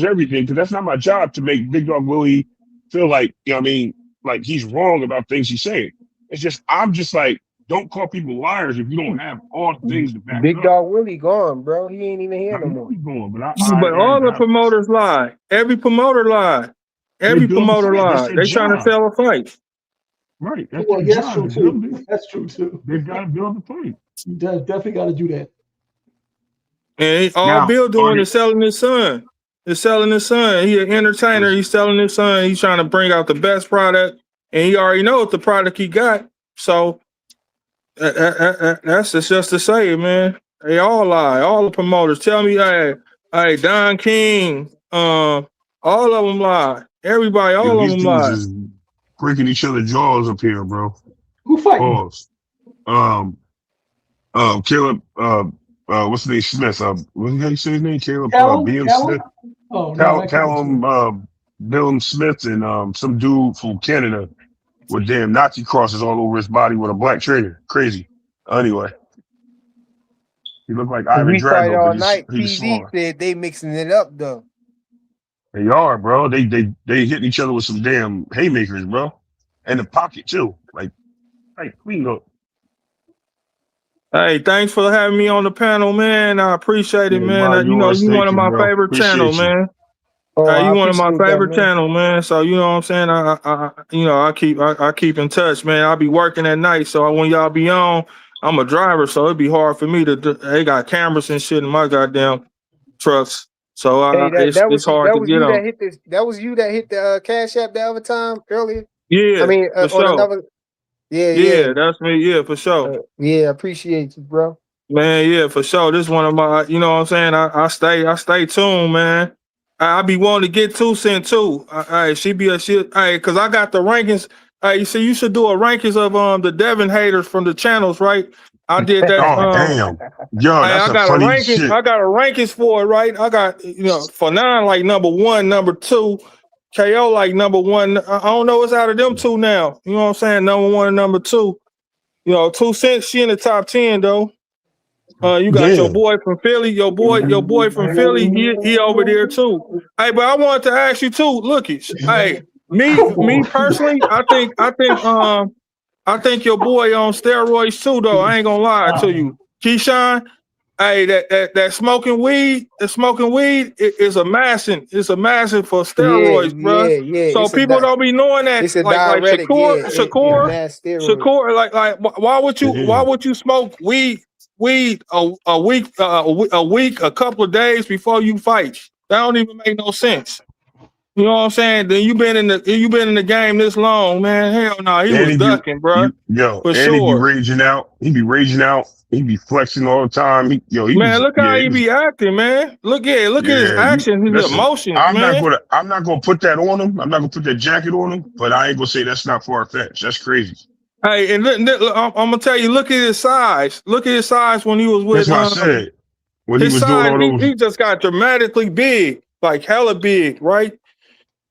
everything because that's not my job to make Big Dog Willie feel like, you know what I mean, like he's wrong about things he's saying. It's just, I'm just like, don't call people liars if you don't have all the things to back it Big up. Dog Willie gone, bro. He ain't even here I no know more. he's going, but But all the promoters lie. Every promoter lie. they Every build the promoter fight. That's lie. their They trying to job. sell a fight. Right. That's Well, their yeah, that's job. true It's too. them. That's true too. They've got to build the fight. You definitely got to do that. And all Now, Bill are doing they, is selling his son. He's selling his son. He an entertainer. He's selling his son. He's trying to bring out the best product. And he already knows the product he got. So that's just to say, man. They all lie. All the promoters. Tell me, hey, Don King, all of them lie. Everybody, yo, all of these them dudes lie. is breaking each other's jaws up here, bro. Who fighting? Pause. Caleb, what's the name? Smith. What did you say his name? Caleb, B.M. Callum? Smith. Oh no, that Callum Smith. Callum, Bill Smith, and some dude from Canada with damn Nazi crosses all over his body with a black trainer. Crazy. Anyway, he looked like Ivan We fight Drago, but all night. he was PZ smaller. said they mixing it up though. They are, bro. They hitting each other with some damn haymakers, bro, and the pocket too. Like clean up. Hey, thanks for having me on the panel, man. I appreciate it, Yeah, man. by You know, yours. you one Thank of you, my bro. favorite channel, Appreciate you. man. Oh, I You one of my appreciate that, favorite man. channel, man. So you know what I'm saying. I keep in touch, man. I'll be working at night, so when y'all be on, I'm a driver, so it'd be hard for me to. They got cameras and shit in my goddamn trucks, so Hey, that it's was hard to that was get you that on. hit this. That was you that hit the Cash App the other time earlier. I Yeah, mean, for on sure. another. Yeah, yeah, Yeah, that's me. Yeah, for sure. yeah. Appreciate you, bro. Man, yeah, for sure. This one of my, you know what I'm saying? I stay tuned, man. I be wanting to get 2 Cent too. Cause I got the rankings. You see, you should do a rankings of the Devin haters from the channels, right? I did that. Oh damn, yo, I that's a got a funny rankings. shit. I got a rankings for it, right? I got for 9 like number 1, number 2, KO like number 1. I don't know what's out of them 2 now. You know what I'm saying? Number 1 and number 2. 2 Cent, she in the top 10 though. You got your Yeah. boy from Philly, your boy from Philly. He over there too. Hey, but I wanted to ask you too. Look, hey, me personally, I think your boy on steroids too. Though I ain't gonna lie to you, Keyshawn. Hey, that smoking weed is a massing. It's a massing for Yeah, steroids, bro. yeah, yeah. So people don't be knowing that, It's a like diuretic. Shakur, Yeah, it mass steroid. why would you smoke weed a week, a couple of days before you fight? That don't even make no sense. You know what I'm saying? Then you been in the game this long, man. Hell no, he And was ducking, bro, for and he be sure. raging out. He be raging out. He be flexing all the time. He Man, look how he he was be acting, man. Look at his yeah. actions, his Listen, emotions, man. I'm not gonna put that on him. I'm not gonna put that jacket on him. But I ain't gonna say that's not far fetched. That's crazy. Hey, and look, I'm gonna tell you, look at his size. Look at his size when he was with That's what I said. When he his was doing size. all those, He just got dramatically big, like hella big, right?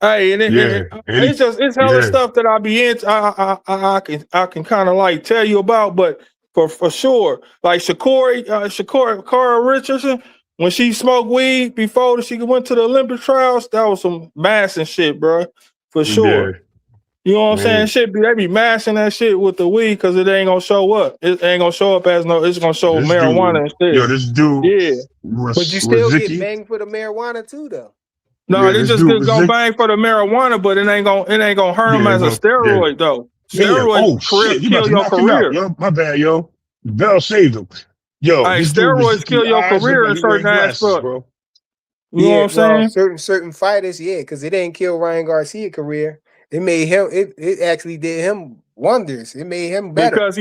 Hey, and yeah, and it's hella stuff that I be into. I can kind of like tell you about, but for sure, like Shakur Cara Richardson, when she smoked weed before she went to the Olympic trials, that was some massing shit, bro, for yeah, sure. You know what I'm saying? man. They be mashing that shit with the weed because it ain't gonna show up. It ain't gonna show up as no. It's gonna show This marijuana dude, instead. this dude, Yeah. But you still get Razicki. banged for the marijuana too, though. No, Yeah, they this just dude gonna Razicki. bang for the marijuana, but it ain't gonna hurt them Yeah, as a no, yeah. steroid though. Damn. Steroids Oh shit, he about kill to your knock him out. career. Yo, my bad, yo. Bell saved him. Yo, Hey, this dude steroids Razicki kill your eyes look career like in he certain wearing glasses, aspects. bro. You know what Yeah, I'm well, saying? certain fighters, yeah, because it didn't kill Ryan Garcia career. It made him. It actually did him wonders. It made him better. because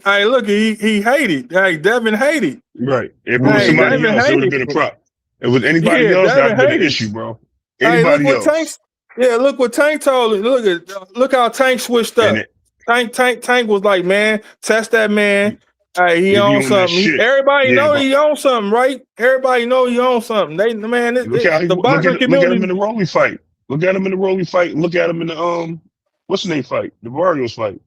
hey, look, he hated. Hey, Devin hated. Right. If it was Hey, somebody Devin else, it would have hated. been a problem. If it was anybody Yeah, else, that'd Devin have been an hated. issue, bro. Hey, look Anybody what else. Look what Tank told him. Look how Tank switched And up. Tank was like, man, test that man. Hey, he if you on on that something. shit, Everybody yeah, know but he on something, right? Everybody know he on something. The boxing look at him community. in the Rolly fight. Look at him in the Rolly fight. Look at him in the what's the name fight? The Warriors fight.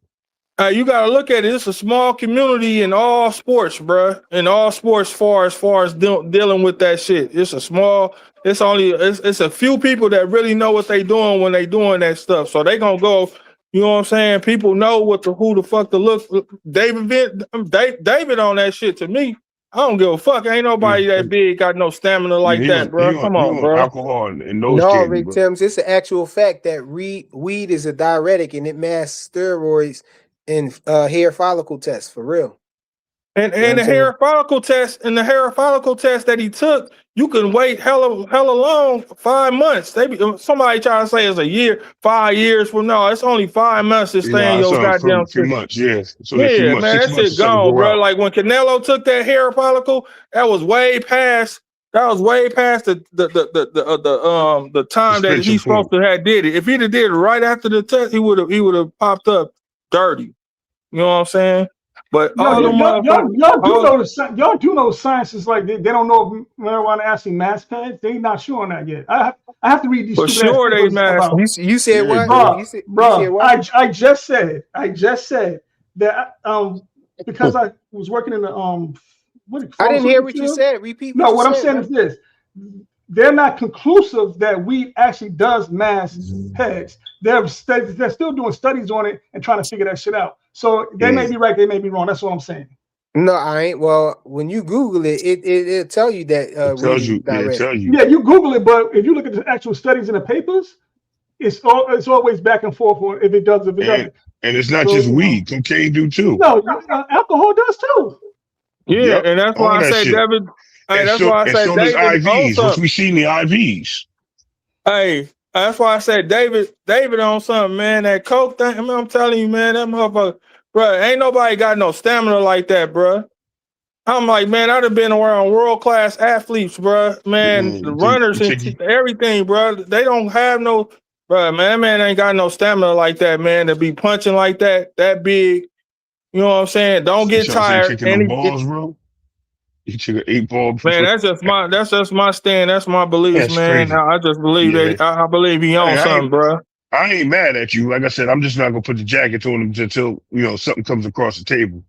You gotta look at it. It's a small community in all sports, bruh. In all sports, far as dealing with that shit. It's a small. It's a few people that really know what they doing when they doing that stuff. So they gonna go. You know what I'm saying? People know who the fuck to look. David on that shit. To me, I don't give a fuck. Ain't nobody that big got no stamina Yeah, like that, bruh. Come he on, on bro. alcohol and nose No, candy, Rick bro. Timms, it's an actual fact that weed is a diuretic and it masks steroids in hair follicle tests for real. And You know what I'm the saying? hair follicle test that he took, you can wait hella long, 5 months. Somebody try to say it's a year, 5 years from now. It's only 5 months to You know, stay in I your saw him for goddamn a few system. months. Yeah, it's only a few Yeah, months, man, 6 that months or shit something to gone, grow bro. out. Like when Canelo took that hair follicle, that was way past. That was way past the time that Suspension he's supposed point. to have did it. If he'd have did it right after the test, he would have popped up dirty. You know what I'm saying? But Yo, all the motherfuckers, y'all do know science is like they don't know if marijuana actually mass pads. They not sure on that yet. I have to read these for stupid ass sure they papers mass. about. You said Yeah, what? bro. You said what? I just said that because I was working in the I didn't hear pharmaceutical what you field. said. Repeat what No, you what I'm said, saying bro. is this: they're not conclusive that weed actually does mass heads. They're still doing studies on it and trying to figure that shit out. So they may be right, they may be wrong. That's what I'm saying. No, I ain't. Well, when you Google it, it'll tell you that It weed tells is you. Yeah, it diuretic. tells you. Yeah, you Google it, but if you look at the actual studies in the papers, it's always back and forth on if it does, if it And doesn't. it's not So just weed. Cocaine do too. no, alcohol does too. Yeah, Yep. and that's why All I that say shit. David. Hey, that's why I And say so does David on IVs, which something. we see in the IVs. Hey, that's why I said David on something, man. That coke thing. I mean, I'm telling you, man, that motherfucker, bro. Ain't nobody got no stamina like that, bro. I'm like, man, I'd have been around world class athletes, bro. Man, the Man, runners and everything, bro. They don't have no, bro. Man, that man ain't got no stamina like that, man. To be punching like that big. You know what I'm saying? Don't you get trying to say tired. kicking them balls, bro? You took an 8-ball. Man, that's just my stand. That's my beliefs, That's man. crazy. I just believe Yeah. that I believe he on something, bro. I ain't mad at you. Like I said, I'm just not gonna put the jacket on him until something comes across the table.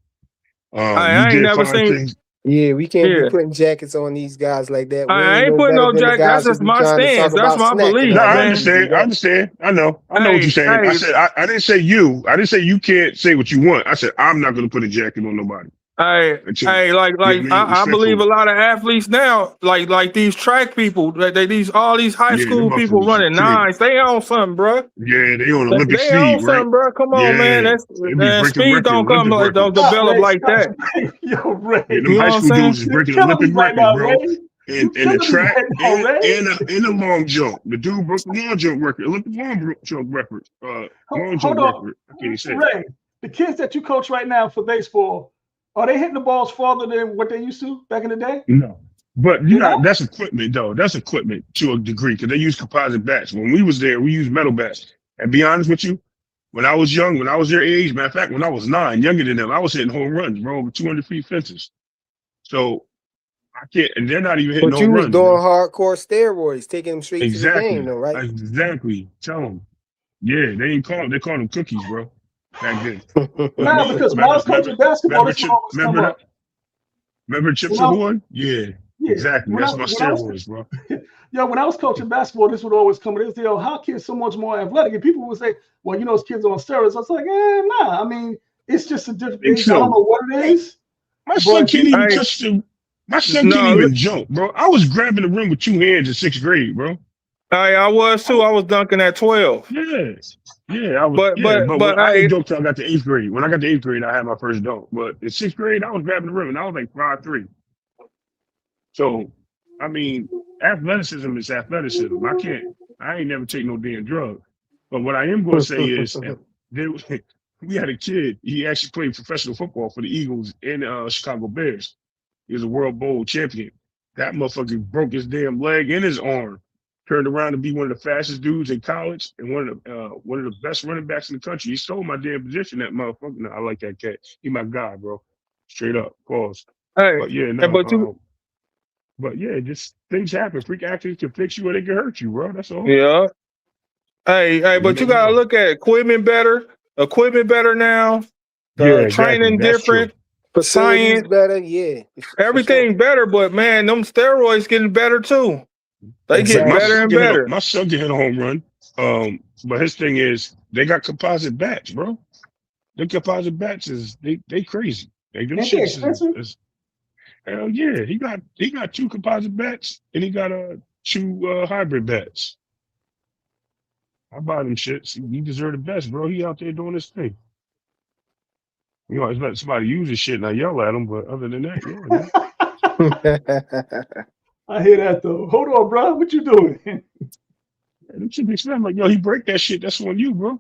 You I ain't did never find seen. things. Yeah, we can't be Yeah, putting jackets on these guys like that. We I ain't ain't no putting better no than the jack. That's guys who just be my trying to talk stance. That's about my snacking beliefs, No, on I us. man. We do understand. I that. understand. I know what you're Hey, saying. I said I didn't say you. I didn't say you can't say what you want. I said I'm not gonna put a jacket on nobody hey, until hey, like, you know what I mean, I believe a respectfully. lot of athletes now, like these track people, all these high Yeah, them school people motherfuckers is running crazy. nines. They on something, bro. Yeah, they on Olympic They on speed, right? something, bro. Come on, man. Yeah, That's they be breaking speed records, don't come Olympic like don't records. Stop, develop Ray. like Stop. that. Yo, Ray. Yeah, them You know high what I'm school saying? dudes is You're breaking killing me Olympic right records, now, bro. Ray. In You the killing me track right now, Ray. and the long jump. The dude broke the long jump record, Olympic long jump record. Long Hold jump on, record. I can't say it. Ray. The kids that you coach right now for baseball, are they hitting the balls farther than what they used to back in the day? No. But They're not. that's equipment though. That's equipment to a degree because they use composite bats. When we was there, we used metal bats. And be honest with you, when I was young, when I was their age, matter of fact, when I was 9, younger than them, I was hitting home runs, bro, over 200 feet fences. So I can't, and they're not even hitting But you home was runs, doing bro. hardcore steroids, taking them straight to the game, Exactly. though, right? Exactly. Tell them. Yeah, they called them cookies, bro, back then. But Nah, because when I was coaching basketball, this would always come up. Remember Chips When I was, Ahoy? Yeah, yeah, exactly. That's my when I was steroids, bro. yeah, when I was coaching basketball, this would always come. This deal, how kids so much more athletic? And people would say, "Well, those kids are on steroids." I was like, nah. I mean, it's just a different. Think I don't so. know what it is, My son but can't even Hey, touch the. My son can't no, even jump, bro. I was grabbing the rim with 2 hands in 6th grade, bro. I was too. I was dunking at 12. Yeah, yeah, I was. But Yeah, but but when but I ain't hey, dunk till I got to 8th grade. When I got to 8th grade, I had my first dunk. But in 6th grade, I was grabbing the rim, and I was like 5'3". So, I mean, athleticism is athleticism. I ain't never take no damn drug. But what I am going to say is, if there, we had a kid. He actually played professional football for the Eagles and Chicago Bears. He was a World Bowl champion. That motherfucker broke his damn leg and his arm. Turned around to be one of the fastest dudes in college and one of the best running backs in the country. He stole my damn position. That motherfucker. No, I like that cat. He my guy, bro. Straight up. Pause. Hey, But yeah, hey, no. But yeah, just things happen. Freak accidents can fix you or they can hurt you, bro. That's all. yeah. Hey, You but you never gotta know. look at equipment better. Equipment better now. Yeah, exactly. Training That's true. different. Facilities Science, better, yeah, for sure. everything better. But man, them steroids getting better too. They get My Exactly. better son and can hit a, better. my son can hit a home run. But his thing is they got composite bats, bro. The composite bats is they crazy. Like them Ain't they shits expensive? is hell yeah. He got two composite bats and he got two hybrid bats. I buy them shits. He deserve the best, bro. He out there doing his thing. You know, it's let somebody use his shit and I yell at him, but other than that, yeah, man. I hear that though. Hold on, bro. What you doing? Them shit be slam like, yo, he break that shit. That's on you, bro.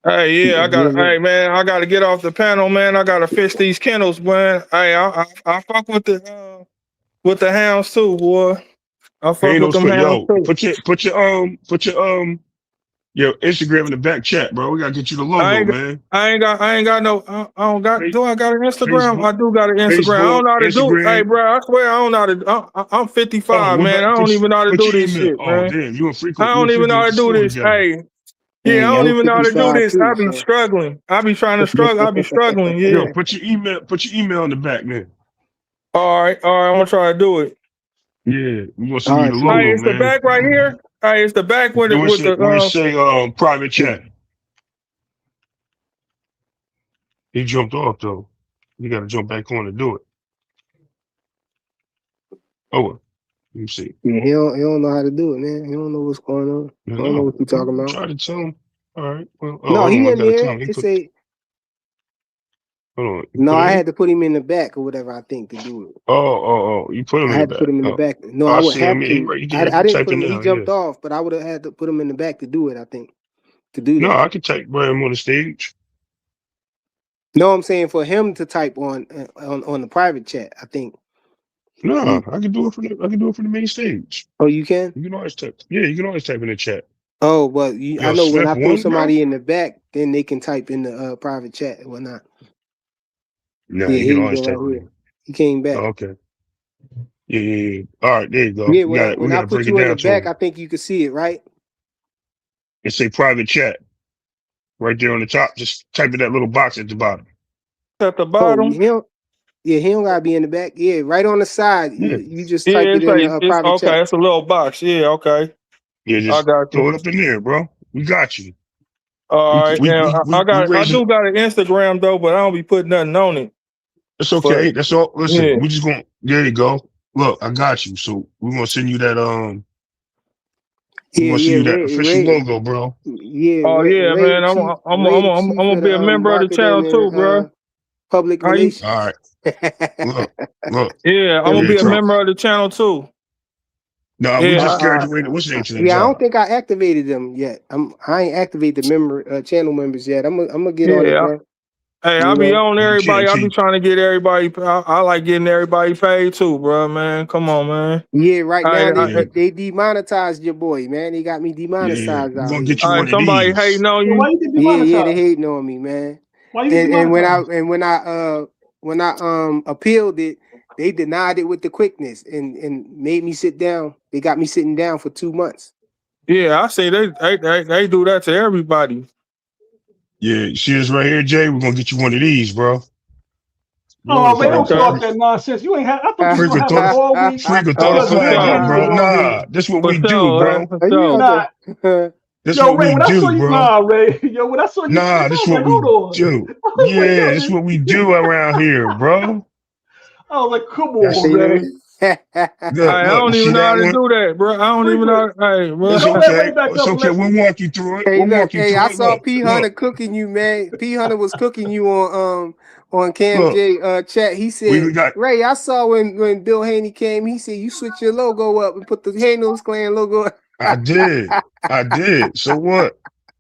Hey, yeah, Yeah, hey man, I gotta get off the panel, man. I gotta fix these kennels, man. Hey, I fuck with the hounds too, boy. I fuck Ain't with those them put hounds yo, too. put your Instagram in the back chat, bro. We gotta get you the logo, man. I ain't got no. I don't got. Do I got an Instagram? Facebook, I do got an Instagram. I Facebook, don't know how to do. Hey, Instagram. bro, I swear I don't know how to. I'm 55, What man. I about don't even know how to put do your this email? shit, Oh man. damn, you and I don't even know frequent how at to the do store this. together. Hey, yeah, I hey, don't I'm even know how to do 55 this. I too, be so struggling. I be trying to struggle. I be struggling. Yo, Yeah. put your email in the back, man. All right. I'm gonna try to do it. Yeah, we gonna all send you right, the Hey, logo, it's the man. back right here. Hey, it's the back with It it would with say the. private chat. He jumped off though. You gotta jump back on to do it. Oh well, let me see. yeah, he don't know how to do it, man. He don't know what's going on. I I don't know know. what you talking about. Try to tell him. All right. Well, No, hold on. he I in got a there. comment. He It's put. a Hold on. You no. put it I in? had to put him in the back or whatever. I think to do it. Oh. You put him I in the had to put back. him in the Oh, back. No, I I would see him. have Yeah, to. right. You I can didn't type put it him. He now. Yeah. jumped off, but I would have had to put him in the back to do it. I think to do No, that. I can type Graham on the stage. No, I'm saying for him to type on the private chat. I think. No, I can do it from the main stage. Oh, you can. You can always type. Yeah, you can always type in the chat. Oh, but I Yo, know when I Smith throw won, bro. somebody in the back, then they can type in the private chat and whatnot. No, Yeah, you here can you always go type right in here. there. He came back. Oh, okay. Yeah. All right, there you go. Yeah, We got when we I got to put break it you in the down to back, him. I think you can see it, right? It's a private chat right there on the top. Just type in that little box at the bottom. At the Oh, bottom. he don't gotta be in the back. Yeah, right on the side. Yeah. You just type Yeah, it it's in like the it's private okay. chat. It's a little box. Yeah, okay. Yeah, I just got you. throw it up in there, bro. We got you. All right, and We I raising. do got an Instagram though, but I don't be putting nothing on it. It's But okay. That's all. Listen, yeah, we just gonna. There you go. Look, I got you. So we're gonna send you that. We're gonna send you that official Ray. logo, bro. Yeah, oh yeah, Ray the man, chief. I'm Ray the I'm chief gonna of be the a member of the channel marketing too, and bro. public How you? All relations. right. Look. Yeah, I'm gonna Yeah, be a Trump. member of the channel too. No, we Yeah, just graduated. What's the name to the Yeah, I don't job? think I activated them yet. I ain't activated the channel members yet. I'm gonna get on it, yeah. bro. Hey, You I be know. on You everybody. can't I be take. trying to get everybody. I like getting everybody paid too, bro. Man, come on, man. Yeah, right now Yeah, they demonetized your boy, man. They got me yeah. demonetized We're out gonna here. get you one of Somebody these. hating on Yo, you. why you get Yeah, they demonetized? hating on me, man. Why you get And demonetized? when I appealed it, they denied it with the quickness and made me sit down. They got me sitting down for 2 months. Yeah, I see they do that to everybody. Yeah, you see this right here, Jay? We're gonna get you one of these, bro. Oh, Ray, don't Okay. start that nonsense. You ain't have. I thought you was Freak gonna will have throw us the all week freak will throw the Oh, because for flag Bill out, Haney sure. was bro. on here. Nah, that's what For we do, sure, bro. for Are you sure. out Nah, That's yo, what Ray, we when I saw do, you, bro. nah, Ray, yo, when I saw you Nah, speak, I this was what like, we hold on. do. I was like, Yeah, this yo, what we do around here, bro. I was like, come That's on, you Ray. know? Hey, I look. You don't even see know how that to one? do that, bro. I don't even know. Frequent. Hey, bro. It's Yo, let okay. Ray back It's up and okay. let's. We'll walk you through it. Hey, We'll walk look, you hey, I through it. saw Look, P Hunter cooking you, man. P Hunter was cooking you on Cam look. J chat. He We said, got. Ray, I saw when Bill Haney came, he said you switch your logo up and put the Hanos Clan logo up. I did. So what?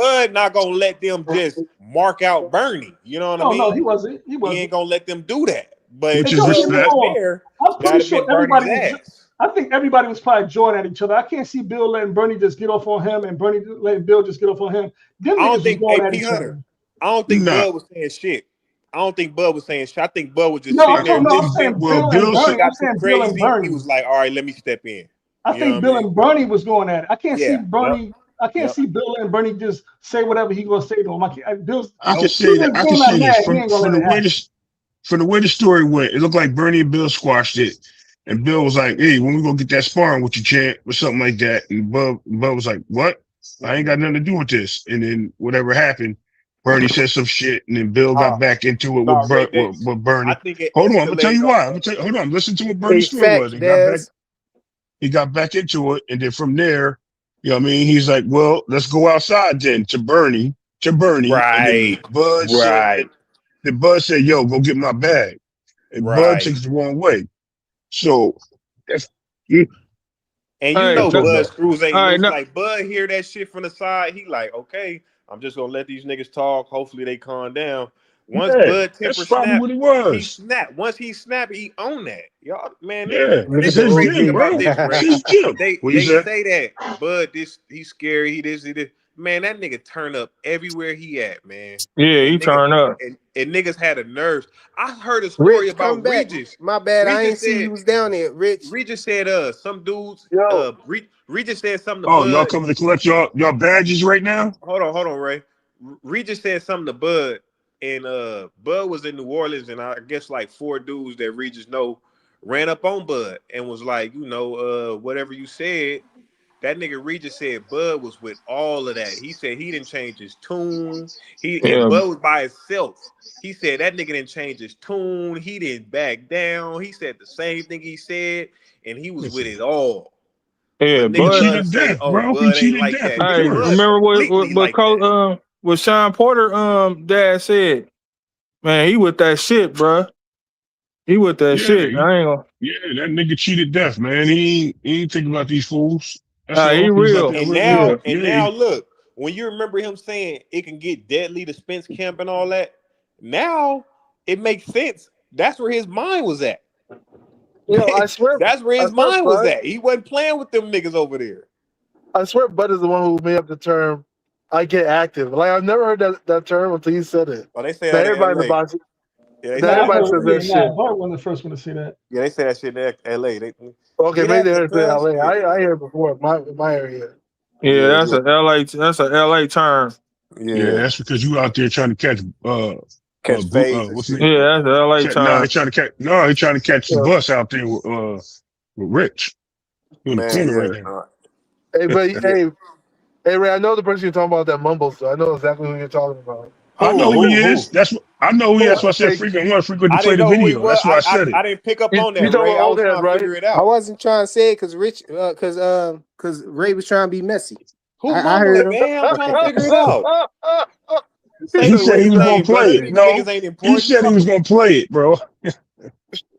Bud not gonna let them just mark out Bernie. You know what I No, no, he mean? wasn't. He He wasn't. ain't gonna let them do that. But Which And is don't Bud get me was respect. wrong. there. I'm pretty That'd have sure been Bernie's everybody was. ass. I think everybody was probably jawing at each other. I can't see Bill letting Bernie just get off on him and Bernie letting Bill just get off on him. Them I niggas don't was think going at AP each Hunter. other. I don't think Nah. Bud was saying shit. I don't think Bud was saying shit. I think Bud was just No, sitting there I'm listening. saying well, Bill and Bill Shit said, Bernie. I'm got too saying Bill and crazy. He Bernie. was like, all right, let me step in. I You know think what I Bill mean? and Bernie was going at it. I can't see Yeah. Bernie. I can't Yep. see Bill and Bernie just say whatever he gonna say to him. Bill's I can Nope. say that. I can Bill not say this mad. He ain't gonna from let the it way happen. the story went. It looked like Bernie and Bill squashed it, and Bill was like, "Hey, when we gonna get that sparring with you, champ, or something like that?" And Bud was like, "What? I ain't got nothing to do with this." And then whatever happened, Bernie said some shit, and then Bill got back into it No, Ray, with Bernie. I think it Hold on, I'm gonna tell you escalated why. off. Hold on, listen to what Hey, Bernie's story was. facts, Des. He got back into it, and then from there, you know what I mean? He's like, "Well, let's go outside then to Bernie, and then Right. Bud said, yo, go get my bag. And Bud Right. takes it the wrong way. So that's yeah, And you Hey, know that's what Bud Bud. screws ain't all right, loose. no, Like Bud hear that shit from the side. He like, okay, I'm just gonna let these niggas talk. Hopefully they calm down. Once Yeah, Bud that's temper probably snap, what it he was. snap. Once he snap, he own that. Y'all, man, Yeah, this it's the Nigga his crazy thing gym, about bro. this, It's Ray. OG. his gym. What you They say? say that Bud he's scary. He this. Man, that nigga turn up everywhere he at, man. yeah, he turned up. And niggas had a nerve. I heard a story Rich, come about back. Regis. My bad. I ain't Regis see said you was down there, Rich. Regis said some dudes Yo, Regis said something to Oh, y'all Bud. coming to collect y'all badges right now? Hold on, Ray. Regis said something to Bud, and Bud was in New Orleans, and I guess like 4 dudes that Regis know ran up on Bud and was like, whatever you said. That nigga Regis said Bud was with all of that. He said he didn't change his tune. And Yeah, Bud was by himself. He said that nigga didn't change his tune. He didn't back down. He said the same thing he said, and he was with Listen, it all. yeah, But he niggas but love to cheated say, death, "Oh, bro. He Bud ain't cheated like death, that." of hey, Nigga, Bud course. remember completely like that. what Sean Porter dad said? Man, he with that shit, bruh. He with that Yeah, shit. I ain't gonna. that nigga cheated death, man. He ain't thinking about these fools. That's all. He He was out real. there And living. Yeah, now look, when you remember him saying it can get deadly to Spence Camp and all that, now it makes sense. That's where his mind was at. yo, That's where I his swear, mind was Bud, at. He wasn't playing with them niggas over there. I swear, Bud is the one who made up the term. I get active. Like I've never heard that term until you said it. Oh, they say Now that in everybody in the LA. box, Yeah, they now say Nah, I that everybody heard. says that Yeah, shit. nah. Bart wasn't the first one to say that. yeah, they say that shit in LA. They Okay, get maybe they active, heard it in cuz. LA. Yeah. I heard it before in my area. yeah. Yeah, That's a look. LA. That's a LA term. Yeah, Yeah. that's because you out there trying to catch Catch blue fades and what's the shit. name? Yeah, that's a LA No, he term. trying to catch he trying to catch the So, bus out there with Rich. He in the Man, corner right look. now. hey, but Yeah. hey, Ray, I know the person you're talking about that mumbles. So I know exactly who you're talking about. I know who he is. Who? That's what I know who he is. That's why I said Hey, frequent. I want frequent to I play didn't the know who he video. was. That's why I said it. I didn't pick up you on that, talking Ray. about I old was head, trying to right? figure it I out. wasn't trying to say it because Ray was trying to be messy. Who I heard mumbling, him. man? I'm trying to figure it out. He Say He said, these said "What's he niggas was gonna up?" name, play brother. it. These No, niggas ain't he important. said he was gonna play it, bro.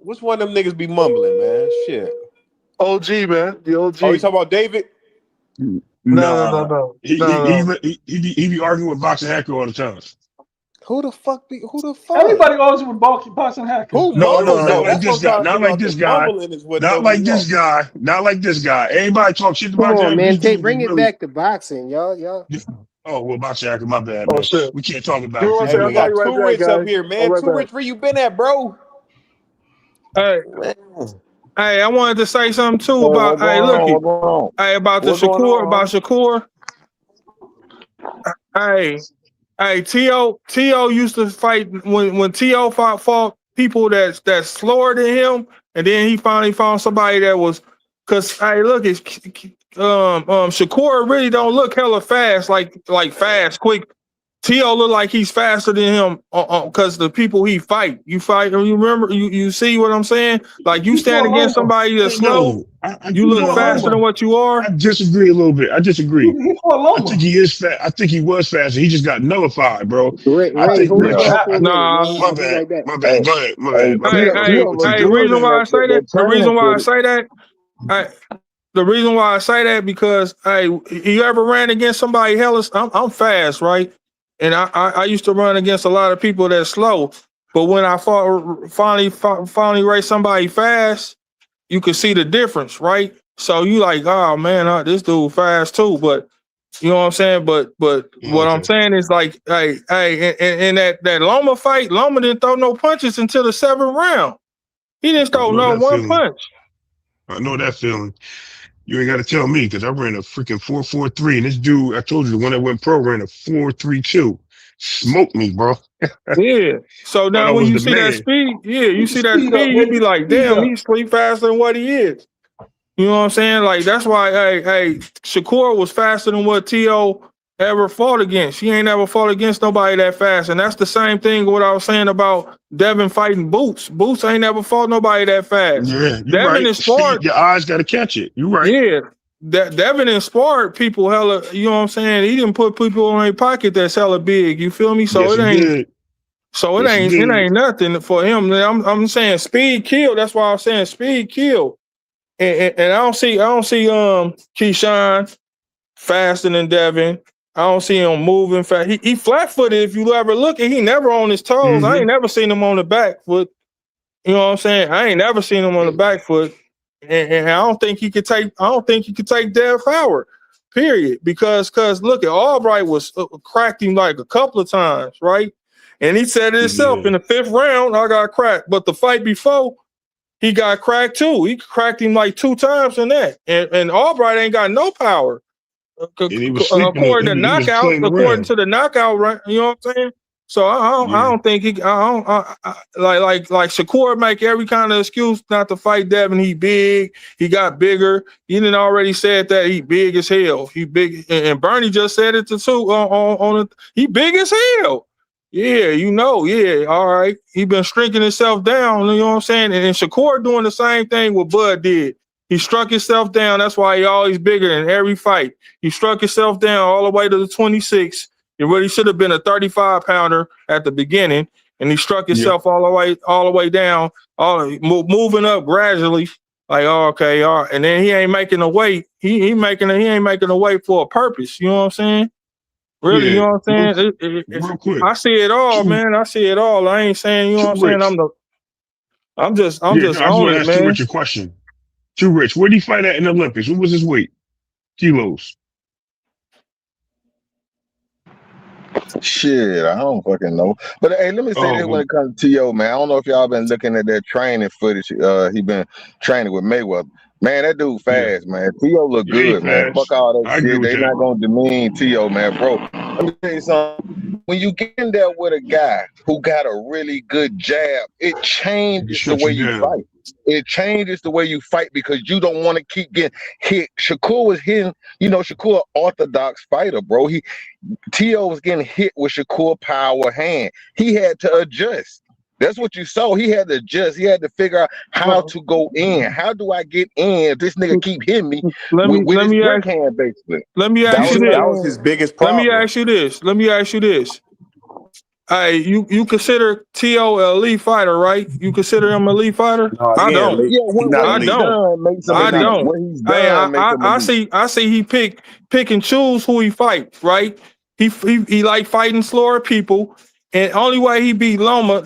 Which one of them niggas be mumbling, man? Shit. OG, man, the OG. Oh, you talking about David? Nah, No. he be arguing with Boxing Hacker all the time. Who the fuck? Everybody always with Boston Hacker. Who No, mumbles not though? like That's what this I'm guy. trying to Not figure like out. The this guy. mumbling is what Not throw like me this off. guy. Not like this guy. Everybody talk shit Come about on, him. man. This dude be Bring it really. back to boxing, y'all. Oh well, Boxing Hacker. My bad, Oh man. shit. We can't talk about Give it me one because Hey, you second. we I'll know call got you right Too back, Rich up guys. here, I'll man. be right Too back. Rich, where you been at, bro? Hey, Man. I wanted to say something too about. What's Hey, going look on? it. What's going on? Hey, about the What's going Shakur. About on, Shakur. Hey, T.O. used to fight when T.O. fought people that's slower than him, and then he finally found somebody that was. Cause hey, look, it's Shakur really don't look hella fast, like fast, quick. T.O. look like he's faster than him, cause the people he fight. You remember? You see what I'm saying? Like you He stand fought against Loma. somebody that's slow, no. I you He look fought no. faster Loma. than what you are. I disagree a little bit. I disagree. He fought I think Loma. he is fast. I think he was faster. He just got nullified, bro. I Ray, think hold it Rich. down for a minute, man. Nah. I'll be right back. My bad. Go ahead. My bad. My bad. Hey, reason why I say that, the reason why I say that because hey, you ever ran against somebody hella? I'm fast, right? And I used to run against a lot of people that's slow. But when I finally raced somebody fast, you can see the difference, right? So you like, oh man, this dude fast too. But you know what I'm saying? But what I'm Okay. saying is like, hey, in that Loma fight, Loma didn't throw no punches until the 7th round. He didn't I throw know no that one feeling. punch. I know that feeling. You ain't got to tell me because I ran a freaking 4.43, and this dude, I told you, the one that went pro ran a 4.32. Smoked me, bro. Yeah. So Thought now I when was you the see that man. speed, you see that Speed up, speed, you be baby. like, Speed damn, up. he's sleep faster than what he is. You know what I'm saying? Like that's why, hey, Shakur was faster than what T.O. ever fought against. He ain't ever fought against nobody that fast. And that's the same thing what I was saying about Devin fighting Boots. Boots ain't never fought nobody that fast. Yeah, you're Devin right. is Speed, smart. your eyes got to catch it. You're right. Yeah. Devin inspired people hella, you know what I'm saying? He didn't put people in their pocket that's hella big. You feel me? So Yes, it he ain't did. so it Yes, he ain't it did. ain't nothing for him. I'm saying speed kill. That's why I'm saying speed kill. And I don't see Keyshawn faster than Devin. I don't see him moving fast. He flat footed if you ever look and he never on his toes. I Mm-hmm. ain't never seen him on the back foot. You know what I'm saying? I ain't never seen him on the back foot. And I don't think he could take Dev Howard. Period. Because look at Albright was cracked him like a couple of times, right? And he said it himself Yeah. in the 5th round, I got cracked. But the fight before, he got cracked too. He cracked him like 2 times in that. And Albright ain't got no power. And he was sleeping. He was playing According around. to the knockout, right? You know what I'm saying? So I Yeah. don't think he. Like Shakur make every kind of excuse not to fight Devin. He big. He got bigger. He didn't already said that he big as hell. He big, and Bernie just said it too on it. He big as hell. Yeah, yeah, all right. He been shrinking himself down, you know what I'm saying? And Shakur doing the same thing what Bud did. He struck himself down. That's why he always bigger in every fight. He struck himself down all the way to the 26. It really should have been a 35 pounder at the beginning, and he struck Yep. himself all the way down, moving up gradually. Like, oh, okay, all right. And then he ain't making a weight. He ain't making a weight for a purpose. You know what I'm saying? Really, you Yeah. know what I'm saying? Real quick. I see it all, True. man. I see it all. I ain't saying, you know what I'm True saying? Rich. I'm just Yeah. No, I just on want to it, ask True man. Rich a question. True Rich, where did he fight at in the Olympics? What was his weight? Kilos. Shit, I don't fucking know. But hey, let me say Oh, this when well, it comes to T.O., man. I don't know if y'all been looking at that training footage. He been training with Mayweather. Man, that dude yeah. fast, man. T.O. look Yeah, he good, man. Fuck fast. all that I agree shit. with They that. not gonna demean T.O., man, bro. Let me tell you something. When you get in there with a guy who got a really good jab, it He can changes the shut way you you down. fight. It changes the way you fight because you don't want to keep getting hit. Shakur was hitting, Shakur orthodox fighter, bro. T.O. was getting hit with Shakur power hand. He had to adjust. That's what you saw. He had to adjust. He had to figure out how Well, to go in. How do I get in if this nigga keep hitting me let me with let his me brick ask hand, basically? let me You ask you see what this. I That was mean? his biggest Let me problem. ask you this. Let me ask you this. Hey, you consider T.O. a elite fighter, right? You consider him a elite fighter? No, I he ain't don't. elite. Yeah, He what not what I he's elite. don't. done makes him He I not elite. don't. What elite. he's Hey, done makes him elite. I see he pick and choose who he fight, right? He like fighting slower people. And the only way he beat Loma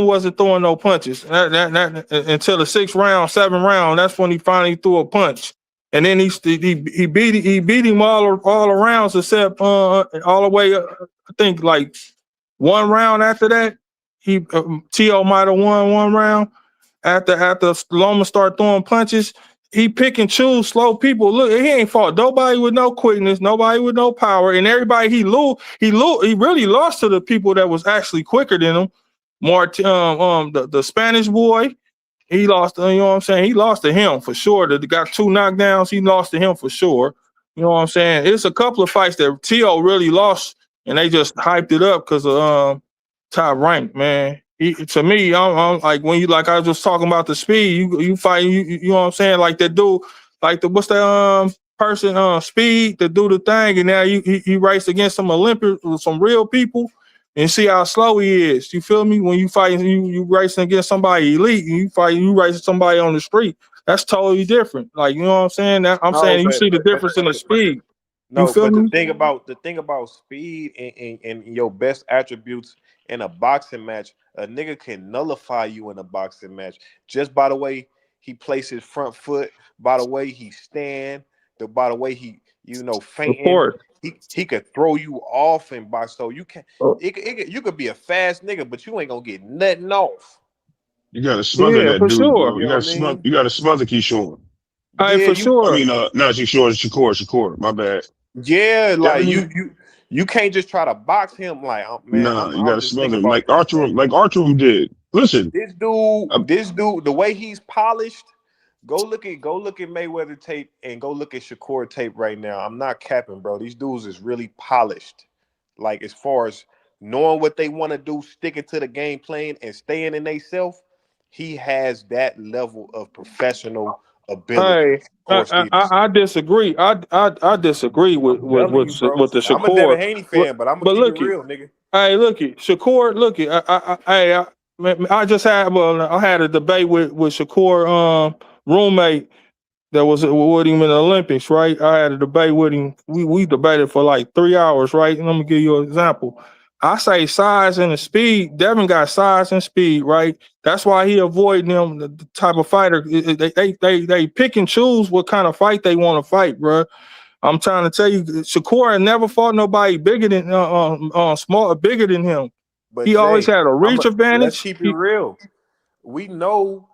wasn't throwing no punches. Until the 6th round, 7th round, that's when he finally threw a punch. And then he beat him all around except all the way I think like 1 round after that. T.O. might have won 1 round after Loma start throwing punches. He pick and choose slow people. Look, he ain't fought nobody with no quickness, nobody with no power, and everybody he really lost to the people that was actually quicker than him. The Spanish boy, he lost. You know what I'm saying? He lost to him for sure. That got 2 knockdowns. He lost to him for sure. You know what I'm saying? It's a couple of fights that T.O. really lost, and they just hyped it up because of top rank, man. To me, I'm like when you like I was just talking about the speed. You fight. You know what I'm saying? Like that dude, like what's that person speed to do the thing, and now he raced against some Olympians, some real people, and see how slow he is. You feel me? When you fight, you racing against somebody elite, and you racing somebody on the street. That's totally different. Like you know what I'm saying? I'm No, saying you see the difference in the speed. You no, feel but me? the thing about speed and your best attributes in a boxing match, a nigga can nullify you in a boxing match just by the way he places his front foot, by the way he stand, by the way he Of fainting. course. He could throw you off and by so you can Uh, you could be a fast nigga, but you ain't gonna get nothing off. You gotta smother Yeah, that for dude, sure. bro. You know what I mean? You gotta smother Keyshawn. Hey, Yeah, for you I sure. mean, not Keyshawn, Shakur. My bad. yeah, like Devin, you can't just try to box him like man, nah, you I'm gotta just thinking smother him about Like Archer did. Listen, uh, this dude, the way he's polished. Go look at Mayweather tape and go look at Shakur tape right now. I'm not capping, bro. These dudes is really polished. Like as far as knowing what they want to do, sticking to the game plan and staying in themselves, he has that level of professional ability. Hey, Of course, I disagree. I disagree with I'm telling you, bro. with the I'm a Devin Shakur. Haney fan, but I'm gonna But keep it look it. real, nigga. Hey, look it. Shakur. Look it. I just had I had a debate with Shakur roommate that was with him in the Olympics, right? I had a debate with him. We debated for like 3 hours, right? And let me give you an example. I say size and the speed. Devin got size and speed, right? That's why he avoiding them the type of fighter. They pick and choose what kind of fight they want to fight, bro. I'm trying to tell you, Shakur never fought nobody bigger than bigger than him. But He always Jay, had a reach let's advantage. keep it real. We know.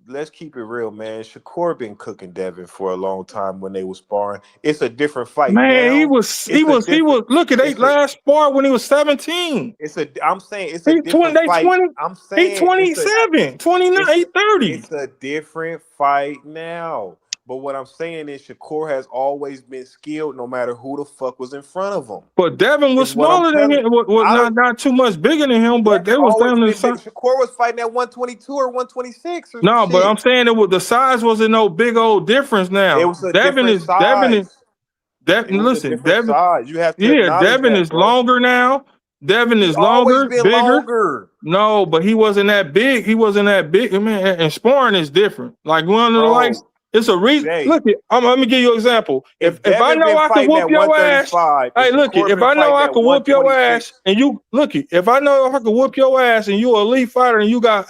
Let's keep it real, man. Shakur been cooking Devin for a long time when they was sparring. It's a different fight Man, now. he It's a different. was. Look at they It's a. last spar when he was 17. It's a. I'm saying it's a He 20, different they fight. 20, I'm he saying it's a. 27, 29, It's he 30. it's a different fight now. But what I'm saying is Shakur has always been skilled, no matter who the fuck was in front of him. But Devin was Is what I'm smaller than telling. him. Was I don't. not too much bigger than him, but Devin they was always down the been big. size. Shakur was fighting at 122 or 126 or some No, but I'm shit. saying the size wasn't no big old difference It now. was a different Devin is size. It was a listen, different Devin, size. You have to yeah, acknowledge Devin that, is bro. longer now. Devin He is always longer, been bigger. longer, No, but he wasn't that big. He wasn't that big. I mean, and sparring is different. Like one of the lights, bro. it's a reason. Jay, Look, let me give you an example. if If I Devin know been I could fighting whoop at your ass, 135 and hey, look, Shakur if been I know fighting I at could whoop your ass, 126, and you look, if I know if I could whoop your ass, and you an elite fighter, and you got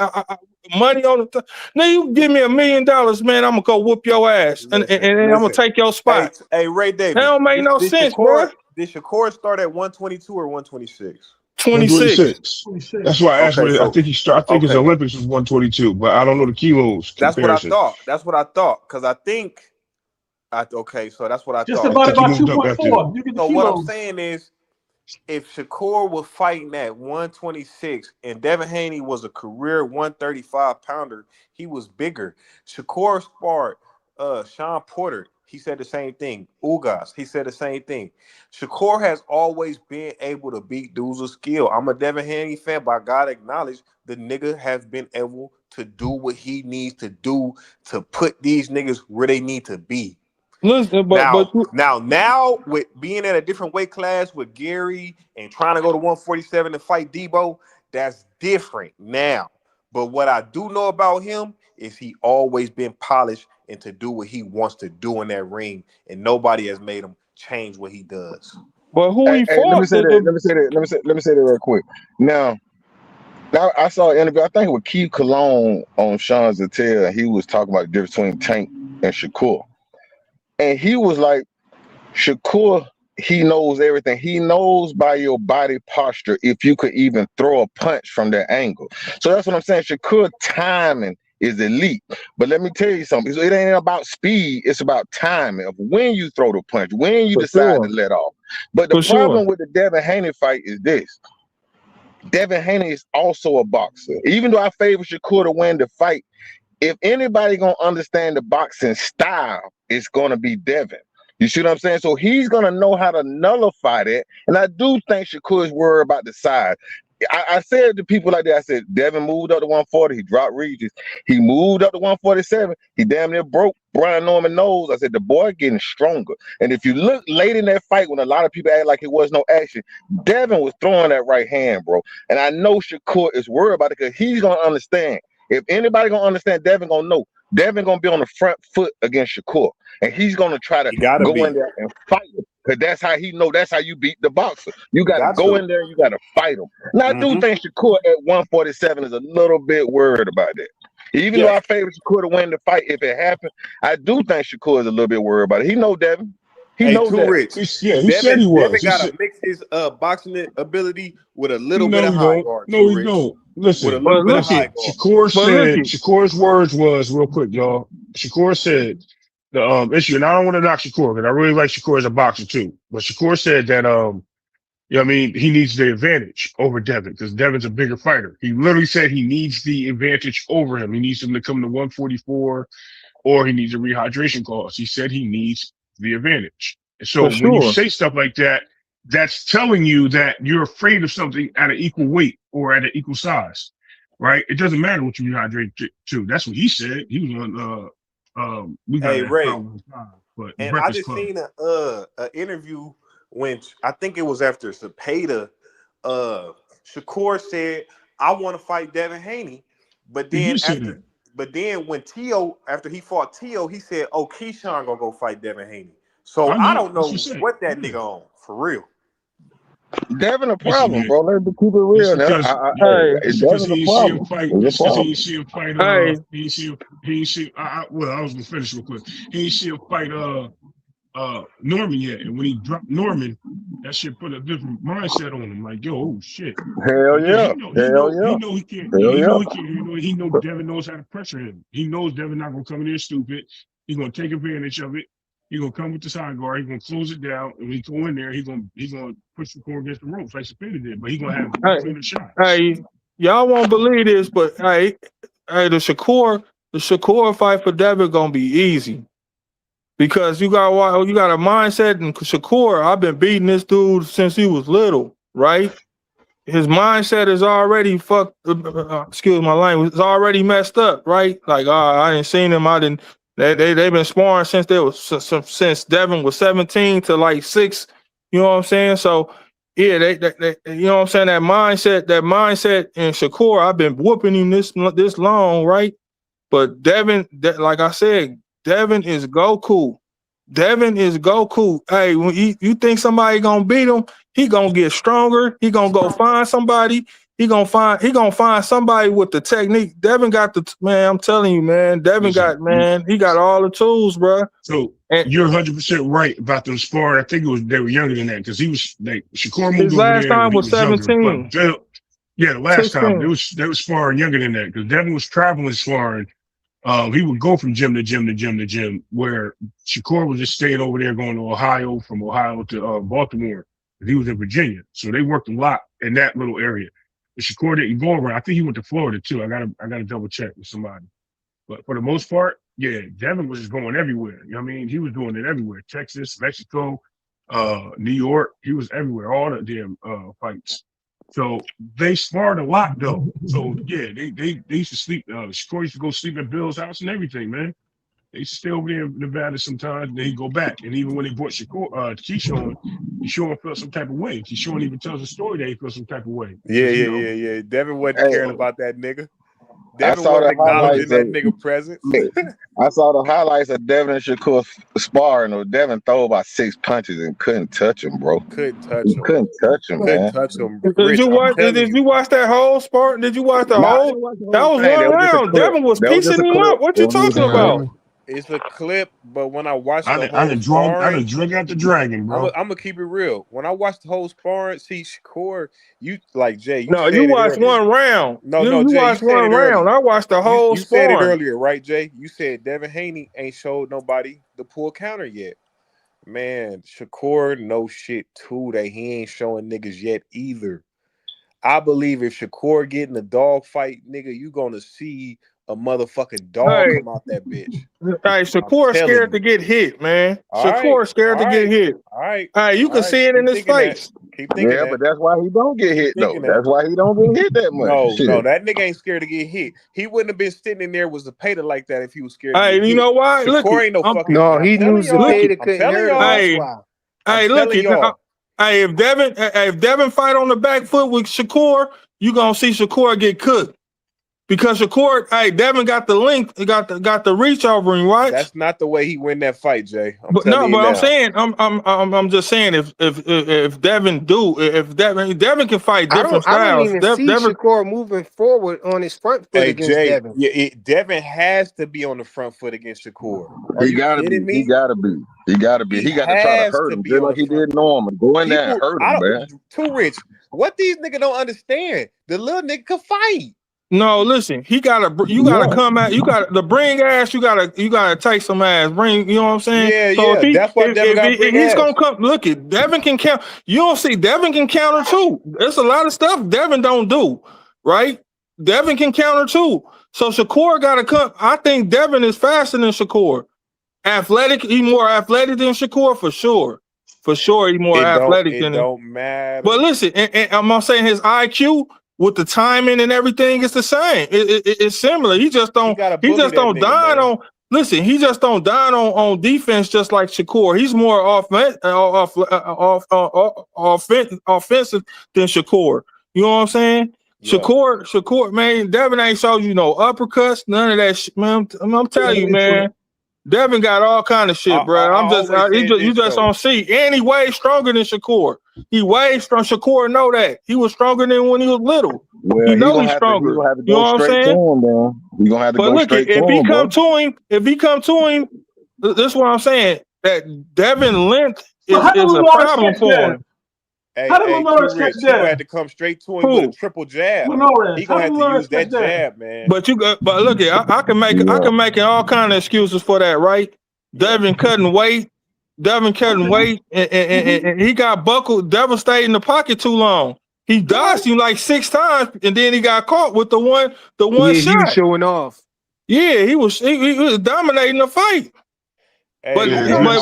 money on the, now you give me $1 million, man, I'm gonna go whoop your ass, and I'm gonna listen. take your Hey, spot. hey, Ray That Davis, don't make no sense, bro. Did Shakur start at 122 or 126? 26. 126. 26. That's why I asked Okay, what I so think I think his okay, Olympics was 122, but I don't know the kilos that's what I comparison. thought. That's what I thought because I think okay, so that's what I Just I thought. about think he about moved up after. 2.4. You get the So what I'm kilos. saying is, if Shakur was fighting at 126 and Devin Haney was a career 135 pounder, he was bigger. Shakur sparred Sean Porter. He said the same thing. Ugas, he said the same thing. Shakur has always been able to beat dudes of skill. I'm a Devin Haney fan, but I gotta acknowledge the nigga has been able to do what he needs to do to put these niggas where they need to be. Listen, Now, with being at a different weight class with Gary and trying to go to 147 to fight Debo, that's different now. But what I do know about him is he always been polished and to do what he wants to do in that ring, and nobody has made him change what he does. But who Hey, he hey, let me fought? say that. Let me say that real quick. Now I saw an interview. I think with Keith Cologne on Sean Zattel, and he was talking about the difference between Tank and Shakur, and he was like, Shakur, he knows everything. He knows by your body posture if you could even throw a punch from that angle. So that's what I'm saying. Shakur timing is elite. But let me tell you something. It ain't about speed. It's about timing of when you throw the punch, when you For decide to sure. let off. But the For sure. problem with the Devin Haney fight is this. Devin Haney is also a boxer. Even though I favor Shakur to win the fight, if anybody gonna understand the boxing style, it's gonna be Devin. You see what I'm saying? So he's gonna know how to nullify that. And I do think Shakur is worried about the size. I said to people like that, I said, Devin moved up to 140, he dropped Regis. He moved up to 147, he damn near broke Brian Norman nose. I said, the boy getting stronger. And if you look late in that fight when a lot of people act like it was no action, Devin was throwing that right hand, bro. And I know Shakur is worried about it because he's gonna understand. If anybody gonna understand, Devin gonna know. Devin gonna be on the front foot against Shakur, and he's gonna try to You gotta go be. in there and fight him. Cause that's how he know. That's how you beat the boxer. You got to Got go to. in there. You got to fight him. Now I do Mm-hmm. think Shakur at 147 is a little bit worried about that. Even though I favor Shakur to win the fight if it happened, I do think Shakur is a little bit worried about it. He know Devin. He Hey, know Too Devin. Rich. He said he Devin was. He got said to mix his boxing ability with a little bit no, of he high don't. guard. No, Too he Rich, don't. with a Listen, little bit of high listen. guard. Shakur's words was real quick, y'all. Shakur said the issue, and I don't want to knock Shakur because I really like Shakur as a boxer too. But Shakur said that you know what I mean, he needs the advantage over Devin because Devin's a bigger fighter. He literally said he needs the advantage over him. He needs him to come to 144 or he needs a rehydration clause. He said he needs the advantage. And so For when you sure. say stuff like that, that's telling you that you're afraid of something at an equal weight or at an equal size, right? It doesn't matter what you rehydrate to. That's what he said. He was on, we got Hey, that Ray. power time, but the And I Breakfast just Club. seen a interview when I think it was after Cepeda. Shakur said, "I want to fight Devin Haney," but He then did say that. when Tio, after he fought Tio, he said, "Oh, Keyshawn gonna go fight Devin Haney." So I I know. don't That's know what he said. what that Yeah. nigga on for real. Devin a Listen, problem, man. bro. Let's keep it Just real now. because, Hey, just because Devin a he didn't see him problem. fight, He's a just because he didn't problem. see him fight, hey, he didn't see. Well, I was gonna finish real quick. He didn't see him fight, Norman yet, and when he dropped Norman, that shit put a different mindset on him. Like, yo, oh shit. Hell But yeah, yeah. Hell yeah. he can't. Yeah, Hell he yeah. know he can't handle it. He know Devin knows how to pressure him. He knows Devin not gonna come in there stupid. He's gonna take advantage of it. He's gonna come with the side guard. He's gonna close it down, and when he go in there, he's gonna push the core against the ropes like Cepeda did. But he's gonna have hey, cleaner shots. hey, y'all won't believe this, but hey, the Shakur fight for Devin gonna be easy. Because you got a mindset in Shakur. I've been beating this dude since he was little, right? His mindset is already fucked. Excuse my language. It's already messed up, right? Like I ain't seen him. I didn't. They've been sparring since since Devin was 17 to like 6. You know what I'm saying? So yeah, they you know what I'm saying. That mindset in Shakur. I've been whooping him this long, right? But Devin, like I said, Devin is Goku. Devin is Goku. Hey, when you think somebody gonna beat him, he gonna get stronger. He gonna go find somebody. He gonna find somebody with the technique. Devin got the man. I'm telling you, man. Devin got he got all the tools, bro. So And you're 100% right about them sparring. I think they were younger than that because he was like Shakur moved his over last there when time he was was younger. 17, But the last time 16. they was sparring younger than that because Devin was traveling sparring. He would go from gym to gym to gym to gym, where Shakur was just staying over there going to Ohio, from Ohio to Baltimore. He was in Virginia, so they worked a lot in that little area. But Shakur didn't go around. I think he went to Florida too. I gotta double check with somebody. But for the most part, yeah, Devin was just going everywhere. You know what I mean? He was doing it everywhere. Texas, Mexico, New York. He was everywhere. All the damn fights. So they sparred a lot though. So yeah, they used to sleep. Shakur used to go sleep at Bill's house and everything, man. They used to stay over there in Nevada sometimes, and then he'd go back. And even when they brought Keyshawn, Keyshawn felt some type of way. Keyshawn even tells a story that he felt some type of way. Yeah. Devin wasn't caring about that nigga. I Devin saw the wasn't acknowledging highlights of that nigga presence. I saw the highlights of Devin and Shakur sparring. Or Devin throw about 6 punches and couldn't touch him, bro. Couldn't touch He him. couldn't touch him, Couldn't man. touch him. Did Rich, you I'm watch? telling Did you. you watch that whole sport? Did you watch the Nah, I whole? didn't watch the That whole was thing. one That was just a round. clip. Devin was That was just piecing a him clip. up. What That you was just talking a clip. about? It's a clip, but when I watched the I whole sparring, drug out the dragon, I'm bro. gonna keep it real. When I watched the whole sparring, see Shakur, you like Jay, you No, you said it watched earlier. one round. No, You Jay, you watched said one it round. earlier. I watched the whole You said it sparring. earlier, right, Jay? You said Devin Haney ain't showed nobody the pull counter yet. Man, Shakur knows shit too that he ain't showing niggas yet either. I believe if Shakur get in a dog fight, nigga, you gonna see a motherfucking dog Hey, come out that bitch. hey, I'm Shakur telling scared you. to get hit, man. All right, Shakur scared to get hit. all right, Hey, you all can right. see it in Keep his thinking that. face. Keep thinking Yeah, that. but that's why he don't get Keep hit though. thinking that. That's why he don't get hit that much. No, Shit. that nigga ain't scared to get hit. He wouldn't have been sitting in there with Zapata like that if he was scared to Hey, get you hit. know why? Look, Shakur ain't no I'm, fucking. No, I'm he knew telling y'all. Zapata I'm couldn't telling hurt him. That's y'all. hey, why. hey, look telling it. y'all. Hey, if Devin fight on the back foot with Shakur, you gonna see Shakur get cooked Because Shakur, hey, Devin got the length, he got the reach over him, right? That's not the way he win that fight, Jay. I'm But telling no, you but now. I'm saying, I'm just saying, if Devin can fight different I don't styles. even see Devin, Shakur moving forward on his front foot Hey against Jay, Devin. Devin has to be on the front foot against Shakur. Are He you gotta kidding be. He me? gotta be. He gotta be. He He got to try to has hurt to him be just on like the he front. did Norman. Go in there and People, hurt him, man. Too rich. What these niggas don't understand? The little nigga can fight. no, listen, you gotta come out, you gotta to bring ass, you gotta take some ass, bring, you know what I'm saying? So Yeah. That's why Devin got to bring he's ass. gonna come, look at Devin can count. You don't see Devin can counter too. There's a lot of stuff Devin don't do, right? Devin can counter too. So Shakur gotta come. I think Devin is faster than Shakur. Athletic, he more athletic than Shakur for sure. For sure, he more athletic It than him. don't matter. But listen, and I'm not saying his IQ with the timing and everything is the same. It's similar. He just don't. He just don't dine on. Listen, he just don't dine on defense just like Shakur. He's more offensive than Shakur. You know what I'm saying? Yeah. Shakur, man, Devin ain't showed you no uppercuts, none of that shit, man. I'm telling you, man. Devin got all kind of shit, bro. You just don't see. And he way stronger than Shakur. He way strong. Shakur know that. He was stronger than when he was little. Well, He know gonna he's have to. He stronger. gonna have to You know go what I'm straight to saying? him, man. He gonna have to But go look, straight to if he him, come bro. to him, this is what I'm saying. That Devin length So is how did a Linares problem catch for Dev? him. How did Linares catch He gonna have Dev? to come straight to him with a triple jab. Linares. He How gonna did have to Linares use that catch Dev? jab, man. But look, I can make all kind of excuses for that, right? Devin cutting weight. Devin cutting weight, and he got buckled. Devin stayed in the pocket too long. He dodged him like 6 times, and then he got caught with the one Yeah, shot. he was showing off. Yeah, he was dominating the fight. But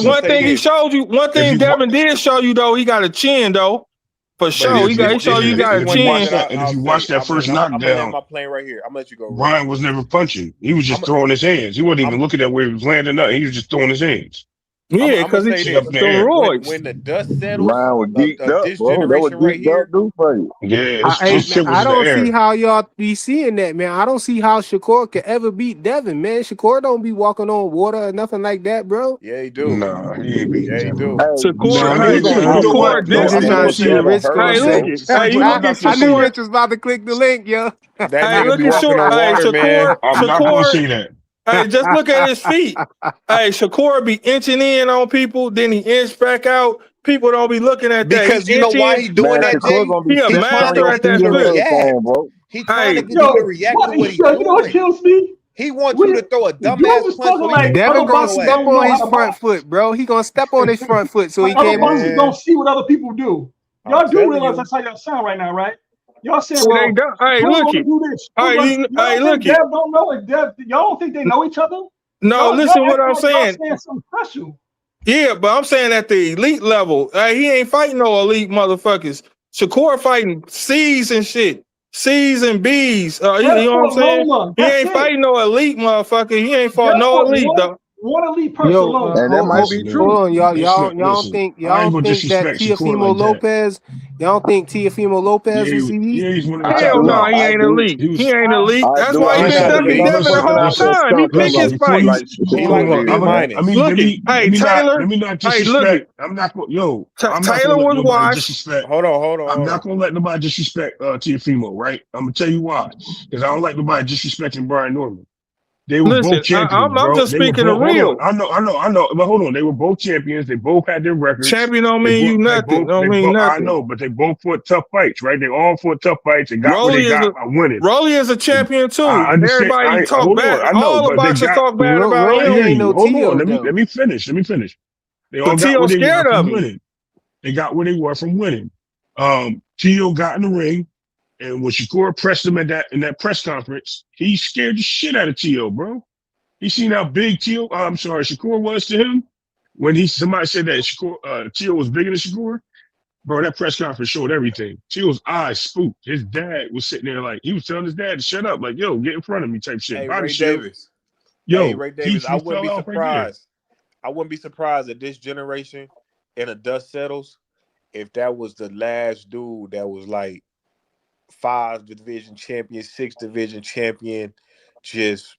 one thing he showed you, one thing Devin did show you though, he got a chin though, for sure. He showed you got a chin. And if you watch that first I'm gonna land knockdown, my plane right here. I'm gonna let you go. Brian was never punching. He was just throwing his hands. He wasn't even looking at where he was landing nothing. He was just throwing his hands. Yeah, because he's up in the air. When the dust settles, Ryan was geeked up, this bro. That was generation right geeked here. up, do for you. Yeah, Man, shit was I in the don't see air. how y'all be seeing that, man. I don't see how Shakur could ever beat Devin, man. Shakur don't be walking on water or nothing like that, bro. Yeah, he do. Nah, he ain't beating Devin. Shakur, You know what? Shakur, I'm just trying to see what Rich gonna say. Hey, you look at I knew Shakur. Rich was about to click the link, yo. That Hey, nigga look be at walking on water, man. I'm not gonna say that. Hey, just look at his feet. Hey, Shakur be inching in on people, then he inch back out. People don't be looking at that. Because He you know why inching. he doing that, Jay? He a He trying to master get at you that to flip. react. He trying to Hey, get you to react to what he's You know what doing. kills me? He wants you to throw a Dudes dumbass is punch talking so he can like Devin other punch gonna boxers your step ass. don't know on how his to front box. foot, bro. He gonna step on his front foot so he Like other can't boxers move. don't see what other people do. Y'all do telling realize you. that's how y'all sound right now, right? Y'all saying, Hey, well, hey, Shakur look gonna it. do this. Hey, Y'all don't look think it. Dev don't know it? Dev, y'all don't think they know each other? No, Y'all listen what acting I'm like y'all saying. saying something special. Yeah, but I'm saying at the elite level, he ain't fighting no elite motherfuckers. Shakur fighting C's and shit. C's and B's. You Just know what for I'm saying? Loma. He That's ain't it. fighting no elite motherfucker. He ain't fought Just no for elite though. one elite person Yo, alone. And that might be hold true. on, y'all. Y'all Listen, I ain't don't gonna think that disrespect Shakur like that. Y'all don't think Teofimo Lopez was elite? Yeah, he's one of the I top Hell do. no, he guys. I ain't do. elite. He He was. ain't elite. I That's do. why he I'm been not Listen, because ducking other Devin the person whole out there time. He stuck him pick like his before fights. you, He Shakur like a hold on. B did, man. minus. Look it. Hey, Taylor. Let me not Hey, look disrespect. it. I'm not gonna. Yo, I'm not Taylor gonna let was nobody washed. disrespect. Hold on. I'm not gonna let nobody disrespect Teofimo, right? I'm gonna tell you why. Because I don't like nobody disrespecting Brian Norman. They were both Listen, champions, I'm bro. just They were speaking the both. Hold on, real. I know. But hold on, they were both champions. They both had their records. Champion don't They mean both, you nothing. Don't they mean both. I nothing. know, but they both fought tough fights, right? They all fought tough fights and got where they Rolly is got a by winning. champion I too. understand. Everybody talk Hold on. bad. I know, All the but they boxers got. talk bad about I Rolly him. hear ain't you. no Hold on. Tio Let though. me finish. They all But got Tio where they were scared of from him. winning. They got where they were from winning. Tio got in the ring, and when Shakur pressed him in that press conference, he scared the shit out of Tio, bro. He seen how big Shakur was to him. When somebody said that Tio was bigger than Shakur, bro, that press conference showed everything. Tio's eyes spooked. His dad was sitting there like he was telling his dad to shut up, like, yo, get in front of me type shit. Hey, Body Ray shield. Davis. Yo, he I wouldn't fell be off right there. surprised. I wouldn't be surprised at this generation and the dust settles if that was the last dude that was like 5 division champion, 6 division champion, just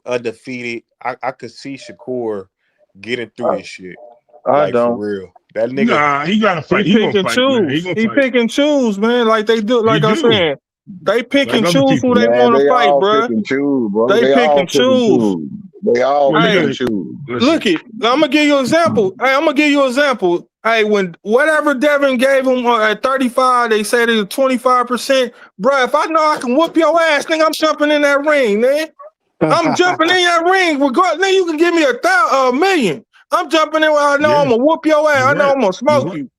undefeated. I could see Shakur getting through this shit. I Like for don't. real. That nigga. Nah, he gotta He fight. He pick gonna and fight, man. He choose. gonna He fight. pick and choose, man. Like they do. He Like I'm do. saying, they pick Like and other choose who people. they Man, want to they fight, all pick bruh. and choose, bro. They They pick all and pick and choose. choose. They all Well, you pick Hey, and gotta choose. listen. look it. I'm gonna give you an example. Hey, I'm gonna give you an example. Hey, when whatever Devin gave him at 35, they said it was 25%. Bruh, if I know I can whoop your ass, nigga, I'm jumping in that ring, man. I'm jumping in that ring. Regardless, nigga, you can give me a million. I'm jumping in where I know Yeah, I'm gonna whoop your ass. you're I know right. I'm gonna You're smoke right. you.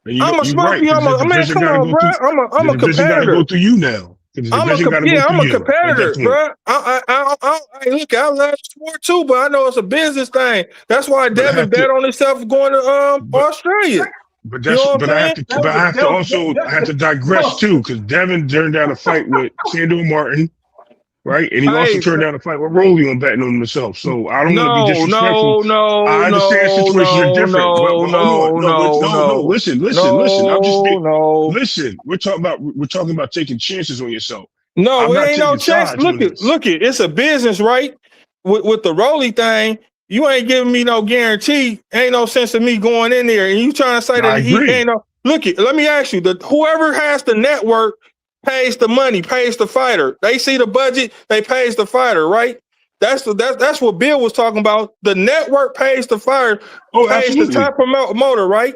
And I'm gonna you're smoke right, you. because the Man, division come gotta on, go through. bruh. I'm The a division gotta go competitor. through you now. Because the division gotta go through I'm a you at that competitor, point. bruh. Look, I love sport too, but I know it's a business thing. That's why But I Devin have to. bet on himself going to But Australia. but You that's. know what But I'm I have saying? to. But I have to also. I have to digress too, because Devin turned down a fight with Sandor Martin, right? And he also Hey, turned down a fight with Rolly on betting on himself. So I don't want to be no, disrespectful. no, no, I understand no, situations are no, different, but no, hold on. no, No, no, no. no, Listen. I'm just being. no. Listen, we're talking about taking chances on yourself. No, I'm it not ain't no taking chance. sides on this. It's a business, right? With the Rolly thing, you ain't giving me no guarantee. Ain't no sense of me going in there and you trying to say that I he agree. ain't no. Let me ask you: whoever has the network pays the money, pays the fighter. They see the budget, they pays the fighter, right? That's what Bill was talking about. The network pays the fighter, Oh, pays the absolutely. top promoter, right?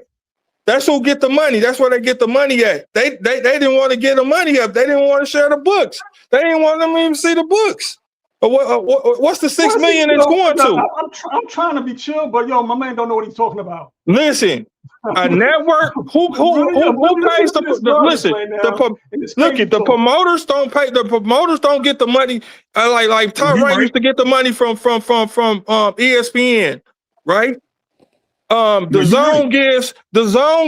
That's who get the money. That's where they get the money at. They didn't want to get the money up. They didn't want to share the books. They didn't want them to even see the books. But what's the $6 million it's going to? I'm trying to be chill, but yo, my man don't know what he's talking about. Listen, a network who really pays listening to this garbage listen right now, and it's look crazy at the talk. promoters don't pay. The promoters don't get the money. Like Todd You're Wright right. used to get the money from ESPN, right? No, The you're right. zone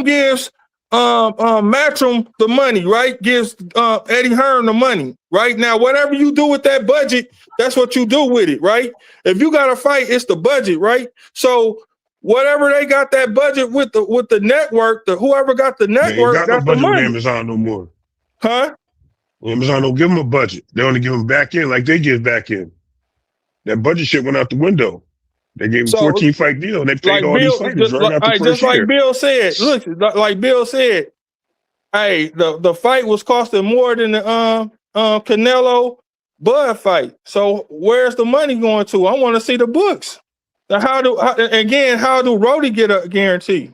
gives Matchroom the money, right? Gives Eddie Hearn the money, right? Now, whatever you do with that budget, that's what you do with it, right? If you got to fight, it's the budget, right? So whatever they got that budget with the network, whoever got the They ain't network got no got the budget with money, Amazon no more. huh? Amazon don't give them a budget. They only give them back in like they give back in. That budget shit went out the window. They gave him So 14 fight deal and they paid like all these Bill, fighters right out the just first like year. Bill said, look, like Bill said, hey, the fight was costing more than the Canelo Bud fight. So where's the money going to? I want to see the books. Now, how do Rody get a guarantee?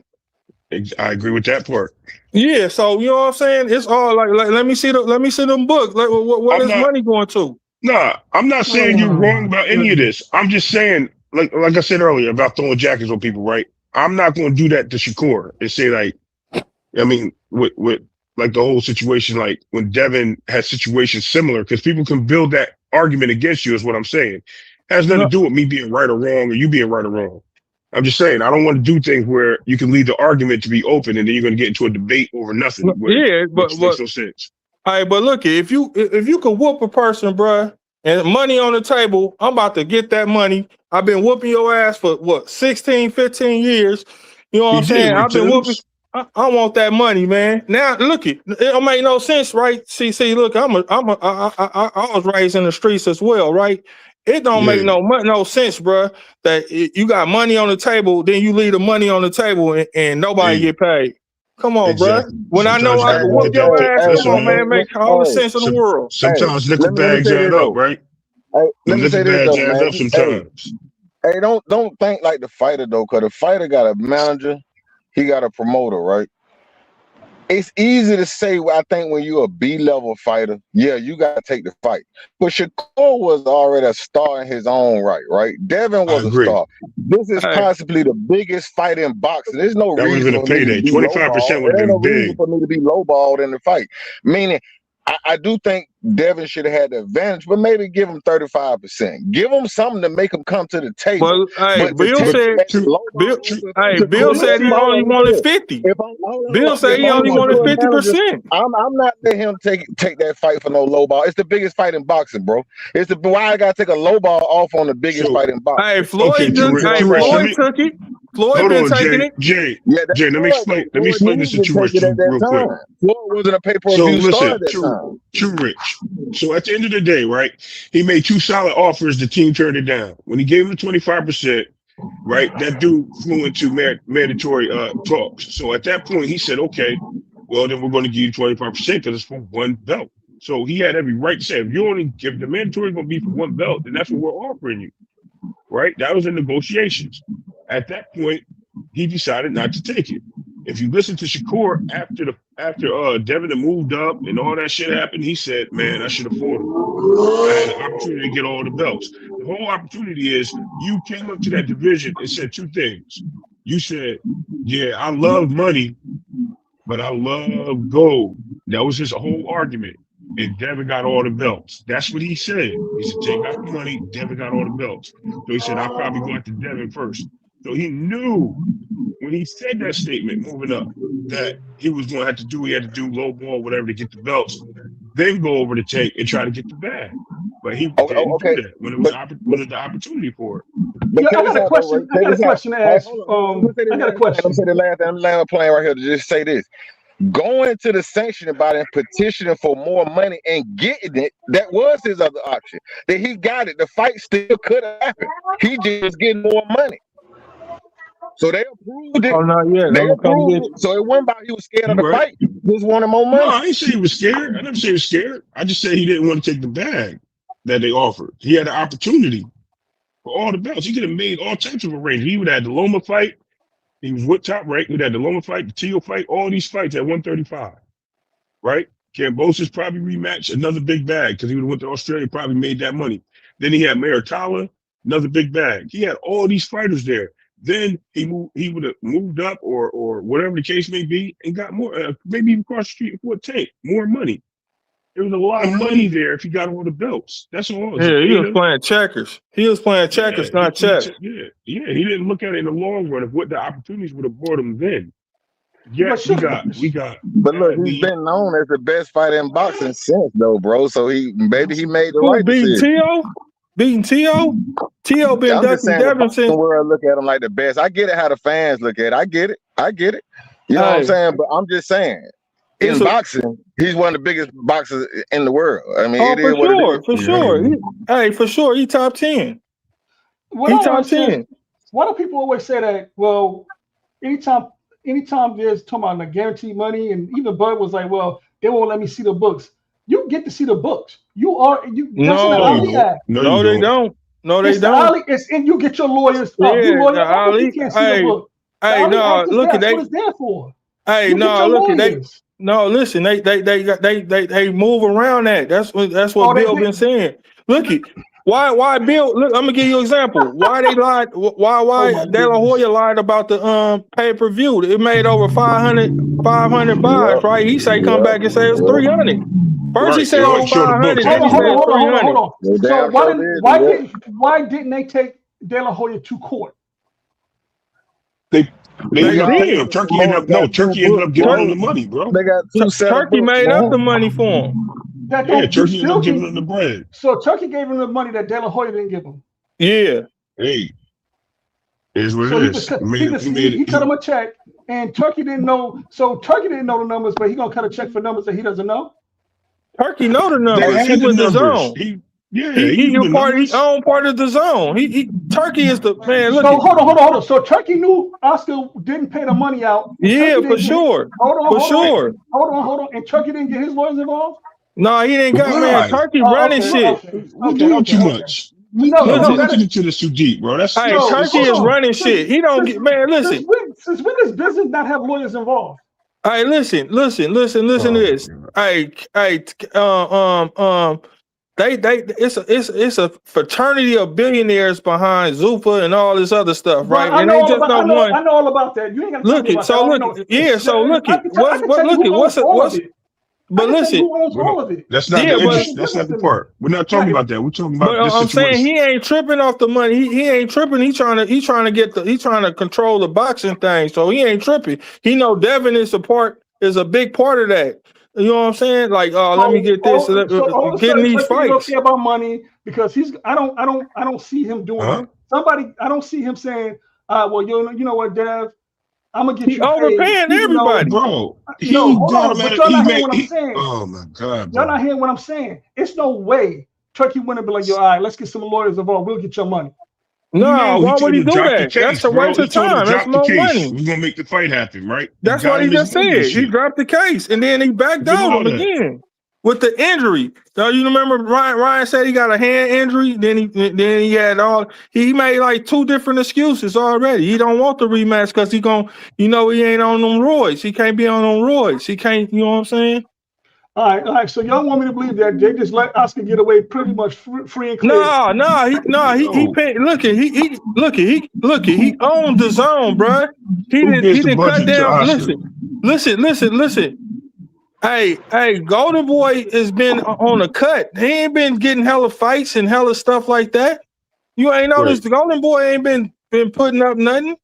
I agree with that part. Yeah, so you know what I'm saying? It's all like let me see them books. Like what is money going to? Nah, I'm not saying you're wrong about any of this. I'm just saying, like I said earlier about throwing jackets on people, right? I'm not going to do that to Shakur and say like, I mean, with like the whole situation, like when Devin has situations similar, because people can build that argument against you, is what I'm saying. It has nothing to do with me being right or wrong or you being right or wrong. I'm just saying I don't want to do things where you can leave the argument to be open and then you're going to get into a debate over nothing. Which makes no sense. All right, but look, if you could whoop a person, bruh, and money on the table, I'm about to get that money. I've been whooping your ass for what, 16, 15 years. You know what I'm saying? I've been whooping. I want that money, man. Now look, it don't make no sense, right? See, look, I was raised in the streets as well, right? It don't make no sense, bruh, that you got money on the table, then you leave the money on the table and nobody get paid. Come on, bruh. When I know I can whoop your ass, come on, man, make all the sense in the world. Sometimes nickel let me bags say add this, up, though. right? Hey, let me say Nickel this bags though, add man. up sometimes. Hey, don't think like the fighter though, because the fighter got a manager, he got a promoter, right? It's easy to say, I think, when you're a B-level fighter, yeah, you got to take the fight. But Shakur was already a star in his own right? Devin was a star. This is possibly the biggest fight in boxing. There's no That would have reason been a for me to payday. be 25% lowballed. would have There ain't been no reason big. for me to be lowballed in the fight. Meaning, I do think Devin should have had the advantage, but maybe give him 35%. Give him something to make him come to the table. Well, hey, But to Bill take said, Bill said he only wanted 50. Bill said he only wanted 50%. I'm not letting him take that fight for no low ball. It's the biggest fight in boxing, bro. Why I gotta take a low ball off on the biggest fight in boxing. Hey, Floyd took it. Floyd Hold been on, taking Jay. it. Yeah, that's Jay, let me Floyd explain. though. Let me Floyd explain this needed to take situation it to at you that real quick. time. Floyd wasn't a So pay-per-view star listen, at that time. true, Rich. So at the end of the day, right? He made 2 solid offers. The team turned it down. When he gave him the 25%, right? That dude flew into mandatory talks. So at that point, he said, "Okay, well then we're going to give you 25% because it's for one belt." So he had every right to say, if the mandatory is going to be for one belt, then that's what we're offering you, right? That was in negotiations. At that point, he decided not to take it. If you listen to Shakur after Devin had moved up and all that shit happened, he said, "Man, I should have fought him. I had an opportunity to get all the belts." The whole opportunity is you came up to that division and said 2 things. You said, "Yeah, I love money, but I love gold." That was his whole argument. And Devin got all the belts. That's what he said. He said, "Jay got the money, Devin got all the belts." So he said, "I'll probably go after Devin first." So he knew when he said that statement, moving up, that he was going to have to do, he had to do low ball, whatever, to get the belts, then go over to Tank and try to get the bag. But he didn't do Okay, that when it was but when the opportunity for it. but Yeah, I check this got a out though, Ray. question. I Check got a this out. question to All right, ask. hold on. Let me say this I got a last thing. Let me say question. the last thing. I'm laying playing right here to just say this. Going to the sanctioning body and petitioning for more money and getting it, that was his other option. That he got it. The fight still could have happened. He just was getting more money. So they approved it. Oh, not yet. I'm They gonna come approved get it. you. So it wasn't about he was scared of You the right? fight. He just wanted more No, money. I didn't say he was scared. I never say he was scared. I just said he didn't want to take the bag that they offered. He had the opportunity for all the belts. He could have made all types of arrangements. He would have had the Loma fight. He was with Top Rank. He would have had the Loma fight, the Teal fight, all these fights at 135, right? Cambosis probably rematch, another big bag because he would have went to Australia, probably made that money. Then he had Maritala, another big bag. He had all these fighters there. Then he would have moved up or whatever the case may be and got more, maybe even cross the street for a Tank, more money. There was a lot of money there if he got all the belts. That's all. It's a Yeah, he was data. playing checkers. He was playing checkers, not chess. Yeah. He didn't look at it in the long run of what the opportunities would have brought him then. But Yes, we got But look, he's the been known as the best fighter in boxing since though, bro. So he made the Who right beating decision. T.O.? Beating T.O.? T.O. been I'm just ducking saying the Devin boxing since. world look at him like the best. I get it how the fans look at it. I get it. You know what I'm Hey, saying? But I'm just saying, it's in a boxing, he's one of the biggest boxers in the world. I mean, oh it is what it is. for sure. Hey, for sure, he top 10. What I He don't top understand is 10. why do people always say that? Well, anytime there's talking about like guaranteed money, and even Bud was like, well, they won't let me see the books. You get to see the books. That's in the no, you Ali No, don't. Act. No, you no, they don't. don't. No, they It's the don't. Ali. It's and you get your lawyers. You Yeah, the lawyer up if you Ali. can't see the book. The Ali No, Act is look at that's what they. it's there for. Hey, You get no, your look at they. lawyers. No, listen, they move around that. That's what Oh, Bill been saying. Look it. Why Bill? Look, I'm gonna give you an example. Why they lied? oh Why my De La goodness. Hoya lied about the pay-per-view? It made over 500 buys, Yep. right? He say come Yep. back and say it's Yep. 300. First he Right. said It it wasn't was So short of books. 500, They then he was said doing it's it. hold 300. on. They So damn sure did do that. why didn't they take De La Hoya to court? They They ended up Because paying did. him. Turkey ended Promoters up got two Turkey ended books, up giving Tur- him bro. the money, bro. They got two set of Turkey books, made up man. the money for him. That Yeah, don't you Turkey ended still up giving can. him the bread. So Turkey gave him the money that De La Hoya didn't give him. Yeah. Hey, it is what it So is. he cut him a check, and Turkey didn't know. So Turkey didn't know the numbers, but he gonna cut a check for numbers that he doesn't know. Turkey know the They numbers. He had the with the numbers. zone. He He knew a the part. He numbers. own part of the zone. Turkey is the man. Look So it. hold on. So Turkey knew Oscar didn't pay the money out, and Yeah, Turkey for didn't get it. sure. Hold For on, sure. and Turkey didn't get his lawyers involved. No, he didn't got man. Why? Turkey Oh, running okay, shit. We're doing too much. No, We're Listen, that looking into this too deep, bro. hey, Turkey hold is on. running shit. He don't get man. Listen, Since when does business not have lawyers involved? hey, listen to this. Hey, it's a fraternity of billionaires behind Zupa and all this other stuff, But right? And they just not one. I know all about that. You ain't gotta tell Look me it. about that. I So already look know. it. Yeah. So look it. I can tell you Look who it. owns all of it. I But can tell you listen. who owns all of it. That's not Yeah, the but interest. That's not the part. We're not talking about that. We're talking But about this I'm saying situation. he ain't tripping off the money. He ain't tripping. He trying to control the boxing thing. So he ain't tripping. He know Devin is a big part of that. You know what I'm saying? Like, let me get this. So all of a Getting sudden, these Turkey don't fights. care about money because I don't see him doing Huh? it. I don't see him saying, Well, you know what, Dev? I'm gonna get He you paid, overpaying even though. everybody. Bro, No, he hold got on, him but at y'all he not hearing made what I'm he. saying. Oh my God, Y'all bro. not hearing what I'm saying. It's no way Turkey wouldn't be like, yo, all right, let's get some lawyers involved. We'll get your money. No, No, he why would told he him to do drop the that? That's case, a bro. waste He of told him to time. That's drop the more case. money. We're gonna make the fight happen, right? He That's got what him he his just money and said. He shit. dropped the case, and then he backed Look at out all him that. again with the injury. So you remember Ryan said he got a hand injury. Then he had he made like 2 different excuses already. He don't want the rematch because he ain't on them roids. He can't be on them roids. He can't. You know what I'm saying? All right. So y'all want me to believe that they just let Oscar get away pretty much free and clear? He paid. He owned the zone, bro. He Who gives the didn't cut budget to down. Oscar? Listen. Hey, Golden Boy has been on a cut. He ain't been getting hella fights and hella stuff like that. You ain't Right. noticed the Golden Boy ain't been putting up nothing.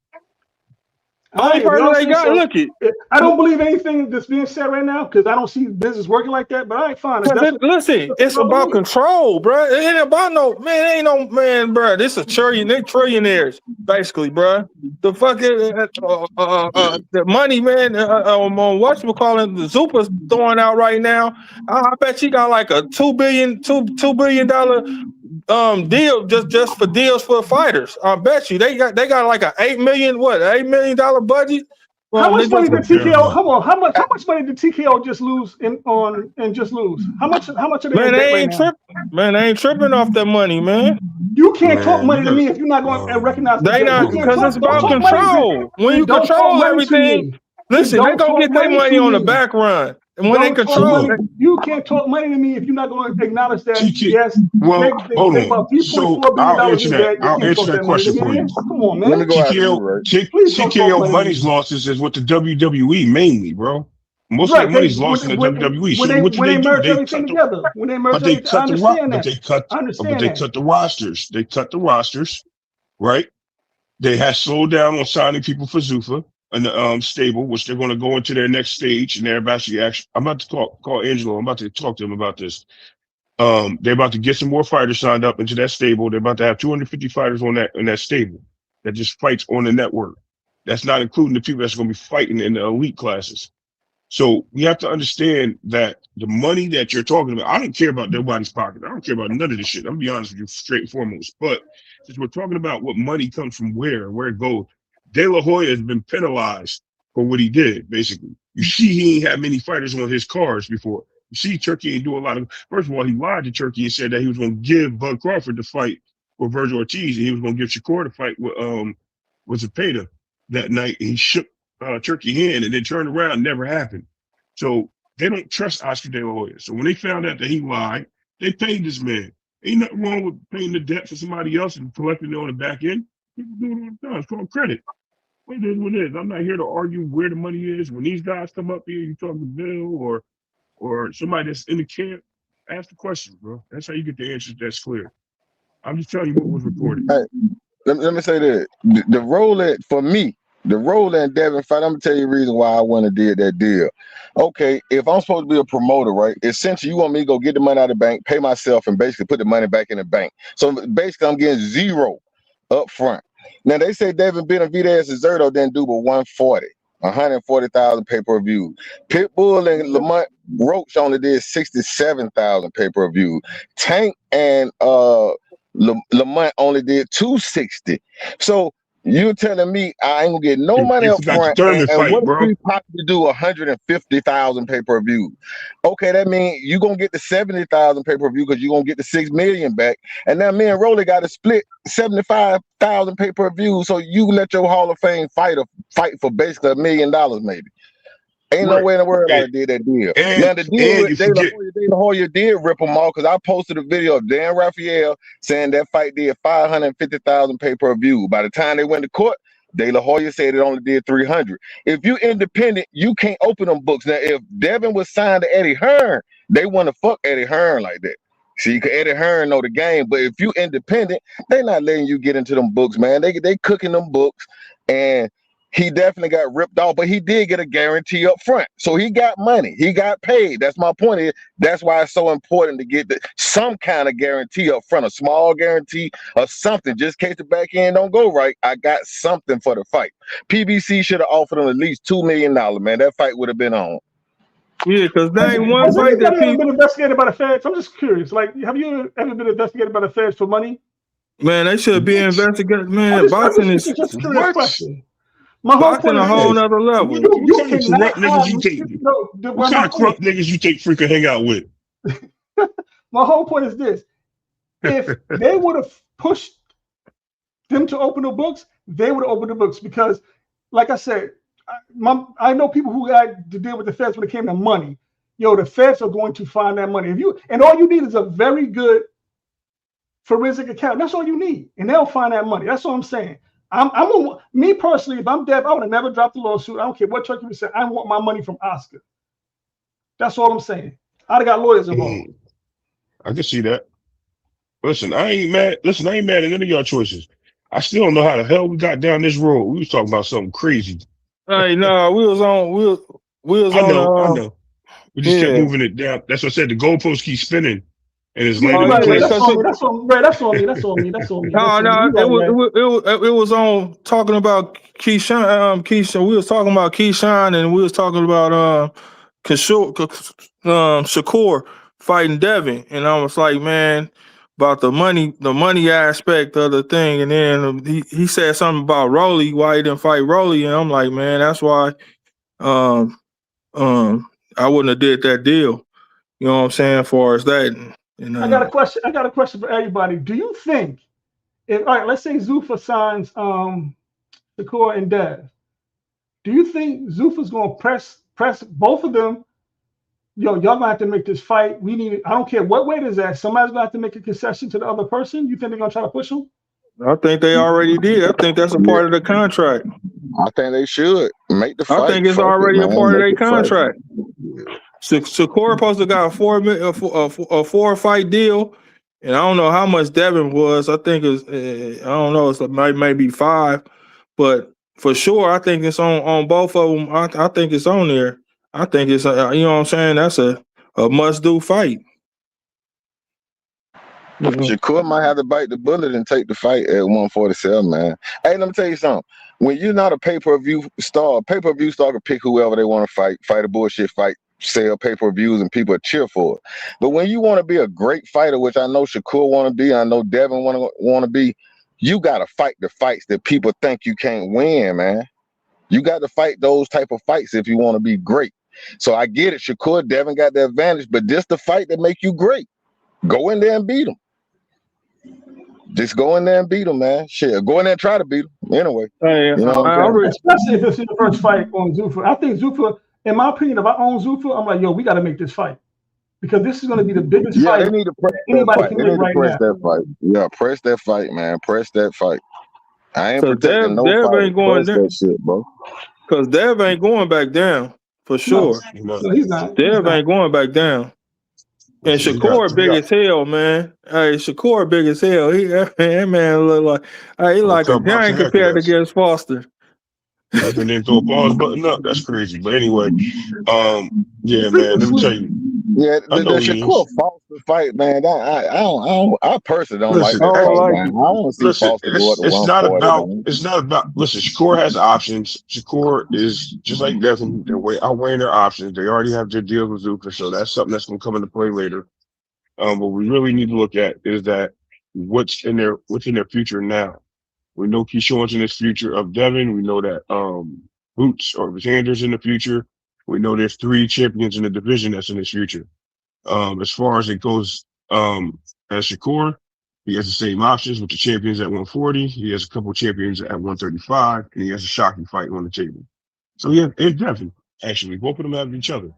All Only right, if person y'all they say got, so. look it. I don't believe anything that's being said right now because I don't see business working like that. But all right, fine. If that's what Listen, it's about control, bro. It ain't about bro. This is trillionaires, basically, bro. The fucking the money, man. On whatchamacallit, the Zupa's throwing out right now. I bet she got like a $2 billion deal just for deals for fighters. I bet you they got like a $8 million budget. How They much money just did TKO? Come on, how much money did TKO just lose and just lose? How much are they in debt right now? They ain't tripping off that money, man. You can't talk Man, you money to gotta me if you're not going to recognize the They debt. You not can't because talk. it's Don't about talk money to. control. When Then you don't talk control money to everything, me. Then listen, they don't gonna talk get their money money to on the me. back run. And when they Don't talk so control money. look, it, You can't talk money to me if you're not going to acknowledge that. TK. Yes, Well, they hold on. about So $3.4 billion in debt. You I'll can't answer talk that that money to question me, for you. man. Come on, Let me man. go after you, right? Please don't talk TKO money to money's me. losses is with the WWE mainly, bro. Most of that Right. money's lost in the WWE. So what did When they they do? merge They everything cut the together. When they merge but they everything, I cut the rock understand but that. they cut I but understand they that. cut the rosters. They cut the rosters, right? They had slowed down on signing people for Zuffa and the stable, which they're going to go into their next stage. And they're actually I'm about to call Angelo. I'm about to talk to him about this. They're about to get some more fighters signed up into that stable. They're about to have 250 fighters on that stable that just fights on the network. That's not including the people that's going to be fighting in the elite classes. So we have to understand that the money that you're talking about, I don't care about nobody's pocket. I don't care about none of this shit. I'm gonna be honest with you, straight and foremost. But since we're talking about what money comes from where it goes, De La Hoya has been penalized for what he did, basically. You see, he ain't had many fighters on his cards before. You see, Turkey ain't do a lot of. First of all, he lied to Turkey and said that he was going to give Bud Crawford to fight with Virgil Ortiz, and he was going to give Shakur to fight with Zepeda that night. And he shook Turkey hand and then turned around, never happened. So they don't trust Oscar De La Hoya. So when they found out that he lied, they paid this man. Ain't nothing wrong with paying the debt for somebody else and collecting it on the back end. People do it all the time. It's called credit. What it is, what it is. I'm not here to argue where the money is. When these guys come up here, you talk to Bill or somebody that's in the camp, ask the questions, bro. That's how you get the answers that's clear. I'm just telling you what was reported. Hey, let me say this. The Roland, for me, the Roland Devin fight, I'm gonna tell you the reason why I went and did that deal. Okay, if I'm supposed to be a promoter, right? Essentially, you want me to go get the money out of the bank, pay myself, and basically put the money back in the bank. So basically, I'm getting zero up front. Now they say David Benavidez and Zerto didn't do but 140,000 pay-per-view. Pitbull and Lamont Roach only did 67,000 pay-per-view. Tank and Lamont only did 260. So you're telling me I ain't gonna get no money You up forgot the front, Thurman and fight, what if bro. we possibly do 150,000 pay-per-view? Okay, that means you're gonna get the 70,000 pay-per-view because you're gonna get the 6 million back. And now me and Rolly got to split 75,000 pay-per-view. So you let your Hall of Fame fighter fight for basically $1 million, maybe. Ain't no Right. way in the world I did that deal. Now the deal And with you De La forget Hoya did rip them off because I posted a video of Dan Raphael saying that fight did 550,000 pay-per-view. By the time they went to court, De La Hoya said it only did 300. If you independent, you can't open them books. Now, if Devin was signed to Eddie Hearn, they want to fuck Eddie Hearn like that. See, Eddie Hearn know the game, but if you independent, they not letting you get into them books, man. They cooking them books, and he definitely got ripped off, but he did get a guarantee up front. So he got money. He got paid. That's my point. That's why it's so important to get some kind of guarantee up front, a small guarantee or something, just in case the back end don't go right. I got something for the fight. PBC should have offered him at least $2 million, man. That fight would have been on. Yeah, because there ain't one Has fight that anybody ever people. been investigated by the feds? I'm just curious. Like, have you ever been investigated by the feds for money? Man, they should be investigated. Man, boxing is Just a curious What? question. My whole boxing point a is whole this: nother level. you What kind of cannot corrupt niggas have you think? no. What kind of corrupt niggas you think freaking hang out with? My whole point is this: if they would have pushed them to open the books, they would have opened the books because, like I said, I know people who had to deal with the feds when it came to money. Yo, the feds are going to find that money. And all you need is a very good forensic account. That's all you need, and they'll find that money. That's all I'm saying. Me personally, if I'm Dev, I would have never dropped the lawsuit. I don't care what Turkey would say. I want my money from Oscar. That's all I'm saying. I'd have got lawyers involved. I can see that. Listen, I ain't mad. Listen, I ain't mad at any of y'all choices. I still don't know how the hell we got down this road. We was talking about something crazy. Hey, no, we was on. I know. We just kept yeah. moving it down. That's what I said. The goalposts keep spinning, and it's Yeah, landing right, in place. that's on me. That's on me. That's on me. No, it was on talking about Keyshawn. Keyshawn, we was talking about Keyshawn, and we was talking about Shakur fighting Devin, and I was like, man, about the money aspect of the thing, and then he said something about Rolly, why he didn't fight Rolly, and I'm like, man, that's why I wouldn't have did that deal. You know what I'm saying? As far as that, and I got a question. I got a question for everybody. Do you think, all right, let's say Zuffa signs Shakur and Dev. Do you think Zuffa's gonna press both of them? Yo, y'all gonna have to make this fight. We need it. I don't care what weight is that. Somebody's gonna have to make a concession to the other person. You think they're gonna try to push them? I think they already did. I think that's a part of the contract. I think they should make the fight. I think it's already a part of their contract. Shakur supposed to got a 4-fight deal, and I don't know how much Devin was. I think it's I don't know. It's maybe 5, but for sure, I think it's on both of them. I think it's on there. I think it's you know what I'm saying. That's a must do fight. Shakur might have to bite the bullet and take the fight at 147, man. Hey, let me tell you something. When you're not a pay-per-view star can pick whoever they want to fight a bullshit fight, sell pay-per-views, and people cheer for it. But when you want to be a great fighter, which I know Shakur want to be, I know Devin want to be, you got to fight the fights that people think you can't win, man. You got to fight those type of fights if you want to be great. So I get it. Shakur, Devin got the advantage, but this the fight that make you great. Go in there and beat them. Just go in there and beat them, man. Shit, go in there and try to beat them. Anyway, hey, you know especially if it's the first fight on Zuffa. I think Zuffa, in my opinion, if I own Zuffa, I'm like, yo, we got to make this fight because this is going to be the biggest fight. They need to press anybody that fight. can They make need to right press now. that fight. Yeah, press that fight, man. Press that fight. I ain't So protecting no Dev fight. ain't going Press down. that shit, bro. Because Dev ain't going back down for sure. No, he's not. Dev ain't going back down. And Shakur big as hell, man. Hey, Shakur big as hell. That man look like he like a giant compared to against Foster. Devin didn't throw a pause button up. That's crazy. But anyway, yeah, man. Let me tell you. Yeah, I the know he Shakur is. Foster fight, man. I personally don't Listen, like that hey, fight, man. I want to see listen, Foster go up to it's not 140. about Man. it's not about listen, Shakur has options. Shakur is just like Devin, they're outweighing their options. They already have their deal with Zuka, so that's something that's gonna come into play later. What we really need to look at is that what's in their future now. We know Keyshawn's in his future of Devin. We know that Boots or Sanders in the future. We know there's 3 champions in the division that's in his future. As far as it goes, as Shakur, he has the same options with the champions at 140. He has a couple champions at 135, and he has a shocking fight on the table. So yeah, and Devin, actually, both of them have each other.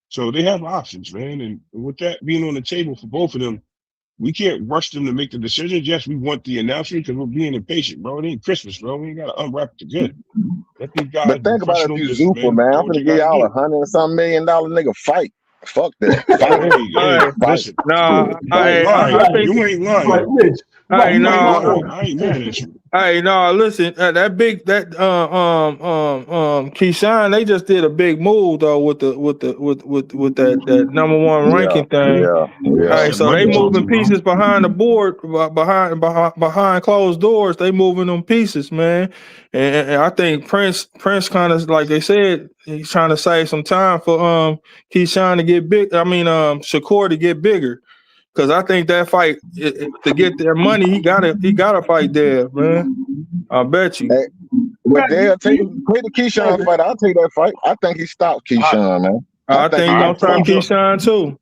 So they have options, man. And with that being on the table for both of them, we can't rush them to make the decisions. Yes, we want the announcement because we're being impatient, bro. It ain't Christmas, bro. We ain't got to unwrap the good. Let these guys But be think about it, professional if you businessmen. Zupa, man, Do I'm what gonna you give got to y'all do. $100-something million nigga fight. Fuck that. Hey, listen. Nah, You ain't lying. I think You ain't lying. Right, Rich. I Right, You know. ain't lying. I ain't mad at you. Hey, no, listen, that Keyshawn, they just did a big move though with that number one Yeah, ranking thing. yeah, All yeah. right, That so they money moving talking, bro. pieces behind the board, behind closed doors. They moving them pieces, man. And I think Prince kind of like they said, he's trying to save some time for Keyshawn to get big. I mean, Shakur to get bigger. Cause I think that fight to get their money, he gotta fight there, man. I bet you. Hey, well, Man, Dale, take the Keyshawn fight. I'll take that fight. I think he stopped I Keyshawn, man. I I think think he he I gonna gonna stop stop told you him. Keyshawn too.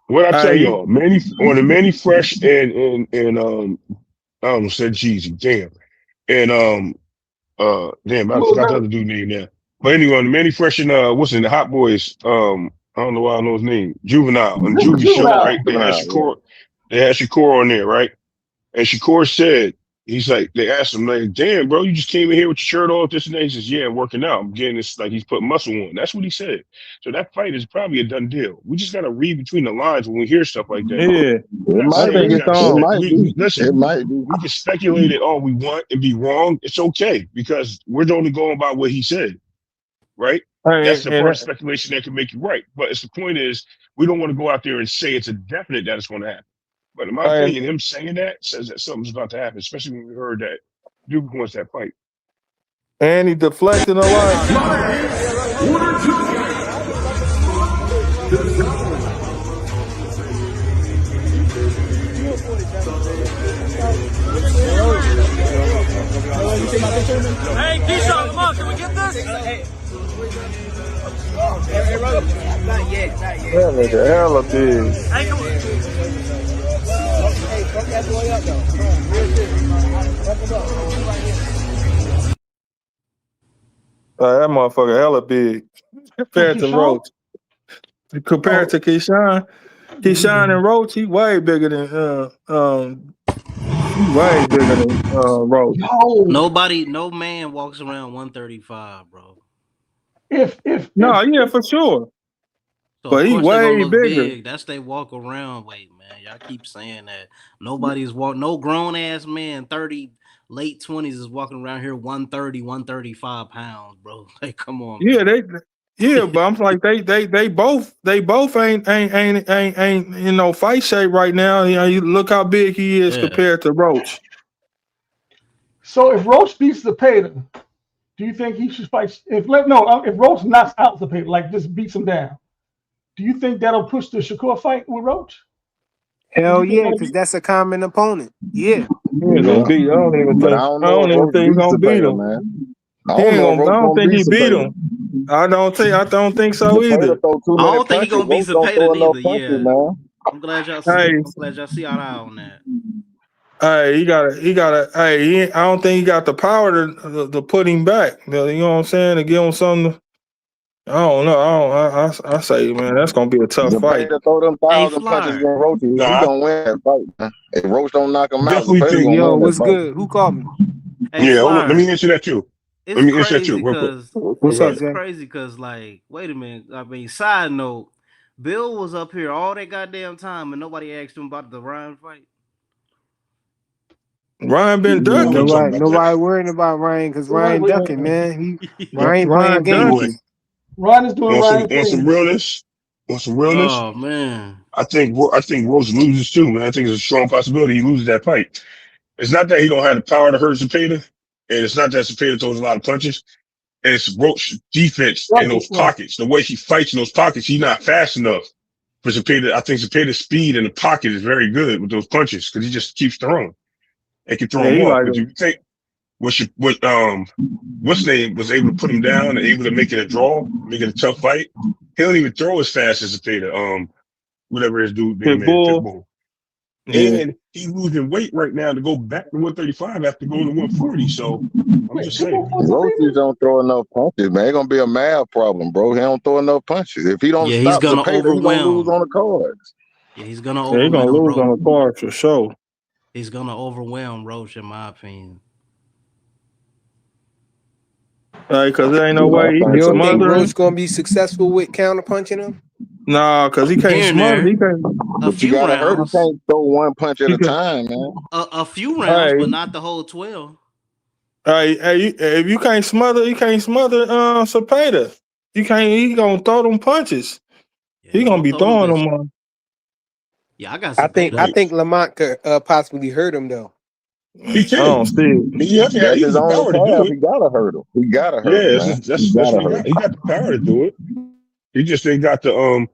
what I tell Hey, y'all. Manny Fresh and I almost said Jeezy. Damn. And damn, I Will forgot the other Barrett. dude name now. But anyway, Manny Fresh and what's in the Hot Boys? I don't know why I know his name. Juvenile and Juvie show, Yeah, right? Juvenile. juvenile. Yeah. They had Shakur on there, right? And Shakur said, he's like, they asked him, like, damn, bro, you just came in here with your shirt off, this and that. He says, yeah, I'm working out. I'm getting this, like, he's putting muscle on. That's what he said. So that fight is probably a done deal. We just got to read between the lines when we hear stuff like that. yeah, I'm It not I might saying think you be. it's got to It on. might be. listen, It might be. we can speculate it all we want and be wrong. It's okay because we're only going by what he said, right? That's Hey, the part of speculation that can make you right. But it's the point is, we don't want to go out there and say it's a definite that it's going to happen. But in my and opinion, him saying that says that something's about to happen, especially when we heard that Duke wants that fight. and he deflecting a lot. Hey, Keyshawn, come on, can we get this? Not yet, not yet. That nigga hella big. Hey, come on. Hey, fuck that boy up, That motherfucker hella big Who, compared to Keyshawn? Roach. Compared Oh, to Keyshawn and Roach, he way bigger than Roach. yo. No man walks around 135, bro. If No, yeah, for sure. So But of he course they gonna way look bigger. big. That's they walk around weight, man. Y'all keep saying that. Nobody's no grown ass man, 30, late 20s is walking around here 130, 135 pounds, bro. Like, come on, Yeah, man. but I'm like they both ain't in no fight shape right now. You know, you look how big he is Yeah. compared to Roach. so, if Roach beats Zepeda, do you think he should fight? If Roach knocks out Zepeda, like just beats him down, do you think that'll push the Shakur fight with Roach? Or do Hell you think yeah, that'll because be? that's a common opponent. Yeah. He ain't gonna Yeah. beat. But I don't I know don't if even Roach think he's beats gonna beat Zepeda, him. man. I He don't ain't know if gonna. I Roach don't gonna think beat he beat Zepeda. him. I don't think so either. Zepeda throw too I many don't think he punches. gonna beat Roach don't throw Zepeda enough neither. punches, Yeah. man. I'm glad y'all Hey, see eye to eye on that. hey, he gotta. Hey, I don't think he got the power to put him back. You know what I'm saying? To give him something. I don't know. I say, man, that's gonna be a tough fight. Zepeda throw them Hey, 1,000 punches Fly. against Roach. He Nah, gonna win that fight, man. If Roach don't knock him I out, definitely Zepeda think, gonna Yo, win that what's fight. good? Who called me? Hey, yeah, hold on, let Fly. me answer that too. It's crazy Real quick. because What's up, it's Jay? crazy because like, wait a minute. I mean, side note, Bill was up here all that goddamn time and nobody asked him about the Ryan fight. Ryan been You want me to ducking. talk about that? Nobody worrying about Ryan because Ryan ducking, man. Ryan playing Ryan games. ducking. Ryan is doing on some Ryan on some thing. realness, on some realness, Oh man. I think Rose loses too, man. I think it's a strong possibility he loses that fight. It's not that he don't have the power to hurt Zepeda, and it's not that Zepeda throws a lot of punches. And it's Roach defense in those Right. pockets. The way he fights in those pockets, he's not fast enough for Zepeda. I think Zepeda's speed in the pocket is very good with those punches because he just keeps throwing and can throw Yeah, him he off. like But you think what's name was able to put him down and able to make it a draw, make it a tough fight. He don't even throw as fast as Zepeda. Whatever his dude name is, Pitbull. Pitbull. Yeah. And he losing weight right now to go back to 135 after going to 140. So I'm just saying. Roach just don't throw enough punches, man. It's gonna be a math problem, bro. He don't throw enough punches. If he don't Yeah, he's stop gonna Zepeda, he gonna lose overwhelm. on the cards. Yeah, he's gonna Yeah, he gonna overwhelm lose on Roach. the card for sure. He's gonna overwhelm Roach, in my opinion. Because there ain't no Yeah, I way he think can You don't so think smother too. Roach him. gonna be successful with counterpunching him? Nah, because he can't Here and smother. there, He can't. a But you few gotta hurt. He rounds, can't throw one punch at He a can. time, man. a few rounds, Hey, but not the whole 12. If you can't smother Cepeda. You can't. He gonna throw them punches. He gonna be throwing them. Yeah, I got I Cepeda. think Lamont could possibly hurt him though. He I can. don't see it. He That's has his the only power to do path. it. He gotta hurt him. He gotta hurt him, Yeah, man. He that's gotta what he hurt got. him. He got the power to do it. He just ain't got the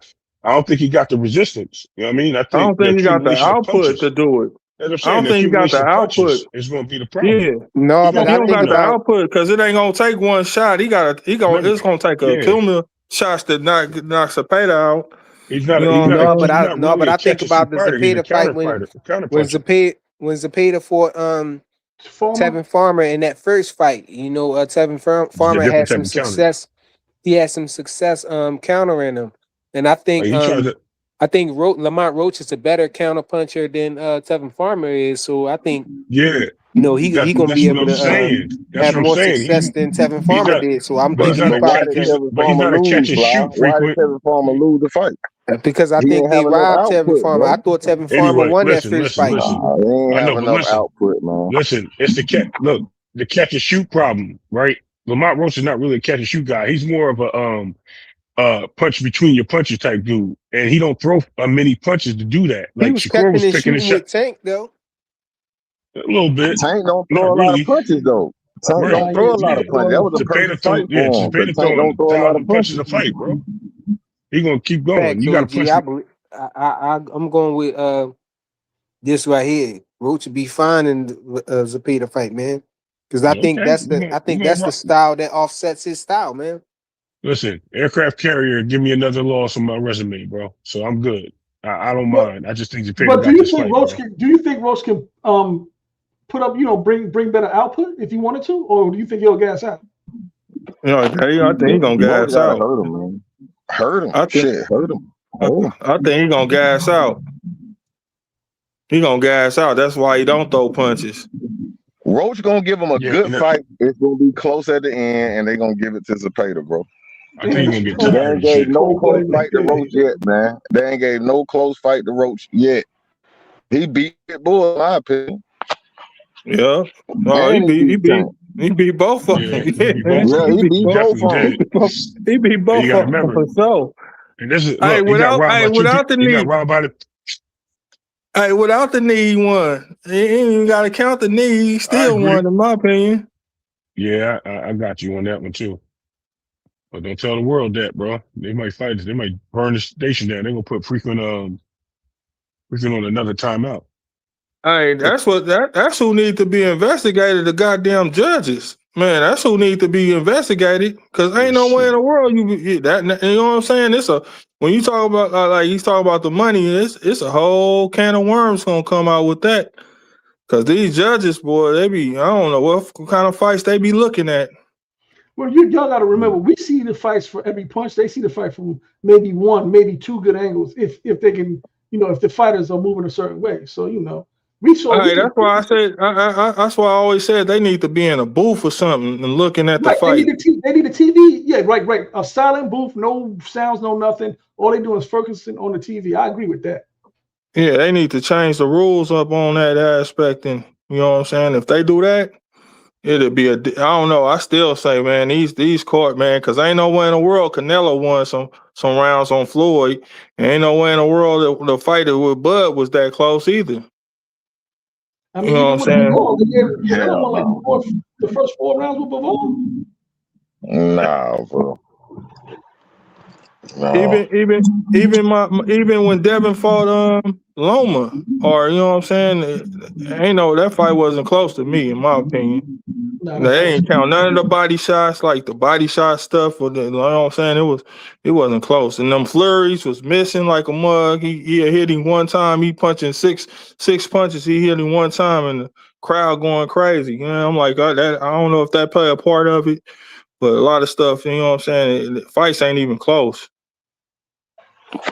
I don't think he got the resistance. You know what I mean? I I think don't the think he got the accumulation of output to punches. do it. As I'm I saying, don't the think he got the accumulation of output. punches is going to be the problem. Yeah. No, He but gonna He I get don't think got them the though. about output because it ain't gonna take one shot. Remember, It's gonna take a yeah, cumulative shots to knock Cepeda out. You know what I'm saying? he's not no, really but a I think catch and shoot about the fighter. He's a Zepeda fight when counter when puncher. Zapata fought Former. Tevin Farmer in that first fight. You know, Tevin It's a Farmer different had type some of counter. success. He had some success countering him, and I Like think he tries to. Lamont Roach is a better counter puncher than Tevin Farmer is. So I think Yeah, he gonna that's be what able I'm to saying. That's have what I'm more saying. success than Tevin He's Farmer not, did. So I'm but he's thinking not he a But why probably did catch. could Kevin But he's Farmer not a catch lose, and Blah? shoot Why did frequent. Kevin Farmer lose the fight? because I He think didn't they have enough robbed Tevin output, Farmer. I bro. thought Tevin Farmer Anyway, won that listen, first listen, fight. listen. Nah, he ain't I have know, but enough listen, output, man. listen. It's the catch. Look, the catch and shoot problem, right? Lamont Roach is not really a catch and shoot guy. He's more of a punch between your punches type dude, and he don't throw many punches to do that. He Like was Shakur catching was and picking his shooting shot with Tank though. a little bit, Tank don't not throw a lot of really. punches though. Tank Right? don't Nah, throw a yeah, lot Yeah. of punches. That was a Zapata perfect throw. fight Yeah, for him, but Zapata Tank don't throwing throw a lot of 1,000 punches punches. a fight, bro. He gonna keep going. Facts, You got to OG. punch. I'm going with this right here. Roach would be fine in the Zapata fight, man. Because Okay, I we think gonna that's the rock. style that offsets his style, man. Listen, aircraft carrier, give me another loss on my resume, bro. So I'm good. I don't But mind. I just think Zapata but got this fight, bro. Do you think Roach can put up, bring better output if he wanted to, or do you think he'll gas out? I think he gonna Roach gas gotta out. hurt him, man. Hurt him. I think Shit, hurt him. I, Hurt him. I think he gonna gas out. He gonna gas out. That's why he don't throw punches. Roach gonna give him a Yeah, good and fight. It's gonna be close at the end, and they gonna give it to Zapata, bro. I think he's gonna get They tired ain't and gave shit. no close fight to Roach yet, man. They ain't gave no close fight to Roach yet. He beat Bull, in my opinion. Yeah. Oh, And he beat Tank. he beat both of Yeah, them. he beat both of Yeah, them. he beat He both definitely of them. did. He beat And you both got to of them remember, for sure. and this is look, he got robbed by two people. Without the He got knee. robbed by the. Hey, without the knee, he won. He ain't even got to count the knee. He I still agree. won, in my opinion. Yeah, I got you on that one too. But don't tell the world that, bro. They might fight. They might burn the station down. They're gonna put frequent on another timeout. Hey, that's who need to be investigated. The goddamn judges, man. That's who need to be investigated. Cause ain't no way in the world you that. You know what I'm saying? When you talk about like he's talking about the money. It's a whole can of worms gonna come out with that. Cause these judges, boy, they be I don't know what kind of fights they be looking at. Well, y'all got to remember, we see the fights for every punch. They see the fight from maybe one, maybe two good angles. If they can, if the fighters are moving a certain way. So we saw. Hey, that's why I said. That's why I always said they need to be in a booth or something and looking at the Right, fight. they need a TV. Yeah, right. A silent booth, no sounds, no nothing. All they do is focusing on the TV. I agree with that. Yeah, they need to change the rules up on that aspect, and you know what I'm saying. If they do that, it'll be I don't know. I still say, man, these court, man, because ain't no way in the world Canelo won some rounds on Floyd. And ain't no way in the world that the fight with Bud was that close either. I mean, You know even what with I'm saying? Bivol, Canelo won like the first 4 rounds with Bivol. Nah, bro. No. Even when Devin fought Loma, or you know what I'm saying, ain't no that fight wasn't close to me in my opinion. They ain't count none of the body shots, like the body shot stuff, or you know what I'm saying. It wasn't close, and them flurries was missing like a mug. He hit him one time. He punching six punches. He hit him one time, and the crowd going crazy. You know, I'm like, I don't know if that play a part of it, but a lot of stuff. You know what I'm saying. Fights ain't even close.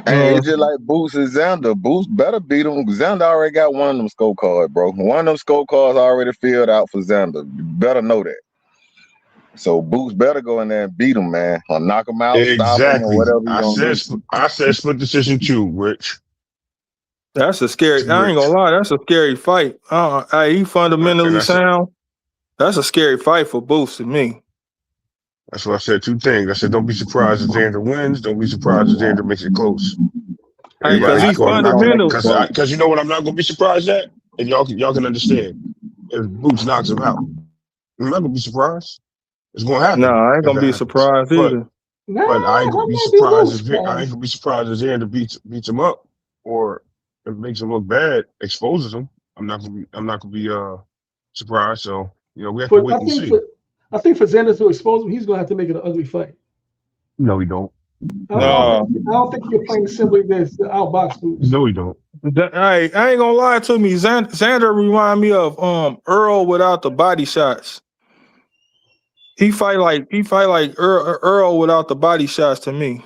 Hey, it's just like Boots and Xander. Boots better beat him. Xander already got one of them scorecards, bro. One of them scorecards already filled out for Xander. You better know that. So Boots better go in there and beat him, man, or knock him out, stop him, or Exactly. whatever you I gonna said split decision too, Rich. That's a scary. I ain't gonna lie. That's a scary fight. He fundamentally sound. That's a scary fight for Boots to me. That's why I said two things. I said, don't be surprised if Xander wins. Don't be surprised if Xander makes it close. Hey, because I he's think he's gonna make it fundamental. close. Because you know what I'm not gonna be surprised at, and y'all can understand if Boots knocks him out. I'm not gonna be surprised. It's gonna No, happen I ain't if gonna it be happens. surprised But either. but I ain't gonna I'm be not be a little surprised if surprised. Xander beats him up or if it makes him look bad, exposes him. I'm not gonna be surprised. So we have to For wait and see. I think for Xander to expose him, he's gonna have to make it an ugly fight. No, he don't. No, I don't think you're playing simply this to outbox Boots. No, he don't. I ain't gonna lie to me. Xander remind me of Earl without the body shots. He fight like Earl without the body shots to me.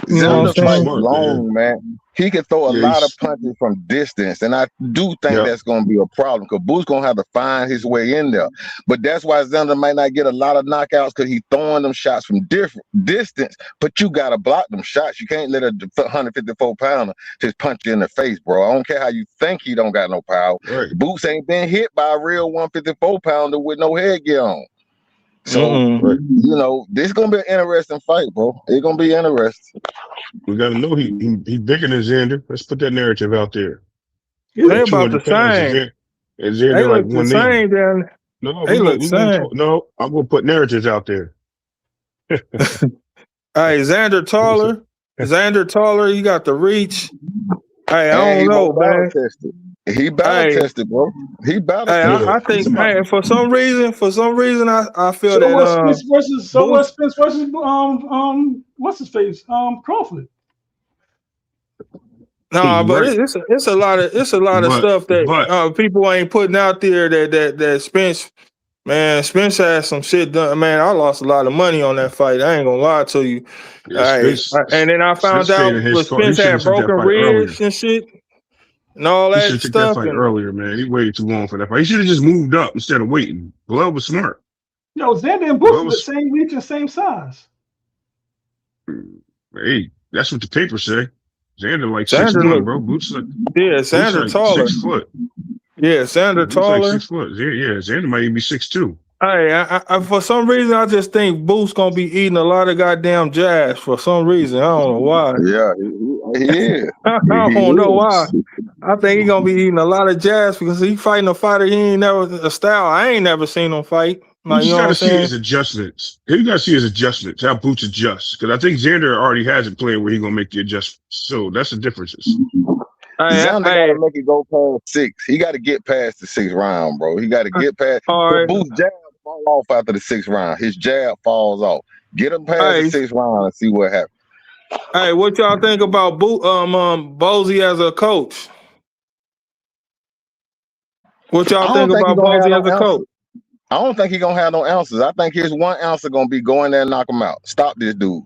You know He's Xander what I'm too fight saying? smart, man. long, man. He can throw a Yeah, lot of punches from distance, and I do think yeah. that's going to be a problem because Boo's going to have to find his way in there. But that's why Xander might not get a lot of knockouts because he's throwing them shots from different distance. But you got to block them shots. You can't let a 154-pounder just punch you in the face, bro. I don't care how you think he don't got no power. Right. Boots ain't been hit by a real 154-pounder with no headgear on. So, Right. this is going to be an interesting fight, bro. It's going to be interesting. We got to know he bigger than Xander. Let's put that narrative out there. They Like about the 200 pounds, same. and They Xander like look the 180. same, then. No, They look we gonna same. talk. No, I'm gonna put narratives out there. Hey, Xander taller. You got the reach. Hey, I And don't he know, more battle man. tested. He battle Hey, tested, bro. He battle hey, tested. I think, hey, for some reason, I feel So what that Spence versus Boots. what's his face? Crawford. No, but Right. it's a lot of stuff But that people ain't putting out there that Spence. Man, Spence had some shit done. Man, I lost a lot of money on that fight. I ain't gonna lie to you. yeah, Hey, and then I Spence found stayed out in his car. He Spence should have had took that broken fight earlier. ribs and shit and all He should that have took that stuff. fight And earlier, man. He waited too long for that fight. He should have just moved up instead of waiting. Blood was smart. Yo, Xander and Boots Blood are the was. same reach and same size. Hey, that's what the papers say. Xander like Sanders 6'1", look, bro. Boots like Sanders taller. 6 foot. Yeah, Sanders Boots like taller. 6 foot. Yeah, Xander might even be 6'2". Hey, I for some reason I just think Boots gonna be eating a lot of goddamn jazz for some reason. I don't know why. Yeah, he is. I He don't know why. is. I think he gonna be eating a lot of jazz because he fighting a fighter he ain't never a style. I ain't never seen him fight. You Like, you just know got what to I'm see saying? his adjustments. You got to see his adjustments, how Boots adjusts. Because I think Xander already has a plan where he's going to make the adjustments. So that's the differences. Xander got to make it go past 6. He got to get past the 6th round, bro. He got to get past. All right. Boots jab fall off after the 6th round. His jab falls off. Get him past the 6th round and see what happens. Hey, what y'all think about Bozy as a coach? What y'all think about Bozy as a coach? I don't think he's gonna have no ounces. I think his 1 ounce is gonna be go in there and knock him out. Stop this dude.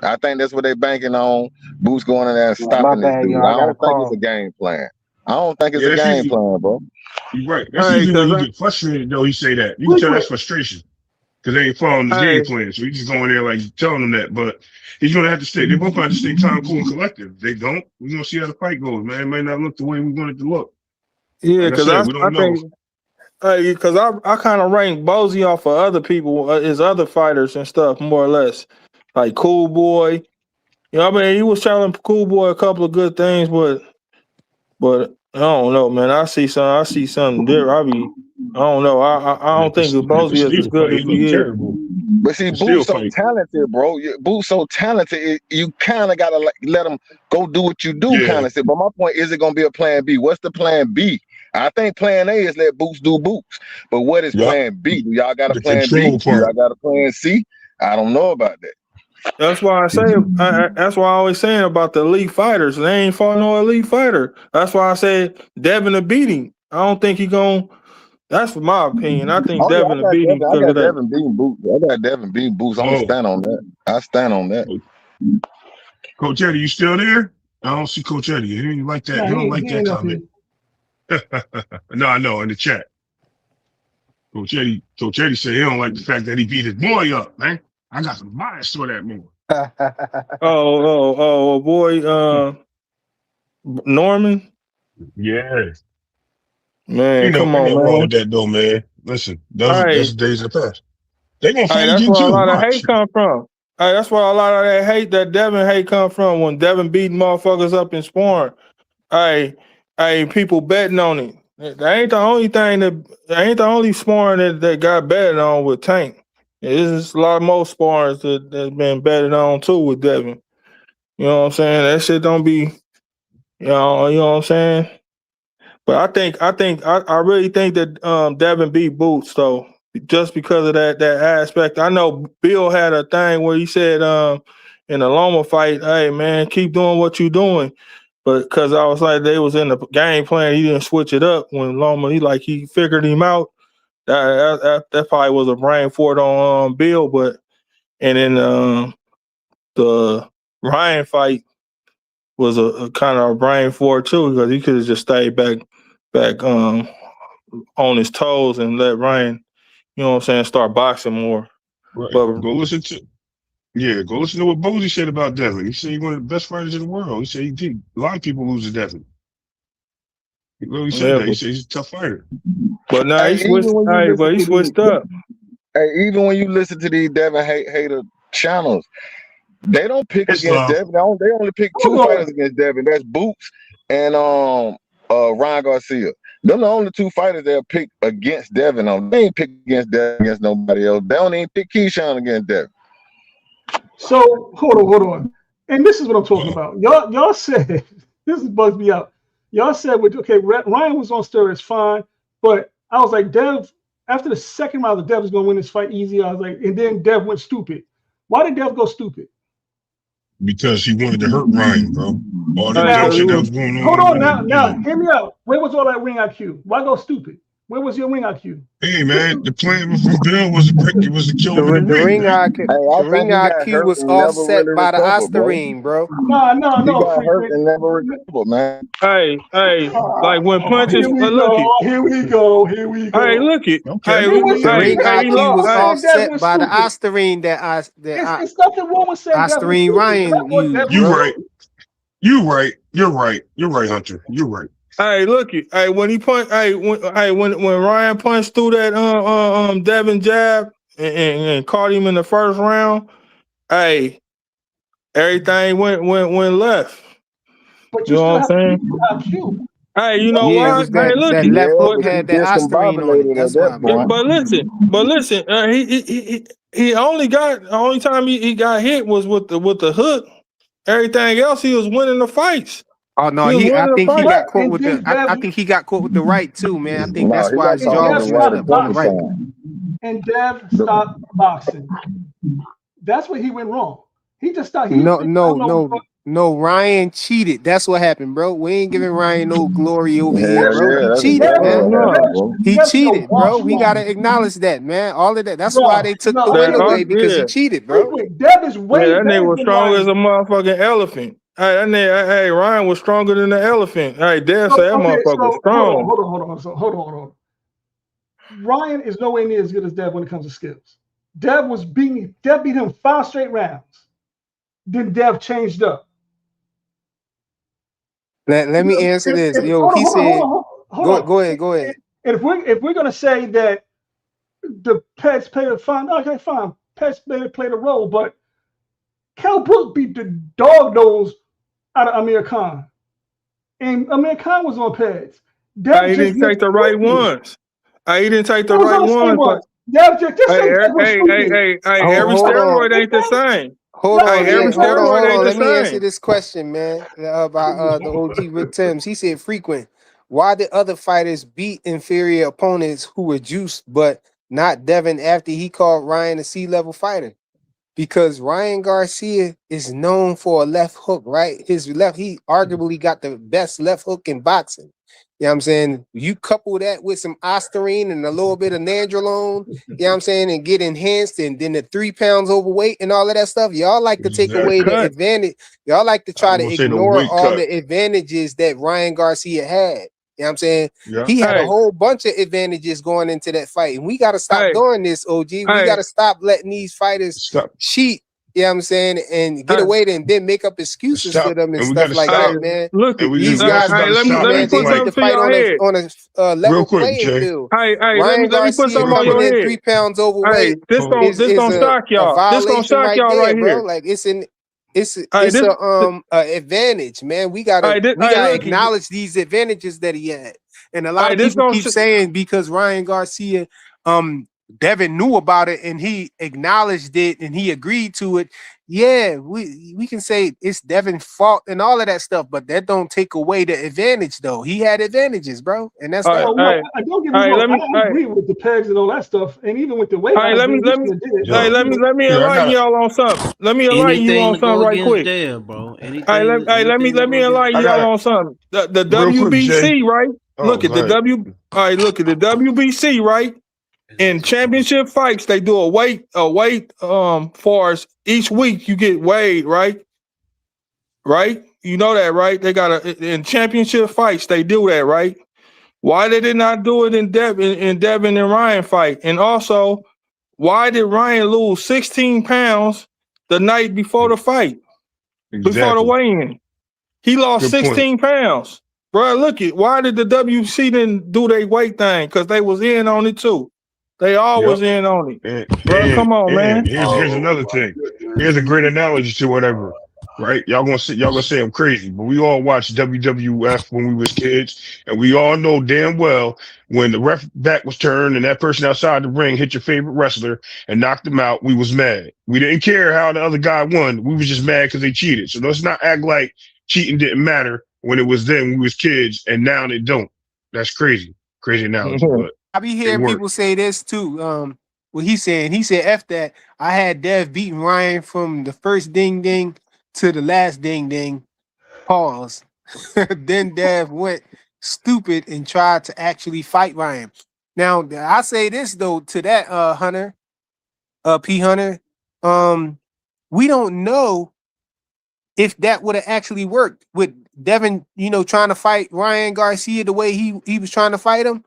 I think that's what they're banking on. Boots going in there and stopping this dude. I don't think it's a game plan. I don't think it's a game plan, bro. You're right. That's usually when you get frustrated, though, he say that. You can tell that's frustration. Because they ain't following the game plan. So he's just going there like telling them that. But he's going to have to stay. They both have to stay calm, cool, and collective. If they don't, we're going to see how the fight goes, man. It might not look the way we want it to look. Yeah, because because we don't know. Because I kind of rank Bozy off of other people, his other fighters and stuff, more or less. Like Cool Boy. You know, I mean, he was telling Cool Boy a couple of good things, but I don't know, man. I see something different. I don't know. I don't think Bozy is as good as he is. Terrible. But see, Boots so talented, bro. Boots so talented, you kind of got to let him go do what you do, kind of. But my point, is it going to be a plan B? What's the plan B? I think plan A is let Boots do Boots. But what is plan B? Do y'all got a plan B? Do y'all got a plan C? I don't know about that. That's why I say. That's why I always saying about the elite fighters. They ain't fought no elite fighter. That's why I said Devin to beat him. I don't think he going. That's for my opinion. I think Devin to beat him. I got Devin beating Boots. I got Devin beating Boots. I'm gonna stand on that. I stand on that. Coach Eddie, you still there? I don't see Coach Eddie. He didn't like that. Nah, he don't like he that ain't comment. No, I know in the chat. Coach Eddie said he don't like the fact that he beat his boy up, man. I got some bias for that more. Boy, Norman. Yeah. Man, come Ain't on, nothing wrong man. with that though, man. Listen, Hey, that's the days of the past. They gonna hey, fight that's again where a too. lot of Watch. hate come from. Hey, that's where a lot of that hate, that Devin hate, come from. When Devin beating motherfuckers up in sparring, hey, people betting on it. That ain't the only thing that ain't the only sparring that got betted on with Tank. There's a lot more sparring that's been betted on too with Devin. You know what I'm saying? That shit don't be, you know what I'm saying? But I really think that Devin beat Boots though, just because of that aspect. I know Bill had a thing where he said in the Loma fight, hey man, keep doing what you're doing. But because I was like, they was in the game plan, he didn't switch it up when Loma, he figured him out. That probably was a brain fort on Bill. But and then the Ryan fight was a kind of a brain fort too, because he could have just stayed back on his toes and let Ryan, you know what I'm saying, start boxing more. Right. But Go listen to what Boozy said about Devin. He said he's one of the best fighters in the world. He said a lot of people lose to Devin. He literally said that. He said he's a tough fighter. But now Hey, he switched. even when you Hey, listen but he to switched these, up. hey, even when you listen to these Devin hater channels, they don't pick It's against love. Devin. They only pick two Hold fighters on. against Devin. That's Boots and Ryan Garcia. Them the only two fighters they'll pick against Devin on. They ain't pick against Devin against nobody else. They don't even pick Keyshawn against Devin. So hold on. And this is what I'm talking about. Y'all said this bugs me out. Y'all said okay, Ryan was on steroids, fine, but I was like, Dev, after the second round, Dev was gonna win this fight easy. I was like, and then Dev went stupid. Why did Dev go stupid? Because he wanted to hurt Ryan, bro. All that Hey, Now, dumb because he shit that was. was going hold on on. with it, Now, hear me out. Where was all that ring IQ? Why go stupid? Where was your ring IQ? Hey man, the plan from Bill was to kill him in the The ring, ring man. IQ, Hey, I the ring think he got IQ hurt was and never offset really by the recovered, bro. Ostarine, bro. He No, got hurt frequent. and never recovered, man. Hey, like when Here punches. we Look it. go. Here we go. Here we Hey, go. look it. Okay. Hey, It was The ring it ain't IQ wrong was with saying Dev offset went by the stupid. Ostarine It's nothing wrong with saying Dev went Ostarine stupid. Ryan Dev used, You went bro. right. stupid. You right. You're right. You're right, Hunter. You're right. Hey, look it. Hey, when he punched. When Ryan punched through that Devin jab and caught him in the first round. Hey, everything went left. But You you know still what have to I'm beat saying? the IQ. Hey, you know Yeah, it what? was Hey, that look it. left Yeah, hook But but had you that Ostarine on it. discombobulated at That's why, that bro. point. but listen. The only time he got hit was with the hook. Everything else, he was winning the fights. Oh no, He was I winning the think he fight. got But caught and with then Dev I think he got caught with the right too, man. I think No, that's he why got his and caught jaw with Dev the was messed right a stopped up with the couple right. boxing. times. And Dev The- stopped boxing. That's where he went wrong. He just stopped. He No, I no, don't know. no, no. Ryan cheated. That's what happened, bro. We ain't giving Ryan no glory over here, Hell bro. yeah, He that's cheated, exactly man. what No, happened, bro. He Dev showed cheated, bro. washed We raw. gotta acknowledge that, man. All of that. That's why No, they took the no, win that away because he yeah. cheated, bro. frequent. Dev is Yeah, way that nigga better was than strong as a Ryan. motherfucking elephant. Hey, that nigga, hey, Ryan was stronger than the elephant. Hey, Dad So said that okay, motherfucker was so hold on, strong. hold on, hold on. So hold on. Ryan is nowhere near as good as Dev when it comes to skills. Dev beat him 5 straight rounds. Then Dev changed up. Let me answer this. Yo, Hold on, he hold on, hold said, on, hold on. go ahead, go ahead. And if we're gonna say that the Pets played a fine, okay, fine. Pets played a role, but Kell Brook beat the dog nose out of Amir Khan. And Amir Khan was on Pets. Dev He just didn't went take the right stupid. ones. He didn't take the That was right all the same ones. But ones. Dev just say Dev was stupid. Every Hold on. steroid ain't the same. Hold on, Every yeah, steroid hold ain't on. the Let me answer same. this question, man, about the OG Rick Thames. He said frequent. Why did other fighters beat inferior opponents who were juiced, but not Devin after he called Ryan a C-level fighter? Because Ryan Garcia is known for a left hook, right? He arguably got the best left hook in boxing. You know what I'm saying? You couple that with some Ostarine and a little bit of Nandrolone, you know what I'm saying, and get enhanced, and then the 3 pounds overweight and all of that stuff. Y'all like to take The away Exactly. the cut. advantage. Y'all like to I try was to gonna say the ignore weight all cut. the advantages that Ryan Garcia had. You know what I'm saying? Yeah. He had a Hey, whole bunch of advantages going into that fight. And we got to stop hey, doing this, OG. We got hey, to stop letting these fighters Stop. cheat you know what I'm saying, and get Hey, away and then make up excuses for Stop, them and and we stuff got to like hey, stop, that, man. look and it. we These we also guys, got Hey, to you let me stop. man, they put need Like to something to fight your head. on a real level quick, playing Jay. field. Hey, Ryan let me put Garcia something on coming your in head. 3 pounds Hey, overweight this Hold gon' on. this is gonna shock a y'all. This gonna violation shock right y'all there, right bro. here. Like Hey, it's a advantage, man. We hey, gotta look, acknowledge these advantages that he had. And a lot hey, of people keep saying because Ryan Garcia, Devin knew about it and he acknowledged it and he agreed to it. Yeah, we can say it's Devin's fault and all of that stuff, but that don't take away the advantage though. He had advantages, bro, and that's that. Oh no, don't get me hey, wrong. let me, I agree with the pegs and all that stuff, and even with the weight, I hey, agree. He should have did it, but you know. let me Yeah, I enlighten got. y'all on something. Let me enlighten you Anything on to go something right against quick. Dale, bro. Hey, Anything to let go me against enlighten I Dale. y'all got on something. The real quick, Jay. WBC, right? Oh, go ahead. All right, look at the WBC, right? In championship fights, they do a weight for us each week. You get weighed, right? Right? You know that, right? They got in championship fights, they do that, right? Why they did not do it in Devin and Ryan fight? And also, why did Ryan lose 16 pounds the night before the fight, before the Exactly. weigh-in? He lost Good point. 16 pounds. Bro, look it. Why did the WC didn't do their weight thing? Because they was in on it too. They all Yep. was in on it. And Bro, come on, and man. here's another thing. Here's a great analogy to whatever. Right? Y'all gonna say I'm crazy, but we all watched WWF when we was kids, and we all know damn well when the ref back was turned and that person outside the ring hit your favorite wrestler and knocked him out, we was mad. We didn't care how the other guy won. We was just mad because they cheated. So let's not act like cheating didn't matter when it was then we was kids and now they don't. That's crazy. Crazy analogy, but I be it hearing worked. people say this too. What he's saying, he said, F that. I had Dev beating Ryan from the first ding ding to the last ding ding. Pause. Then Dev went stupid and tried to actually fight Ryan. Now, I say this though to that Hunter, P Hunter. We don't know if that would have actually worked with Devin, trying to fight Ryan Garcia the way he was trying to fight him.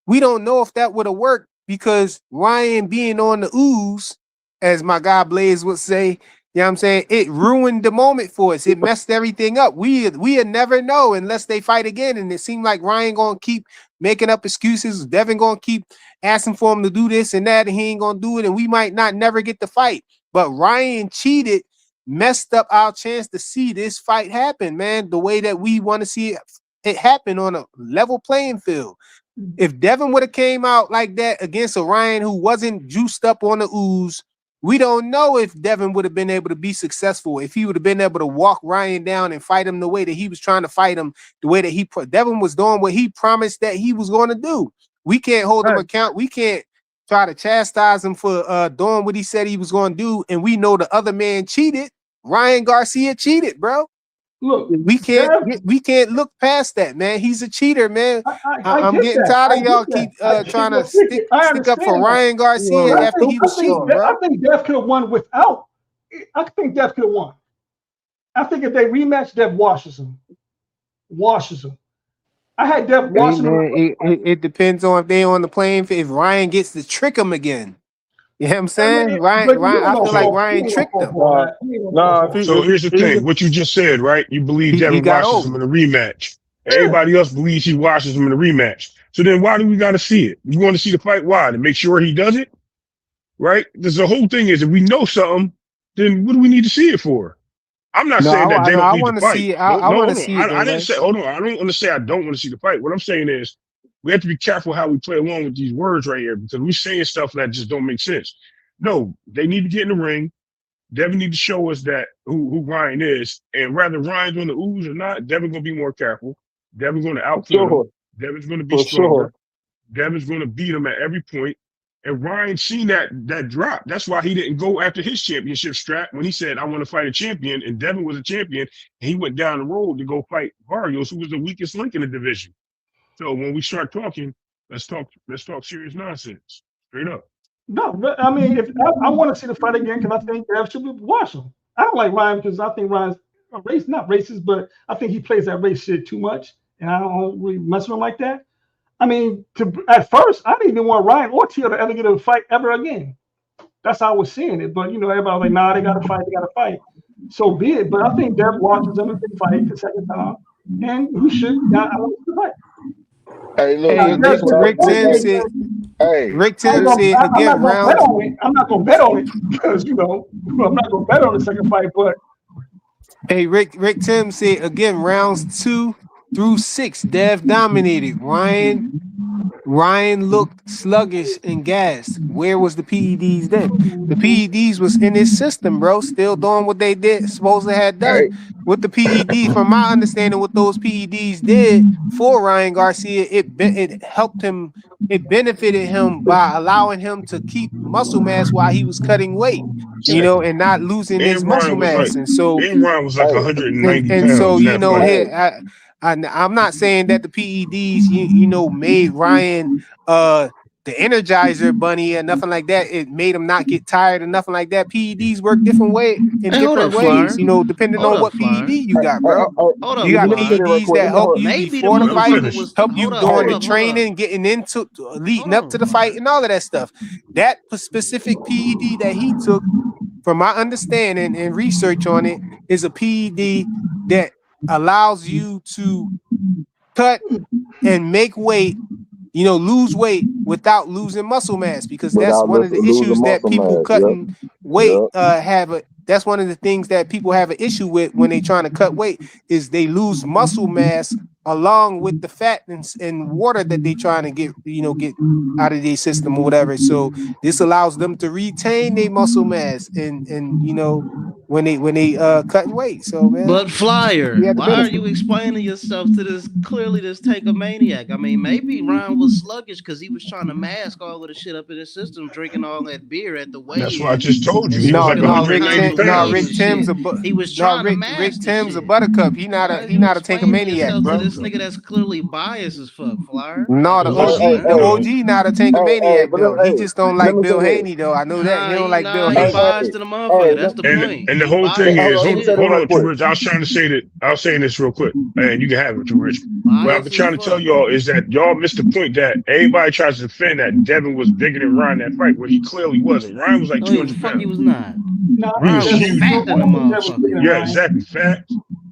We don't know if that would have worked because Ryan being on the ooze, as my guy Blaze would say, you know what I'm saying? It ruined the moment for us. It messed everything up. We'd never know unless they fight again. And it seemed like Ryan gonna keep making up excuses. Devin gonna keep asking for him to do this and that, and he ain't gonna do it. And we might not never get the fight. But Ryan cheated, messed up our chance to see this fight happen, man. The way that we want to see it happen on a level playing field. If Devin would have came out like that against a Ryan who wasn't juiced up on the ooze, we don't know if Devin would have been able to be successful. If he would have been able to walk Ryan down and fight him the way that he was trying to fight him, the way that Devin was doing what he promised that he was going to do. We can't hold him account. We can't try to chastise him for doing what he said he was going to do. And we know the other man cheated. Ryan Garcia cheated, bro. Look, We can't look past that, man. He's a cheater, man. I I'm get getting that. tired I of y'all get keep that. trying to I stick up for understand that. Ryan Garcia But after he was cheating, bro. I think Dev could have won without. I think Dev could have won. I think if they rematch, Dev washes him. I had Dev Hey washing him. man, it depends on if they on the playing field. If Ryan gets to trick him again, you know what I'm saying? But Ryan, I feel like So Ryan tricked him. So here's the thing. What you just said, right? You believe He Devin got watches him over. in a rematch. Everybody else believes he watches him in a rematch. So then why do we got to see it? You want to see the fight? Why? To make sure he does it? Right? Because the whole thing is if we know something, then what do we need to see it for? I'm not No, saying that they don't I need to want to fight. see it. No, I no, want to hold on. see it though, I didn't man. say, hold on. I don't want to say I don't want to see the fight. What I'm saying is we have to be careful how we play along with these words right here because we're saying stuff that just don't make sense. No, they need to get in the ring. Devin need to show us that who Ryan is, and whether Ryan's on the ooze or not, Devin's gonna be more careful. Devin's gonna output him. Devin's gonna be For sure. stronger. Devin's gonna beat him at every point. And Ryan seen that drop. That's why he didn't go after his championship strap when he said, "I want to fight a champion." And Devin was a champion. And he went down the road to go fight Barrios, who was the weakest link in the division. So when we start talking, let's talk serious nonsense, straight up. No, but I mean, if I want to see the fight again because I think Dev should be wash him. I don't like Ryan because I think Ryan's a race, not racist, but I think he plays that race shit too much, and I don't really mess with him like that. I mean, at first, I didn't even want Ryan or Tio to ever get a fight ever again. That's how I was seeing it. But everybody was like, nah, they gotta fight, they gotta fight. So be it. But I think Dev Washington can fight the second time, and he should. I want to fight. Hey, look, Hey, Now, this what I Rick this, Tim hey, said. hey, Rick I'm Tim this, said not again. gonna bet Rounds. on it. I'm not gonna bet on it because I'm not gonna bet on the second fight. But Hey, Rick Tim said again. Rounds 2 through 6, Dev dominated. Ryan looked sluggish and gassed. Where was the PEDs then? The PEDs was in his system, bro. Still doing what they did supposed to have done hey, with the PEDs. From my understanding, what those PEDs did for Ryan Garcia, it helped him. It benefited him by allowing him to keep muscle mass while he was cutting weight, Exactly. and not losing his And muscle Ryan was mass. like, And so and Ryan was like hey, 190 and so pounds in that fight. hey, here I'm not saying that the PEDs made Ryan the Energizer Bunny or nothing like that. It made him not get tired or nothing like that. PEDs work different way in Hey, hold different up, ways, Flyer. depending Hold on up, what PED Flyer. you got, hey, bro. Hold You up, got let me say that Flyer. real PEDs quick. that Let me help hold. you Maybe the before the Let him fight, motherfucker finish. was help you hold up, during hold the up, hold up. training, getting into Hold leading up to on, the fight, Flyer. and all of that stuff. That specific PED that he took, from my understanding and research on it, is a PED that allows you to cut and make weight, lose weight without losing muscle mass, because that's Without one of the losing issues that muscle people mass. Yep, cutting weight yep. that's one of the things that people have an issue with when they trying to cut weight, is they lose muscle mass along with the fat and water that they trying to get out of their system or whatever. So this allows them to retain their muscle mass and when they cutting weight. So man, But we Flyer, had the why are benefit. you explaining yourself to this take a maniac? I mean, maybe Ryan was sluggish because he was trying to mask all of the shit up in his system, drinking all that beer at the That's what I weigh-in just told you. and He was No, like smoking no, all Rick 190 Tim, kinds of no, weed pounds. Rick and Tim's shit. a He was no, trying to Rick mask the Tim's a shit. buttercup. Why is He you not a take a explaining maniac, yourself to bro. this nigga that's clearly biased as fuck, Flyer? No, Like, the come Hey, on, hey, OG, the man. hey, OG not a take a hey, maniac but though. He hey, just don't let like me say Bill this. Haney though. I know that. He don't like Bill He Hey, Haney. hey, biased to the motherfucker. hey, That's the And point. and the He whole thing biased hold as on, is, let me say shit. that hold real on, True quick. Rich. I was trying to say that. I was saying this real quick, and you can have it, True Rich. What I've been Biased as trying to tell fuck. y'all is that y'all missed the point that everybody tries to defend that Devin was bigger than Ryan that fight, where he clearly wasn't. Ryan was like No, he the 200 fuck he pounds. was not. no, I He think was Ryan that was was huge, fat than a I think that was bigger motherfucker. than yeah, Ryan. exactly. Fat.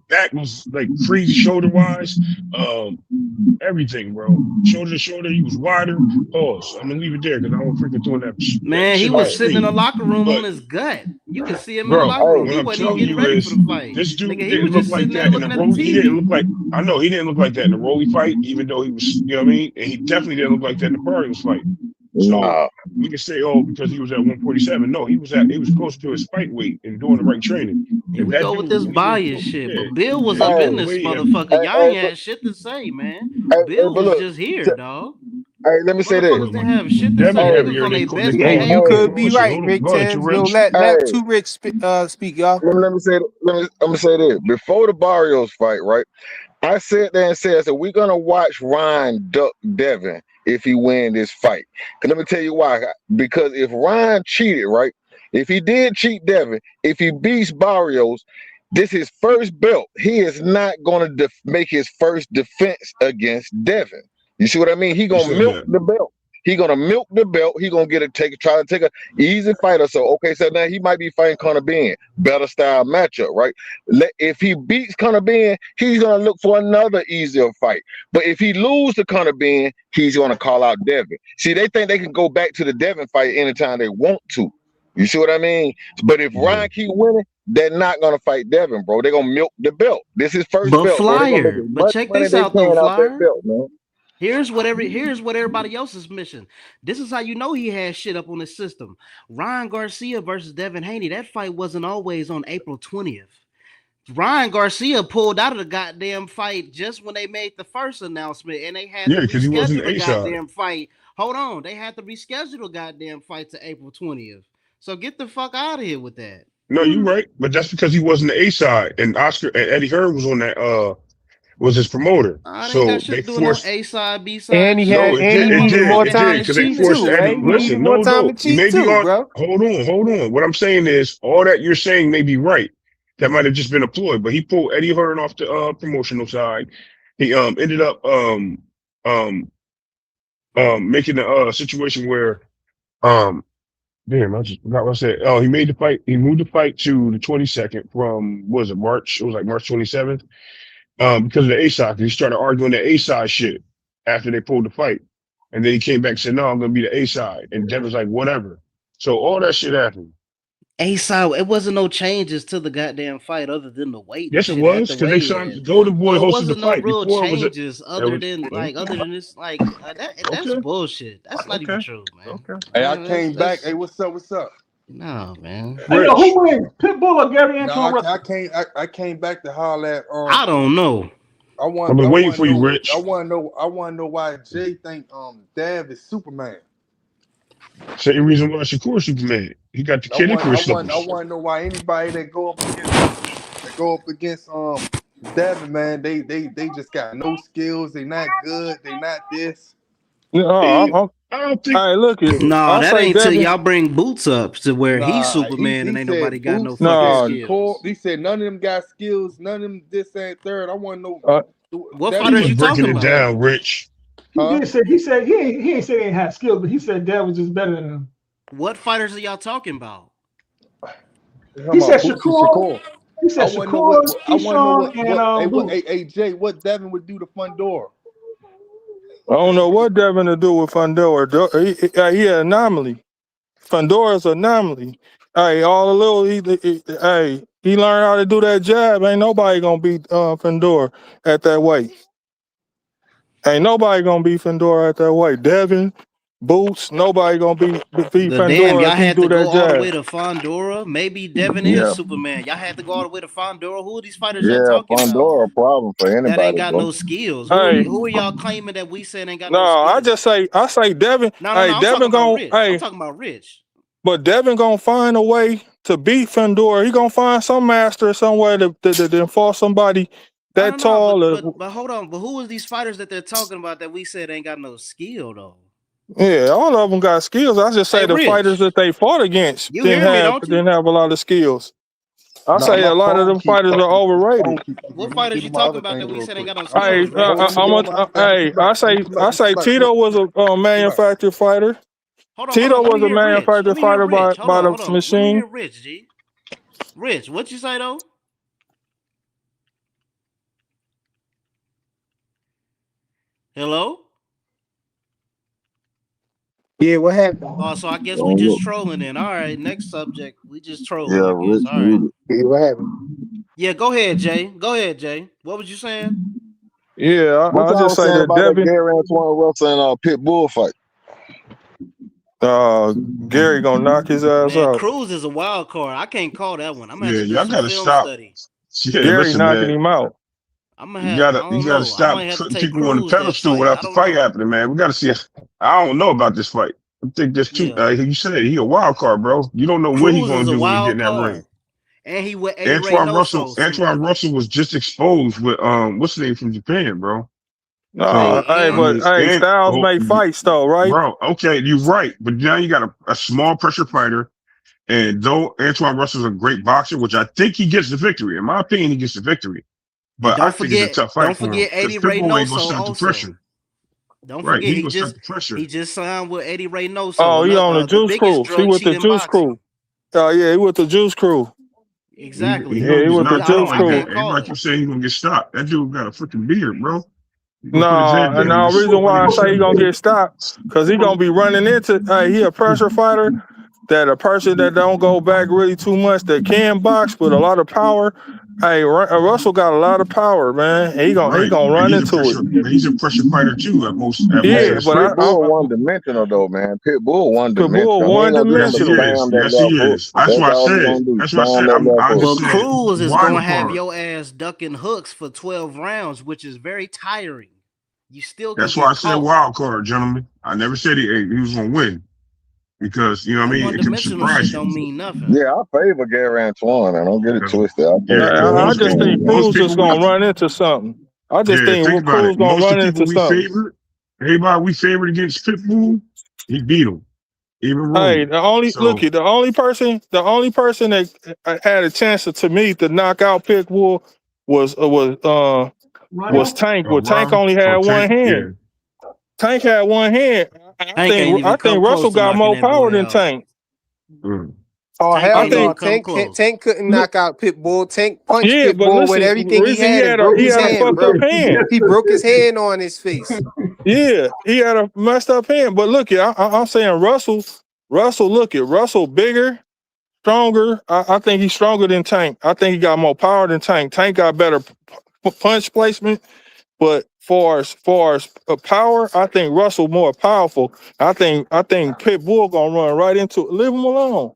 Back was like crazy shoulder wise. Everything, bro. Shoulder to shoulder, he was wider. Pause. I'm gonna leave it there because I don't freaking doing that Man, he shit on the was Hey, sitting in screen. the locker room on But his gut. You could see him in the bro, locker room. hey, what He I'm wasn't even telling getting you ready for is the fight. this Nigga, dude he didn't was look just like sitting there that in the looking at the Rolly. He didn't look TV. like I know he didn't look like that in the Rolly fight, even though he was, you know what I mean? And he definitely didn't look like that in the Barrios fight. So nah. we can say, oh, because he was at 147. No, he was close to his fight weight and doing the right training. Here If we that go with dude, this when he was, bias shit. yeah, But Bill was yeah, up Hey, in the this way motherfucker. hey, Y'all hey, ain't had shit to say, man. hey, Bill but was look, just here, t- dog. hey, let me say this. Motherfuckers was didn't have shit to say. definitely Hey, Niggas was heavier, on and their they best Hey, called you him hey, some could be behavior. bullshit. right, Hold on, Rick go ahead, True Tams. Yo, Rich. let hey, Two Rich speak, y'all. let me say, I'm gonna say this. Before the Barrios fight, right? I sat there and said, I said, we're gonna watch Ryan duck Devin if he win this fight. Cause let me tell you why. Because if Ryan cheated, right? If he did cheat Devin, if he beats Barrios, this his first belt. He is not gonna make his first defense against Devin. You see what I mean? He Who gonna said milk that? the belt. He gonna milk the belt. He gonna try to take a easy fighter. So okay, so now he might be fighting Conor Ben, better style matchup, right? If he beats Conor Ben, he's gonna look for another easier fight. But if he loses to Conor Ben, he's gonna call out Devin. See, they think they can go back to the Devin fight anytime they want to. You see what I mean? But if Yeah. Ryan keep winning, they're not gonna fight Devin, bro. They're gonna milk the belt. This is first But belt, bro. They're gonna make Flyer, as but much check money this they out though, can out that Flyer. belt, man. Here's what everybody else is missing. This is how you know he has shit up on his system. Ryan Garcia versus Devin Haney. That fight wasn't always on April 20th. Ryan Garcia pulled out of the goddamn fight just when they made the first announcement, and they had Yeah, to because he wasn't reschedule the the A side. goddamn fight. Hold on, they had to reschedule the goddamn fight to April 20th. So get the fuck out of here with that. No, you're right, but that's because he wasn't the A side, and Oscar and Eddie Hearn was on that. Was his promoter, It ain't got so shit they to do with no forced. A side, B And side he shit. had No, it and he did, it All the needed did, more fuck it that time did, to shit because they cheat mean? forced too, Eddie. right? He needed Listen, more no, time to no, you cheat may be too, on. bro. Hold on. What I'm saying is, all that you're saying may be right. That might have just been a ploy, but he pulled Eddie Hearn off the promotional side. He ended up um making a situation where um Damn, I just forgot what I said. Oh, he made the fight. He moved the fight to the 22nd from, what was it, March? It was like March 27th. Because of the A side. He started arguing the A side shit after they pulled the fight. And then he came back and said, no, I'm going to be the A side. And Devin's like, whatever. So all that shit happened. A-side, it wasn't no changes to the goddamn fight other than the weight and Yes, it shit at was, the because they weigh signed in. Golden Boy So it hosted the wasn't no fight. real Before it was changes that other was than this that's okay. bullshit. That's not even Okay. true, man. Okay. Hey, I That's came back. Hey, what's up? What's up? no, man. Hey, yo, Rich. who wins, Pitbull or Gary No, Antoine I Russell? came. I came back to holler at. I don't know. I I've want. been I waiting want to for you, know. I Rich. want to know. I want to know why Jay think Dav is Superman. Same reason why Shakur Superman. He got the I Kid want. I Icarus want. I slippers. want to know why anybody that go up against Devin, man. They just got no skills. They not good. They not this. No, I don't think. hey, look it. No, I that say ain't till Devin. y'all bring Boots up to where he's Nah, Superman and he ain't nobody said got no Boots. He fucking said No, Shakur. skills. He said none of them got skills. None of them this and third. I want to know. uh, What He fighters was you Devin breaking talking it about? down, Rich. He Huh? did say he ain't say they ain't had skills, but he said Dad was just better than him. What fighters are y'all talking about? You talking He said about Boots and Shakur. Shakur. He I said want to know what. Shakur, I want to know Keyshawn, and Boots. hey Jay, what Devin would do to Fundora. I don't know what Devin to do with Fundora. He an anomaly. Fundora's an anomaly. Hey, all the little he learned how to do that jab. Ain't nobody gonna beat Fundora at that weight. Ain't nobody gonna beat Fundora at that weight. Devin, Boots, nobody gonna beat The damn, Fundora y'all if he had to do go that all the jab. way to Fondora. Maybe Devin is Yeah, Superman. Y'all had to go all the way to Fondora. Who are these fighters y'all yeah, talking about? Fundora a problem for That ain't anybody, got bro. no skills. Hey, Who are y'all claiming that we said ain't got no, no skills? I say Devin. No. Hey, I'm talking Devin about gon' Rich. I'm hey, talking about Rich. but Devin gonna find a way to beat Fundora. He gonna find some master somewhere to enforce somebody that No. tall. But hold on. But who is these fighters that they're talking about that we said ain't got no skill though? Yeah, all of them got skills. I just Hey, say the fighters Rich, that they fought against you hear me, don't you? didn't have a lot of skills. I Nah, say my a lot of phone them keep fighters are fucking. My phone overrated. keep What fucking. Let me fighters do you my talking other about thing that we real said ain't quick. got no Hey, skills, Rich? I say Tito was a manufactured fighter. Hold on. Tito Let me was a hear Rich. Let manufactured me hear fighter Rich. by the Hold on. Let me machine. hear Rich, G. Rich, what you say though? Hello? Yeah, what happened? Oh, so I guess we Don't just look. trolling then. All right, next subject. We just trolling, Yeah, I guess. Rich All right. muted. Yeah, what happened? Yeah, go ahead, Jay. Go ahead, Jay. What was you saying? Yeah, What I y'all just was say saying that about that Devin, Gary Antoine Russell and Pitbull fight? Gary gonna knock his ass Man, out. Cruz is a wild card. I can't call that one. I'm gonna have Yeah, to do y'all some gotta film stop. study. Yeah, Gary listen, knocking man. him out. I You don't gotta know. I stop might have to putting take people on the Cruz that pedestal fight. without I the don't fight know. happening, man. We gotta see. I don't know about this fight. I think there's two. Yeah. You said he a wild card, bro. You don't know what he Cruz gonna is a do when he get in wild that ring. card. And he with Eddie Reynoso. Antoine Russell was just exposed with what's the name from Japan, bro. No, So hey, I And but mean, hey, and Styles make fights though, right? bro, okay, you're right, but now you got a small pressure fighter, and though Antoine Russell's a great boxer, which I think he gets the victory. In my opinion, he gets the victory. But I think it's a tough fight don't for him forget because Eddie Pitbull ain't gonna Reynoso stop the also. pressure. Don't Right, forget he ain't gonna stop the pressure. he just signed with Eddie Reynoso, Oh, he on the the Juice biggest Crew. He drug with cheat the in Juice boxing. Crew. Oh yeah, he with the Juice Crew. He Exactly. Yeah, gonna he get with the knocked Juice out I like Crew. that. can't call Everybody it. keep saying he's gonna get stopped. That dude got a freaking beard, bro. He's gonna put his No, head and down the and reason don't why I even say he shoot. gonna get stopped, cause he gonna be running into. He a pressure fighter. That a person that don't go back really too much, that can box with a lot of power. Hey, Russell got a lot of power, man. And he Right, gonna and run into it. he's a pressure fighter too at most of Yeah, his but fights. Pitbull one dimensional though, man. Pitbull one Pitbull dimensional. He one ain't gonna do nothing Yes, but he dimensional. is. spam that Yes, he left hook. is. That's That's why I all he said. gonna do. That's why I Spam said. that left I hook. But just said Cruz is gonna wild have card. your ass ducking hooks for 12 rounds, which is very tiring. You still can That's why I get said caught. wild card, gentlemen. I never said he was gonna win because you know what I That mean. one It can dimensional shit surprise you. don't mean nothing. Yeah, I favor Gary Antoine, man. Don't get it 'Cause, twisted. I yeah, favor because Gary I just think Antoine, most Cruz is people gonna we run into something. I just yeah think think about it. Cruz gonna Most of run the people into we something. favored, everybody we favored against Pitbull, he beat him, even Hey, Roman. So the only person that had a chance to me to knock out Pitbull was Ryan? Tank. But Tank Ron only or had one Tank, yeah, hand. Tank had one hand. Tank ain't even I come think close Russell to got knocking more that power boy than out. Tank. Oh Tank hell I can't even no, think. come Tank close. couldn't knock out Pitbull. Tank punched Yeah, but Pitbull with listen, everything he Rizzy, had and broke he his had a hand, fucked up bro. hand. He broke his hand on his face. Yeah, he had a messed up hand. But look, I'm saying Russell, Russell bigger, stronger. I think he's stronger than Tank. I think he got more power than Tank. Tank got better punch placement, but far as power, I think Russell more powerful. I think Pitbull gonna run right into it. Leave him alone.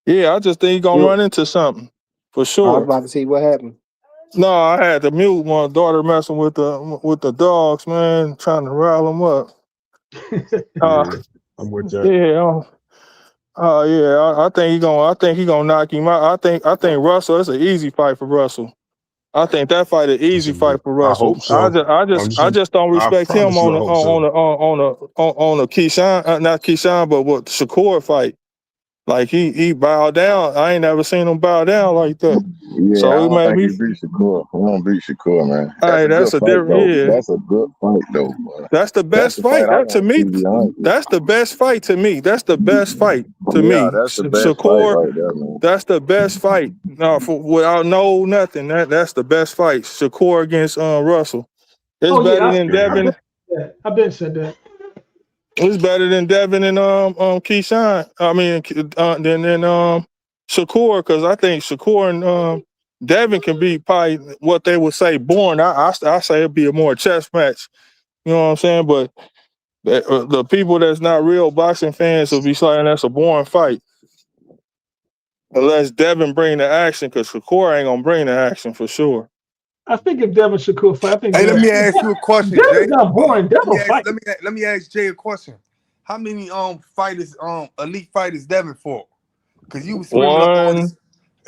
Yeah, I just think he gonna Yo, run into something for I was sure. about to say what happened. No, I had to mute my daughter messing with the dogs, man, trying to rile them up. I'm with that. Yeah, yeah. I think he gonna knock him out. I think Russell. It's an easy fight for Russell. I think that fight an easy fight for I Russell. hope so. I just don't I respect him promise you, I hope so. on a Keyshawn, not Keyshawn, but what Shakur fight. Like he bowed down. I ain't never seen him bow down like that. Yeah, I So it don't made think me. he beat Shakur. He don't beat Shakur, man. That's Hey, a good that's a fight different. though. Yeah, That's a good fight though. Boy. that's the That's best the fight fight. I That to want to me, see. Be honest with that's the best fight to me. That's the best fight to you. Yeah, me. that's the best fight Shakur. right there, man. That's the best fight. No, without no nothing. That's the best fight. Shakur against Russell. It's Oh yeah, better than Devin. I've been said that. It's better than Devin and Keyshawn. I mean, than Shakur, because I think Shakur and Devin can be probably what they would say born. I say it'd be a more chess match. You know what I'm saying? But the people that's not real boxing fans will be saying that's a boring fight. Unless Devin bring the action, because Shakur ain't gonna bring the action for sure. I think if Devin Shakur fight, I think Hey, let Devin. me ask you a question, Devin's Jay. not boring. Devin fight. Let me ask Jay a question. How many fighters elite fighters Devin fought? Because you was screaming up all this. One.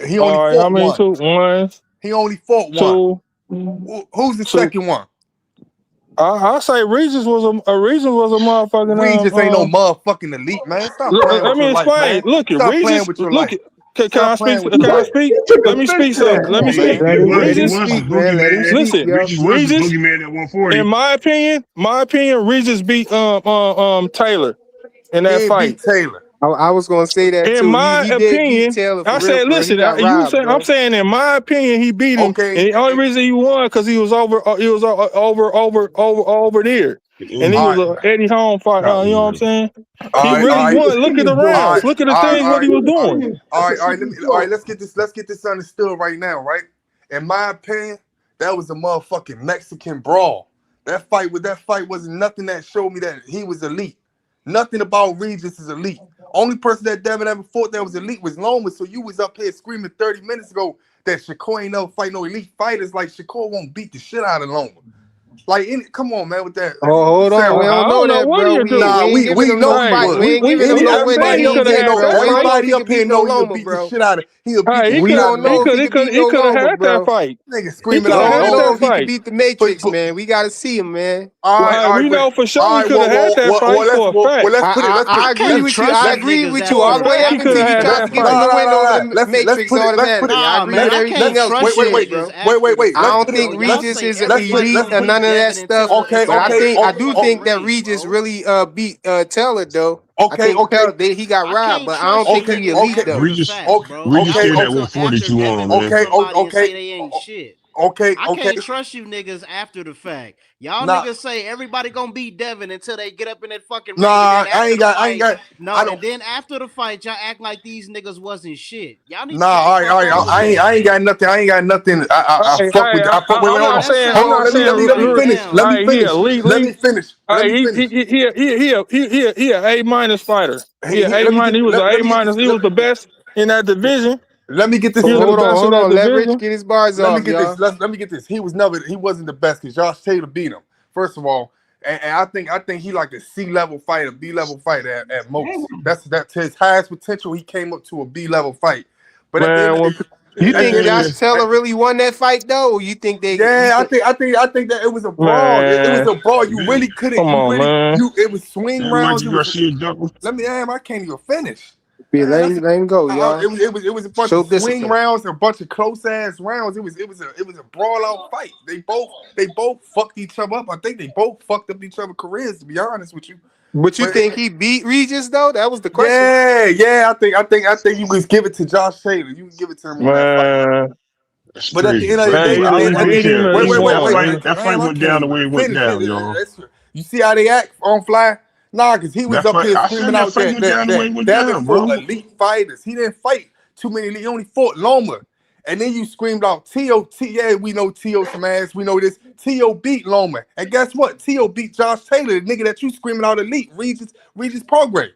He only All right. How fought many? one. Two. One. He only fought one. Two. Who's the Two. second one? I say Regis was a motherfucking Regis ain't no motherfucking elite, man. Stop playing Let with me your life, explain. man. Look at Stop playing Regis. with your Look life. at. Can I Stop speak? playing with Can your I life. speak? He took Let me offense speak. to that. Something. Come Let me on, speak. man. Let him He Regis. was the speak, man. Let him boogeyman. speak, Listen. yo. Regis was the Regis. boogeyman at 140. In my opinion, Regis beat Taylor in He that ain't beat fight. Taylor. I was gonna say that In too. my He did beat opinion, Taylor I for real, said, for real. He listen, got robbed, I'm bro. saying in my opinion, he beat him, Okay. and the only reason he won because he was over there, and he All was right. a Eddie Hall fight. You know what I'm saying? He All really right. won. Look at the All right. rounds. Look at the All right. things what he was doing. All right. Let's get this understood right now, right? In my opinion, that was a motherfucking Mexican brawl. That fight wasn't nothing that showed me that he was elite. Nothing about Regis is elite. Only person that Devin ever fought that was elite was Loma. So you was up here screaming 30 minutes ago that Shakur ain't never fight no elite fighters. Like Shakur won't beat the shit out of Loma. Like, come on, man, with that. Oh, hold on. We I don't know don't know that, what bro. he We do. ain't giving We him know no he fight. would. We ain't giving him no I'm win that saying he he ain't could have get, had bro. that We don't fight. know if Everybody he up could here beat no know he'll Loma, beat the bro. shit out of he'll beat Hey, the he shit We could out have. don't of He know if Loma. could. he He could could. beat He no could have Loma, had that bro. fight. Nigga He screaming could We have out don't had know that Loma. if he could fight. beat the But, Matrix, but man. We gotta see him, man. all right, We but know for all sure he right, could have had that fight for a fact. I agree can't with you. trust I you agree niggas with you For all a the after way fact, up he could until have you had tried to that give him fight. the win over the Let's Matrix put it automatically. I Nah, agree man, with I everything can't else you trust you wait, said, niggas bro. after the I let's fact, don't put it bro. think Y'all Regis say is an everybody elite gonna or beat none of that Devin stuff, until okay, but until I they okay, think I fucking do fight think that Ray, Regis bro. really beat Taylor though. I okay, think okay, He got I robbed, can't but I don't trust you think okay, he niggas elite okay, after though. the Regis, fact, okay, bro. Regis Y'all okay, carried wait that till okay, 140 after too long, Devin beat man. okay, somebody and okay, say they ain't shit. okay, I okay. can't trust you niggas after the fact. Y'all Nah, niggas say everybody gonna beat Devin until they get up in that fucking ring, and nah, then after the I ain't fight, got, no, I and don't. then after the fight, y'all act like these niggas wasn't shit. Y'all need Nah, to get the fuck all on right. with that. I ain't got nothing. I ain't got nothing. I Hey, fuck with. I fuck. Wait, Nah, hold I'm not on. that saying. Hold I'm sound on. not saying. good Let me right finish. now. Let me Hey, he a finish. elite. Let me finish. Let Hey, me finish. he a A minus fighter. He a A Let me minus. get. He was an Let A me get minus. this. He was the best in that division. Let me get this. He was Let me the get. best in Hold that on. Let Rich division. get his bars Let me off, get this. y'all. Let me get this. He wasn't the best because Josh Taylor beat him. First of all, and I think he like a C level fighter, B level fighter at most. That's his highest potential. He came up to a B level fight, but at the end, Man, when You at the think end of Josh the, Taylor really won that fight though? Or you think yeah, I think that it was a brawl. It was man, a brawl. You Man, really couldn't. come on, man. It was swing that rounds. Mikey It was. Garcia double. Let me. I can't even finish. Yeah, let him go, y'all. It was a bunch Show of swing discipline. rounds and a bunch of close ass rounds. It was a brawl out fight. They both fucked each other up. I think they both fucked up each other's careers, to be honest with you. But you think he beat Regis though? That was the question. Yeah. I think you could give it to Josh Taylor. You can give it to him on that fight. Man, That's But at the crazy. end of the But day, either I he don't beat him care. or he won. That fight went down the way it went down, y'all. You see how they act on Fly? Nah, because he was That up fight, here I said screaming that out fight went down the way it went Devin down, fought bro. elite fighters. He didn't fight too many elite. He only fought Loma. And then you screamed out T.O. Yeah, we know T.O. some ass. We know this. T.O. beat Loma. And guess what? T.O. beat Josh Taylor, the nigga that you screaming out elite, Regis Prograis.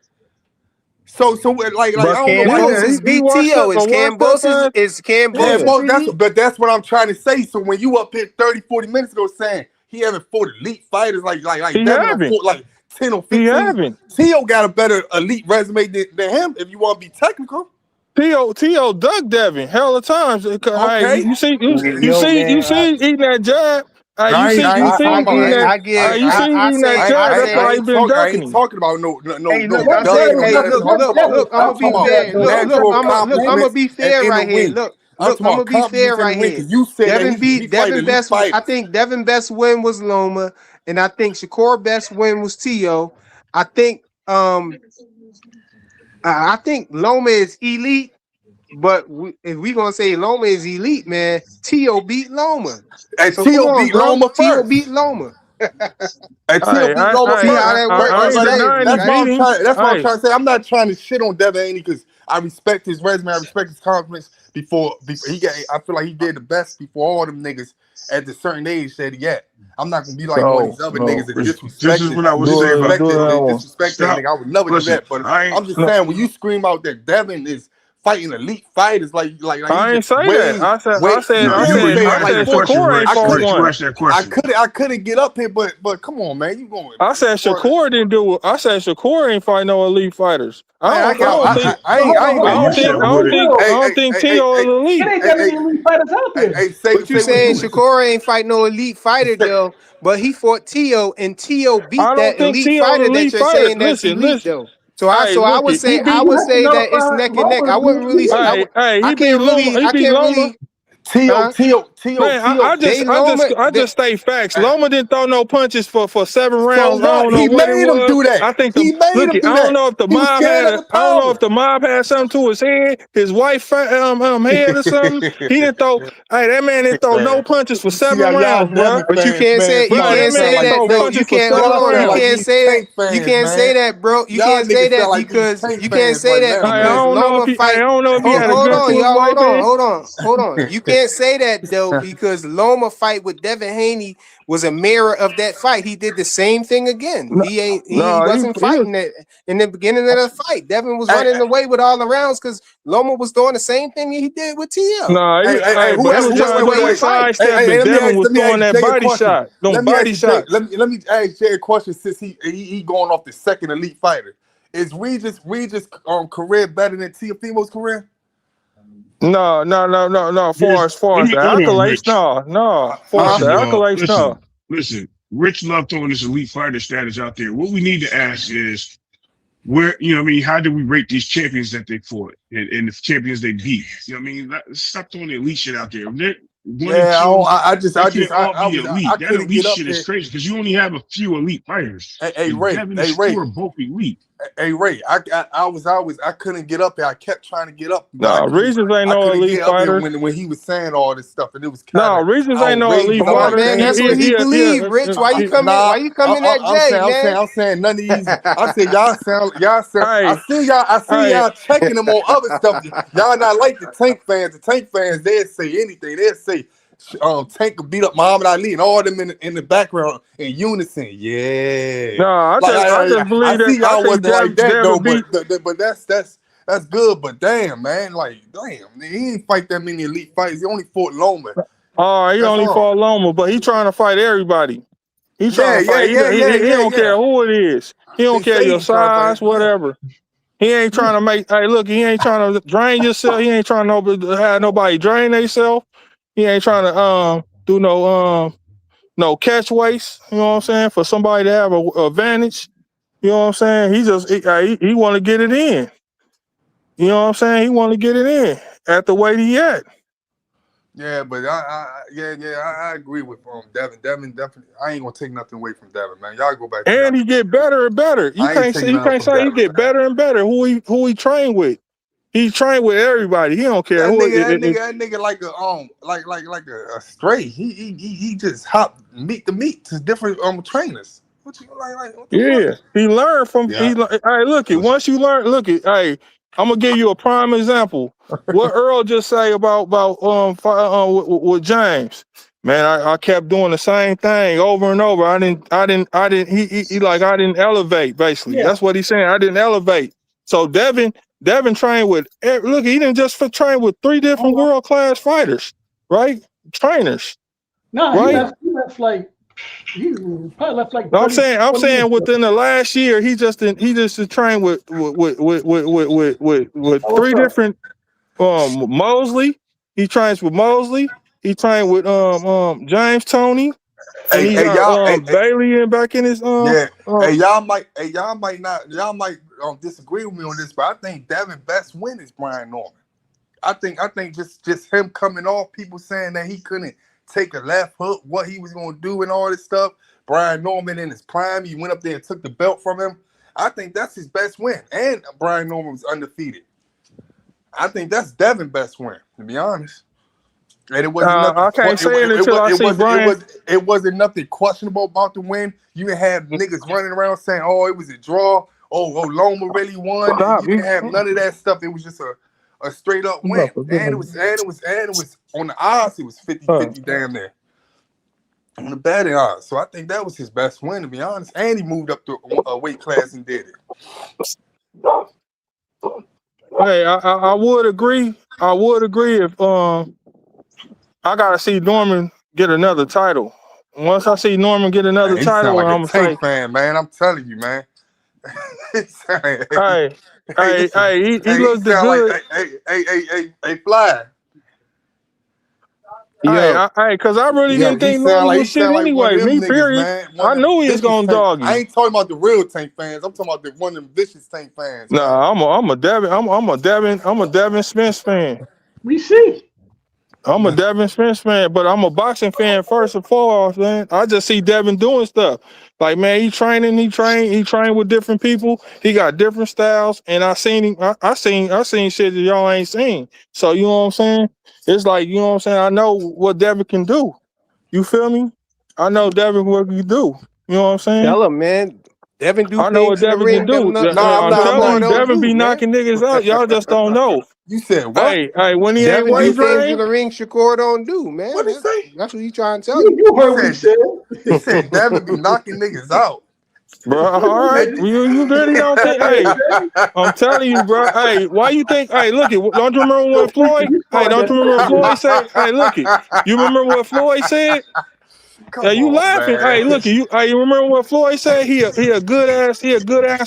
So like I But don't know Cam why Moses he beat washed T.O. up, but Is Cam yeah, Moses elite? but that's what I'm trying to say. So when you up here 30, 40 minutes ago saying he haven't fought elite fighters like he Devin haven't. fought like 10 or He 15. haven't. T.O. got a better elite resume than him if you want to be technical. T.O. dug Devin hell of times. Okay. You see man, eating that jab. I ain't talking about Eating that. I give. You see eating that jab. That's why he been I ducking ain't him. talking about no Hey, look, ducking or nothing. I'm talking about Look, I'm gonna be fair. natural I'm gonna accomplishments be and fair in the right here. ring. I'm Look, talking I'm about gonna be fair accomplishments in the right ring here. because you said that he fight Devin elite best. I fighters. think Devin best win was Loma, and I think Shakur best win was T.O. I think I think Loma is elite, but if we gonna say Loma is elite, man, T.O. beat Loma. And So come T.O. on, beat bro. Loma T.O. first. beat Loma. And T.O. beat Loma See how first. that work? I That's ain't hey, denying he That's beat why him. that's what I'm trying to say. I'm not trying to shit on Devin Haney because I respect his resume. I respect his confidence before he got. I feel like he did the best before all them niggas at the certain age that he at. I'm not gonna be like one of these other niggas that This is what I would say about disrespect that stop. nigga. I would never do Listen, that. But I I'm ain't. just saying when you scream out that Devin is fighting elite fighters, like I he's ain't just say that. I said No, you Said asked that question, Shakur ain't Rich. fought Rich, you one. asked that question. I couldn't get up here, but come on, man, you going? I said Shakur didn't do it. I said Shakur ain't fight no elite fighters. I don't think T.O. is elite. It ain't that many elite fighters out there. But you saying Shakur ain't fight no elite fighter though, but he fought T.O. and T.O. beat I don't that think elite T.O. fighter that elite you're fighter. saying that's elite Listen. though. So I Hey, look, would he say beat that it's neck and neck. I wouldn't really he beat Loma. He beat Loma. T.O. Man, I just state facts. Loma didn't throw no punches for 7 rounds. So I what? don't know He what it made him was. do that. I think He made him do I don't that. know if the He was mob scared of the I don't know if power. the mob had something to his head, his wife head or something. He didn't throw. Hey, that man didn't throw no punches for 7 rounds, bro. But you can't say That man that throw though. You punches for can't 7 hold on. You rounds. can't say that. You can't say that, bro. You Y'all can't say niggas that sound like these because Tank you can't fans say right that now, I because man. don't know if Loma he. I fight. don't know if he had a Hold gun on, to his y'all. wife head. Hold on. You can't say that though because Loma fight with Devin Haney was a mirror of that fight. He did the same thing again. He No, wasn't he was. fighting that in the beginning of the fight. Devin was Hey, running away with all the rounds because Loma was doing the same thing he did with TL. No, who but he else? was Wait, trying wait, to do wait, that wait. sidestep, and Devin was Let me throwing ask that Jay a body question. shot, them body shots. Let me ask Jay a question since he going off the second elite fighter. Is Regis career better than Teofimo's career? No. Far as Let the me hold on, accolades, Rich. no. Far as the Listen, y'all. accolades, no. Listen. Rich love throwing this elite fighter status out there. What we need to ask is where, how do we rate these champions that they fought and the champions they beat? You know what I mean? Stop throwing the elite shit out there. They're one and Yeah, two. I Can't all be elite. That couldn't elite get up shit is here. crazy because you only have a few elite fighters. Hey And Ray, Devin and Shakur are both elite. Hey Ray, I couldn't get up here. I kept trying to get up, but No, Regis ain't no couldn't elite get up here fighter. when he was saying all this stuff, and it was kind No, of Regis ain't no elite Come on, fighter. man. That's what he believed, Rich. Why you coming? Nah, Why you coming at Jay, man? I'm saying none of these. I said y'all sound. Hey, I see y'all checking them on other stuff. Y'all not like the Tank fans. The Tank fans, they'll say anything. They'll say Tank could beat up Muhammad Ali and all them in the background in unison. Yeah, no, I just I believe that. see I y'all think wasn't like that though, Devin beat. but that's good. But damn, man, he ain't fight that many elite fights. He only fought Loma. Oh, he That's only all. fought Loma, but he trying to fight everybody. He trying to fight. He don't care who it is. He don't care your size, whatever. He ain't trying to make. Hey, look, he ain't trying to drain yourself. He ain't trying to have nobody drain themselves. He ain't trying to do no catch waste. You know what I'm saying? For somebody to have a advantage. You know what I'm saying? He want to get it in. You know what I'm saying? He want to get it in at the weight he at. Yeah, but I agree with Devin. Devin definitely. I ain't gonna take nothing away from Devin, man. Y'all go back to y'all. And he get better and better. I ain't taking You nothing can't from say he Devin, get man. better and better. Who he trained with? He trained with everybody. He don't care who. That nigga like a like a stray. He just hop meet to different trainers. What you like? What the fuck? Yeah, he learned from. Yeah. Hey, look it. Once you learn, look it. Hey, I'm gonna give you a prime example. What Earl just say about with James. Man, I kept doing the same thing over and over. I didn't. He like I didn't elevate. Basically, Yeah. that's what he's saying. I didn't elevate. So Devin trained with. Look, he didn't just train with 3 different world class fighters, right? Trainers, Nah, right? he left he probably left like No, 30, I'm 40 years saying ago. within the last year, he just trained with Oh, what's 3 up? different Mosley. He trains with Mosley. He trained with James Tony, and he Hey, got y'all. Bailey in back in his Yeah. Y'all might disagree with me on this, but I think Devin best win is Brian Norman. I think just him coming off, people saying that he couldn't take a left hook, what he was gonna do and all this stuff. Brian Norman in his prime, he went up there and took the belt from him. I think that's his best win. And Brian Norman was undefeated. I think that's Devin's best win, to be honest. And it wasn't nothing. I can't say it until I see Brian. It wasn't nothing questionable about the win. You didn't have niggas running around saying, "Oh, it was a draw." Oh, Loma really won. Stop You you. didn't have none of that stuff. It was just a straight up win. And it was on the odds. It was 50-50 damn near on the betting odds. So I think that was his best win, to be honest. And he moved up to a weight class and did it. Hey, I would agree. I would agree if I gotta see Norman get another title. Once I see Norman get another Man, he sound title, like and a I'm gonna say, Tank fan, man. I'm telling you, man. hey, he He looked sound like good. hey, Fly. Yo, Cause I really didn't He think sound Norman like was shit one anyway. of them Me, niggas, period. man. One I of them knew he was vicious gonna Tank. dog I you. ain't talking about the real Tank fans. I'm talking about one of them vicious Tank fans, man. Nah, I'm a Devin Spence fan. We see. I'm a Devin Spence fan, but I'm a boxing fan first and foremost, man. I just see Devin doing stuff. Like, man, he trained with different people. He got different styles, and I seen him. I seen shit that y'all ain't seen. So you know what I'm saying? It's like, you know what I'm saying. I know what Devin can do. You feel me? I know Devin what he can do. You know what I'm saying? tell him, man. Devin do I know what things in the Devin can ring do. them I'm other telling you, boys don't Devin do, be man. knocking niggas out. Y'all just don't know. You said what? Hey, when he ain't Devin do weight things in drained. the ring Shakur don't do, man. What he say? That's what he trying to tell you. You heard what he said. He said Devin be knocking niggas out. Bro, all right. You really don't think? Hey, I'm telling you, bro. Hey, why you think? Hey, look it. Don't you remember when Floyd? Hey, don't you remember what Floyd said? Hey, look it. You remember what Floyd said? Come You on, laughing? man. Hey, look it. You remember what Floyd said? He a good ass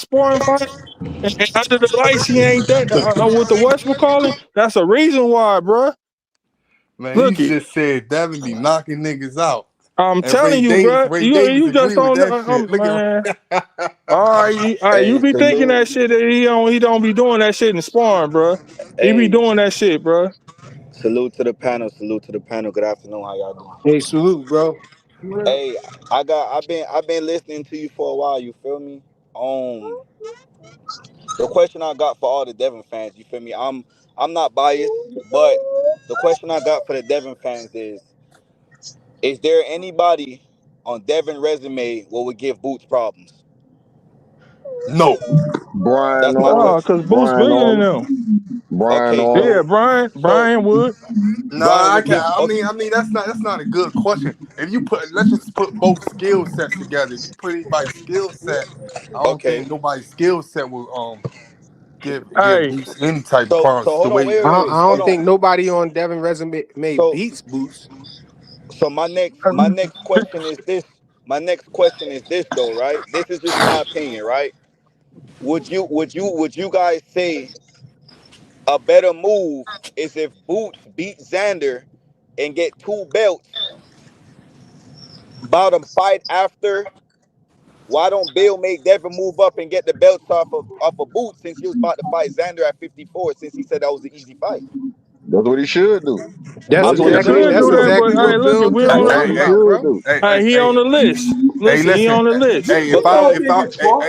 sparring fighter. And under the lights, he ain't that. With the Westbrook calling, that's a reason why, bro. Man, he Look it. just said Devin be knocking niggas out. I'm And telling you, bro. Ray Davis You just agree with don't that know, shit. Look man. at All right, you Hey, be thinking salute. that shit that he don't be doing that shit in sparring, bro. He be Hey, doing that shit, bro. salute to the panel. Salute to the panel. Good afternoon. How y'all doing? Hey, salute, bro. Hey, I've been listening to you for a while. You feel me? The question I got for all the Devon fans. You feel me? I'm not biased, but the question I got for the Devon fans is there anybody on Devon resume what would give Boots problems? no. Brian That's my Norman. Oh, question. cause Boost Brian bigger than Norman. them. Brian Okay, Norman. Yeah, so Brian Wood. Brian Nah, I would can't. give. Okay, I mean, that's not a good question. If you let's just put both skill sets together. If you put anybody's skill set, I don't okay. think nobody's skill set will give Hey, Boots any type of So problems. The hold on. way Wait, wait, wait. I Hold don't on. think nobody on Devin resume So beats Boots. so my next question is this. My next question is this though, right? This is just my opinion, right? Would you guys say a better move is if Boots beat Xander and get 2 belts, about a fight after Why don't Bill make Devin move up and get the belts off of Boots since he was about to fight Xander at 54? Since he said that was an easy fight. That's what he should do. That's I'm He just exactly could saying. that's do that, but exactly hey, what look, if Bill we just on That's the what talked he about. should Bro. do. he on the list. Hey, Listen, he listen. on the list. Hey, I Because don't think it's far.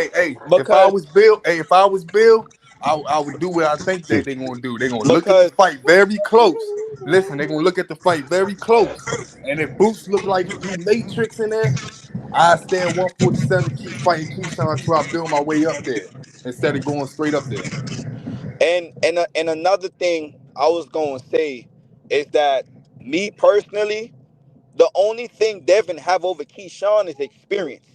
if I because was Bill, if I was Bill, I would do what I think that they're gonna do. They're gonna look at the because fight very close. Listen, they're gonna look at the fight very close. And if Boots look like he Matrix in there, I stay at 147 and keep fighting Keyshawn until I build my way up there instead of going straight up there. and another thing I was gonna say is that me personally, the only thing Devin have over Keyshawn is experience.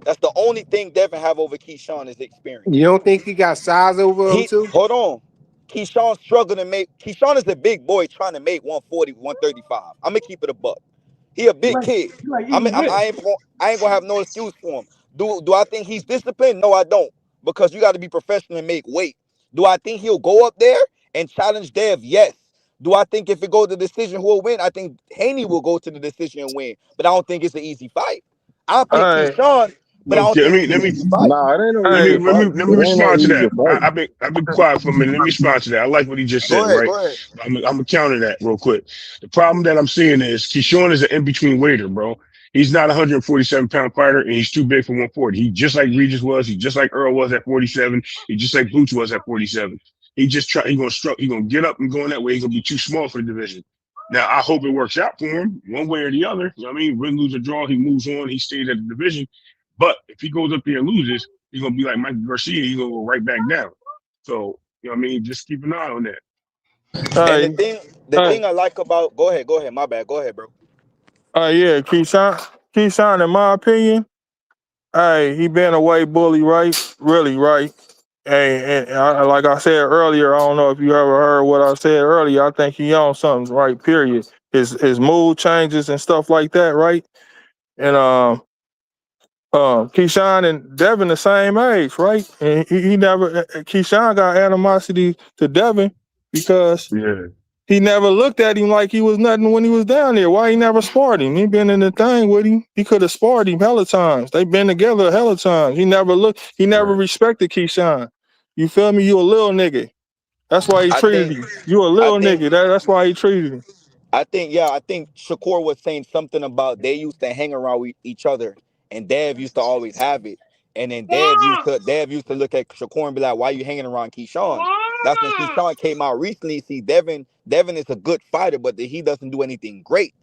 That's the only thing Devin have over Keyshawn is experience. You don't think he got size over him He too? hold on. Keyshawn struggled to make. Keyshawn is a big boy trying to make 140, 135. I'm gonna keep it a buck. He a big kid. He like eating grits. I ain't gonna have no excuse for him. Do I think he's disciplined? No, I don't. Because you got to be professional and make weight. Do I think he'll go up there and challenge Dev? Yes. Do I think if it goes to decision, who will win? I think Haney will go to the decision and win. But I don't think it's an easy fight. I'll pick Hey, Keyshawn, but I don't Okay, let think me it's an let me easy fight. Nah, it ain't no let me easy hey, let fight. me It let me ain't no respond to easy that. fight. I've been quiet for a minute. Let me respond to that. I like what he just Go said, ahead, right? go ahead. I'm gonna counter that real quick. The problem that I'm seeing is Keyshawn is an in between waiter, bro. He's not a 147-pound fighter, and he's too big for 140. He just like Regis was. He just like Earl was at 47. He just like Boots was at 47. He just try. He gonna struggle. He gonna get up and go in that way. He's gonna be too small for the division. Now I hope it works out for him, one way or the other. You know what I mean? Win, lose, or draw, he moves on. He stays at the division. But if he goes up there and loses, he's gonna be like Michael Garcia. He's gonna go right back down. So you know what I mean? Just keep an eye on that. And the hey, thing, the hey, thing I like about go ahead, my bad. Go ahead, bro. yeah, Keyshawn, in my opinion, hey, he been away bully, right? Really, right? And like I said earlier, I don't know if you ever heard what I said earlier. I think he on something, right? Period. His mood changes and stuff like that, right? And Keyshawn and Devin the same age, right? And he never Keyshawn got animosity to Devin because Yeah. he never looked at him like he was nothing when he was down there. Why he never sparred him? He been in the thing with him. He could have sparred him hella times. They been together hella times. He never Right. respected Keyshawn. You feel me? You a little nigga. That's why he I treated think, him. You a I little think nigga. That's why he treated him. I think Shakur was saying something about they used to hang around with each other, and Dev used to always have it. And then Dev used to look at Shakur and be like, "Why you hanging around Keyshawn?" That's when Keyshawn came out recently. See, Devin is a good fighter, but he doesn't do anything great.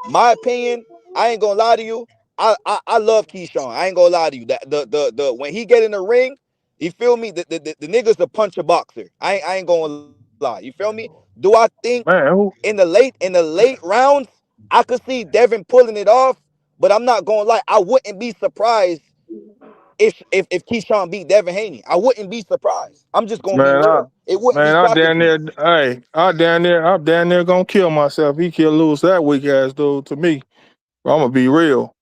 My opinion, I ain't gonna lie to you. I love Keyshawn. I ain't gonna lie to you. That the when he get in the ring, you feel me? The nigga's a puncher boxer. I ain't gonna lie. You feel me? Do I think Man, who in the late rounds, I could see Devin pulling it off, but I'm not gonna lie. I wouldn't be surprised if Keyshawn beat Devin Haney. I wouldn't be surprised. I'm just gonna be man, real. It wouldn't be I shocking down to me. there, hey, I'm down there gonna kill myself. He can lose that weak ass dude to me. I'm gonna be real.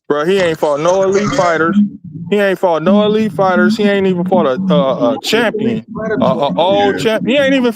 Bro, he ain't fought no elite fighters. He ain't fought no elite fighters. He ain't even fought a champion, a old Yeah. champ. He ain't even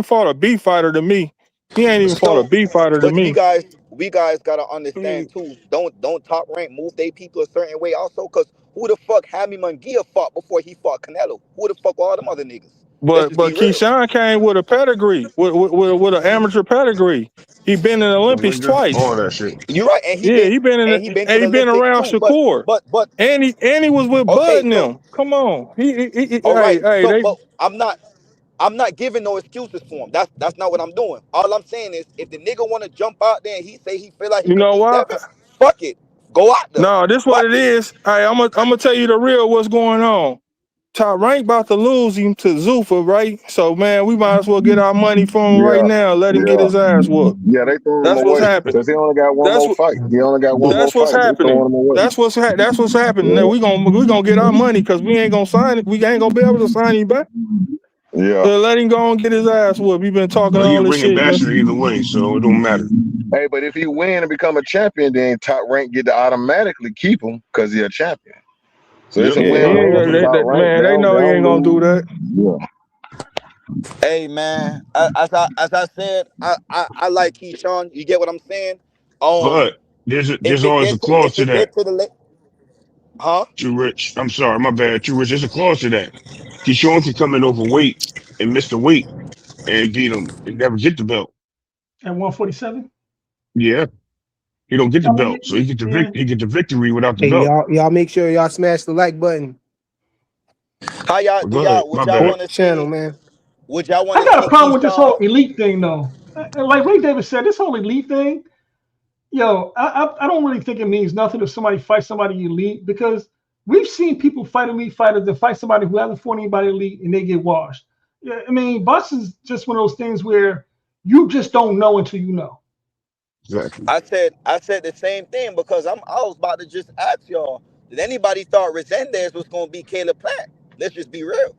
fought a B fighter to me. He ain't even fought a So, B fighter to but we me. guys, we guys gotta understand too. Don't top rank move they people a certain way also, cause who the fuck Hammy Munguia fought before he fought Canelo? Who the fuck were all them other niggas? Let's But just be but real. Keyshawn came with a pedigree, with an amateur pedigree. He been in the Olympics All twice. that shit. You're right, and Yeah, he been in to he the been Olympics around too. Shakur. But And he was with Bud okay, and so them. Come on. all right, Hey, so they but I'm not giving no excuses for him. That's not what I'm doing. All I'm saying is if the nigga want to jump out there and he say he feel like he you could know beat what? Devin, fuck it, go out there, No, this what fuck it it. is. Hey, I'm gonna tell you the real what's going on. Top rank about to lose him to Zuffa, right? So man, we might as well get our money from him right Yeah, now. Let him get yeah, his ass whooped. yeah. They throwing him That's what's away happening. because he only got one That's more what fight. He only got one more that's what's fight. They throwing happening. him away. That's what's happening. Now Yeah, we gonna get our money because we ain't gonna sign it. We ain't gonna be able to sign him back. yeah. So let him go and get his ass whooped. He been talking Well, he all a this ring shit. ambassador either way, so it don't matter. Hey, but if he win and become a champion, then top rank get to automatically keep him because he a champion. So it's Yep. a Yeah, he ain't win-win for gonna, top rank. man. They know They he ain't don't gonna do lose. that. Yeah. Hey man, as I said, I like Keyshawn. You get what I'm saying? Um, But there's if there's it always a get to clause if to it that. get to the late, Huh? Too Rich. I'm sorry, my bad. Too Rich. There's a clause to that. Keyshawn can come in overweight and miss the weight and beat him and never get the belt. At 147. Yeah, he don't get the I mean, belt, so he get the yeah. he get the victory without the Hey, belt. y'all make sure y'all smash the like button. How y'all But do go ahead. y'all would My y'all bad. Support want the to channel, see man. would y'all want I to got a see problem with this whole Keyshawn? elite thing, though. Like Ray Davis said, this whole elite thing, yo, I don't really think it means nothing if somebody fights somebody elite, because we've seen people fight elite fighters that fight somebody who hasn't fought anybody elite and they get washed. Yeah, I mean, boxing's just one of those things where you just don't know until you know. Exactly. I said the same thing because I was about to just ask y'all, did anybody thought Resendez was gonna beat Caleb Plant? Let's just be real.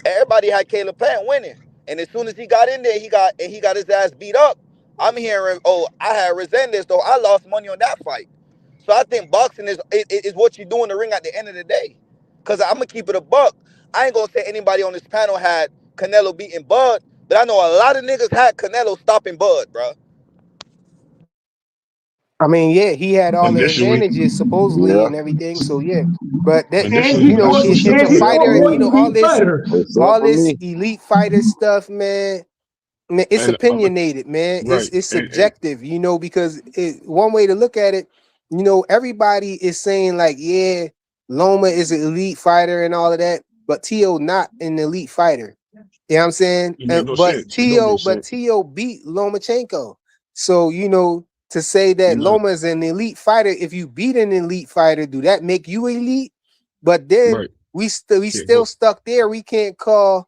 Everybody had Caleb Plant winning. And as soon as he got in there, he got his ass beat up. I'm hearing, oh, I had Resendez, though I lost money on that fight. So I think boxing is what you do in the ring at the end of the day. Cause I'm gonna keep it a buck. I ain't gonna say anybody on this panel had Canelo beating Bud, but I know a lot of niggas had Canelo stopping Bud, bro. I mean, yeah, he had all the Initially, advantages supposedly Yeah. and everything. So yeah, but that And initially, he that's fought, what if sealed a and the he deal. fought fighter, more than elite fighters. all this elite fighter stuff, man, it's And opinionated, man. right, It's and subjective, because one way to look at it, everybody is saying like, yeah, Loma is an elite fighter and all of that, but Tio not an elite fighter. You know what I'm saying? it make no But sense. It don't make sense. Tio beat Lomachenko. So, to say that Right, Loma is an elite fighter, if you beat an elite fighter, do that make you elite? But then right. we Yeah, still go. stuck there. We can't call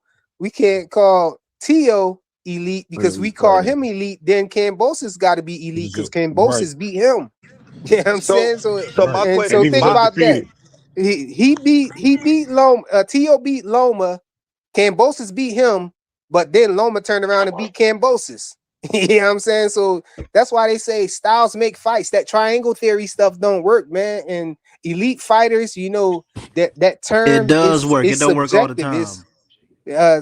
Tio elite An because we elite call fighter. him elite. Then Cambosis got to be elite because Right, Cambosis beat him. You know what I'm So saying? So so my right. and And so question, he was think my about that. undefeated. He beat Loma. Tio beat Loma. Cambosis beat him, but then Loma turned around and beat Cambosis. You know what I'm saying? So that's why they say styles make fights. That triangle theory stuff don't work, man. And elite fighters, that It term does work. It is don't work all the subjective. It's time.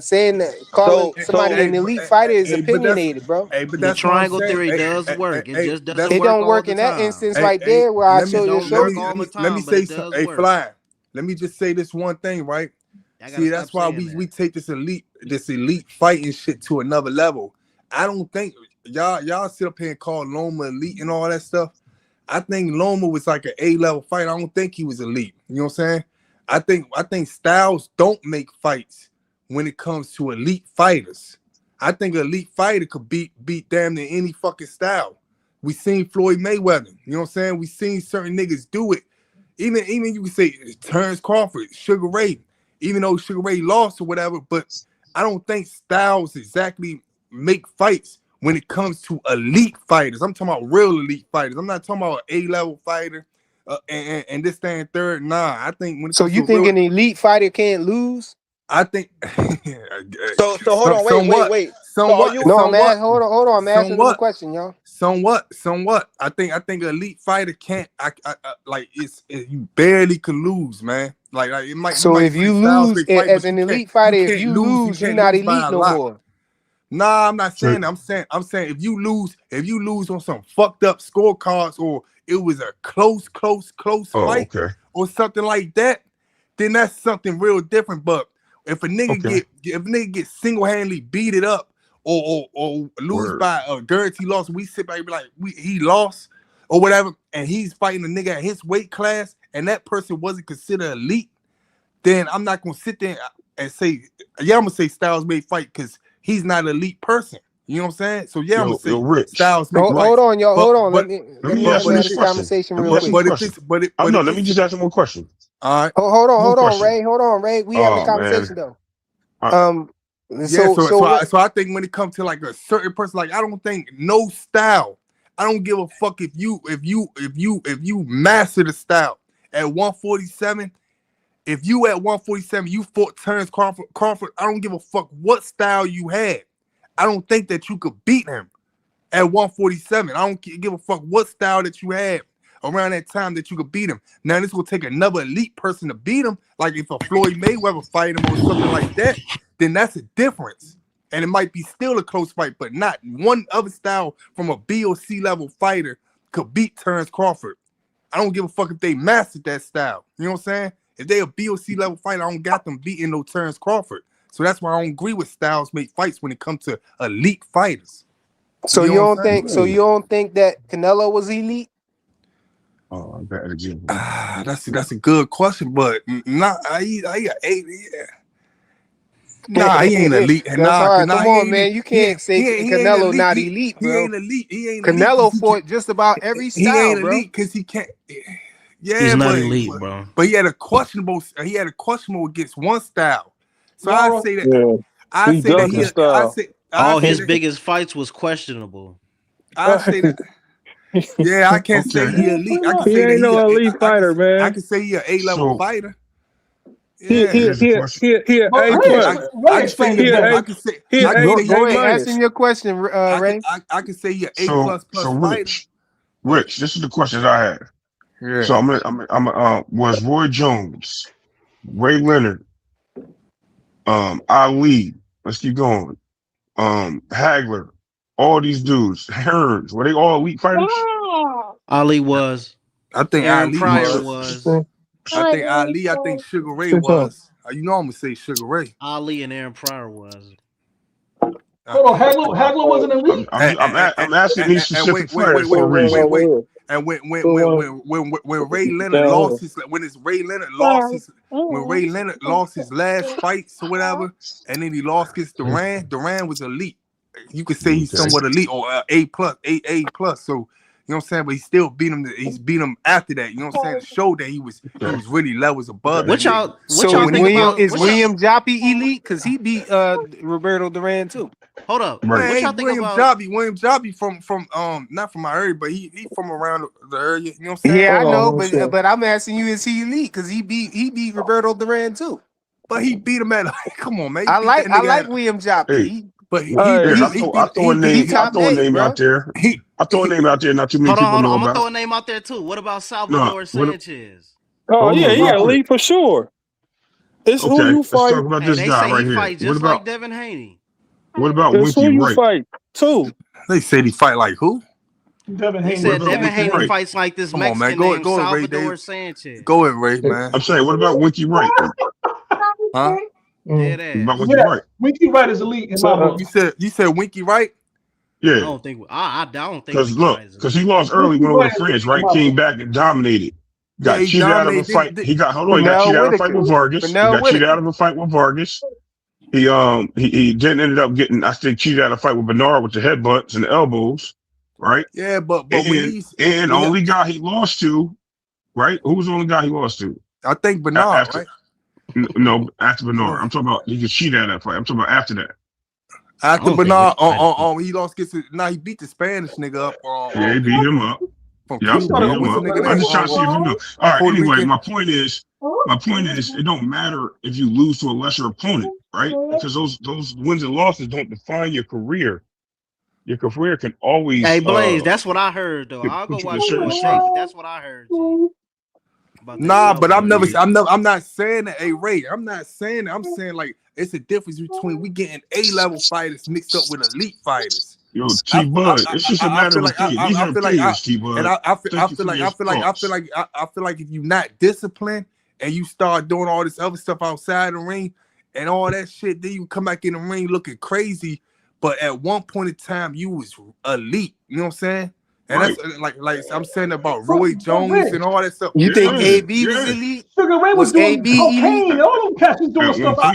saying that calling so somebody so an elite fighter is But that's opinionated, bro. but The that's what I'm triangle saying. theory does work. It just doesn't That's It work don't all work the in that time. instance right there where I It showed you don't work all Shogun. the let me time, but say it some. does Hey, work. Fly. Let me just say this one thing, right? I gotta See, stop that's why saying we that. take this elite fighting shit to another level. I don't think y'all sit up here and call Loma elite and all that stuff. I think Loma was like an A-level fighter. I don't think he was elite. You know what I'm saying? I think styles don't make fights when it comes to elite fighters. I think an elite fighter could beat damn near any fucking style. We seen Floyd Mayweather. You know what I'm saying? We seen certain niggas do it. Even you can say Terrence Crawford, Sugar Ray, even though Sugar Ray lost or whatever, but I don't think styles exactly make fights when it comes to elite fighters. I'm talking about real elite fighters. I'm not talking about an A-level fighter and this thing third. Nah, I think when it So comes you to a think real, an elite fighter can't lose? I think so hold on, wait. So are you No, I'm asking. Hold on. I'm asking them a question, y'all. Somewhat. I think an elite fighter can't. Like you barely could lose, man. Like you So might if say you Styles lose may fight, as but an you can't elite fighter, you if can't you lose. You lose, you're can't not lose by elite a no lot. more. Nah, I'm not So, saying that. I'm saying if you lose on some fucked up scorecards or it was a close oh, fight okay, or something like that, then that's something real different. But if a nigga okay. get single-handedly beat it up or lose Word. by a guarantee loss, we sit back and be like, he lost or whatever, and he's fighting a nigga at his weight class, and that person wasn't considered elite, then I'm not gonna sit there and say, yeah, I'm gonna say Styles may fight because he's not an elite person. You know what I'm saying? So yeah, I'm gonna Yo, say Rich. Styles make Hold fights. on, y'all. But Hold on. but Let me Let ask me you but have if this this it's question. conversation Let real me ask you a quick. but if it's question. but it I'm but no. if Let me it's just ask him one question. all right. One Hold on, question. Ray. Hold on, Ray. We having a Oh man. conversation though. I, Um, Yeah, so so what? so I think when it comes to like a certain person, like I don't think no style. I don't give a fuck if you master the style at 147. If you at 147, you fought Terrence Crawford. I don't give a fuck what style you had. I don't think that you could beat him at 147. I don't give a fuck what style that you had around that time that you could beat him. Now this will take another elite person to beat him. Like if a Floyd Mayweather fight him or something like that, then that's a difference. And it might be still a close fight, but not one other style from a B or C level fighter could beat Terrence Crawford I don't give a fuck if they mastered that style. You know what I'm saying? If they a BOC level fighter, I don't got them beating no Terrence Crawford. So that's why I don't agree with Styles make fights when it comes to elite fighters. So you you know what don't I'm saying? think? So you don't think that Canelo was elite? Oh, bad again. That's a good question, but not he Nah, he ain't elite. That's hard. Come He on, ain't. man. You can't say He ain't Canelo elite. not elite, He bro. ain't elite. He ain't elite. Canelo fought just about every He style, ain't bro. elite because he can't. Yeah, He's not but elite, bro. he had a questionable. He had a questionable against one style. So I say that. Yeah. I He say that dunking he. style. All say his that. biggest fights was questionable. I say that. Yeah, I can't say Okay. he elite. I can He say that ain't he. no elite fighter, man. I can say he a A-level So fighter. He Yeah. here's a question. A Ray, plus. Ray explained it better. I can say He I can say A Go ahead. Ask minus. him your question, Ray. I can say he a A So plus fighter. Rich, this is the questions I have. Yeah. So was Roy Jones, Ray Leonard, Ali, let's keep going, Hagler, all these dudes, Hearns, were they all elite fighters? Ali was. I think Aaron Ali Pryor was. was. I think Ali. I think Sugar Ray was. You know I'm gonna say Sugar Ray. Ali and Aaron Pryor was. Hold on, Hagler wasn't elite. I'm asking these specific fighters for a reason. And when Ray Leonard lost his last fights or whatever, and then he lost against Duran was elite. You could say he's somewhat elite or A plus. So you know what I'm saying, but he still beat him. He's beat him after that. You know what I'm saying? To show that he was really levels above that. What y'all So think about? is William Joppy elite? Because he beat Roberto Duran too. Hold up. Right. What y'all think about? William Joppy from not from my area, but he from around the area. You know what I'm saying? Yeah, I know, but I'm asking you, is he elite? Because he beat Roberto Duran too. But he beat him at come on, man. I like William Joppy. Hey, But I throw a name bro. out there. I throw a name out there. Not too many Hold people on. know I'm gonna about. throw a name out there too. What about Salvador Sanchez? Oh Hold yeah, on, he real quick. elite for sure. It's who Okay, you let's fight. talk about Hey, this they guy say right he here. fight just like Devin Haney. What about It's who Winky you Wright? fight too. They said he fight like who? Devin They Haney. said Devin Winky Haney Wright? fights like this Come on, man. Mexican Go named ahead, Ray. Salvador Sanchez. Go ahead, Ray, man. I'm saying, what about Winky Wright? Huh? Dead What about ass. Winky Wright? Winky Wright is elite in my book. You said Winky Wright? I Yeah, don't think. I don't think. because Winky Wright is because elite. he lost early, went over Wright to is France, elite in right? my Came book. back and dominated. Yeah, Got he cheated out of a fight. dominated. He got cheated out of a fight with Vargas. He got cheated out of a fight with Vargas. He then ended up getting, I think, cheated out of a fight with Bernard with the headbutts and the elbows, right? Yeah, but and only guy he lost to, right? Who was the only guy he lost to? I think Bernard, right? No, after Bernard. I'm talking about he gets cheated out of that fight. I'm talking about after that. After Bernard, he lost against he beat the Spanish nigga up. Yeah, he beat him up. From Yeah, Cuba. beat him What's up. the nigga I'm name? just trying to see if you know. All right, Puerto anyway, Rican. my point is, it don't matter if you lose to a lesser opponent, right? Because those wins and losses don't define your career. Your career can always Hey Blaze, that's what I heard though. put I'll go you in a watch certain the spot. tape. That's what I heard, G. Nah, but I'm not saying that. Hey Ray, I'm not saying that. I'm saying like it's a difference between we getting A-level fighters mixed up with elite fighters. Yo, T-Bud, it's just a matter of opinion. These are opinions, T-Bud. And I feel like if you're not disciplined and you start doing all this other stuff outside the ring and all that shit, then you come back in the ring looking crazy. But at one point in time, you was elite. You know what I'm saying? And that's like I'm saying about Roy Jones and all that stuff. You think AB was elite? Sugar Ray was doing cocaine. All them cats was doing stuff. I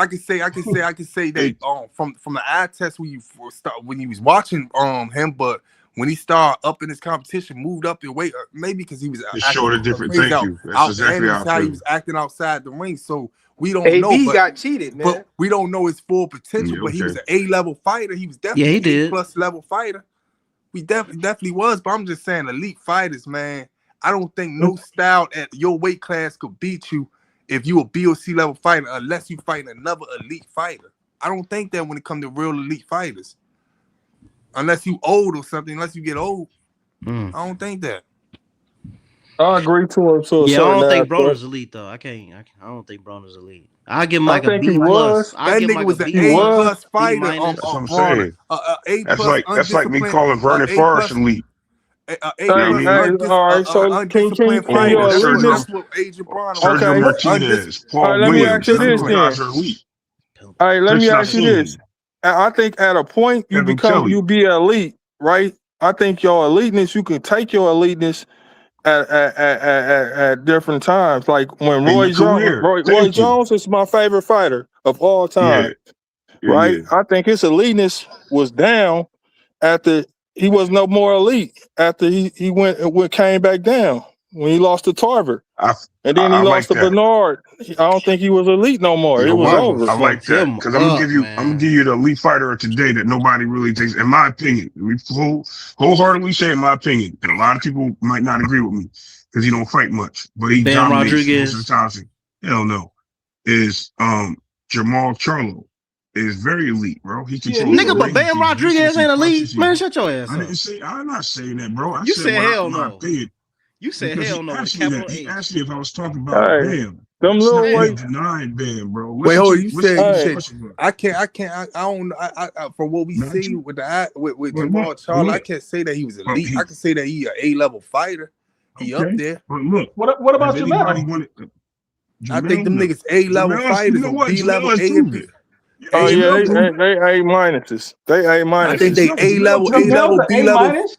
can say that from the eye test when you was watching him, but when he started up in his competition, moved up in weight, maybe because he was it showed a different. Thank you. That's exactly how he was acting outside the ring. So we don't know. AB got cheated, man. But we don't know his full potential. Yeah, But he was an A-level fighter. He was definitely an A+ level fighter. We definitely was, but I'm just saying, elite fighters, man. I don't think no style at your weight class could beat you if you a BOC level fighter, unless you fighting another elite fighter. I don't think that when it comes to real elite fighters, unless you old or something, unless you get old, I don't think that. I agree to him. I don't think Broner's elite though. I don't think Broner's elite. I give him like a B plus. That nigga was an A+ fighter. That's what I'm saying. That's like me calling Vernon Forrest elite. Know what I mean? all right. So can Oh, your eliteness? That's what Agent Braun was Sergio Okay. Martinez, All right. Paul Let me ask Williams. you None of this those then. guys are elite. All right. Let me Chris ask you this. Nassoon, I think at a point you Kevin Kelly. be elite, right? I think your eliteness, you can take your eliteness at different times. Like when In Roy your Jones, career. Roy Thank you. Jones is my favorite fighter of all Yeah. time, right? Yeah. I think his eliteness was down after he was no more elite after he came back down when he lost to Tarver. And then he I lost like to that. Bernard. I don't think he was elite no more. You It know was what? over. I like that because I'm gonna give you the elite fighter of today that nobody really takes, in my opinion. We wholeheartedly say, in my opinion, and a lot of people might not agree with me because he don't fight much, but he Bam dominates most of the Rodriguez. time. Hell no, is Jamal Charlo is very elite, bro. He Yeah, controls he's the Nigga, but elite. ring. Bam He hits, Rodriguez he ain't punches. elite. Man, shut your ass I up. didn't say. I'm not saying that, bro. I You said said hell my no. opinion. You said Because hell he no with a asked me that. capital He H. asked me if I was talking about Hey, Bam. them That's little not me weight. denying Bam, bro. Wait, hold on. You Listen said to you the said question, bro. I don't. From what we Not see you. with But Jamal look, but Charlo, I look. can't say that he was But elite. I he can say that he A-level fighter. He up okay. there. But look, What has about anybody Jamel? wanted I think Jamel? them No. niggas A-level Jamel, you fighters know or what? B-level Jamel has A and B. proven. Oh A, yeah, Jamel they proven. A minuses. They A I think minuses. they No, A-level, Jamel's an A B-level. minus.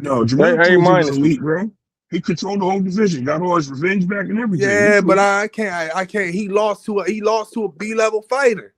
No, They Jamel A proved he was minuses. elite, bro. He controlled the whole division, got all his revenge back and everything. He Yeah, but proved. I can't. He lost to a B-level fighter.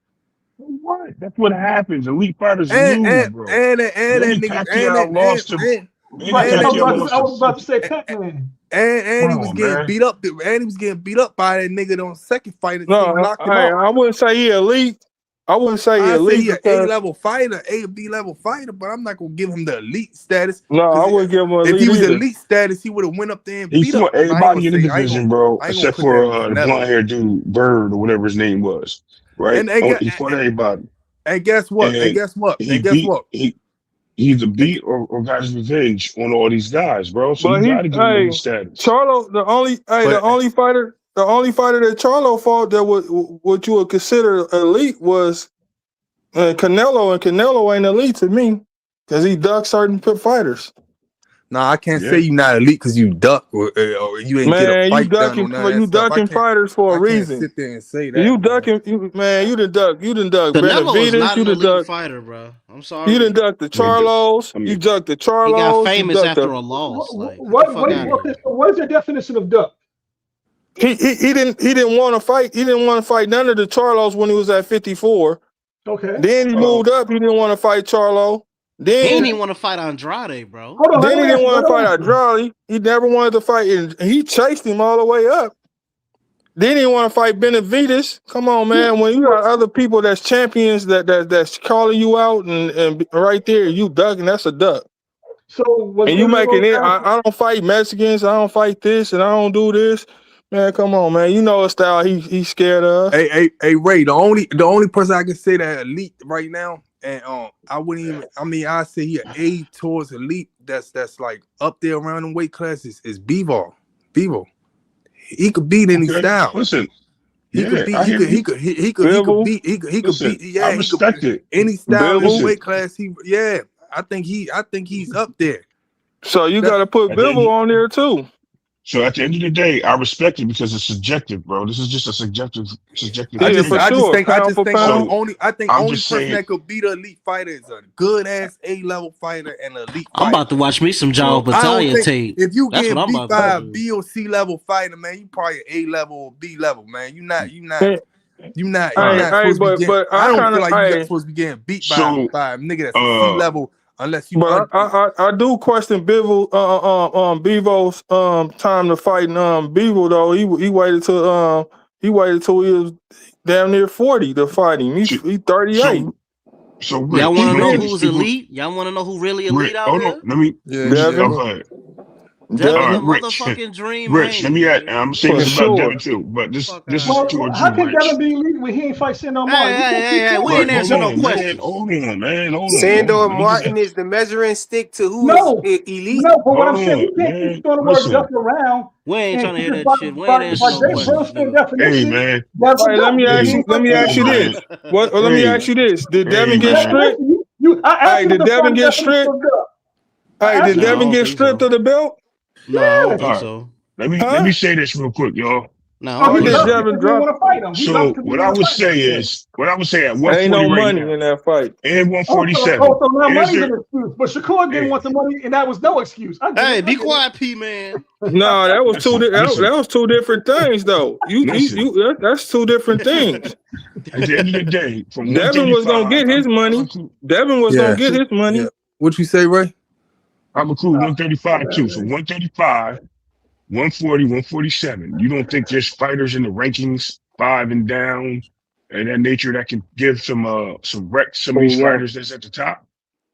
What? That's what happens. Elite fighters And lose, bro. that Manny nigga Pacquiao lost to Manny Right. That's what Pacquiao I lost to was about to say, 50. Pac-Man. and he Come was on, getting man. beat up. And he was getting beat up by that nigga on second fight until he No, knocked him out. I wouldn't say he elite. I wouldn't say he I say elite he an because A-level fighter, A or B-level fighter, but I'm not gonna give him the elite status. no, I Because wouldn't give him if he elite was either. elite status, he would have went up there and He beat up. fought I ain't gonna everybody in the say division, bro, I ain't gonna except put that for on the Canelo. blonde haired dude, Bird, or whatever his name was. Right? He fought everybody. And guess what? And he beat he either beat or got his revenge on all these guys, bro. So But you gotta give him elite status. Charlo, the only fighter that Charlo fought that would what you would consider elite was Canelo, and Canelo ain't elite to me because he ducked certain fighters. Nah, I can't say you not elite because you duck or you ain't get a Man, fight done or none of that stuff. ducking fighters for a I can't reason. sit there and say that. You ducking, you done duck Canelo is Benavidez, not you an done elite duck, fighter, bro. I'm sorry. you done duck the Charlos, you ducked the He got Charlos, you famous ducked after the. a loss. Like, get the fuck out of here. What is your definition of duck? He didn't want to fight. He didn't want to fight none of the Charlos when he was at 54. Okay. Then he moved up. He didn't want to fight Charlo. He Then didn't even want to fight Andrade, bro. Hold on, then he didn't want to fight let me ask Andrade. He never wanted to fight, and he chased him all the way up. Then he want to fight Benavidez. Come on, man. When you got other people that's champions that's calling you out and right there, you ducking. That's a duck. So and you making it. I don't fight Mexicans. I don't fight this, and I don't do this. Man, come on, man. You know a style he's scared of. Hey, Ray. The only person I can say that elite right now, and I wouldn't even. I mean, I say he an A towards elite. That's like up there around the weight classes is Bivol. He could beat any style. Listen, he could beat. He could beat. Yeah, I respect it. Any style in Listen. weight class. I think he's up there. So you got to put Bivol on there too. So at the end of the day, I respect it because it's subjective, bro. This is just a subjective. I just think only person saying, that could beat an elite fighter is a good ass A-level fighter and an elite fighter. I'm about to watch me some Joe Battaglia tape. If you That's get what I'm beat about by to a do. B or C level fighter, man, you probably A-level or B-level, man. You're not supposed to be getting. I don't feel like you're not supposed to be getting beat by a nigga that's a C level unless you. But I do question Bivol, Bevo's time to fight Bivol though. He waited till he was damn near 40 to fight him. He's 38. So Rich, y'all want to know who's elite? Y'all want to know who really elite out here? Let me. Devin the motherfucking dream. Rich, let me add. I'm saying this about Devin too, but this is towards how you, can Rich. Devin be elite when he ain't fight Sandor Martin? Hey, we ain't answering no questions. Hold on. Sandor Martin is the measuring stick to who is elite. No, but what I'm saying, we can't keep throwing the word duck around. We ain't trying to hear that shit. We ain't answering no questions. Hey, man. Let me ask you this. Let me ask you this. Did Devin get stripped? Did Devin get stripped? Hey, did Nah, I Devin don't get think stripped so. of the belt? No, I don't Yeah. think All right. so. Let Huh? me say this real quick, y'all. No, I No, don't he Or think did left Listen. so. because Devin he didn't drop? want to fight him. He left So because he what didn't I want to would fight him. say Yeah. is, what I would say at Ain't 140 no right money now in that fight. and Also, 147, now is money's an there? excuse, but Shakur didn't Hey, want the money, and that was no excuse. I get Hey, it. I be get it. quiet, P man. No, that was listen, that was two different things though. listen. That's two different things. At the end of the day, from Devin was gonna 135, get his I'm money. include, Devin was gonna Yeah, get his yeah. money. What you say, Ray? I'm include 135 too. So 135, 140, 147. You don't think there's fighters in the rankings 5 and down and that nature that can give some wreck some of these Yeah. fighters that's at the top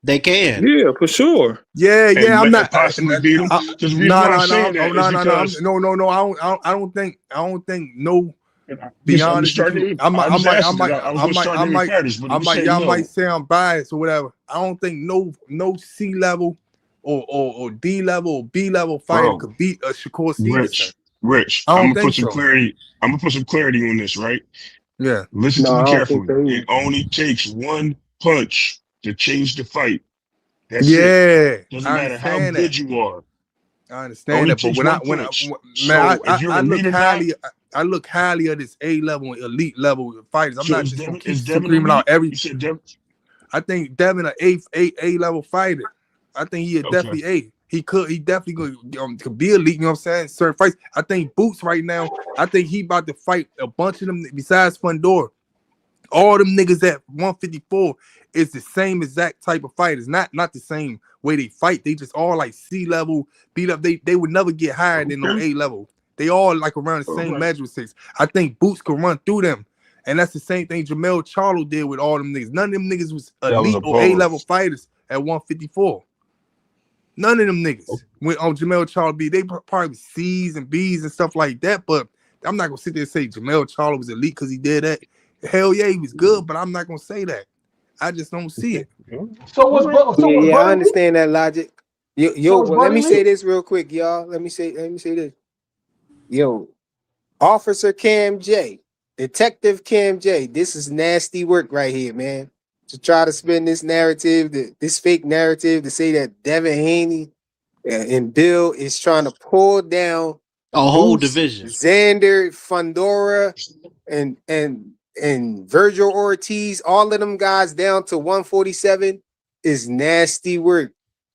They can. Yeah, for sure. Yeah, yeah. I'm and not. possibly beat them? Because the reason No, why I'm no, no, saying oh, that is no, no, no. because No. I don't think. No. Be I'm just honest with you. starting. I just asked it. I was going to start naming fighters, but if you say Y'all might no, say I'm biased or whatever. I don't think no C level or D level or B level fighter bro, could beat a Shakur Stevenson. Rich, I I'm don't gonna put think some so. clarity. I'm gonna put some clarity on this, right? Yeah. Listen to No, me I don't think carefully. so It either. only takes one punch to change the fight. That's it. Yeah, Doesn't I matter how understand that. good you are. I It understand only that, but takes one punch. man, So if you're I look elite or not, highly. I look highly of this A level, elite level fighters. I'm so not just gonna keep Is Devin screaming out elite? every. You said Devin. I think Devin A level fighter. I think he Okay. definitely A. He definitely could be elite. You know what I'm saying? Certain fights. I think Boots right now. I think he about to fight a bunch of them besides Fundora. All them niggas at 154 is the same exact type of fighters. Not the same way they fight. They just all like C level, beat up. They would never get higher than no A level. They all like around the same measure six. I think Boots can run through them. And that's the same thing Jamel Charlo did with all them niggas. None of them niggas was That was elite a or A level pause. fighters at 154. None of them niggas went on Jamel Charlo B. They probably was C's and B's and stuff like that. But I'm not gonna sit there and say Jamel Charlo was elite because he did that. Hell yeah, he was good, but I'm not gonna say that. I just don't see it. So was Yeah, I Buddy Lee? understand that logic. So was Well, let Buddy me say Lee? this real quick, y'all. Let me say this. Yo, Officer Cam J, Detective Cam J, this is nasty work right here, man. To try to spin this narrative, this fake narrative, to say that Devin Haney and Bill is trying to pull down A whole Boost, division. Xander, Fundora, and Virgil Ortiz, all of them guys down to 147 is nasty work,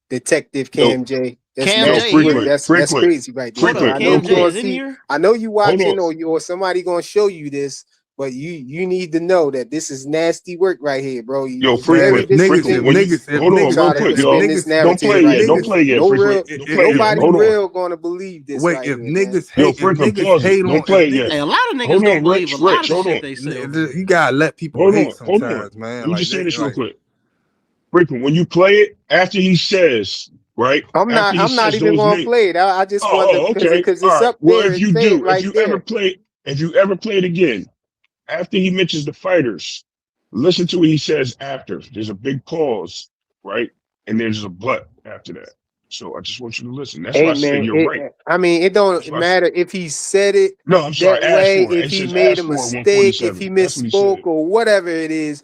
Detective Cam J. That's Cam nasty J work. here? That's crazy right there. Hold But up, I know Cam you J gonna is in see. here? I know you Hold watching, on. or somebody gonna show you this. But you need to know that this is nasty work right here, bro. Yo, It's very frequent. When you disingenuous hold to on try real to quick, spin y'all. this Don't play narrative yet. right Don't here. play yet, No frequent. real, Don't play yet. nobody Hold on. real gonna believe this Wait, right if here, man. niggas Yo, hate, if frequent, niggas pause it. hate Don't on, if play it niggas, yet. Hey, a lot of niggas Hold don't on, believe a lot of Hold shit on. they say over you here. gotta let people Hold hate on. Hold on. sometimes, man. Let me Like just say they this real like. quick. Frequent, when you play it, after he says, right? After he I'm not says even those gonna names. play it. I just wanted to Okay. because All it's right. up Well, there. if you Say it do, right there. if you ever play it again, after he mentions the fighters, listen to what he says after. There's a big pause, right? And there's a but after that. So I just want you to listen. That's why Hey I say man, you're right. I mean, it don't That's why matter if he said it no, I'm sorry, that ask way, for it. if It he says made ask a for mistake, if he 147. That's what he misspoke said. or whatever it is.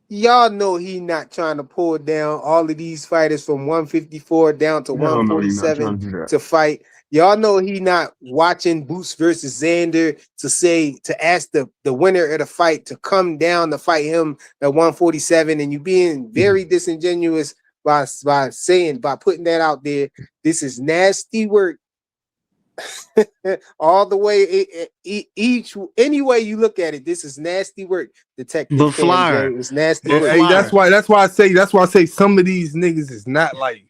Y'all know he not trying to pull down all of these fighters from 154 down to Hell no, you're not 147 trying to do that. to fight. Y'all know he not watching Boots versus Xander to ask the winner of the fight to come down to fight him at 147, and you being very disingenuous by putting that out there. This is nasty work. All the way, any way you look at it, this is nasty work. Detective But Cam J Flyer, is nasty but work. Hey, that's Flyer. why I say some of these niggas is not like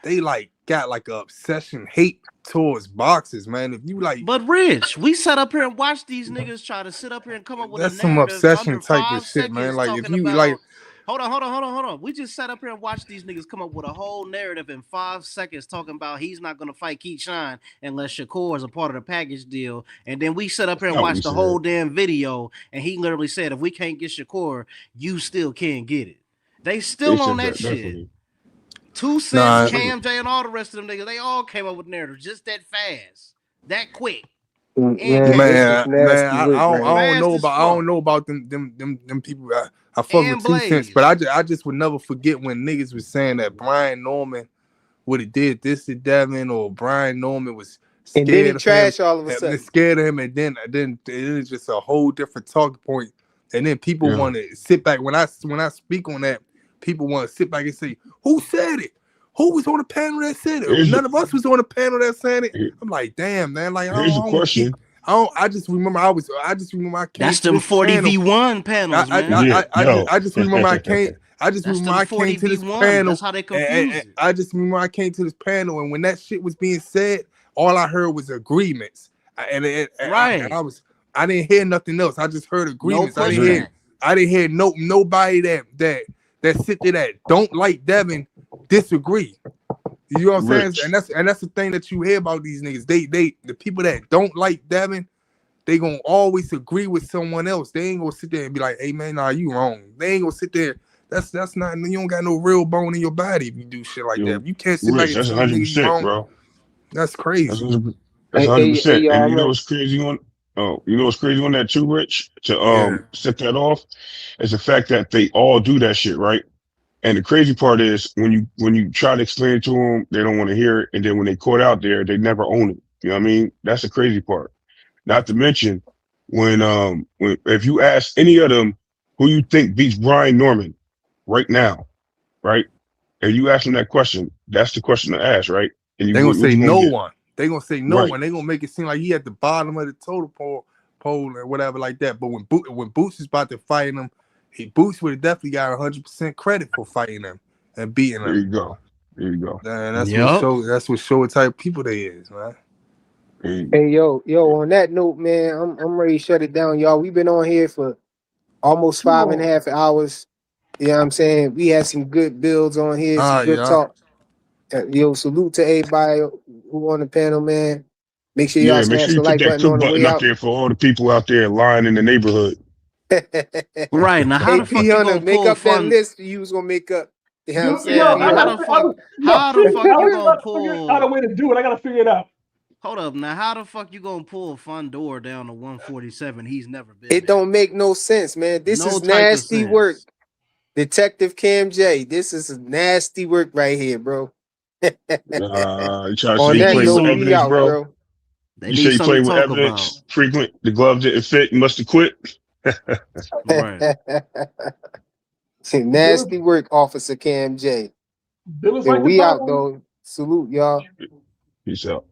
they like got like a obsession hate towards boxers, man. If you like, But Rich, we sat up here and watched these niggas try to sit up here and come up with a that's some narrative obsession under type of 5 shit, man. seconds Like if talking you like, about. Hold on. We just sat up here and watched these niggas come up with a whole narrative in 5 seconds talking about he's not gonna fight Keyshawn unless Shakur is a part of the package deal. And then we sat up here and Not what he watched the said. whole damn video, and he literally said, if we can't get Shakur, you still can't get it. They They still on said that that shit. definitely. 2 Cents, nah, Cam J, and all the rest of them niggas, they all came up with narratives just that fast, that quick, and Man, this is catchy, man, nasty work, I man. don't fast know as about fuck, them people. I fuck with and 2 Cents, but Blaze. I just would never forget when niggas was saying that Brian Norman would have did this to Devin, or Brian Norman was And then he scared of him, trashed all of a and sudden. scared of him, and then it is just a whole different talking point. And then people Yeah. want to sit back when I speak on that. People want to sit back and say, "Who said it? Who was on the panel that said it? Here's None of us was on the panel that said it." the, I'm like, "Damn, man! Like here's the I don't keep. question. I just remember I came That's to them this 40 panel. v1 panels, man. Yeah, yo. I just remember I came. I just That's remember them I came 40 to this v1. panel. That's how they confuse it. I just remember I came to this panel, and when that shit was being said, all I heard was agreements. I didn't hear nothing else. I just heard agreements. No I didn't hear nobody that sit there that don't like Devin disagree. You know what I'm Rich. saying? And that's the thing that you hear about these niggas. The people that don't like Devin, they gonna always agree with someone else. They ain't gonna sit there and be like, "Hey man, nah, you wrong." They ain't gonna sit there. That's not. You don't got no real bone in your body if you do shit like that. If you can't sit back Rich, and that's tell a nigga you 100%, wrong, bro. that's That's crazy. 100%. Hey, That's hey, 100%. y'all, And I'm you know ready. what's crazy on? Oh, you know what's crazy on that too, Rich? To Yeah. set that off is the fact that they all do that shit, right? And the crazy part is when you try to explain it to them, they don't want to hear it, and then when they caught out there, they never own it. You know what I mean? That's the crazy part. Not to mention when if you ask any of them who you think beats Brian Norman right now, right? And you ask them that question, that's the question to ask, right? And They gonna what say you gonna no get? one. They gonna say no Right. one. They gonna make it seem like he at the bottom of the total pole or whatever like that. But when Boots is about to fight him, Boots would have definitely got 100% credit for fighting him and beating There him. you go. There you go. And that's what show what type of people they is, man. Hey, yo, on that note, man, I'm ready to shut it down, y'all. We've been on here for almost 5.5 hours. You know what I'm saying? We had some good builds on here, some good talk. Yo, salute to everybody who on the panel, man. Make sure y'all Yeah, make smash sure you the put like that button on cook the button way up out. there for all the people out there lying in the neighborhood. Right now, how the fuck you Hunter, gonna make pull up that fun? list you was gonna make up. You know what I'm saying? Yeah, For how y'all. the fuck you gonna pull? Out a way to do it. I gotta figure it out. Hold up, now how the fuck you gonna pull Fundor down to 147? He's never been It don't make no sense, man. This No is type of nasty sense. work. Detective Cam J. This is nasty work right here, bro. You try to say On you that playing with note, we evidence, out, bro. bro. They You need say you something playing to with talk about. evidence. Frequent. The glove didn't fit. You must have quit. Right. Nasty work, Officer Cam J. Bill is Yo, like the we out Bible. though. Salute, y'all. Peace out.